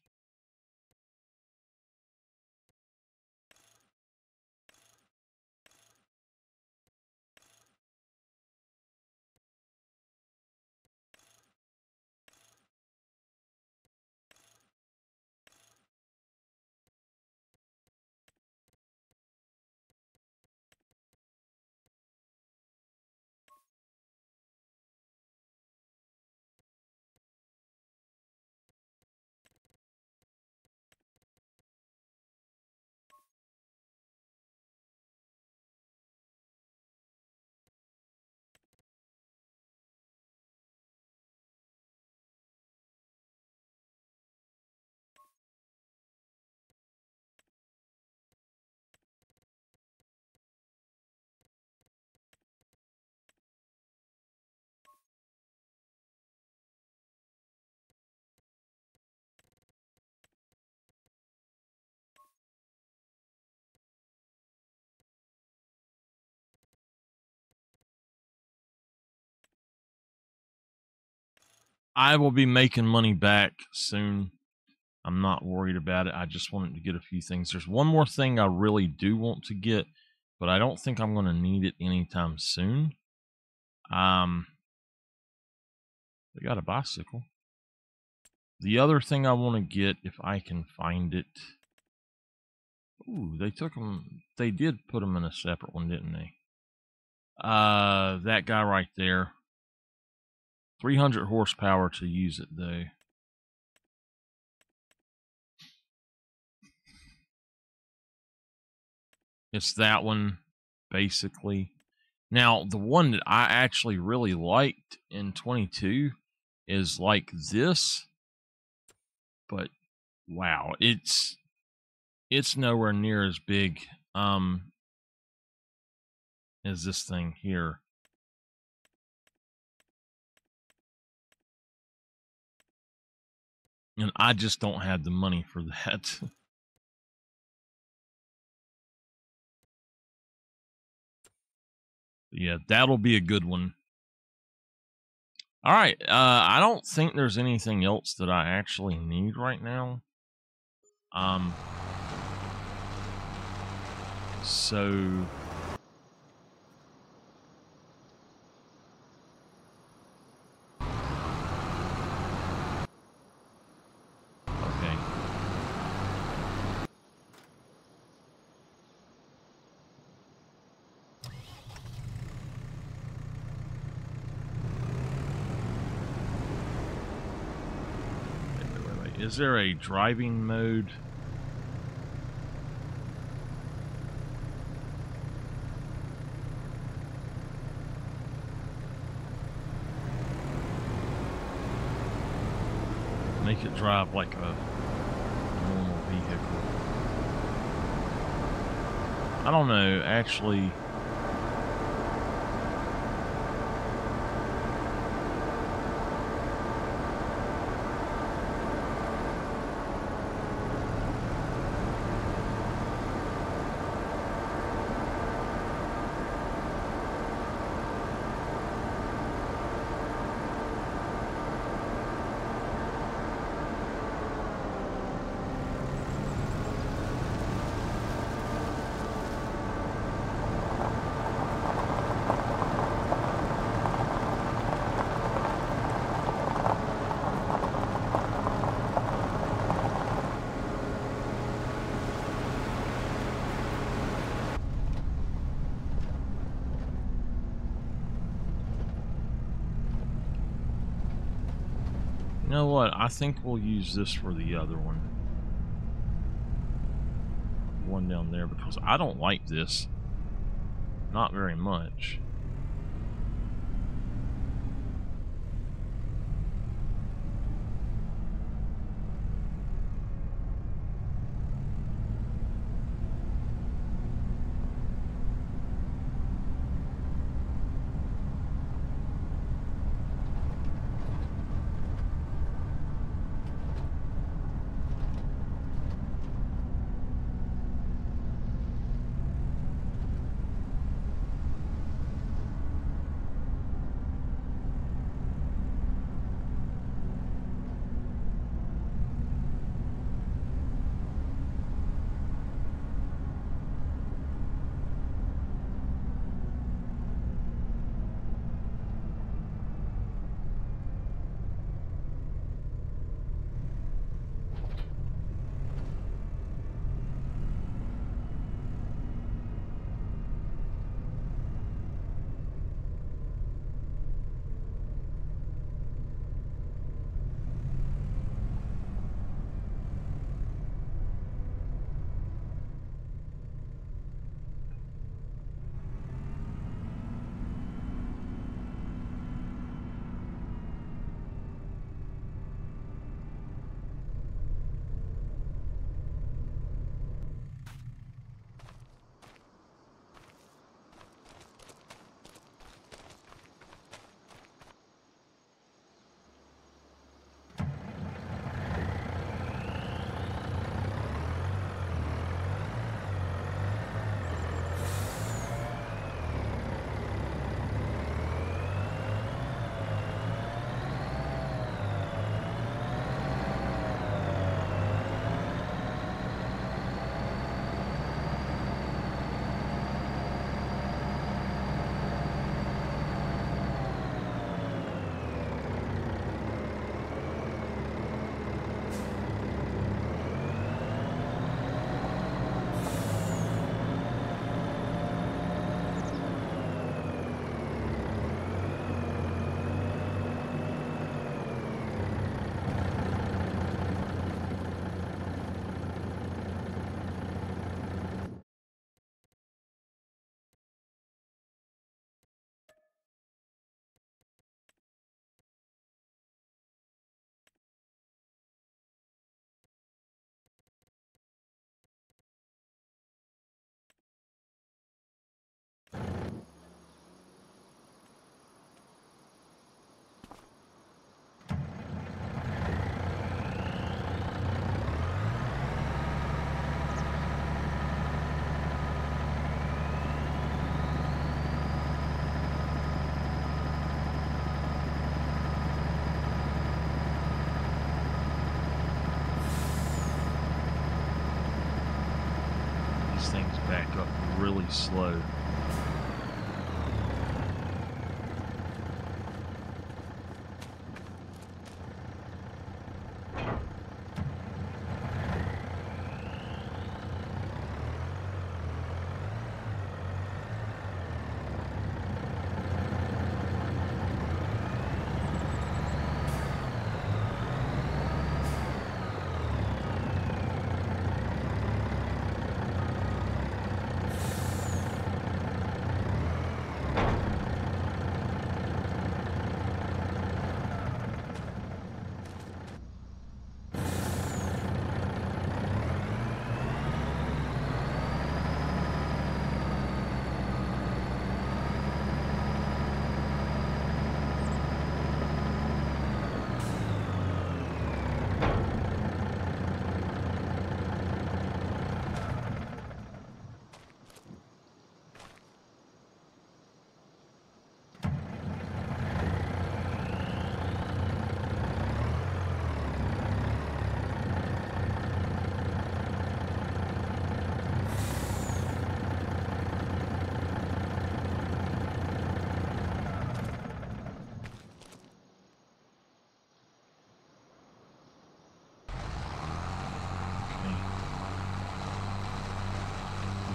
I will be making money back soon. I'm not worried about it. I just wanted to get a few things. There's one more thing I really do want to get, but I don't think I'm going to need it anytime soon. They got a bicycle. The other thing I want to get, if I can find it. Ooh, they took them. They did put them in a separate one, didn't they? That guy right there. 300 horsepower to use it, though. It's that one, basically. Now, the one that I actually really liked in 22 is like this. But, wow, it's nowhere near as big as this thing here. And I just don't have the money for that. Yeah, that'll be a good one. All right, I don't think there's anything else that I actually need right now. So okay. Wait. Is there a driving mode? Make it drive like a normal vehicle. I don't know, actually. You know what? I think we'll use this for the other one. one down there because I don't like this. Not very much. Things back up really slow.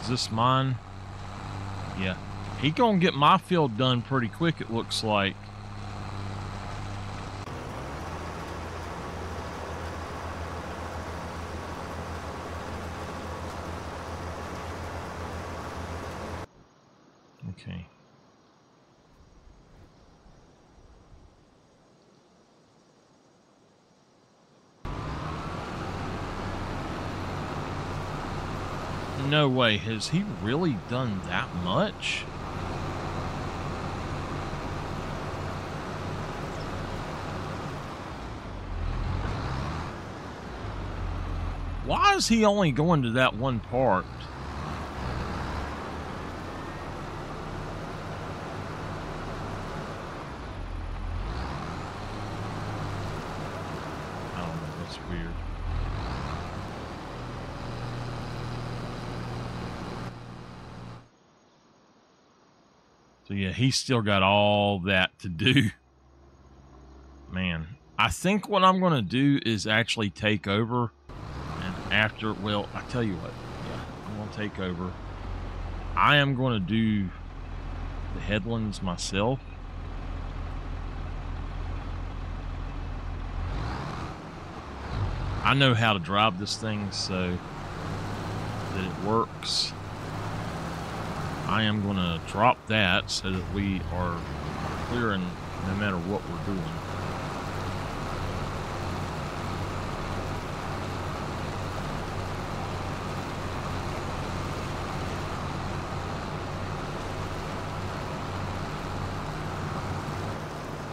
Is this mine? Yeah. He gonna get my field done pretty quick, it looks like. Okay. No way. Has he really done that much? Why is he only going to that one part? I don't know. That's weird. So yeah, he's still got all that to do. Man, I think what I'm going to do is actually take over. And after, well, I tell you what. Yeah, I'm going to take over. I am going to do the headlands myself. I know how to drive this thing so that it works. I am going to drop that so that we are clearing no matter what we're doing.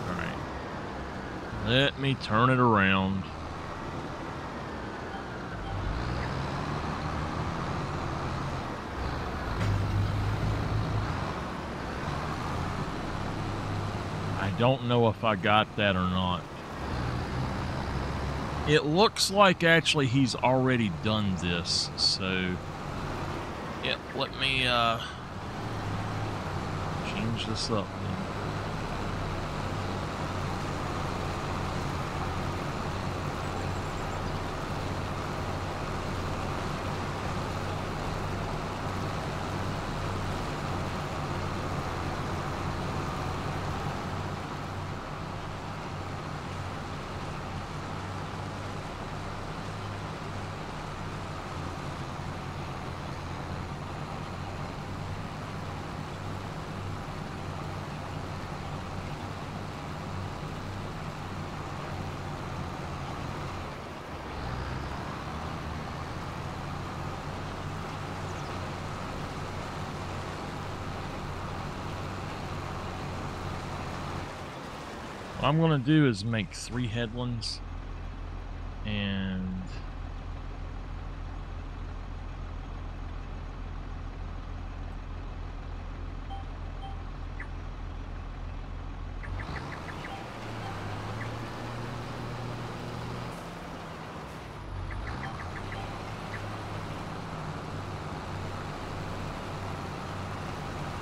All right. Let me turn it around. I don't know if I got that or not. It looks like actually he's already done this, so yeah, let me change this up then. What I'm going to do is make 3 headlands and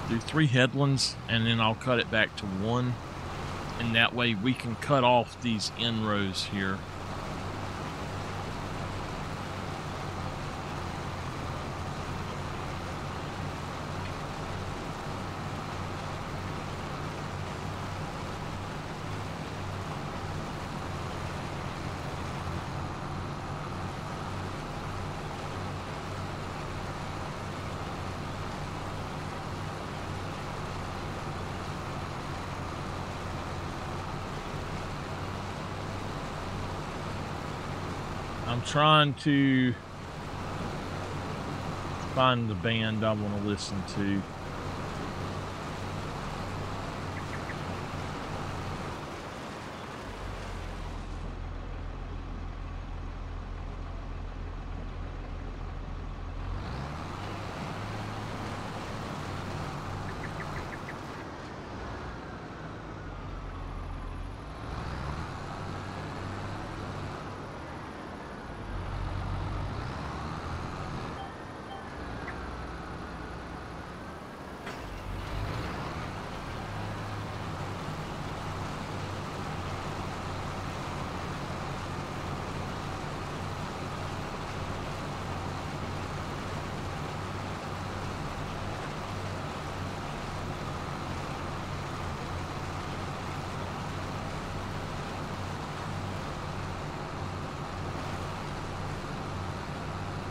do 3 headlands, and then I'll cut it back to 1. And that way we can cut off these end rows here. I'm trying to find the band I want to listen to.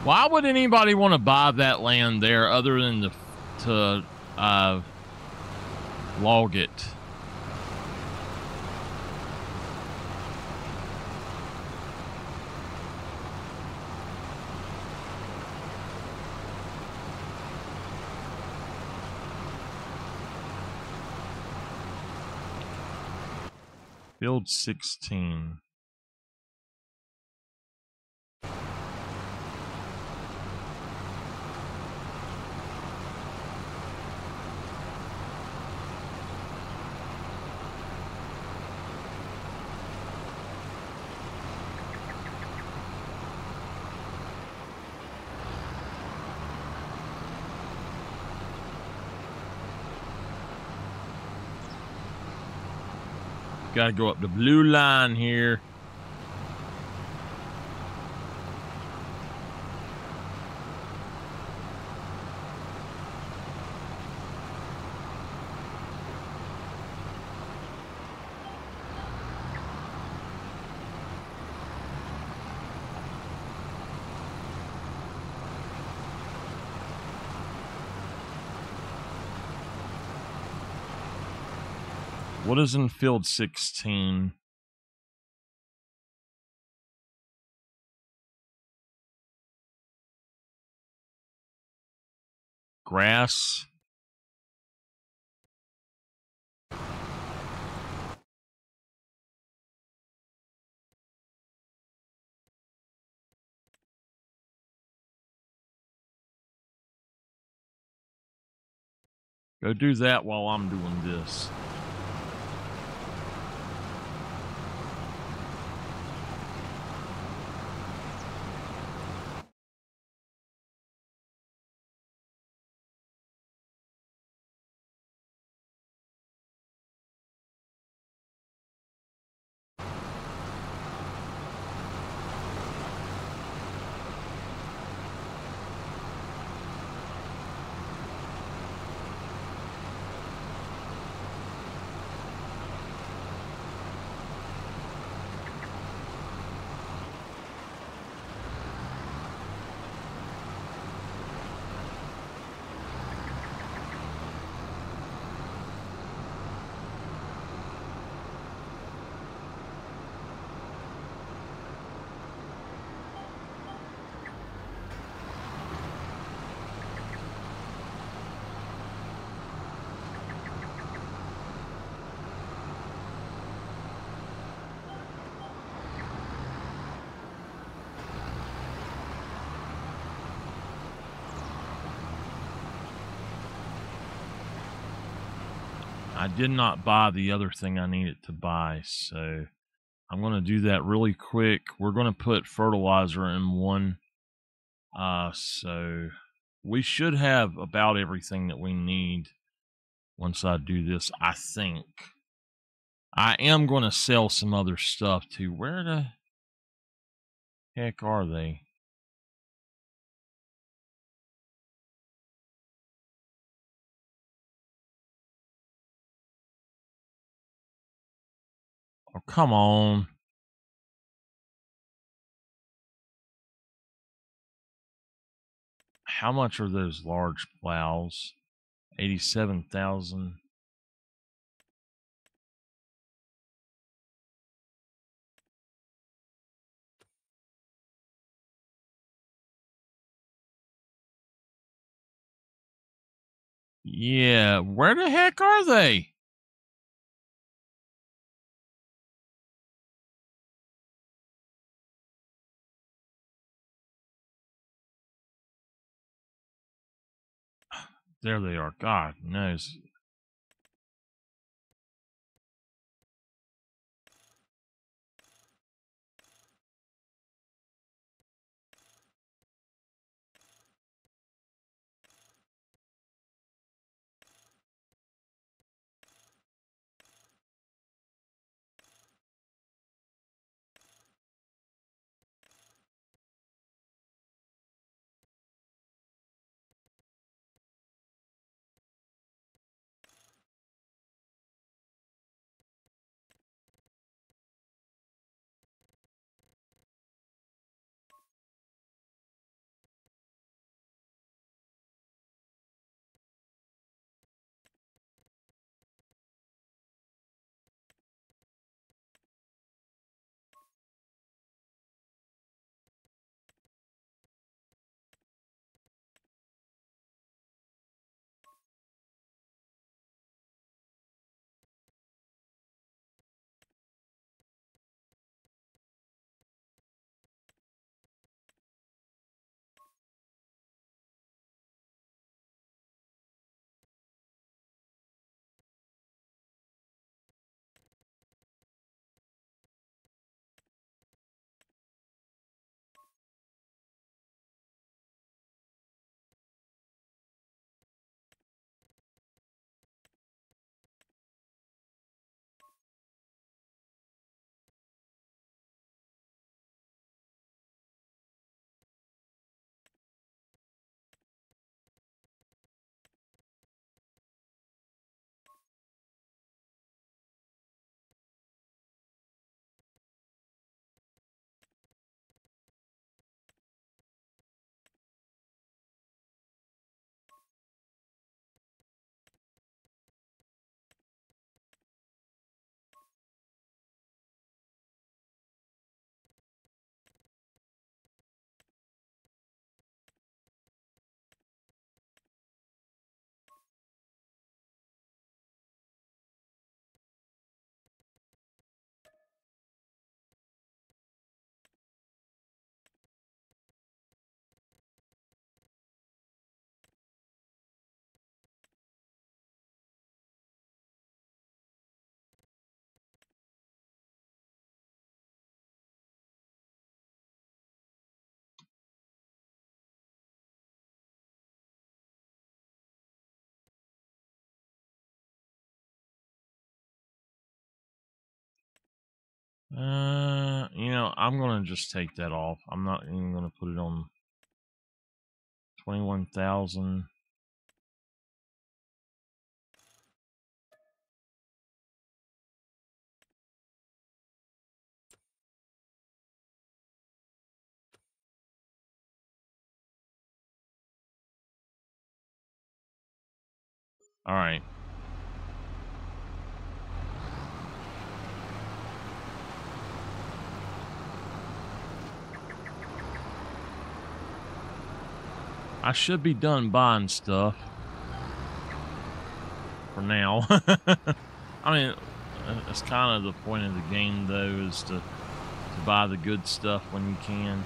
Why would anybody want to buy that land there other than to Log it. Field 16. Got to go up the blue line here. What is in field 16? Grass. Go do that while I'm doing this. I did not buy the other thing I needed to buy, so I'm going to do that really quick. We're going to put fertilizer in one. So we should have about everything that we need once I do this, I think. I am going to sell some other stuff too. Where the heck are they? Oh, come on. How much are those large plows? 87,000. Yeah, where the heck are they? There they are. God knows. You know, I'm gonna just take that off. I'm not even gonna put it on 21,000. All right. I should be done buying stuff for now. I mean, it's kind of the point of the game, though, is to buy the good stuff when you can.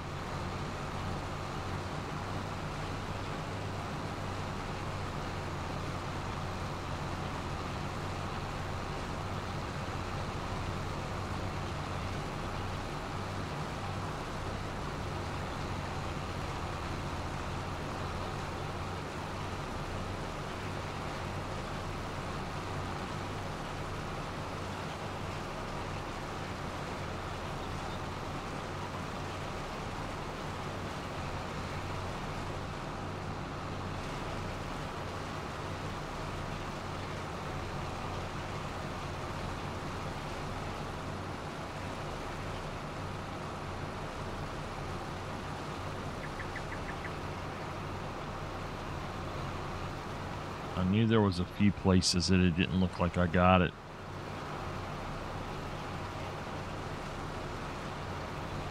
I knew there was a few places that it didn't look like I got it.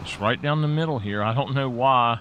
It's right down the middle here. I don't know why.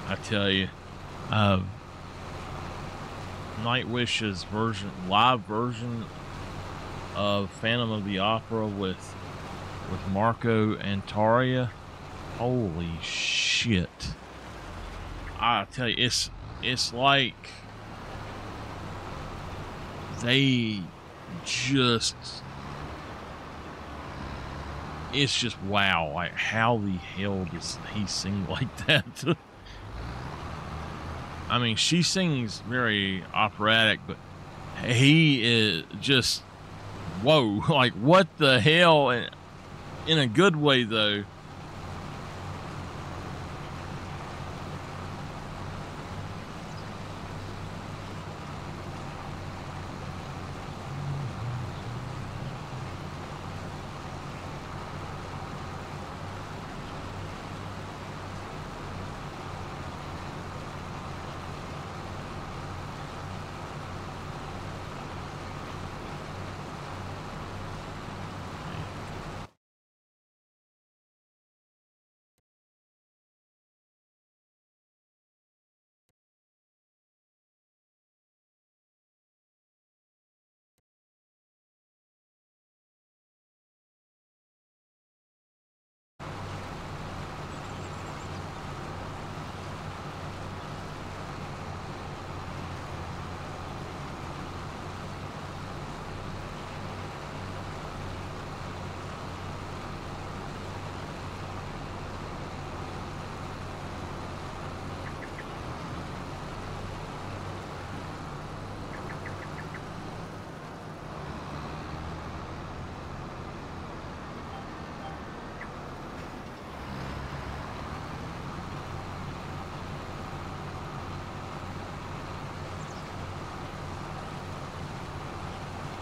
I tell you, Nightwish's live version of Phantom of the Opera with Marco and Taria. Holy shit! I tell you, it's like they just. It's just wow! Like, how the hell does he sing like that? I mean, she sings very operatic, but he is just whoa! Like, what the hell? In a good way, though.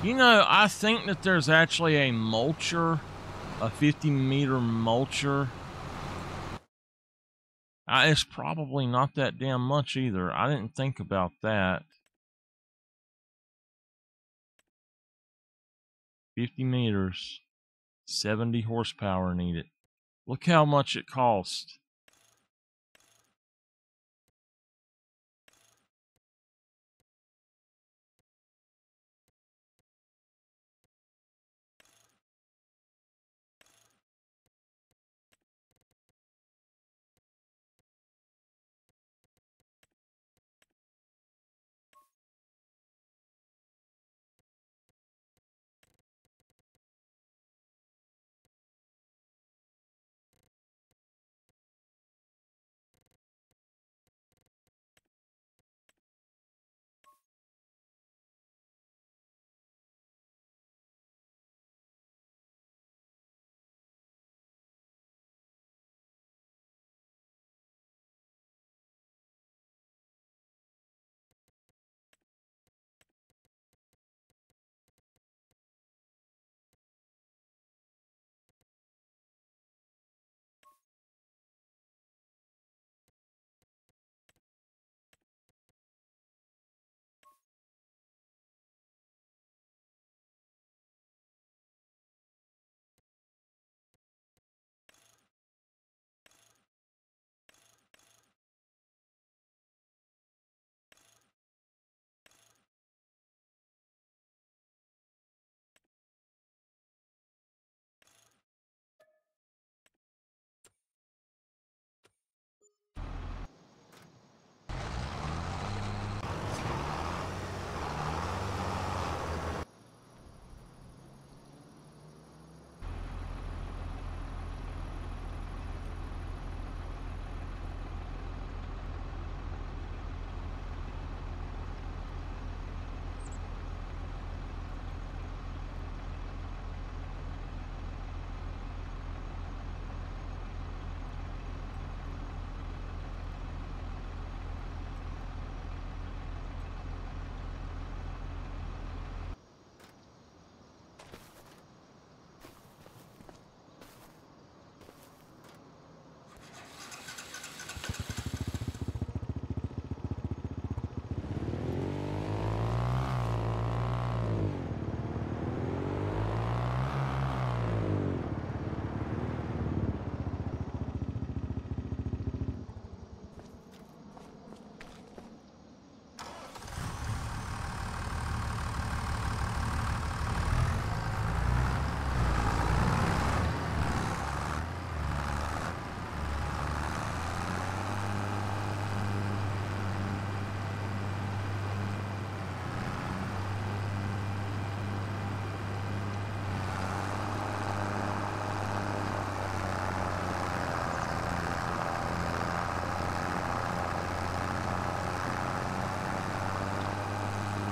You know, I think that there's actually a mulcher, a 50-meter mulcher. It's probably not that damn much either. I didn't think about that. 50 meters, 70 horsepower needed. Look how much it costs.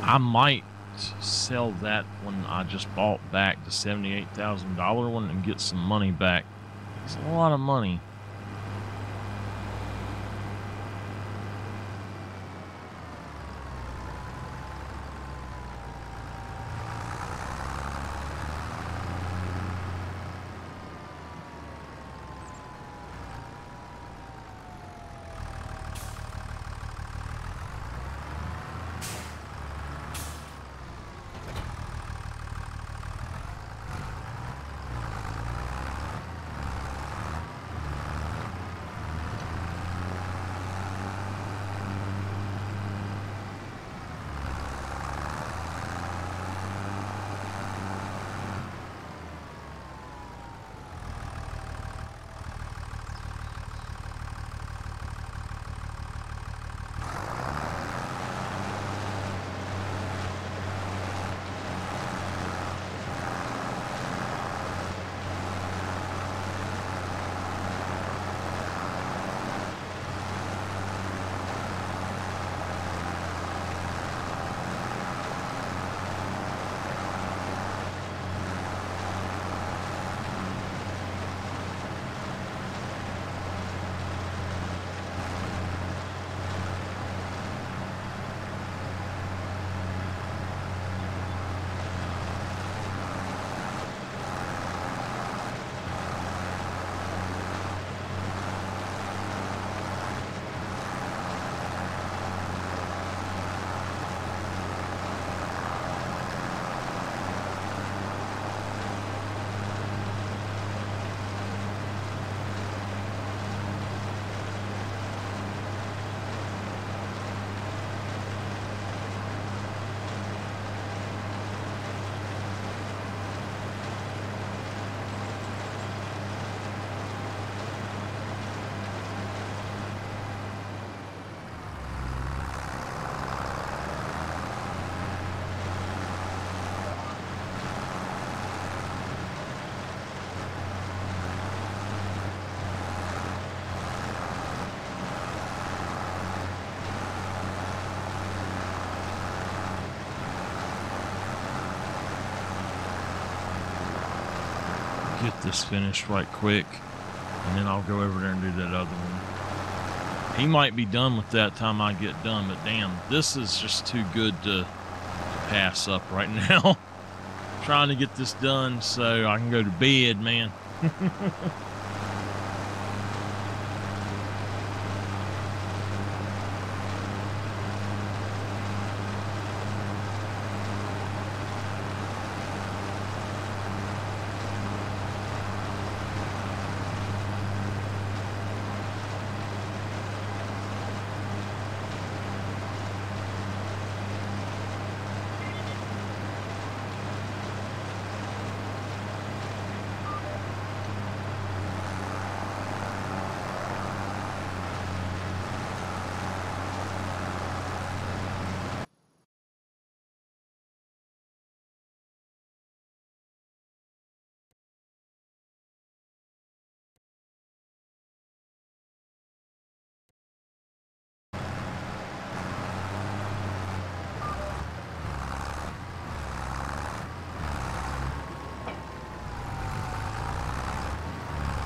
I might sell that one I just bought back, the $78,000 one, and get some money back. It's a lot of money. get this finished right quick, and then I'll go over there and do that other one. He might be done with that time I get done, but damn, this is just too good to pass up right now. Trying to get this done so I can go to bed, man.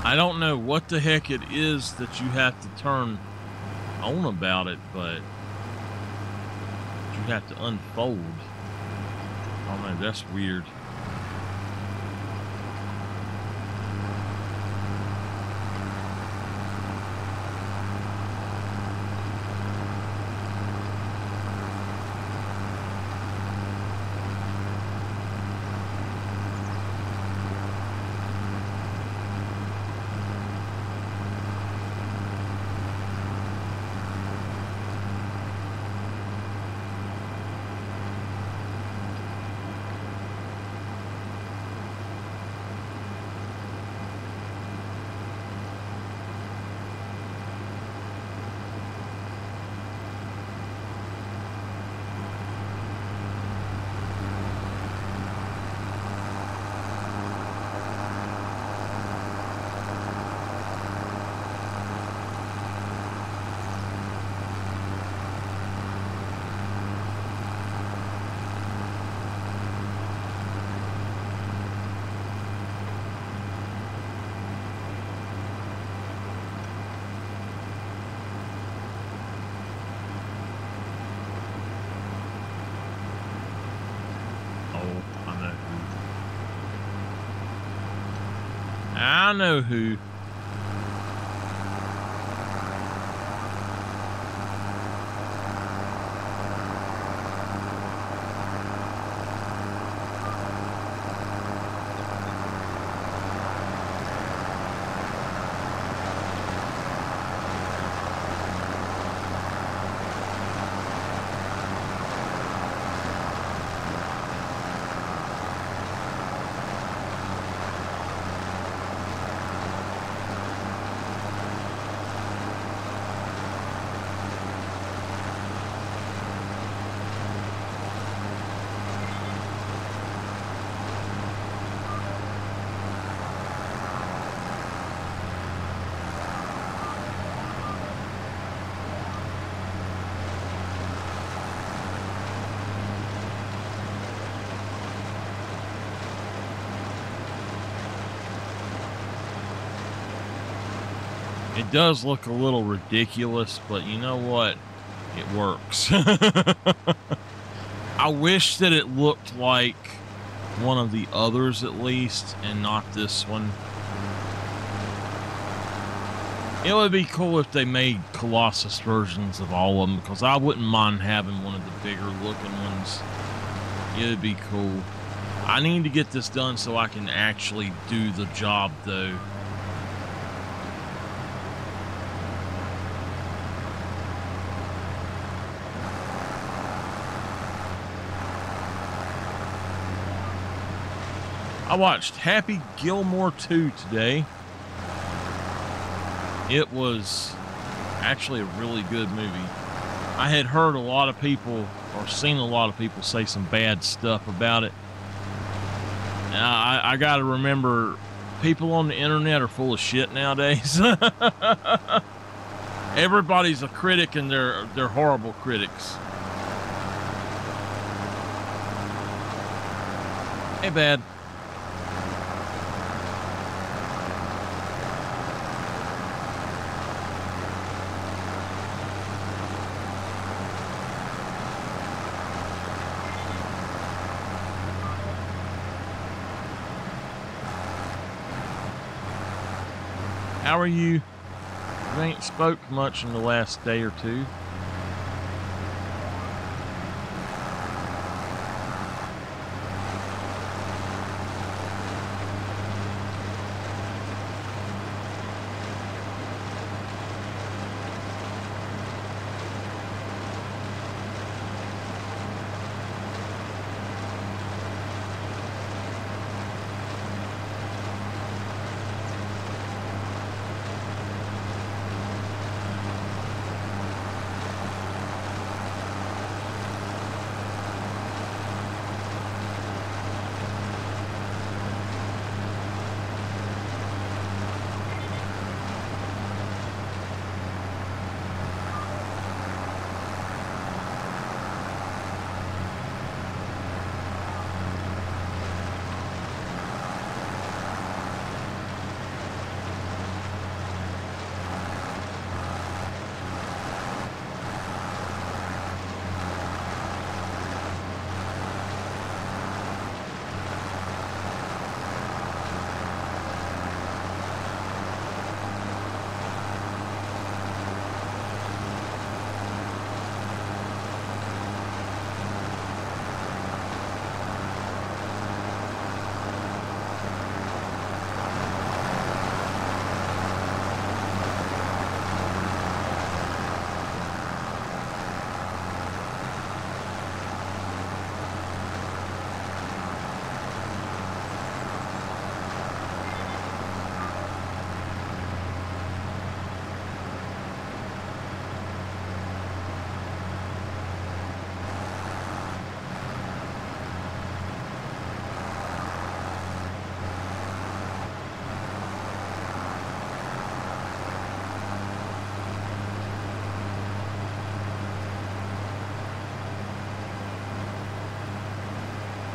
I don't know what the heck it is that you have to turn on about it, but you have to unfold. I don't know, that's weird. I know who. It does look a little ridiculous, but you know what? It works. I wish that it looked like one of the others at least, and not this one. It would be cool if they made Colossus versions of all of them, because I wouldn't mind having one of the bigger looking ones. It would be cool. I need to get this done so I can actually do the job, though. I watched Happy Gilmore 2 today. It was actually a really good movie. I had heard a lot of people, or seen a lot of people, say some bad stuff about it. I got to remember, people on the internet are full of shit nowadays. Everybody's a critic, and they're horrible critics. Hey, bad. How are you? You ain't spoke much in the last day or two.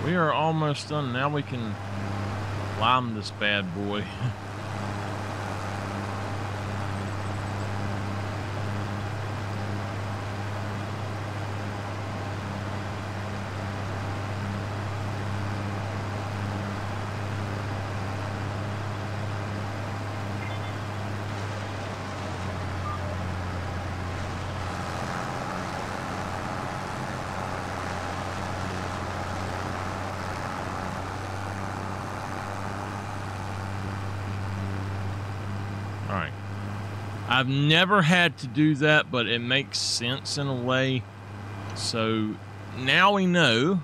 We are almost done. Now we can lime this bad boy. All right. I've never had to do that, but it makes sense in a way. So now we know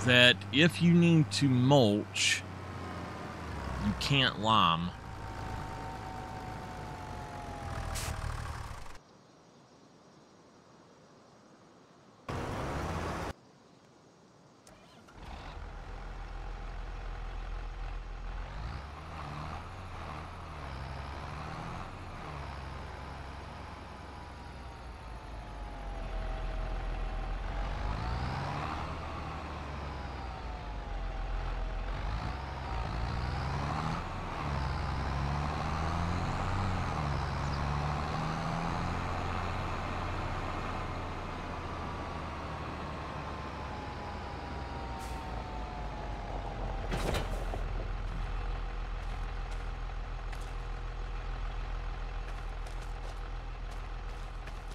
that if you need to mulch, you can't lime.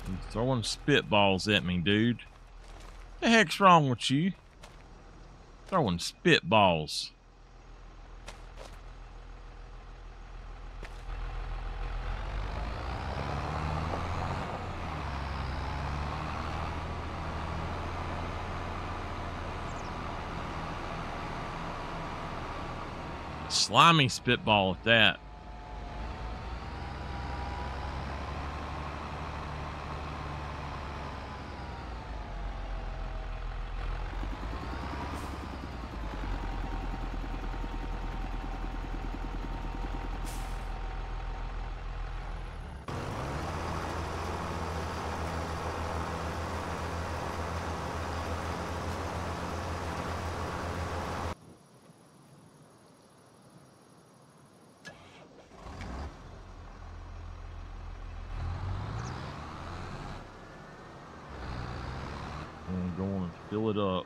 You're throwing spitballs at me, dude. The heck's wrong with you? Throwing spitballs. Slimy spitball at that. I'm going to fill it up.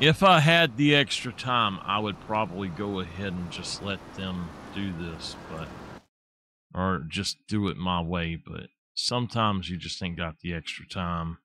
If I had the extra time, I would probably go ahead and just let them do this, or just do it my way, but sometimes you just ain't got the extra time.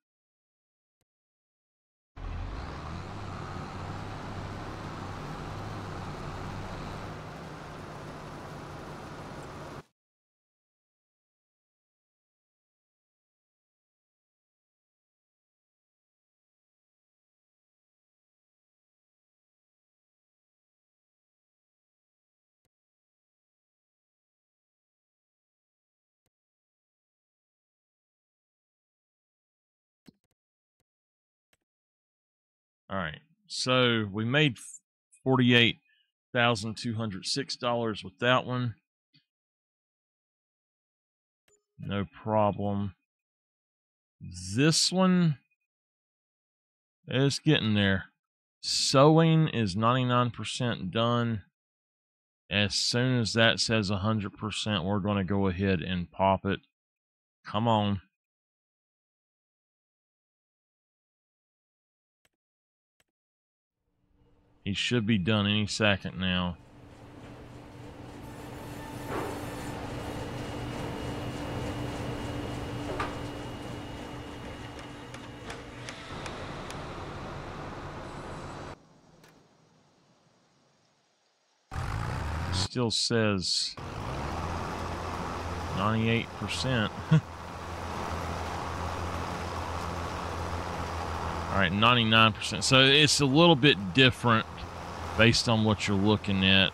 All right, so we made $48,206 with that one. No problem. This one is getting there. Sewing is 99% done. As soon as that says 100%, we're going to go ahead and pop it. Come on. He should be done any second now. Still says 98%. All right, 99%. So it's a little bit different based on what you're looking at.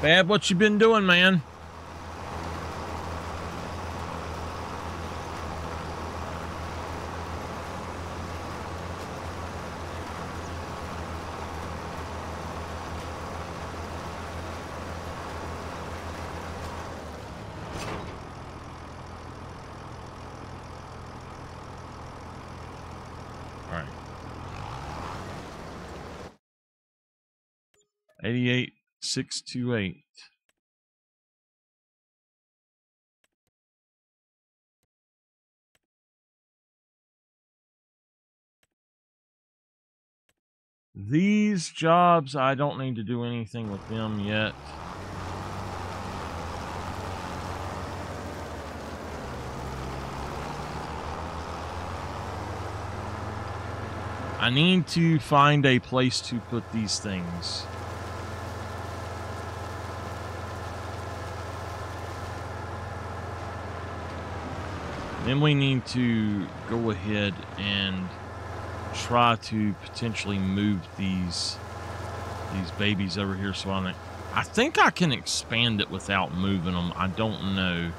Bab, what you been doing, man? All right. 88,628. These jobs, I don't need to do anything with them yet. I need to find a place to put these things. Then we need to go ahead and try to potentially move these babies over here. So I think I can expand it without moving them. I don't know.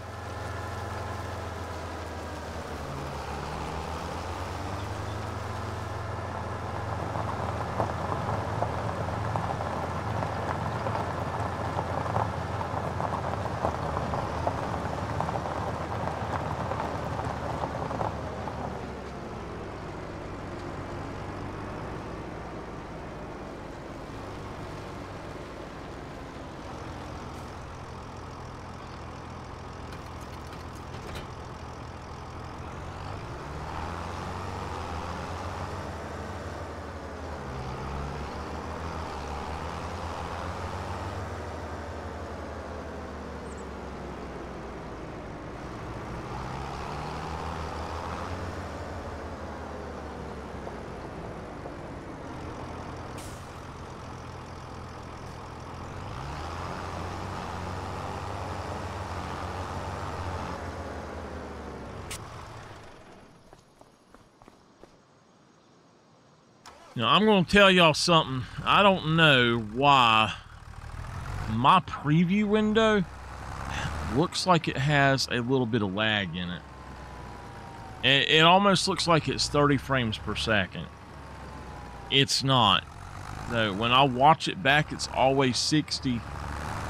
Now, I'm going to tell y'all something. I don't know why my preview window looks like it has a little bit of lag in it. It almost looks like it's 30 frames per second. It's not. Though, when I watch it back, it's always 60.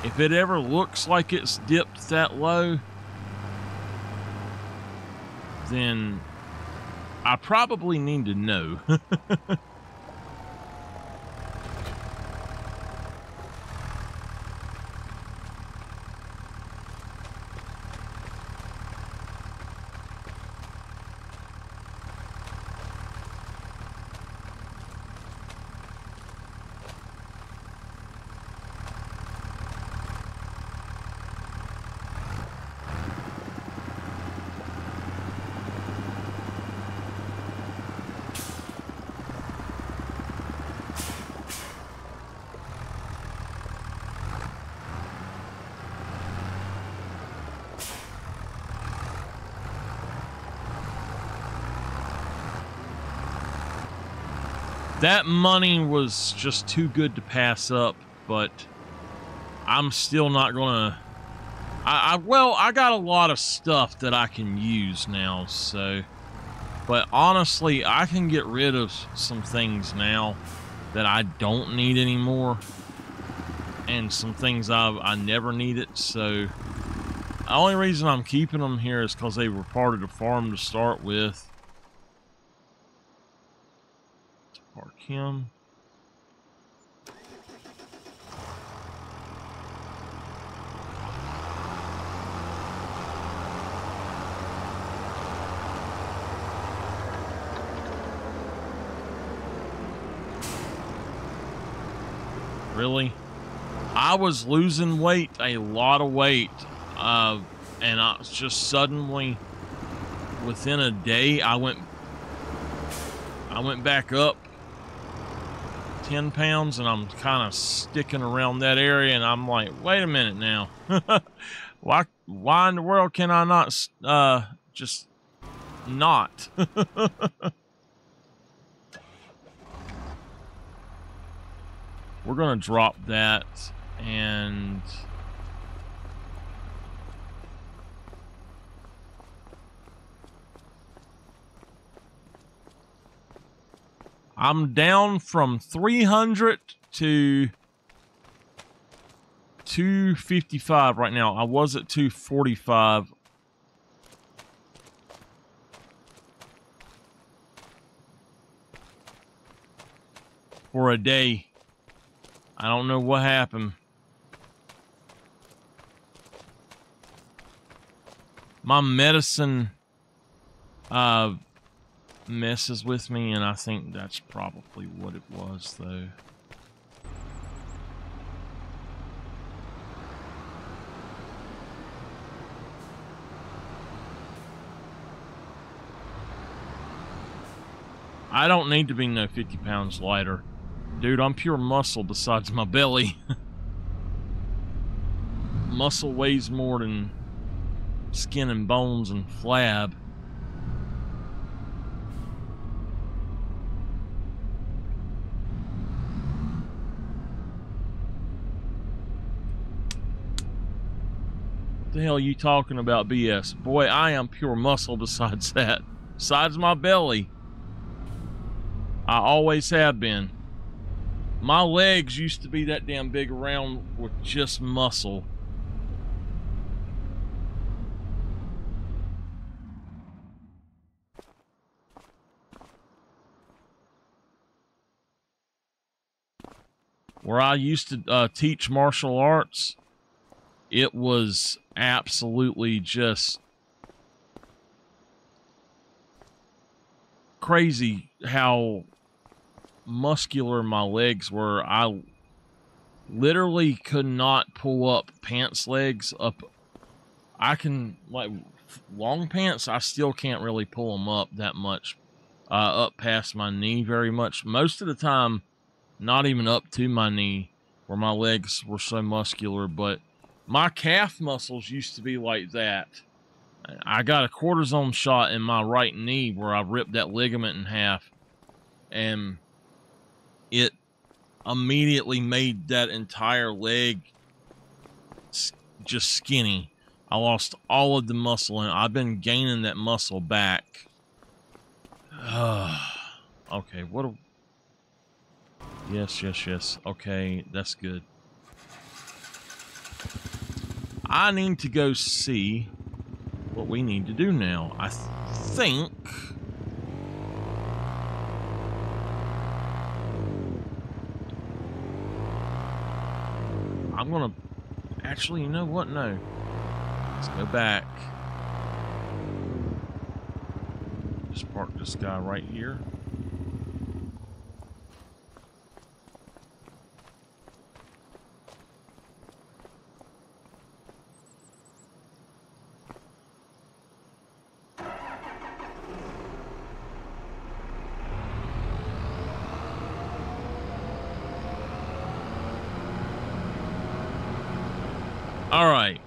If it ever looks like it's dipped that low, then I probably need to know. That money was just too good to pass up, but I'm still not gonna... well, I got a lot of stuff that I can use now, so... But honestly, I can get rid of some things now that I don't need anymore. And some things I never needed, so... The only reason I'm keeping them here is because they were part of the farm to start with. Park him. Really? I was losing weight, a lot of weight, and I was just suddenly, within a day, I went back up 10 pounds, and I'm kind of sticking around that area, and I'm like, wait a minute now. why in the world can I not just not? We're gonna drop that, and I'm down from 300 to 255 right now. I was at 245. For a day. I don't know what happened. My medicine messes with me, and I think that's probably what it was, though. I don't need to be no 50 pounds lighter. Dude, I'm pure muscle besides my belly. Muscle weighs more than skin and bones and flab. What the hell are you talking about, BS? Boy, I am pure muscle besides that. Besides my belly. I always have been. My legs used to be that damn big around with just muscle. Where I used to teach martial arts, it was absolutely just crazy how muscular my legs were. I literally could not pull up pants legs up. I can, like, long pants, I still can't really pull them up that much, up past my knee very much. Most of the time, not even up to my knee, where my legs were so muscular, but my calf muscles used to be like that. I got a cortisone shot in my right knee where I ripped that ligament in half, and it immediately made that entire leg just skinny. I lost all of the muscle, and I've been gaining that muscle back. Okay, what a... Yes. Okay, that's good. I need to go see what we need to do now. I think I'm gonna actually, you know what? No. Let's go back. Just park this guy right here. All right.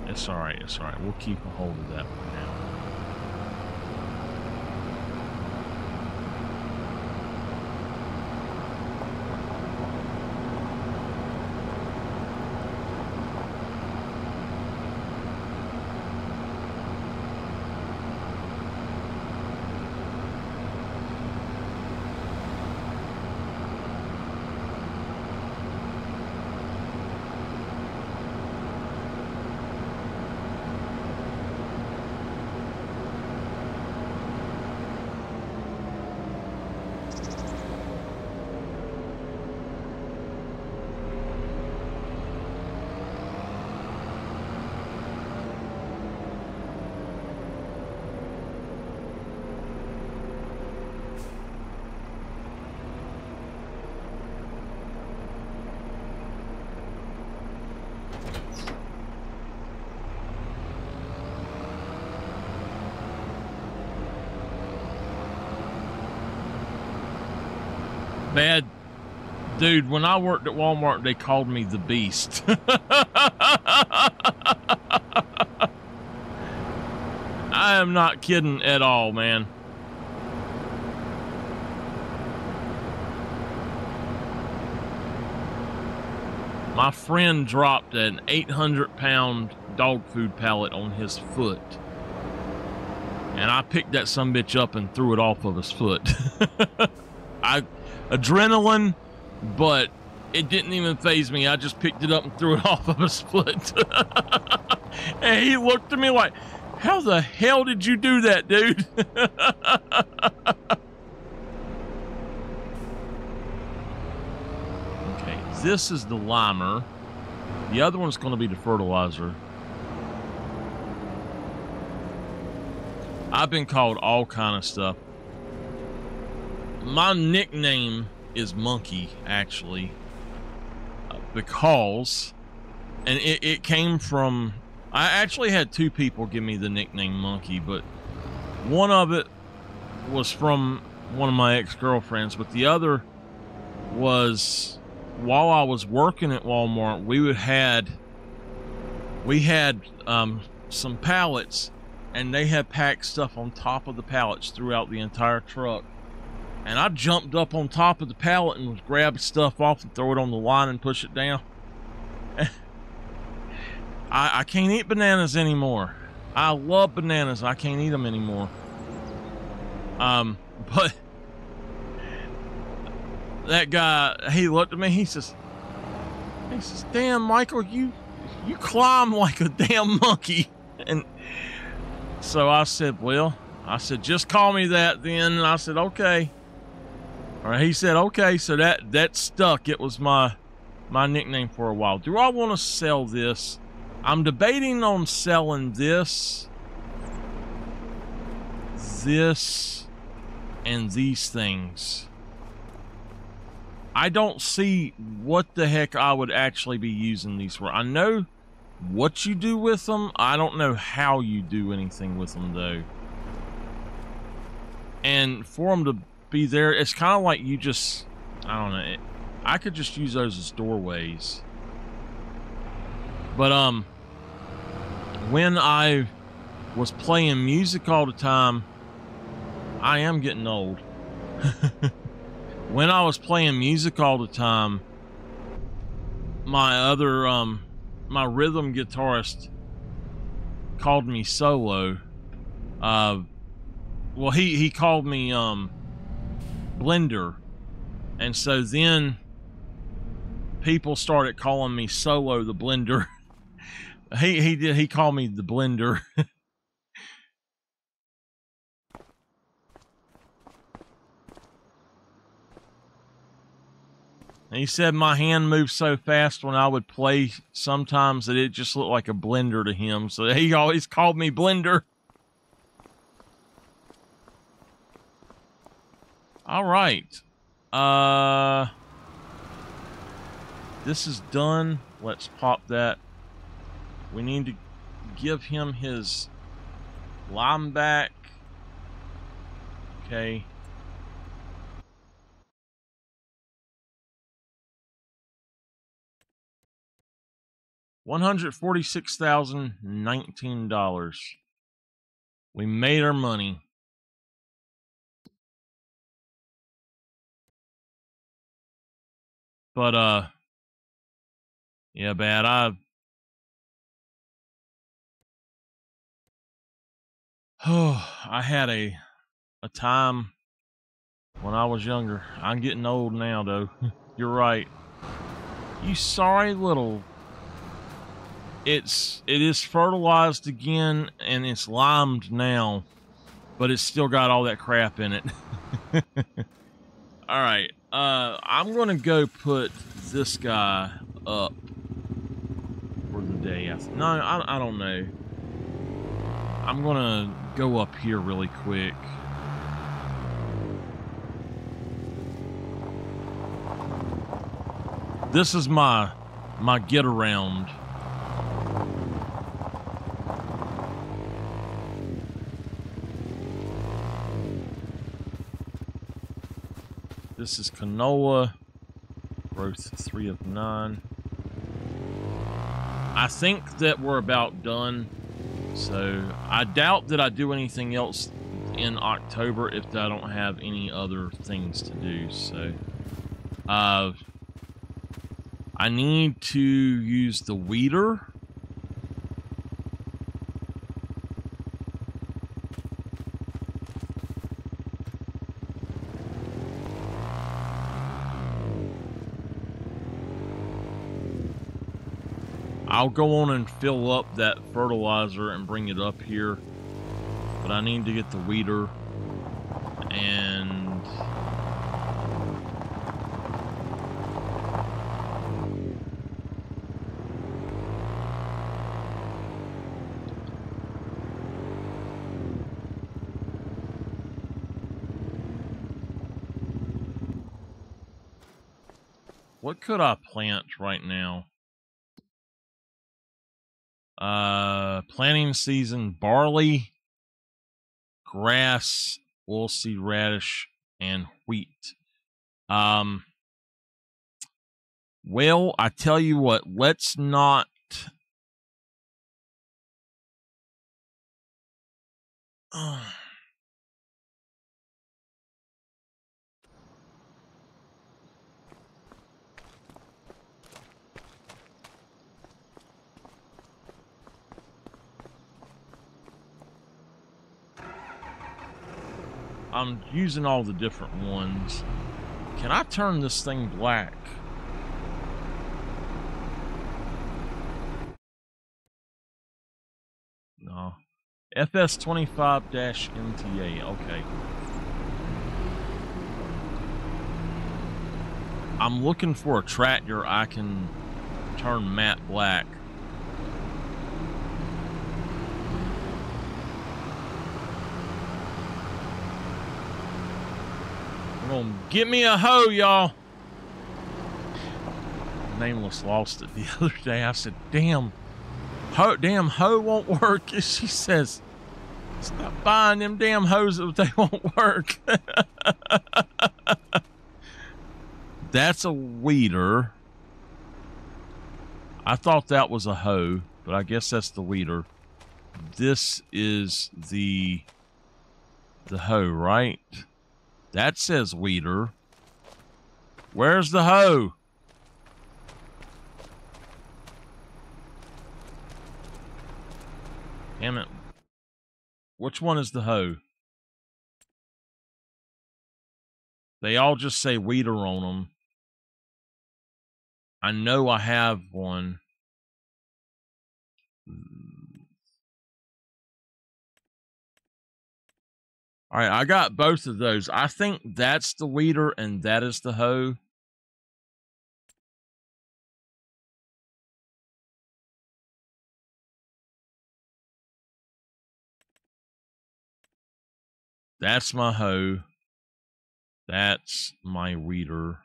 It's all right. It's all right. We'll keep a hold of that for now. Bad. Dude, when I worked at Walmart, they called me the Beast. I am not kidding at all, man. My friend dropped an 800-pound dog food pallet on his foot. And I picked that sumbitch up and threw it off of his foot. Adrenaline, but it didn't even faze me. I just picked it up and threw it off of his foot. And he looked at me like, how the hell did you do that, dude? Okay, this is the limer. The other one's going to be the fertilizer. I've been called all kind of stuff. My nickname is Monkey, actually, because, and it came from, I actually had two people give me the nickname Monkey, but one of it was from one of my ex-girlfriends, but the other was while I was working at Walmart, we had some pallets, and they had packed stuff on top of the pallets throughout the entire truck. And I jumped up on top of the pallet and was grabbing stuff off and throw it on the line and push it down. I can't eat bananas anymore. I love bananas. I can't eat them anymore. But that guy, he looked at me. He says, "Damn, Michael, you climb like a damn monkey." And so I said, "Well," I said, "just call me that then." And I said, "Okay." All right, he said, okay, so that stuck. It was my nickname for a while. Do I want to sell this? I'm debating on selling this, and these things. I don't see what the heck I would actually be using these for. I know what you do with them. I don't know how you do anything with them, though. And for them to be there, it's kind of like you just, I don't know, I could just use those as doorways. But when I was playing music all the time, I am getting old. When I was playing music all the time, my other my rhythm guitarist called me solo. Well, he called me Blender, and so then people started calling me Solo the Blender. He called me the Blender. And he said my hand moved so fast when I would play sometimes that it just looked like a blender to him. So he always called me Blender. All right. This is done. Let's pop that. We need to give him his lime back. Okay. $146,019. We made our money. But yeah, bad. I had a time when I was younger. I'm getting old now, though. You're right. You sorry little. It is fertilized again, and it's limed now, but it's still got all that crap in it. All right. I'm gonna go put this guy up for the day. No, I don't know. I'm gonna go up here really quick. This is my get around. This is canola, growth 3 of 9. I think that we're about done. So I doubt that I do anything else in October if I don't have any other things to do. So I need to use the weeder. I'll go on and fill up that fertilizer and bring it up here, but I need to get the weeder and what could I plant right now? Planting season: barley, grass, oilseed radish, and wheat. Well, I tell you what, let's not. I'm using all the different ones. Can I turn this thing black? No. FS25-MTA. Okay. I'm looking for a tractor I can turn matte black. Get me a hoe, y'all. Nameless lost it the other day. I said, damn hoe won't work. She says, stop buying them damn hoes if they won't work. That's a weeder. I thought that was a hoe, but I guess that's the weeder. this is the hoe, right? That says weeder. Where's the hoe? Damn it. Which one is the hoe? They all just say weeder on them. I know I have one. All right, I got both of those. I think that's the weeder and that is the hoe. That's my hoe. That's my weeder.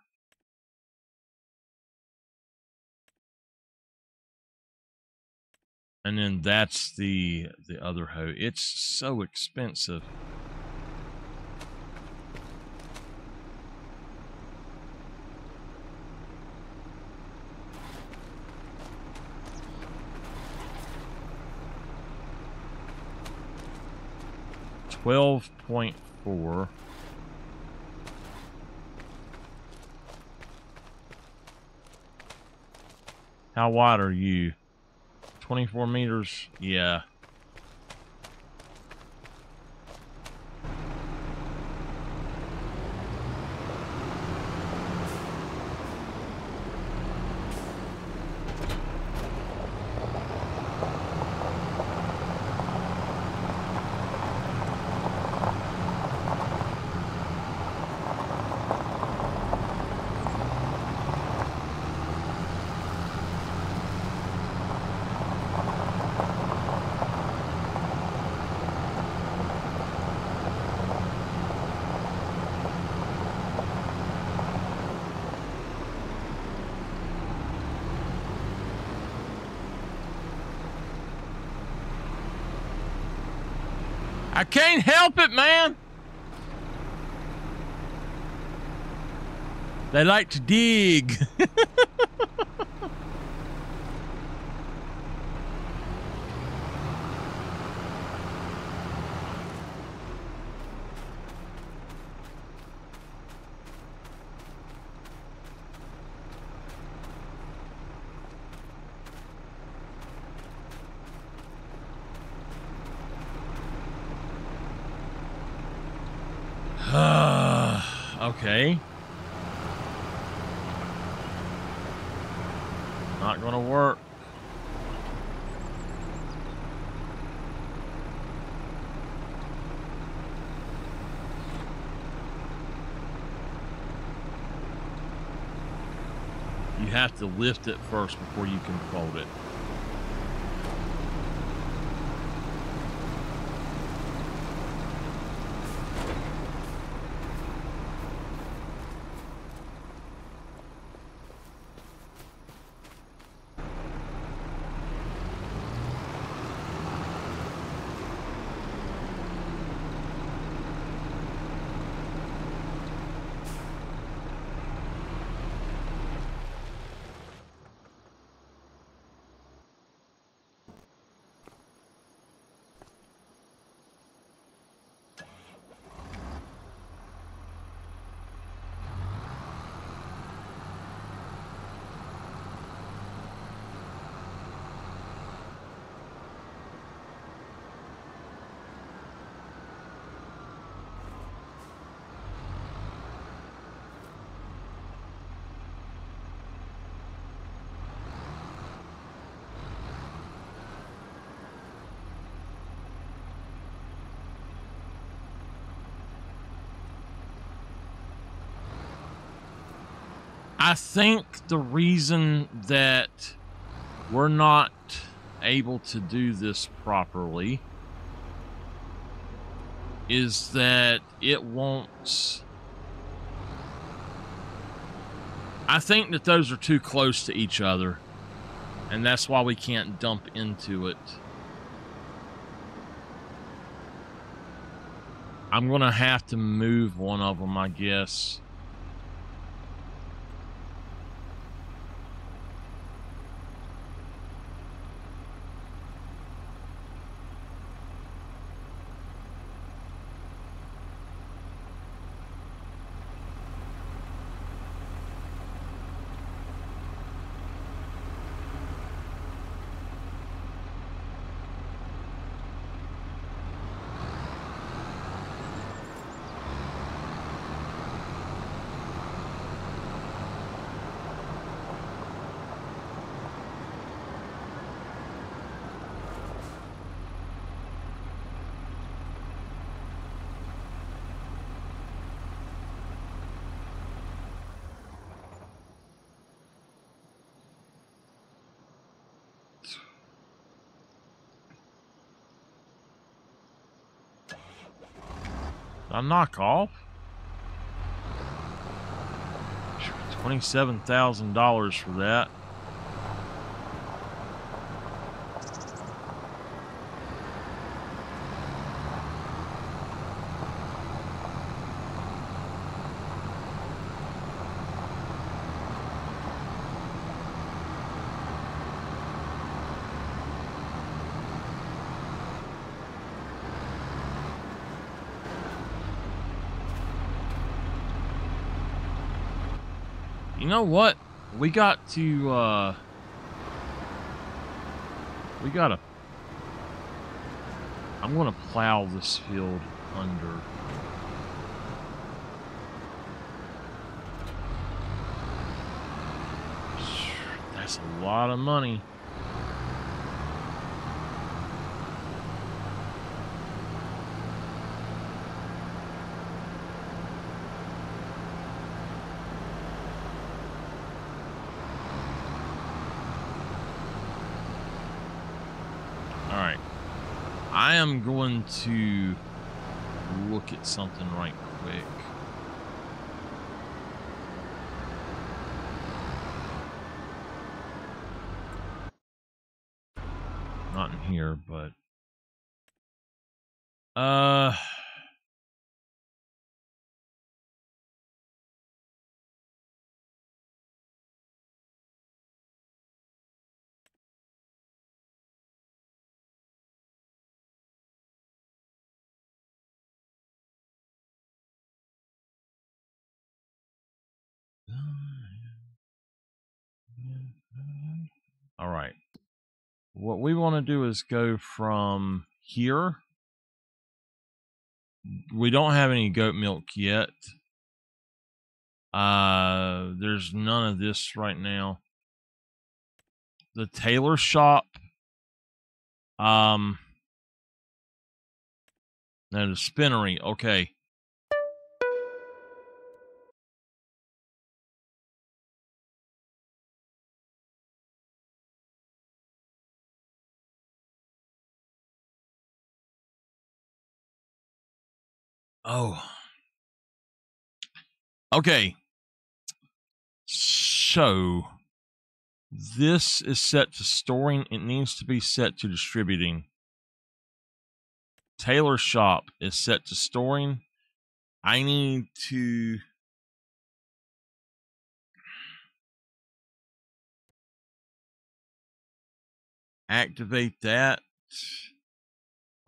And then that's the other hoe. It's so expensive. $12.4. How wide are you? 24 meters? Yeah. I can't help it, man. They like to dig. Okay. Not gonna work. You have to lift it first before you can fold it. I think the reason that we're not able to do this properly is that it won't... I think that those are too close to each other, and that's why we can't dump into it. I'm gonna have to move one of them, I guess. Did I knock off? $27,000 for that. You know what? We gotta I'm gonna plow this field under. That's a lot of money. All right. I am going to look at something right quick. Not in here, but all right. What we want to do is go from here. We don't have any goat milk yet. There's none of this right now. The tailor shop. No, the spinnery. Okay. Oh. Okay. So this is set to storing. It needs to be set to distributing. Tailor shop is set to storing. I need to activate that.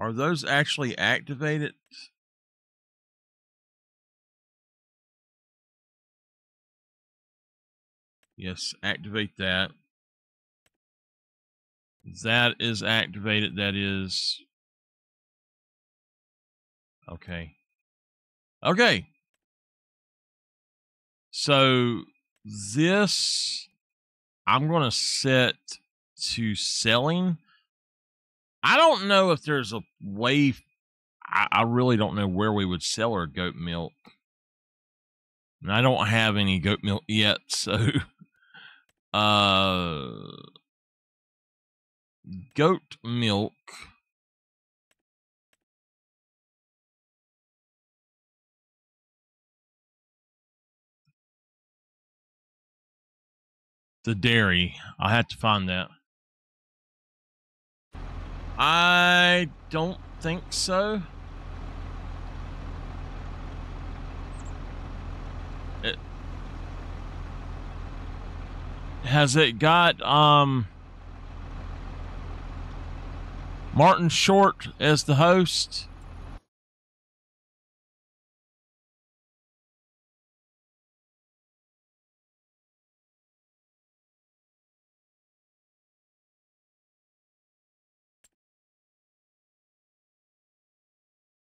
Are those actually activated? Yes, activate that. That is activated. That is okay. Okay. So this I'm going to set to selling. I don't know if there's a way. I really don't know where we would sell our goat milk. And I don't have any goat milk yet, so goat milk. The dairy. I'll have to find that. I don't think so. Has it got Martin Short as the host?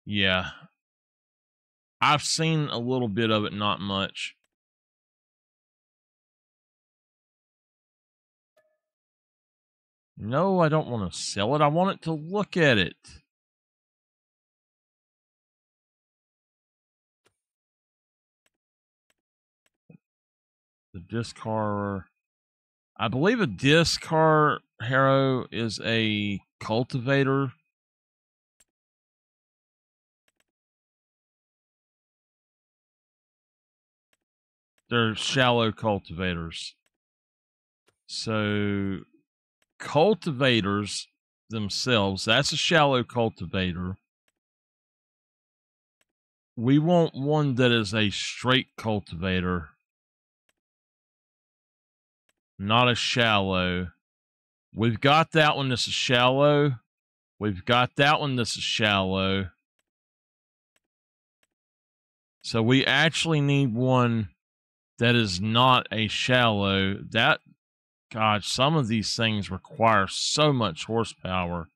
Yeah. I've seen a little bit of it, not much. No, I don't want to sell it. I want it to look at it. The discar. I believe a discar harrow is a cultivator. They're shallow cultivators. So cultivators themselves, that's a shallow cultivator. We want one that is a straight cultivator, not a shallow. We've got that one that's a shallow. We've got that one that's a shallow. So we actually need one that is not a shallow. That, God, some of these things require so much horsepower.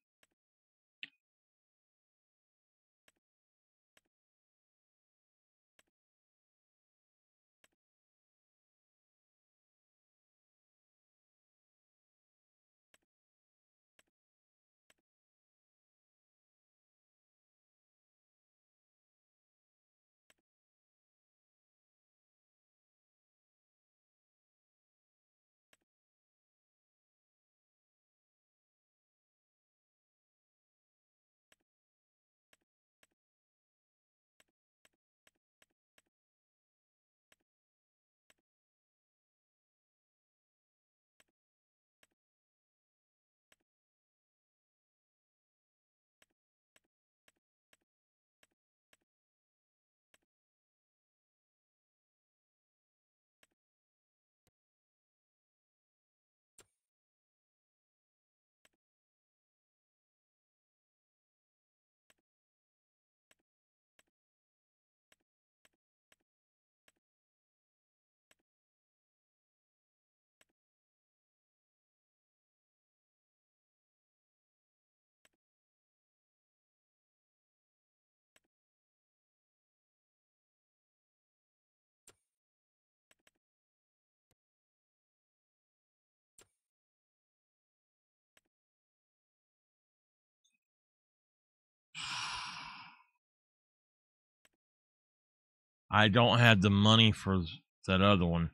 I don't have the money for that other one.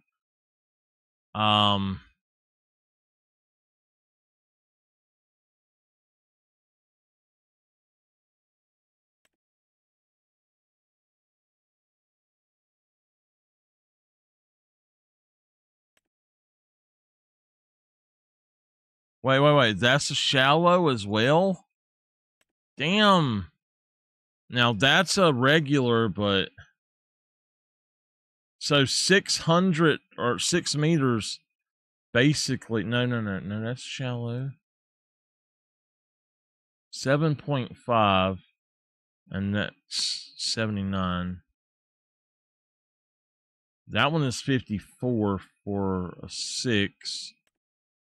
Wait. That's a shallow as well? Damn. Now that's a regular, but so 600 or 6 meters basically. No, that's shallow. 7.5, and that's 79. That one is 54 for a 6.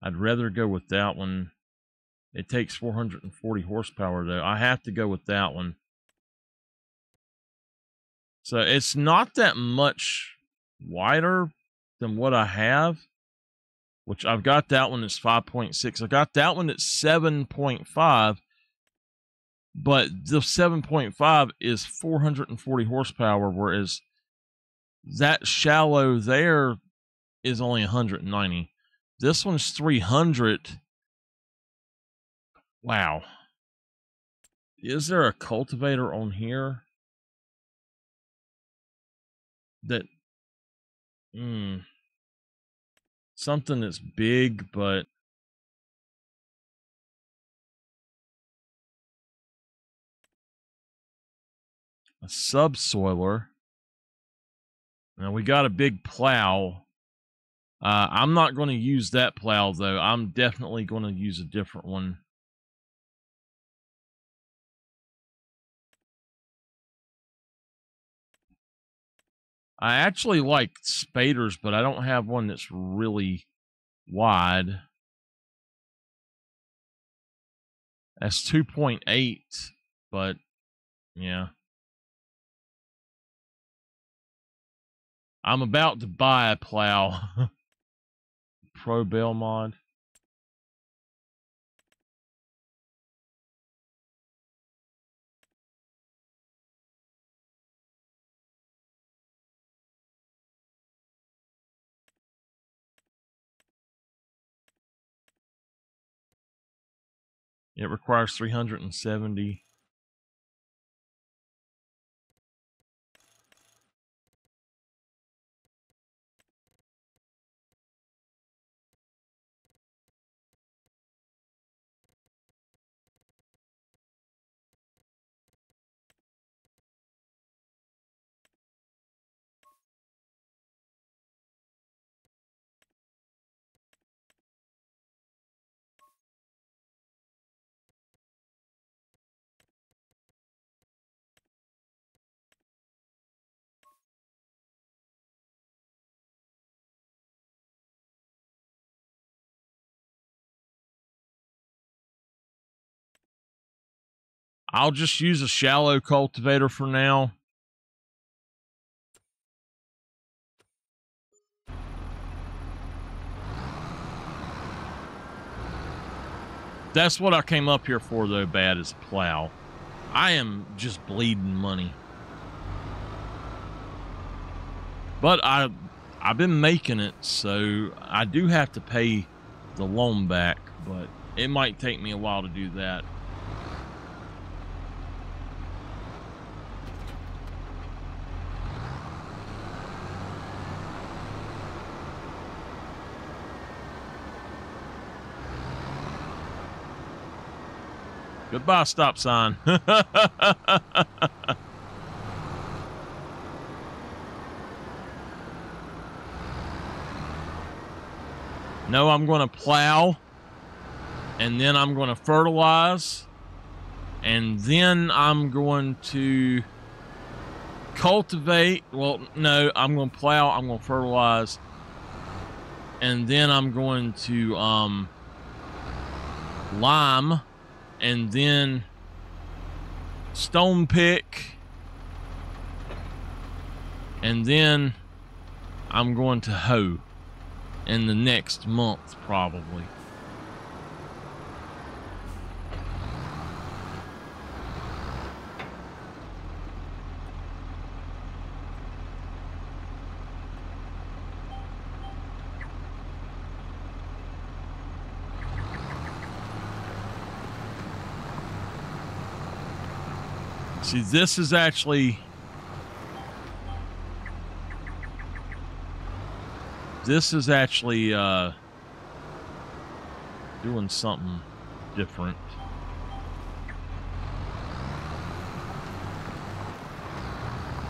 I'd rather go with that one. It takes 440 horsepower, though. I have to go with that one. So it's not that much wider than what I have, which I've got that one that's 5.6. I got that one that's 7.5, but the 7.5 is 440 horsepower, whereas that shallow there is only 190. This one's 300. Wow. Is there a cultivator on here that something that's big, but a subsoiler? Now we got a big plow. I'm not going to use that plow, though. I'm definitely going to use a different one. I actually like spaders, but I don't have one that's really wide. That's 2.8, but yeah. I'm about to buy a plow. Pro Bell mod. It requires 370. I'll just use a shallow cultivator for now. That's what I came up here for, though, bad as a plow. I am just bleeding money. But I've been making it, so I do have to pay the loan back, but it might take me a while to do that. Goodbye, stop sign. No, I'm going to plow, and then I'm going to fertilize, and then I'm going to cultivate. Well, no, I'm going to plow, I'm going to fertilize, and then I'm going to lime, and then stone pick, and then I'm going to hoe in the next month, probably. See, this is actually doing something different.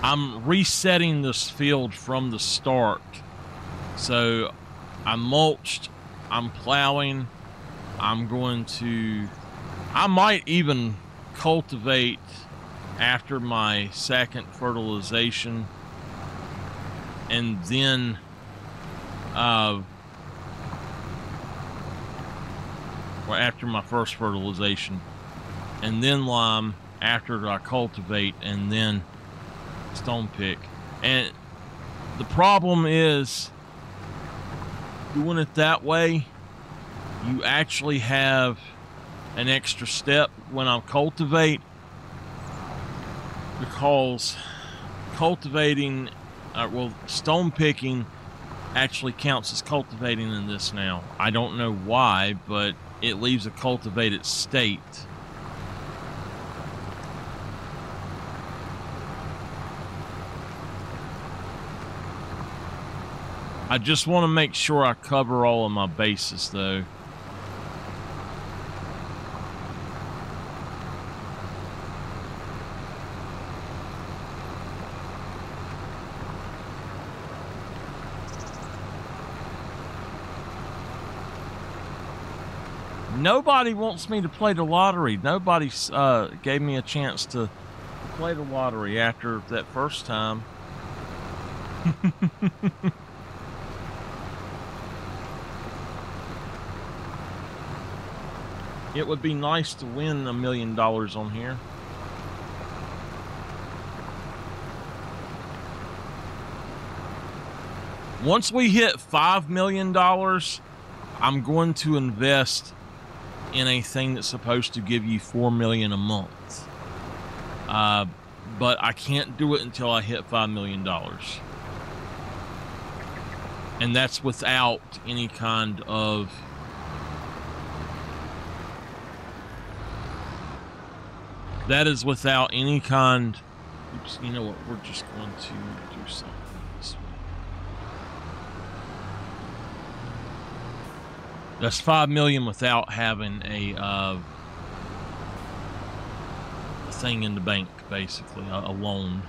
I'm resetting this field from the start. So I mulched, I'm plowing, I might even cultivate after my second fertilization, and then or after my first fertilization, and then lime after I cultivate, and then stone pick. And the problem is, doing it that way, you actually have an extra step when I cultivate, because cultivating, stone picking actually counts as cultivating in this now. I don't know why, but it leaves a cultivated state. I just want to make sure I cover all of my bases, though. Nobody wants me to play the lottery. Nobody gave me a chance to play the lottery after that first time. It would be nice to win $1 million on here. Once we hit $5 million, I'm going to invest in a thing that's supposed to give you $4 million a month. But I can't do it until I hit $5 million. And that's without any kind of... That is without any kind... Oops, you know what? We're just going to do something this way. That's $5 million without having a thing in the bank, basically, a loan.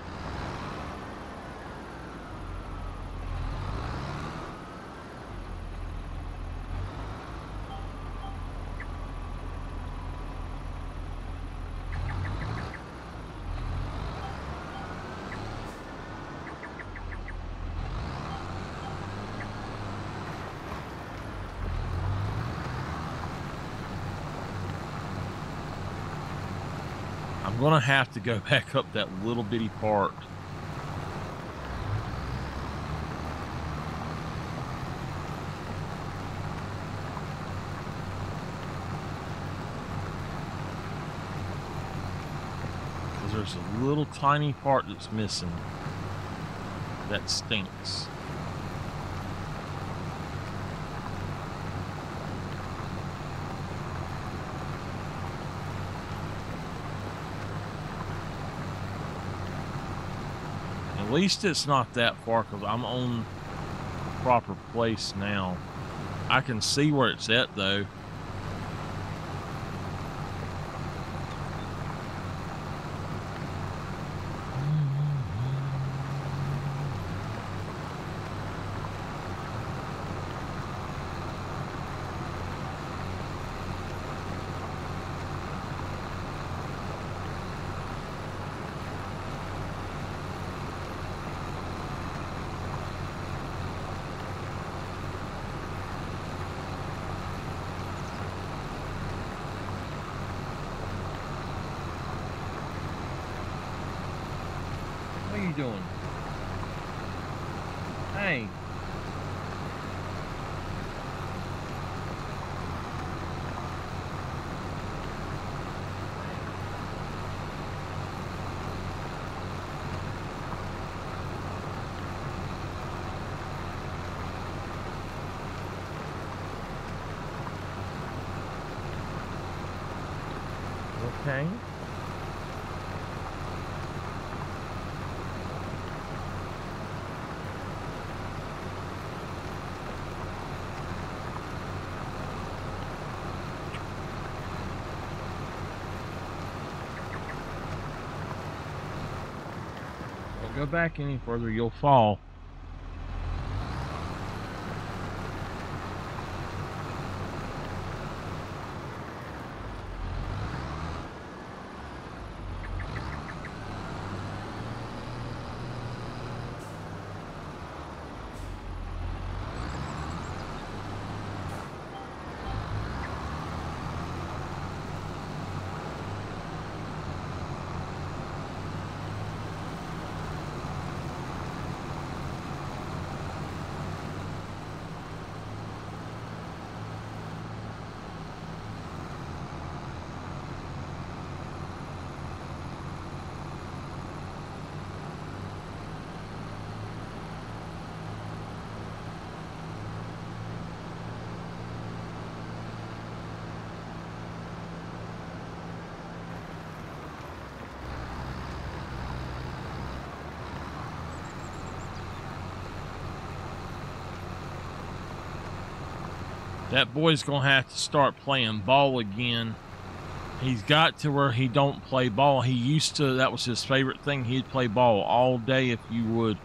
gonna have to go back up that little bitty part. Because there's a little tiny part that's missing. That stinks. At least it's not that far because I'm on the proper place now. I can see where it's at though. What are you doing? Hey. Okay. Don't go back any further, you'll fall. That boy's gonna have to start playing ball again. He's got to where he don't play ball. He used to, that was his favorite thing. He'd play ball all day if you would.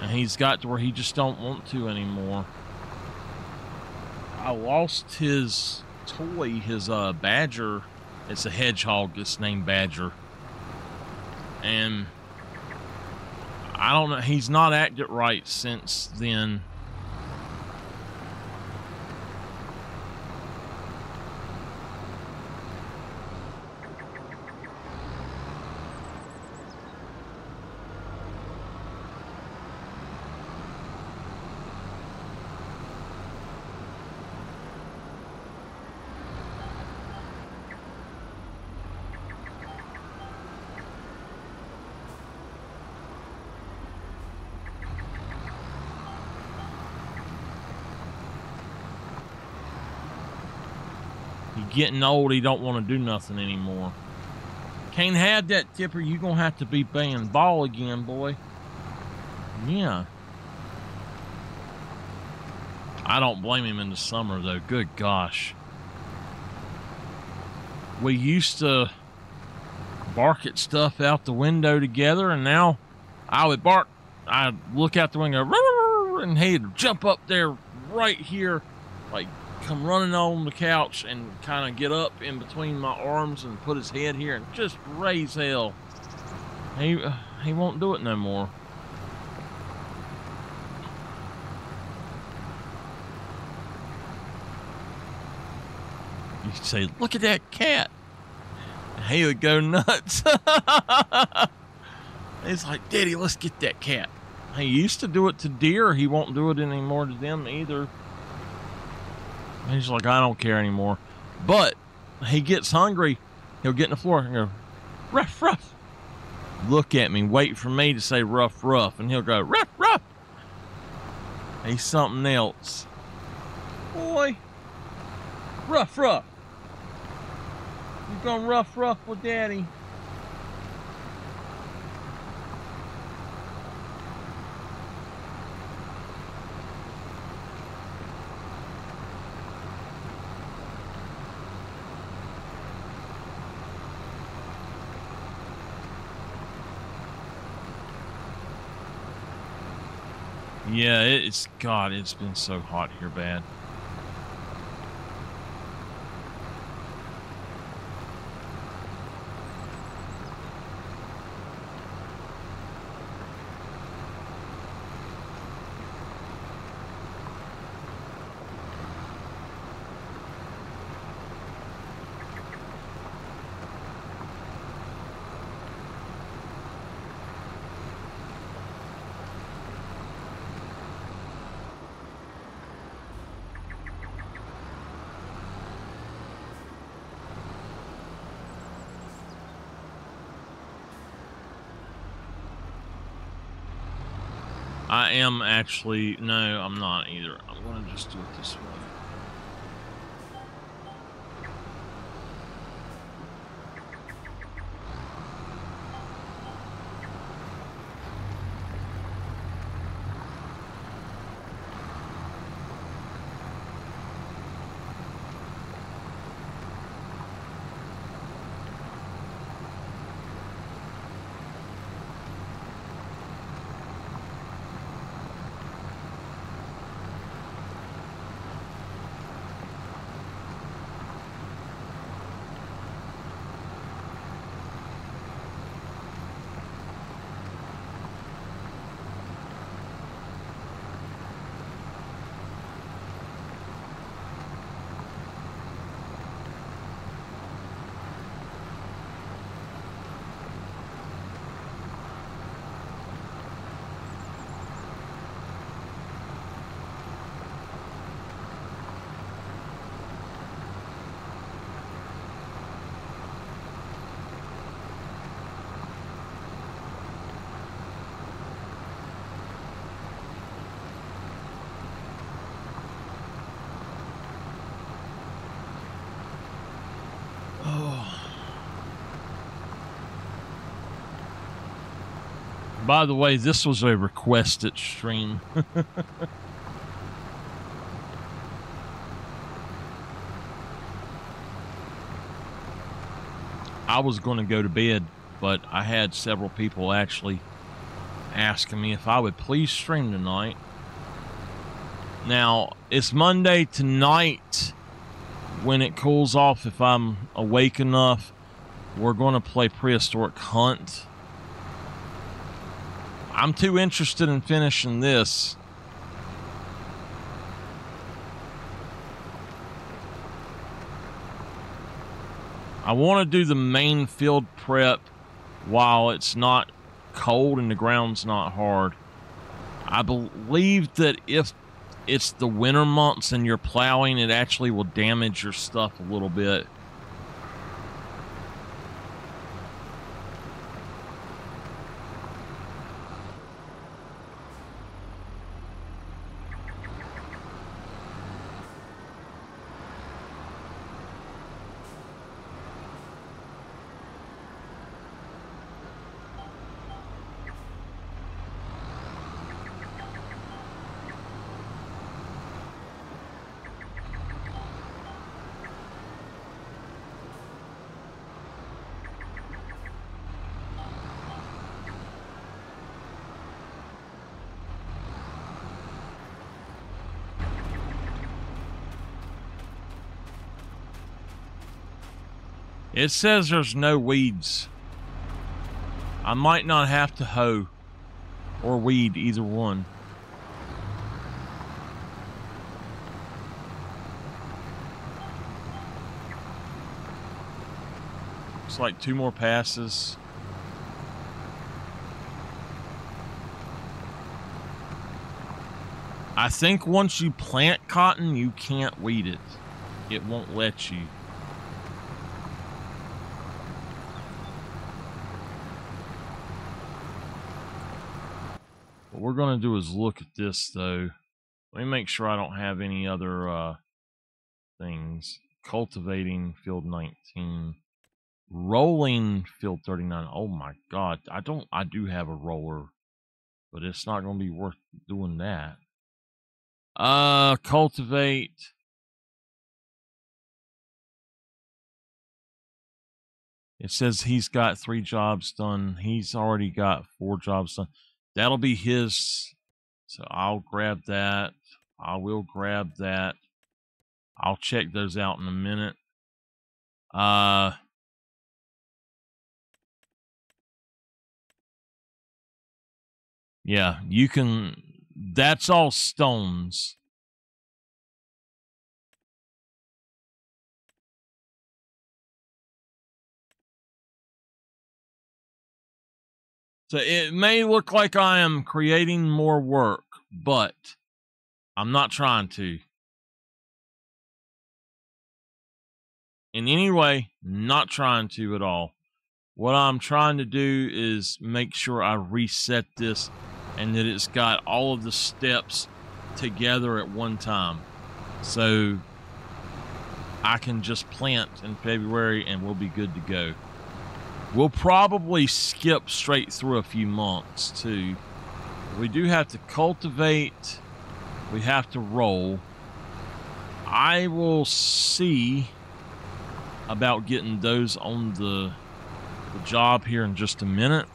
And he's got to where he just don't want to anymore. I lost his toy, his Badger. It's a hedgehog that's named Badger. And I don't know, he's not acted right since then. Getting old, he don't want to do nothing anymore. Can't have that, Tipper. You gonna have to be playing ball again, boy. Yeah. I don't blame him in the summer though. Good gosh. We used to bark at stuff out the window together, and now I would bark. I'd look out the window, and he'd jump up there right here, like come running on the couch and kind of get up in between my arms and put his head here and just raise hell. He won't do it no more. You say, look at that cat. he would go nuts. He's like, Daddy, let's get that cat. He used to do it to deer. He won't do it anymore to them either. He's like, I don't care anymore. But he gets hungry. He'll get in the floor and go, ruff, ruff. Look at me, wait for me to say ruff, ruff. And he'll go, ruff, ruff. He's something else. Boy, ruff, ruff. You gonna rough, rough with Daddy? Yeah, it's been so hot here bad. I am actually, no, I'm not either. I'm going to just do it this way. By the way, this was a requested stream. I was going to go to bed, but I had several people actually asking me if I would please stream tonight. Now, it's Monday tonight. When it cools off, if I'm awake enough, we're going to play Prehistoric Hunt. I'm too interested in finishing this. I want to do the main field prep while it's not cold and the ground's not hard. I believe that if it's the winter months and you're plowing, it actually will damage your stuff a little bit. It says there's no weeds. I might not have to hoe or weed, either one. like 2 more passes. I think once you plant cotton, you can't weed it. It won't let you. What we're going to do is look at this, though. Let me make sure I don't have any other things. Cultivating, field 19. Rolling, field 39. Oh, my God. I do have a roller, but it's not going to be worth doing that. Cultivate. It says he's got 3 jobs done. He's already got 4 jobs done. That'll be his. So I'll grab that. I will grab that. I'll check those out in a minute. Yeah, you can. That's all stones. So it may look like I am creating more work, but I'm not trying to. In any way, not trying to at all. What I'm trying to do is make sure I reset this and that it's got all of the steps together at one time. So I can just plant in February and we'll be good to go. We'll probably skip straight through a few months too. We do have to cultivate. We have to roll. I will see about getting those on the job here in just a minute.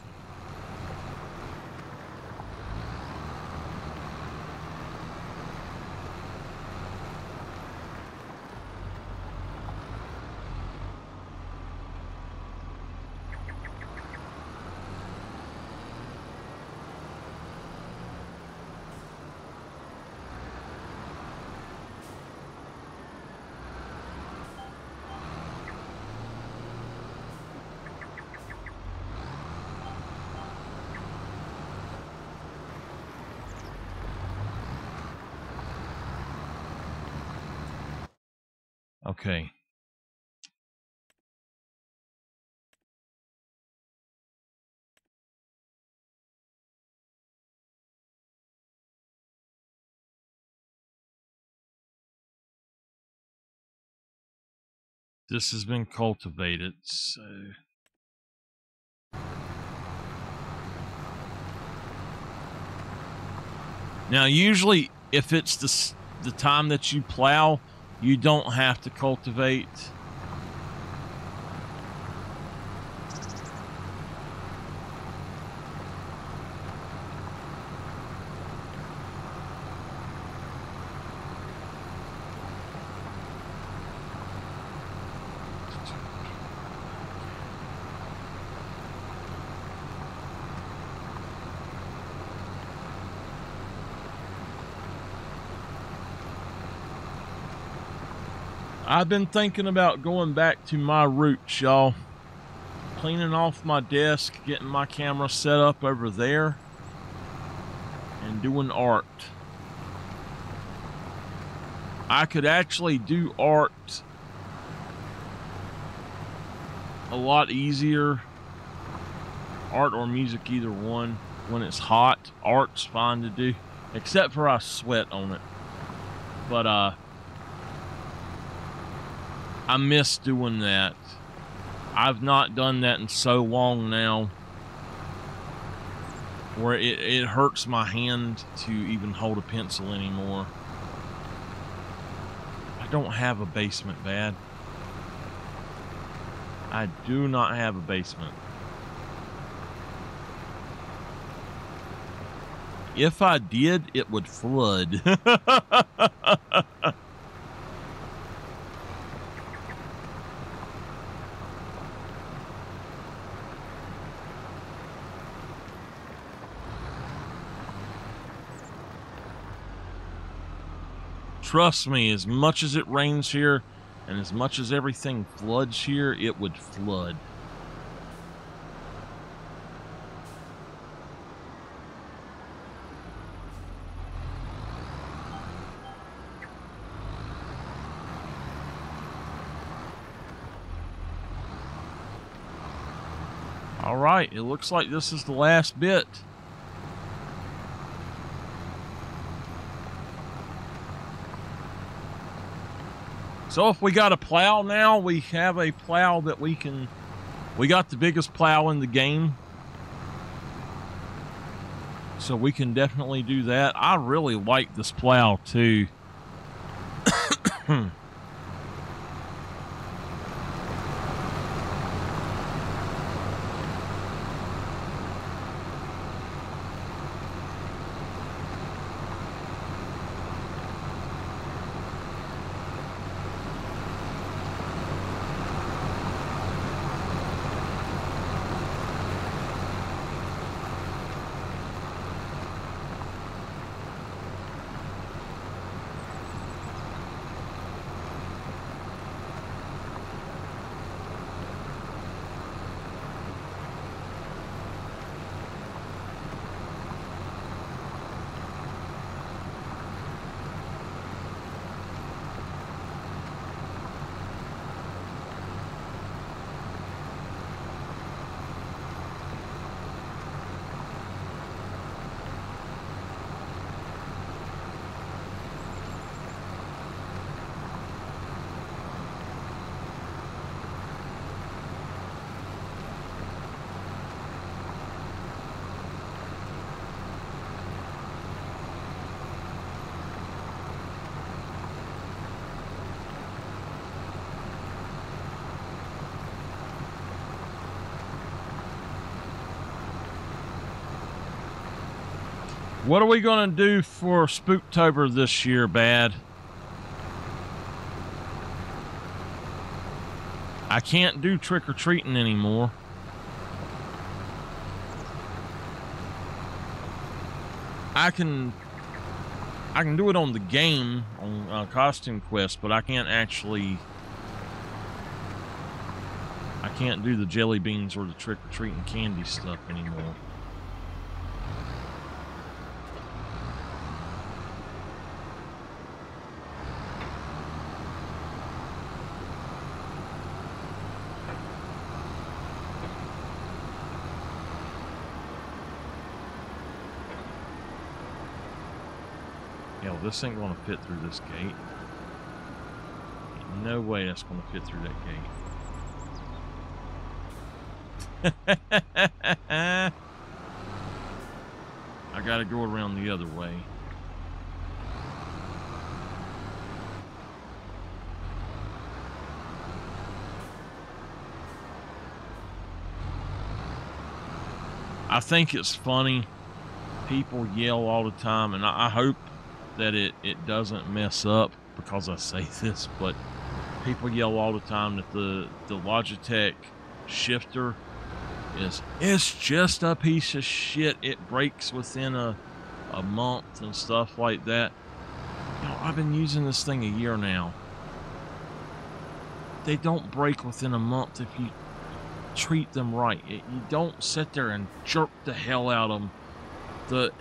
Okay. This has been cultivated, so now usually if it's the time that you plow, you don't have to cultivate. I've been thinking about going back to my roots, y'all. Cleaning off my desk, getting my camera set up over there, and doing art. I could actually do art a lot easier. Art or music, either one. When it's hot, art's fine to do. Except for I sweat on it. But, I miss doing that. I've not done that in so long now where it hurts my hand to even hold a pencil anymore. I don't have a basement, Bad. I do not have a basement. If I did, it would flood. Trust me, as much as it rains here and as much as everything floods here, it would flood. All right, it looks like this is the last bit. So if we got a plow now, we have a plow that we got the biggest plow in the game. So we can definitely do that. I really like this plow too. What are we going to do for Spooktober this year, Bad? I can't do trick-or-treating anymore. I can do it on the game, on Costume Quest, but I can't do the jelly beans or the trick-or-treating candy stuff anymore. Hell, this ain't gonna fit through this gate. No way that's gonna fit through that gate. I gotta go around the other way. I think it's funny. People yell all the time, and I hope that it doesn't mess up because I say this, but people yell all the time that the Logitech shifter it's just a piece of shit. It breaks within a month and stuff like that. You know, I've been using this thing a year now. They don't break within a month if you treat them right. You don't sit there and jerk the hell out of them. The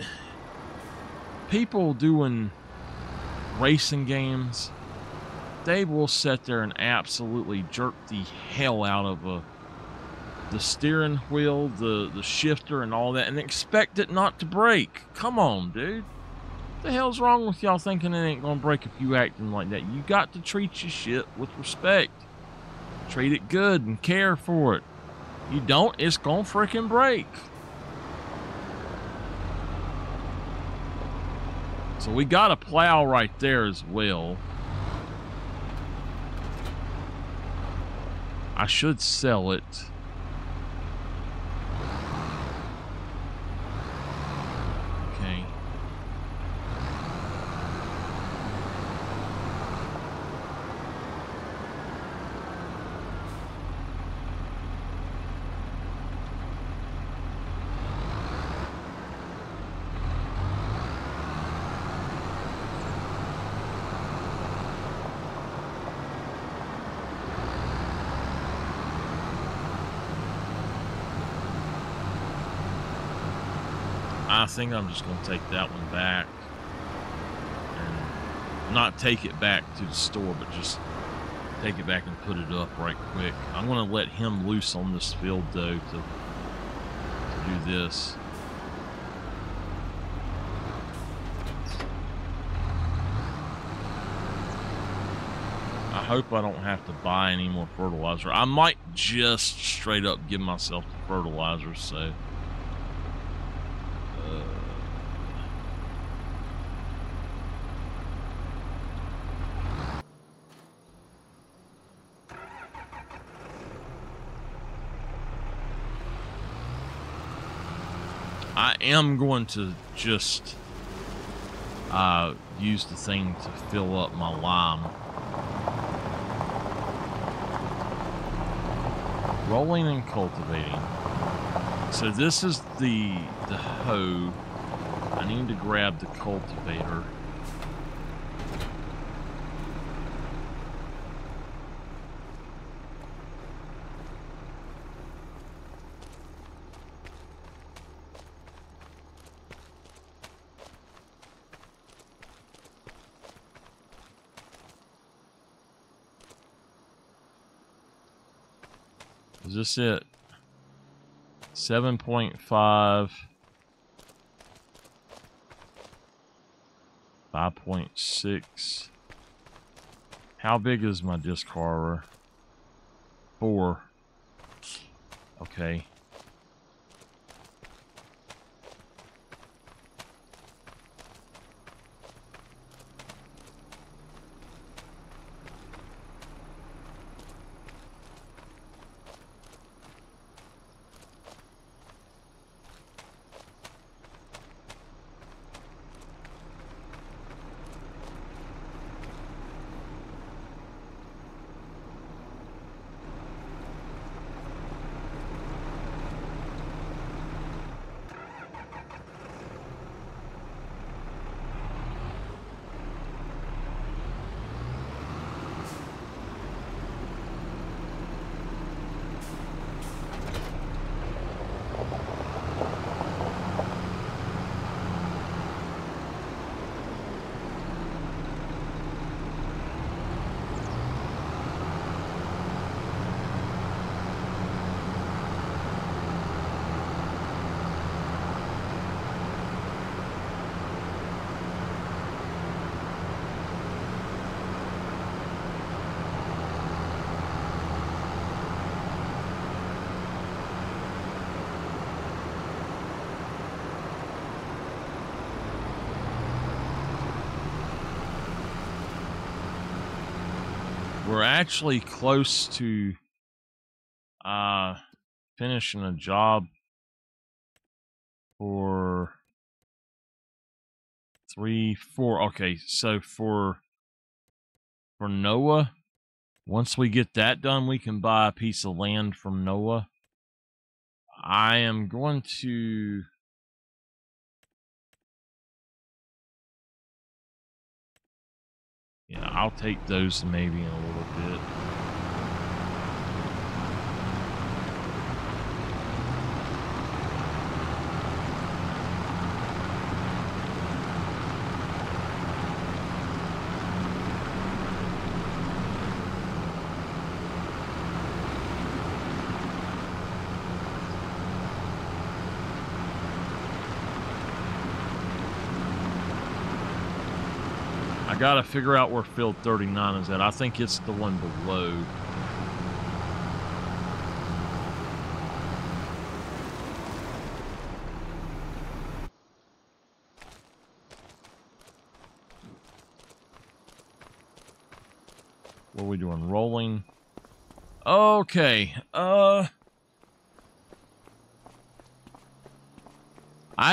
people doing racing games, they will sit there and absolutely jerk the hell out of the steering wheel, the shifter, and all that, and expect it not to break. Come on, dude. What the hell's wrong with y'all thinking it ain't gonna break if you acting like that? You got to treat your shit with respect. Treat it good and care for it. You don't, it's gonna freaking break. So we got a plow right there as well. I should sell it. Okay. I think I'm just going to take that one back and not take it back to the store, but just take it back and put it up right quick. I'm going to let him loose on this field, though, to do this. I hope I don't have to buy any more fertilizer. I might just straight up give myself the fertilizer, so. I am going to just use the thing to fill up my lime. Rolling and cultivating. So this is the hoe. I need to grab the cultivator. Is this it? 7.5. 5.6. How big is my discarder? 4. Okay. We're actually close to finishing a job for 3, 4. Okay, so for Noah, once we get that done, we can buy a piece of land from Noah. I am going to I'll take those maybe in a little bit. I gotta figure out where field 39 is at. I think it's the one below. What are we doing? Rolling. Okay. I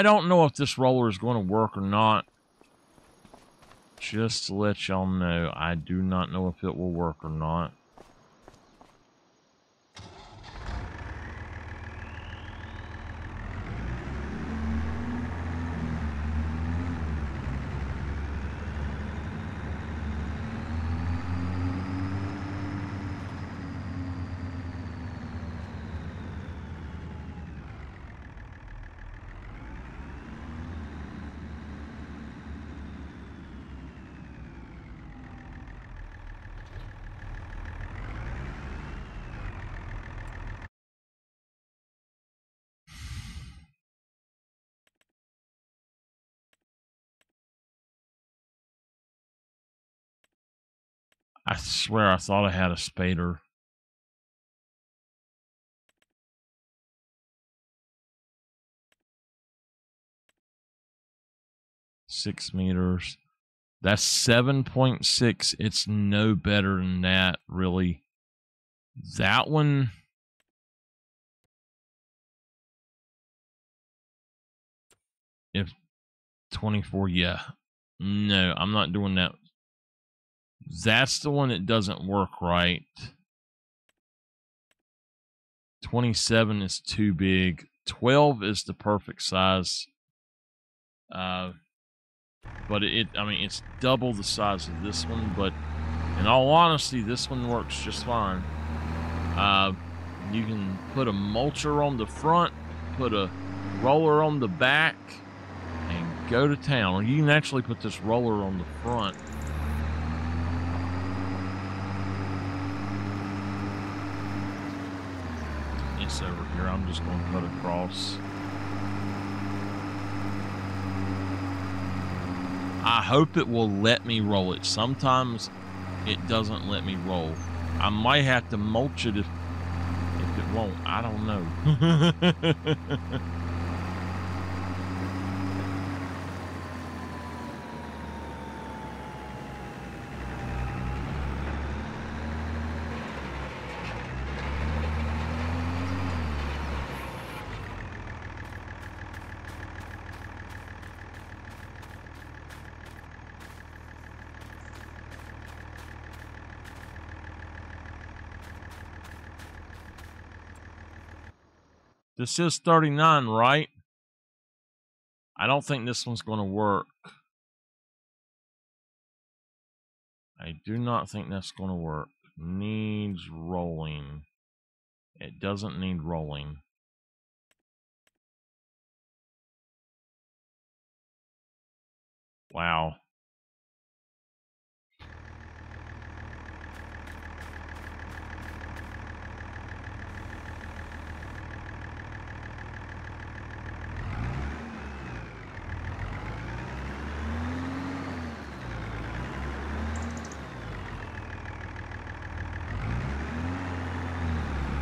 don't know if this roller is going to work or not. Just to let y'all know, I do not know if it will work or not. I swear I thought I had a spader. $6 meters. That's 7.6. It's no better than that, really. That one. If 24, yeah. No, I'm not doing that. That's the one that doesn't work right. 27 is too big. 12 is the perfect size. But I mean, it's double the size of this one, but in all honesty, this one works just fine. You can put a mulcher on the front, put a roller on the back, and go to town. Or you can actually put this roller on the front. It's over here. I'm just going to cut across. I hope it will let me roll it. Sometimes it doesn't let me roll. I might have to mulch it if it won't. I don't know. This is 39, right? I don't think this one's going to work. I do not think that's going to work. Needs rolling. It doesn't need rolling. Wow.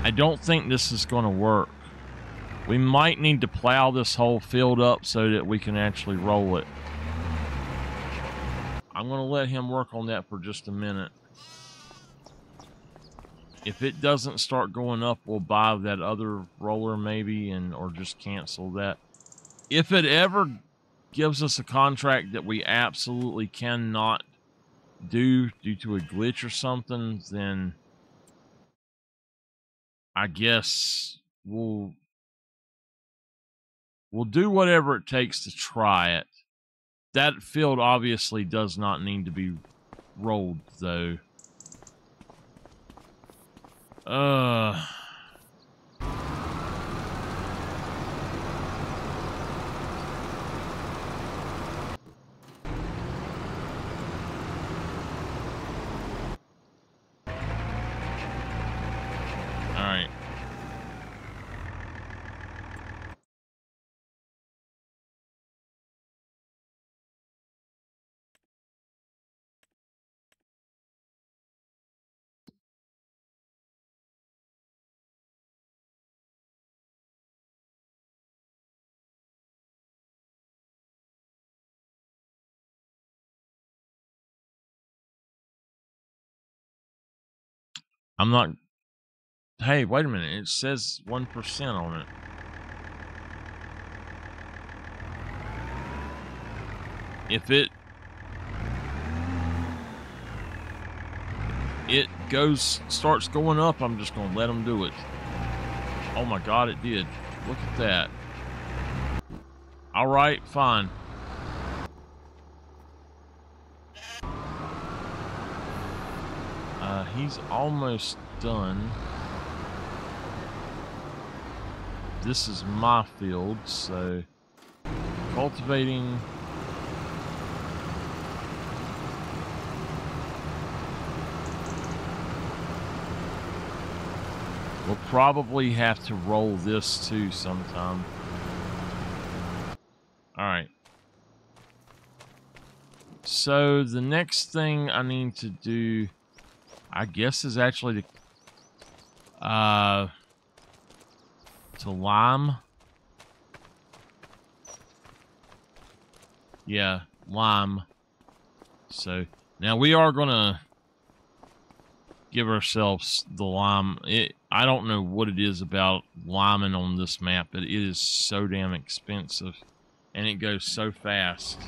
I don't think this is going to work. We might need to plow this whole field up so that we can actually roll it. I'm going to let him work on that for just a minute. If it doesn't start going up, we'll buy that other roller maybe, or just cancel that. If it ever gives us a contract that we absolutely cannot do due to a glitch or something, then I guess we'll do whatever it takes to try it. That field obviously does not need to be rolled, though. Alright. I'm not... Hey, wait a minute. It says 1% on it. If it starts going up, I'm just going to let them do it. Oh my God, it did. Look at that. All right, fine. He's almost done. This is my field, so cultivating. We'll probably have to roll this too sometime. All right. So the next thing I need to do I guess is actually to lime. Yeah, lime. So now we are gonna give ourselves the lime. I don't know what it is about liming on this map, but it is so damn expensive, and it goes so fast.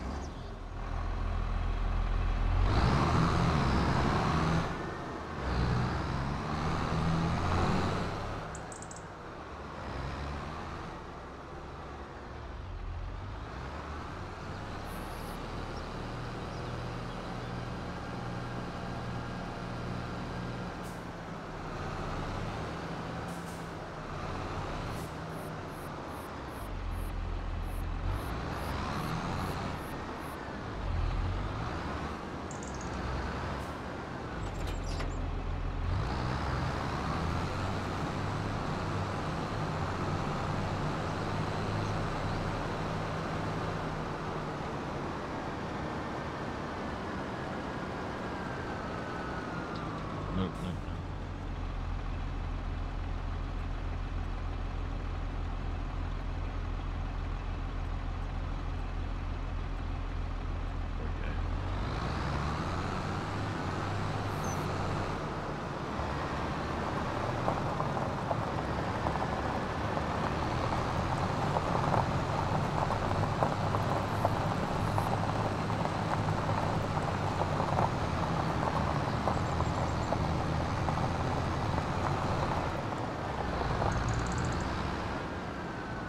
Nope, nope, nope.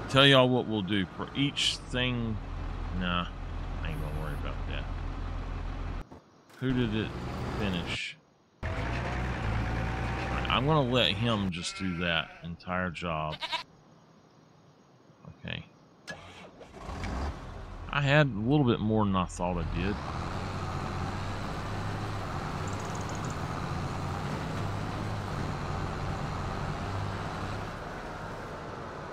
Tell y'all what we'll do for each thing. Nah, I ain't gonna worry about that. Who did it finish? Right, I'm gonna let him just do that entire job. Okay. I had a little bit more than I thought I did.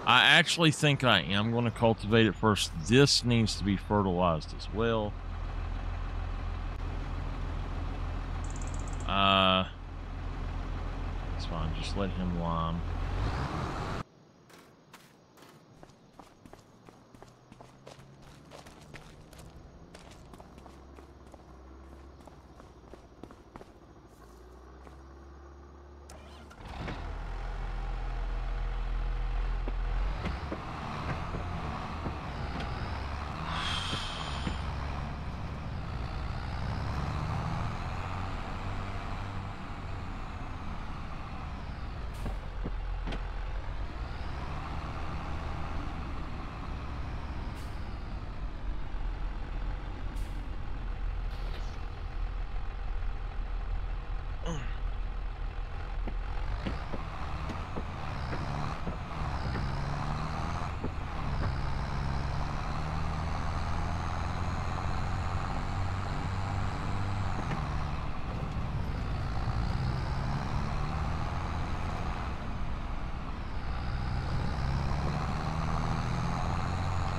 I actually think I am going to cultivate it first. This needs to be fertilized as well. It's fine. Just let him lime.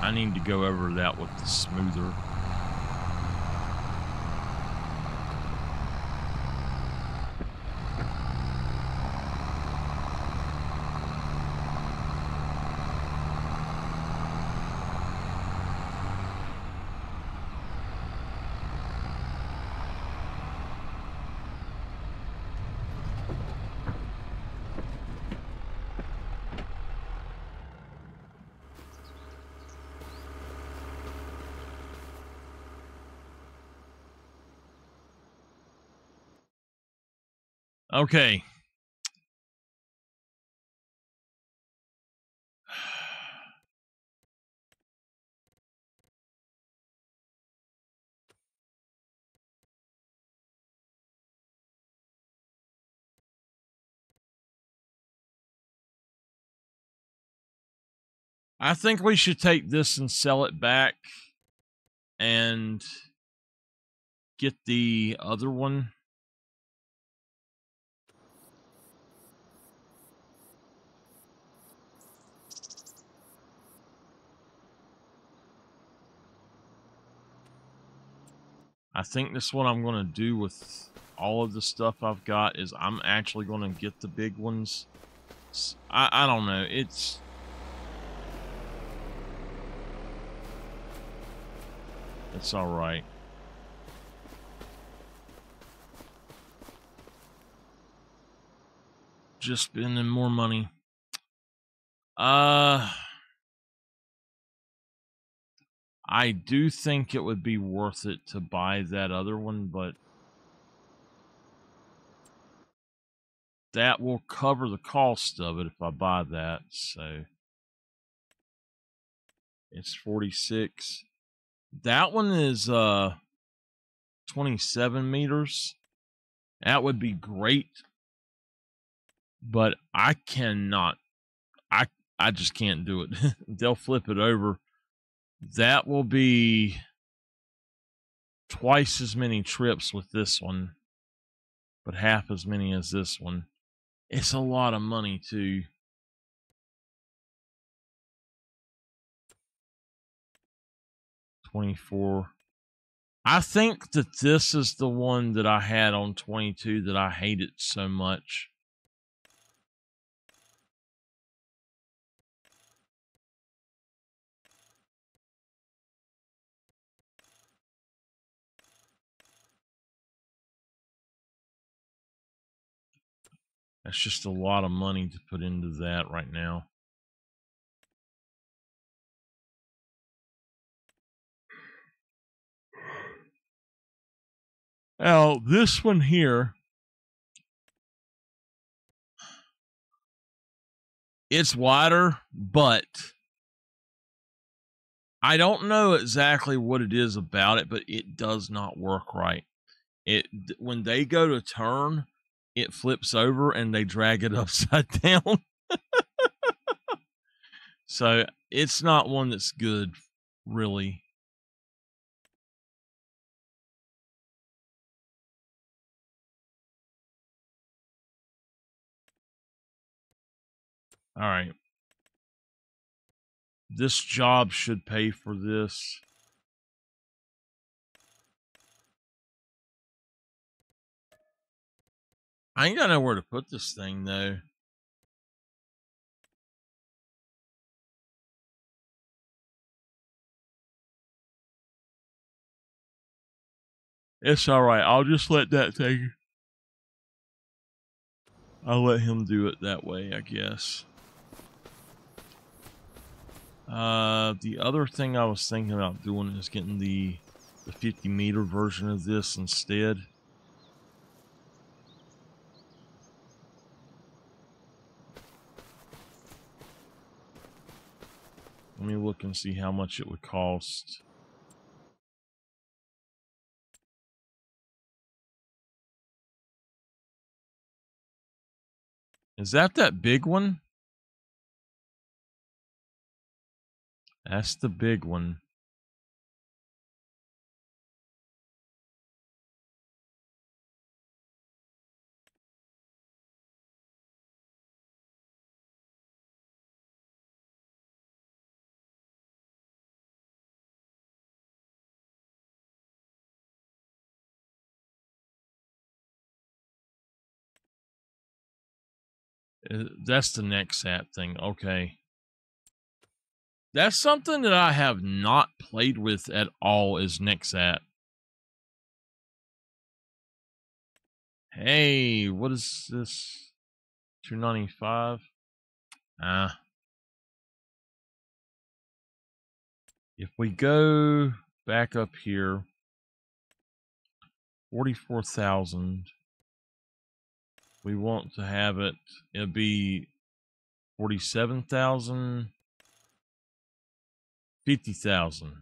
I need to go over that with the smoother. Okay. I think we should take this and sell it back and get the other one. I think that's what I'm going to do with all of the stuff I've got is I'm actually going to get the big ones. I don't know. It's all right. Just spending more money. I do think it would be worth it to buy that other one, but that will cover the cost of it if I buy that. So it's 46. That one is 27 meters. That would be great, but I cannot. I just can't do it. They'll flip it over. That will be twice as many trips with this one, but half as many as this one. It's a lot of money too. $24. I think that this is the one that I had on 22 that I hated so much. That's just a lot of money to put into that right now. Now, this one here, it's wider, but I don't know exactly what it is about it, but it does not work right. When they go to turn, it flips over and they drag it upside down. So it's not one that's good, really. All right. This job should pay for this. I ain't got nowhere to put this thing, though. It's all right. I'll just let that thing. I'll let him do it that way, I guess. The other thing I was thinking about doing is getting the 50-meter version of this instead. Let me look and see how much it would cost. Is that big one? That's the big one. That's the NextSat thing. Okay. That's something that I have not played with at all is NextSat. Hey, what is this? 295? If we go back up here, 44,000. We want to have it, it'll be 47,000, 50,000.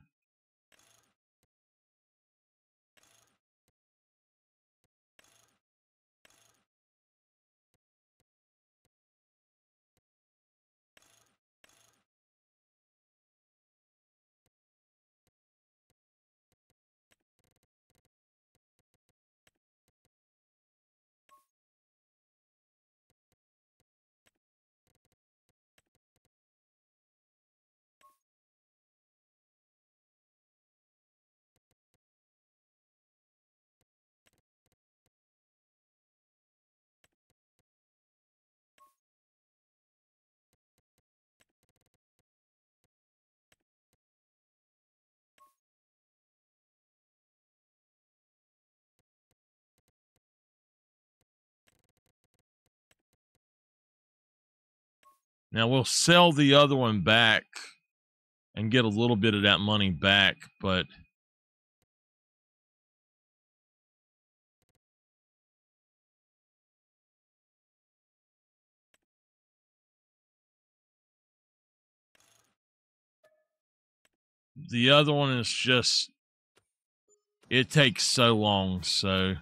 Now we'll sell the other one back and get a little bit of that money back, but the other one is just, it takes so long, so.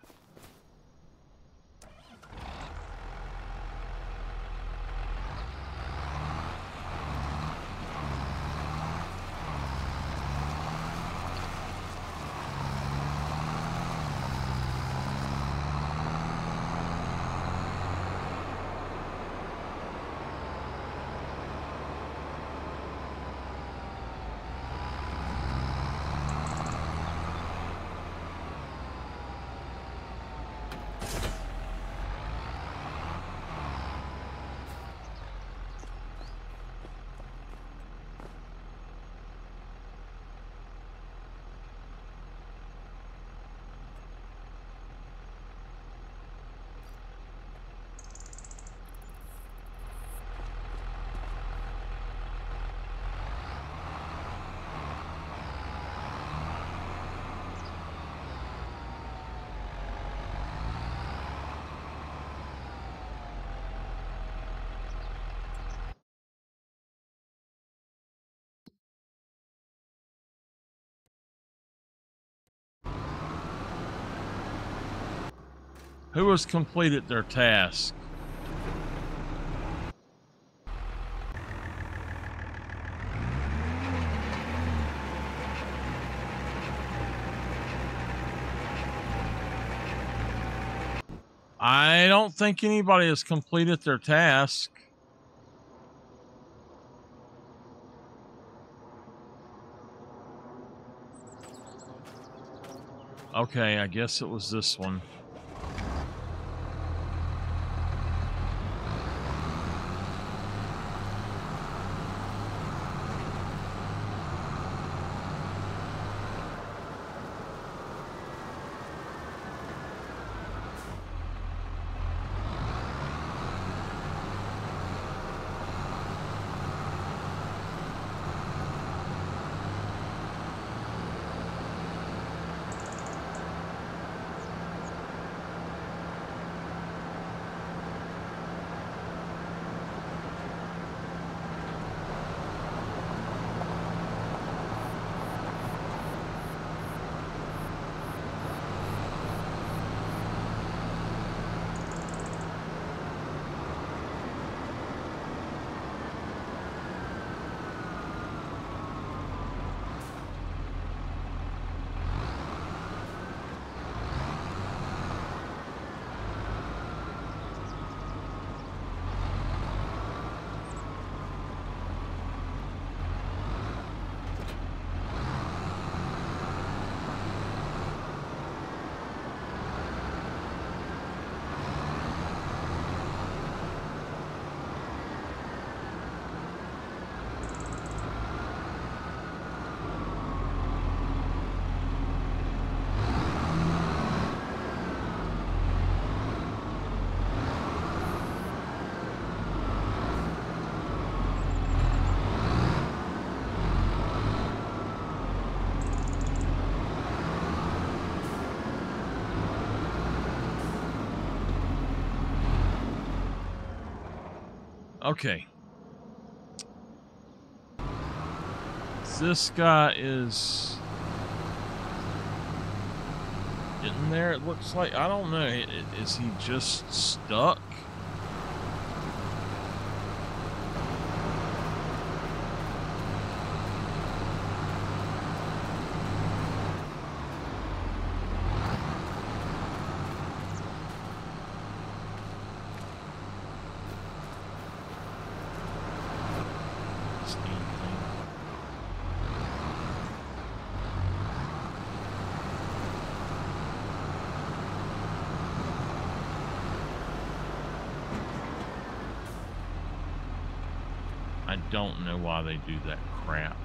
Who has completed their task? I don't think anybody has completed their task. Okay, I guess it was this one. Okay. This guy is getting there, it looks like. I don't know. Is he just stuck? I don't know why they do that crap.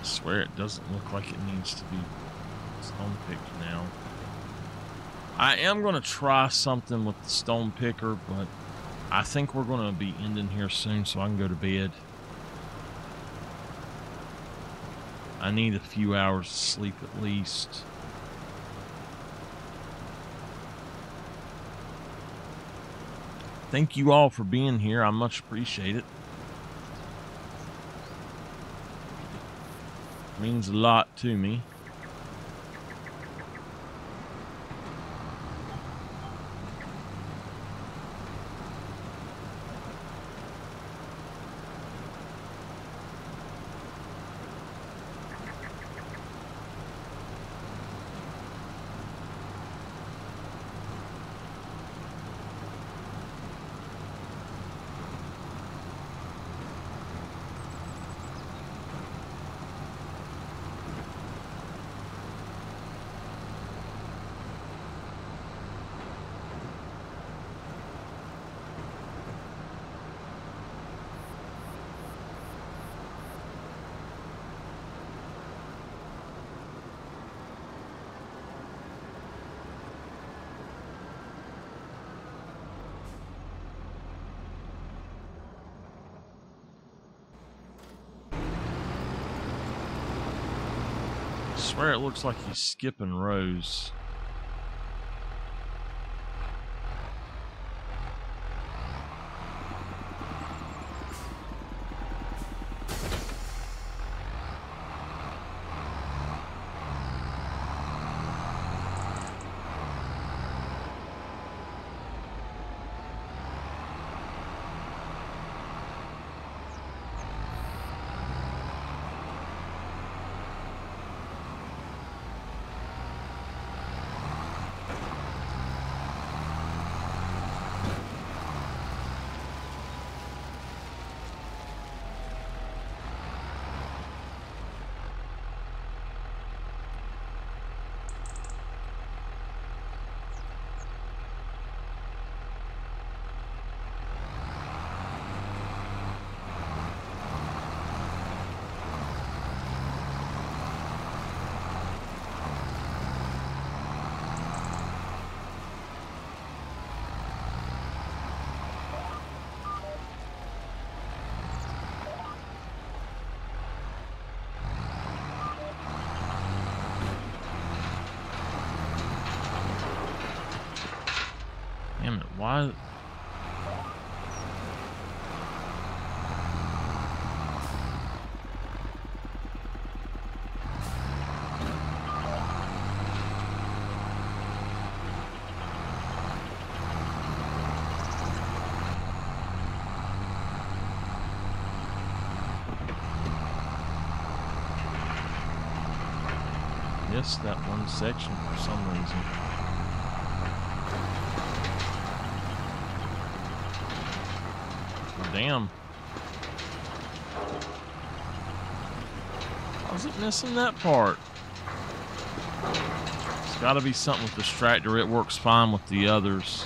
swear it doesn't look like it needs to be stone picked now. I am going to try something with the stone picker, but I think we're going to be ending here soon so I can go to bed. I need a few hours of sleep at least. Thank you all for being here. I much appreciate it. It means a lot to me. I swear it looks like he's skipping rows. Damn it, why? Missed that one section for some reason. Damn. How's it missing that part? It's got to be something with this tractor. It works fine with the others.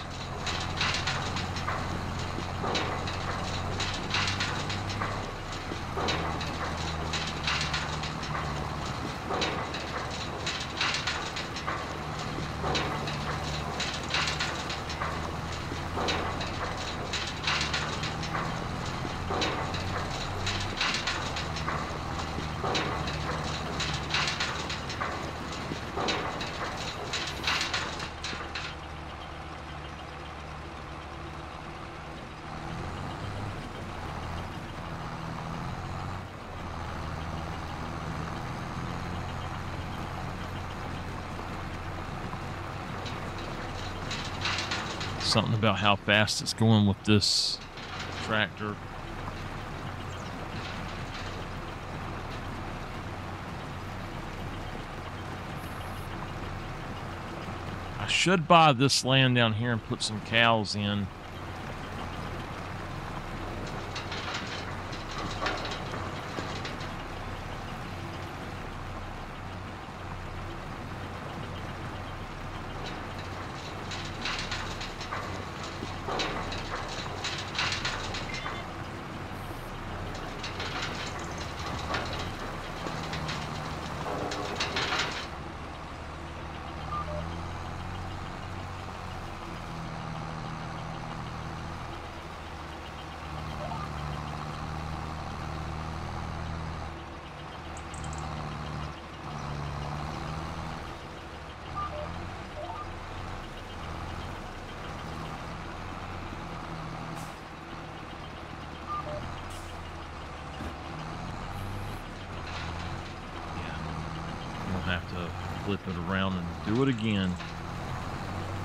Something about how fast it's going with this tractor. I should buy this land down here and put some cows in. have to flip it around and do it again.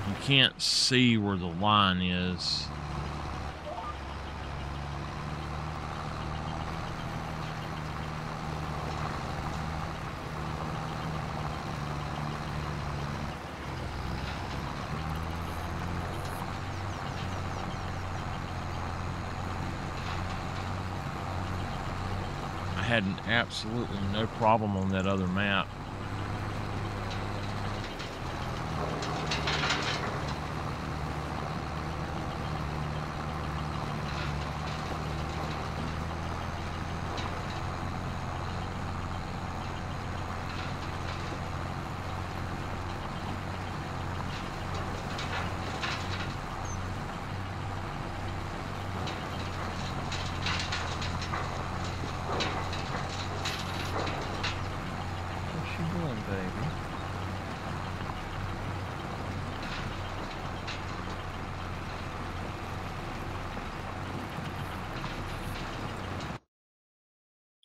You can't see where the line is. I had absolutely no problem on that other map.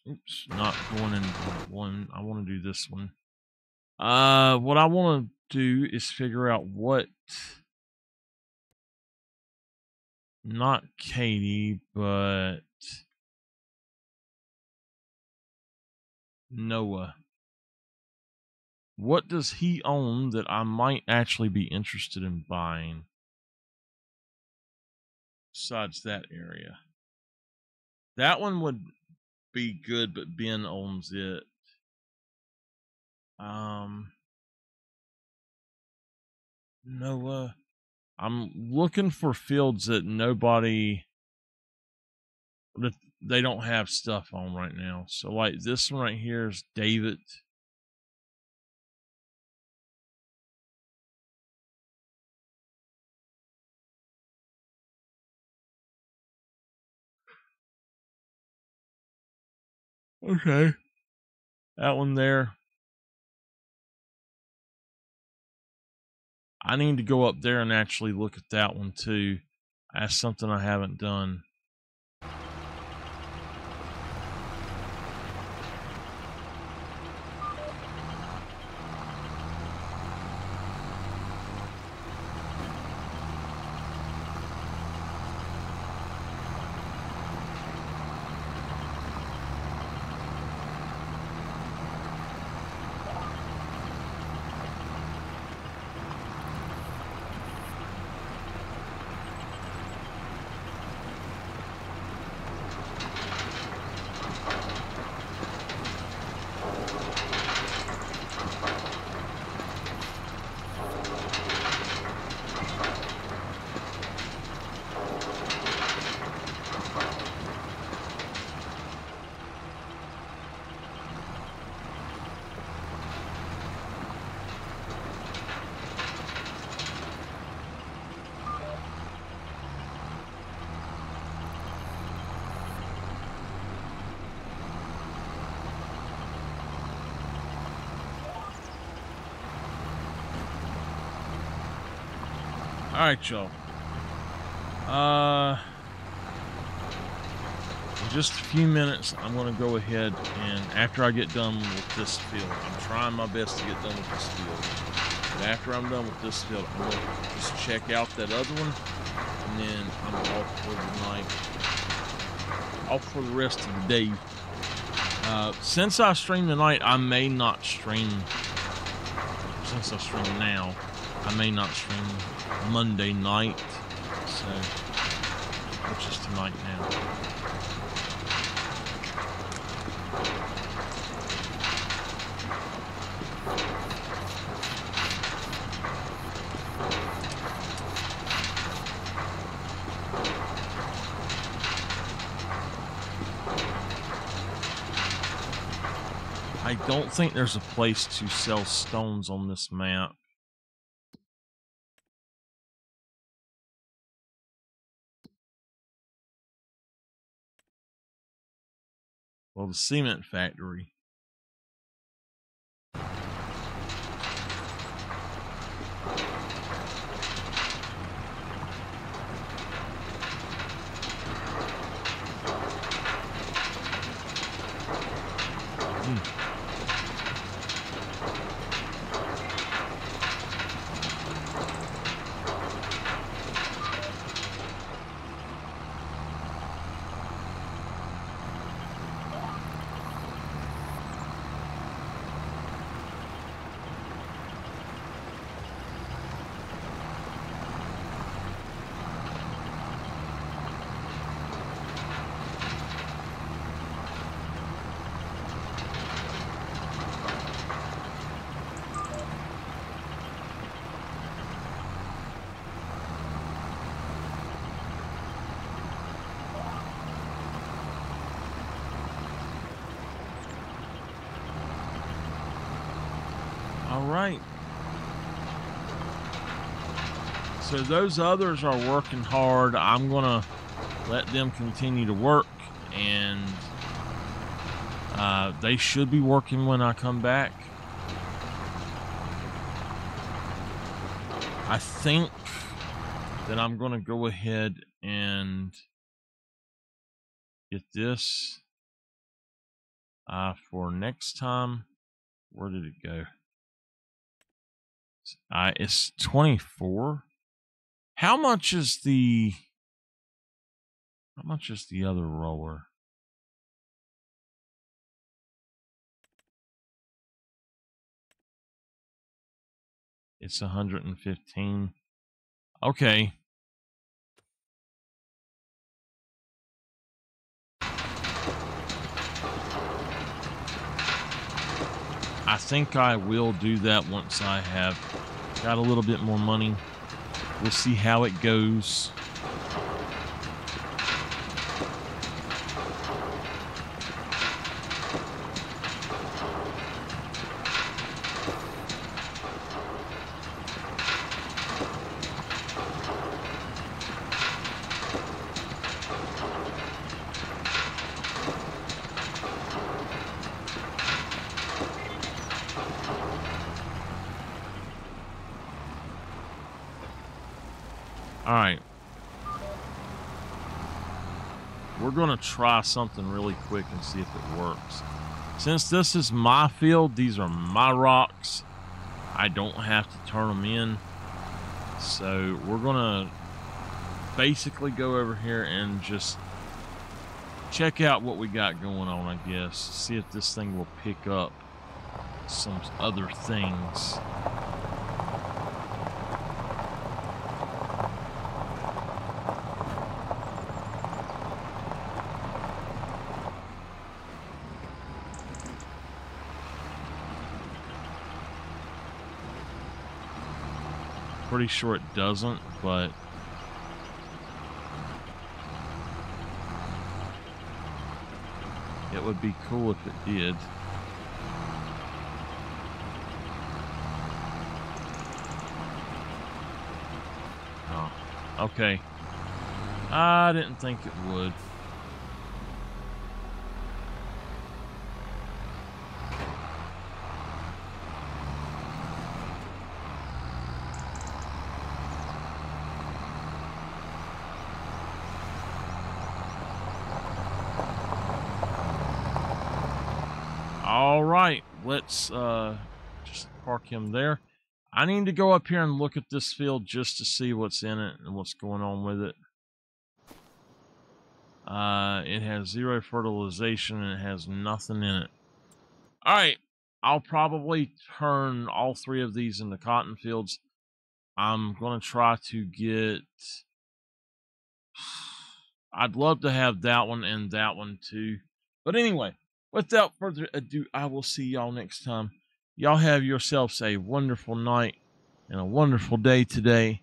Oops, not going in one. I want to do this one. What I want to do is figure out what, not Katie, but Noah. What does he own that I might actually be interested in buying? Besides that area. That one would be good, but Ben owns it. Noah. I'm looking for fields that they don't have stuff on right now. So like this one right here is David. Okay. That one there. I need to go up there and actually look at that one too. That's something I haven't done. All right, y'all. In just a few minutes, I'm going to go ahead and after I get done with this field, I'm trying my best to get done with this field. But after I'm done with this field, I'm going to just check out that other one, and then I'm off for the night, off for the rest of the day. Since I stream tonight, I may not stream. Since I stream now, I may not stream Monday night, so which is tonight now. I don't think there's a place to sell stones on this map. Well, the cement factory. All right. So those others are working hard. I'm going to let them continue to work, and they should be working when I come back. I think that I'm going to go ahead and get this for next time. Where did it go? It's 24. How much is the other roller? It's 115. Okay. I think I will do that once I have got a little bit more money. We'll see how it goes. All right. We're going to try something really quick and see if it works. Since this is my field, these are my rocks. I don't have to turn them in. So we're going to basically go over here and just check out what we got going on, I guess. See if this thing will pick up some other things. Pretty sure it doesn't, but it would be cool if it did. Oh, okay. I didn't think it would. All right, let's just park him there. I need to go up here and look at this field just to see what's in it and what's going on with it. It has 0 fertilization and it has nothing in it. All right, I'll probably turn all 3 of these into cotton fields. I'm going to try to get... I'd love to have that one and that one too. But anyway, without further ado, I will see y'all next time. Y'all have yourselves a wonderful night and a wonderful day today.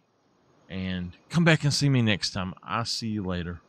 And come back and see me next time. I'll see you later.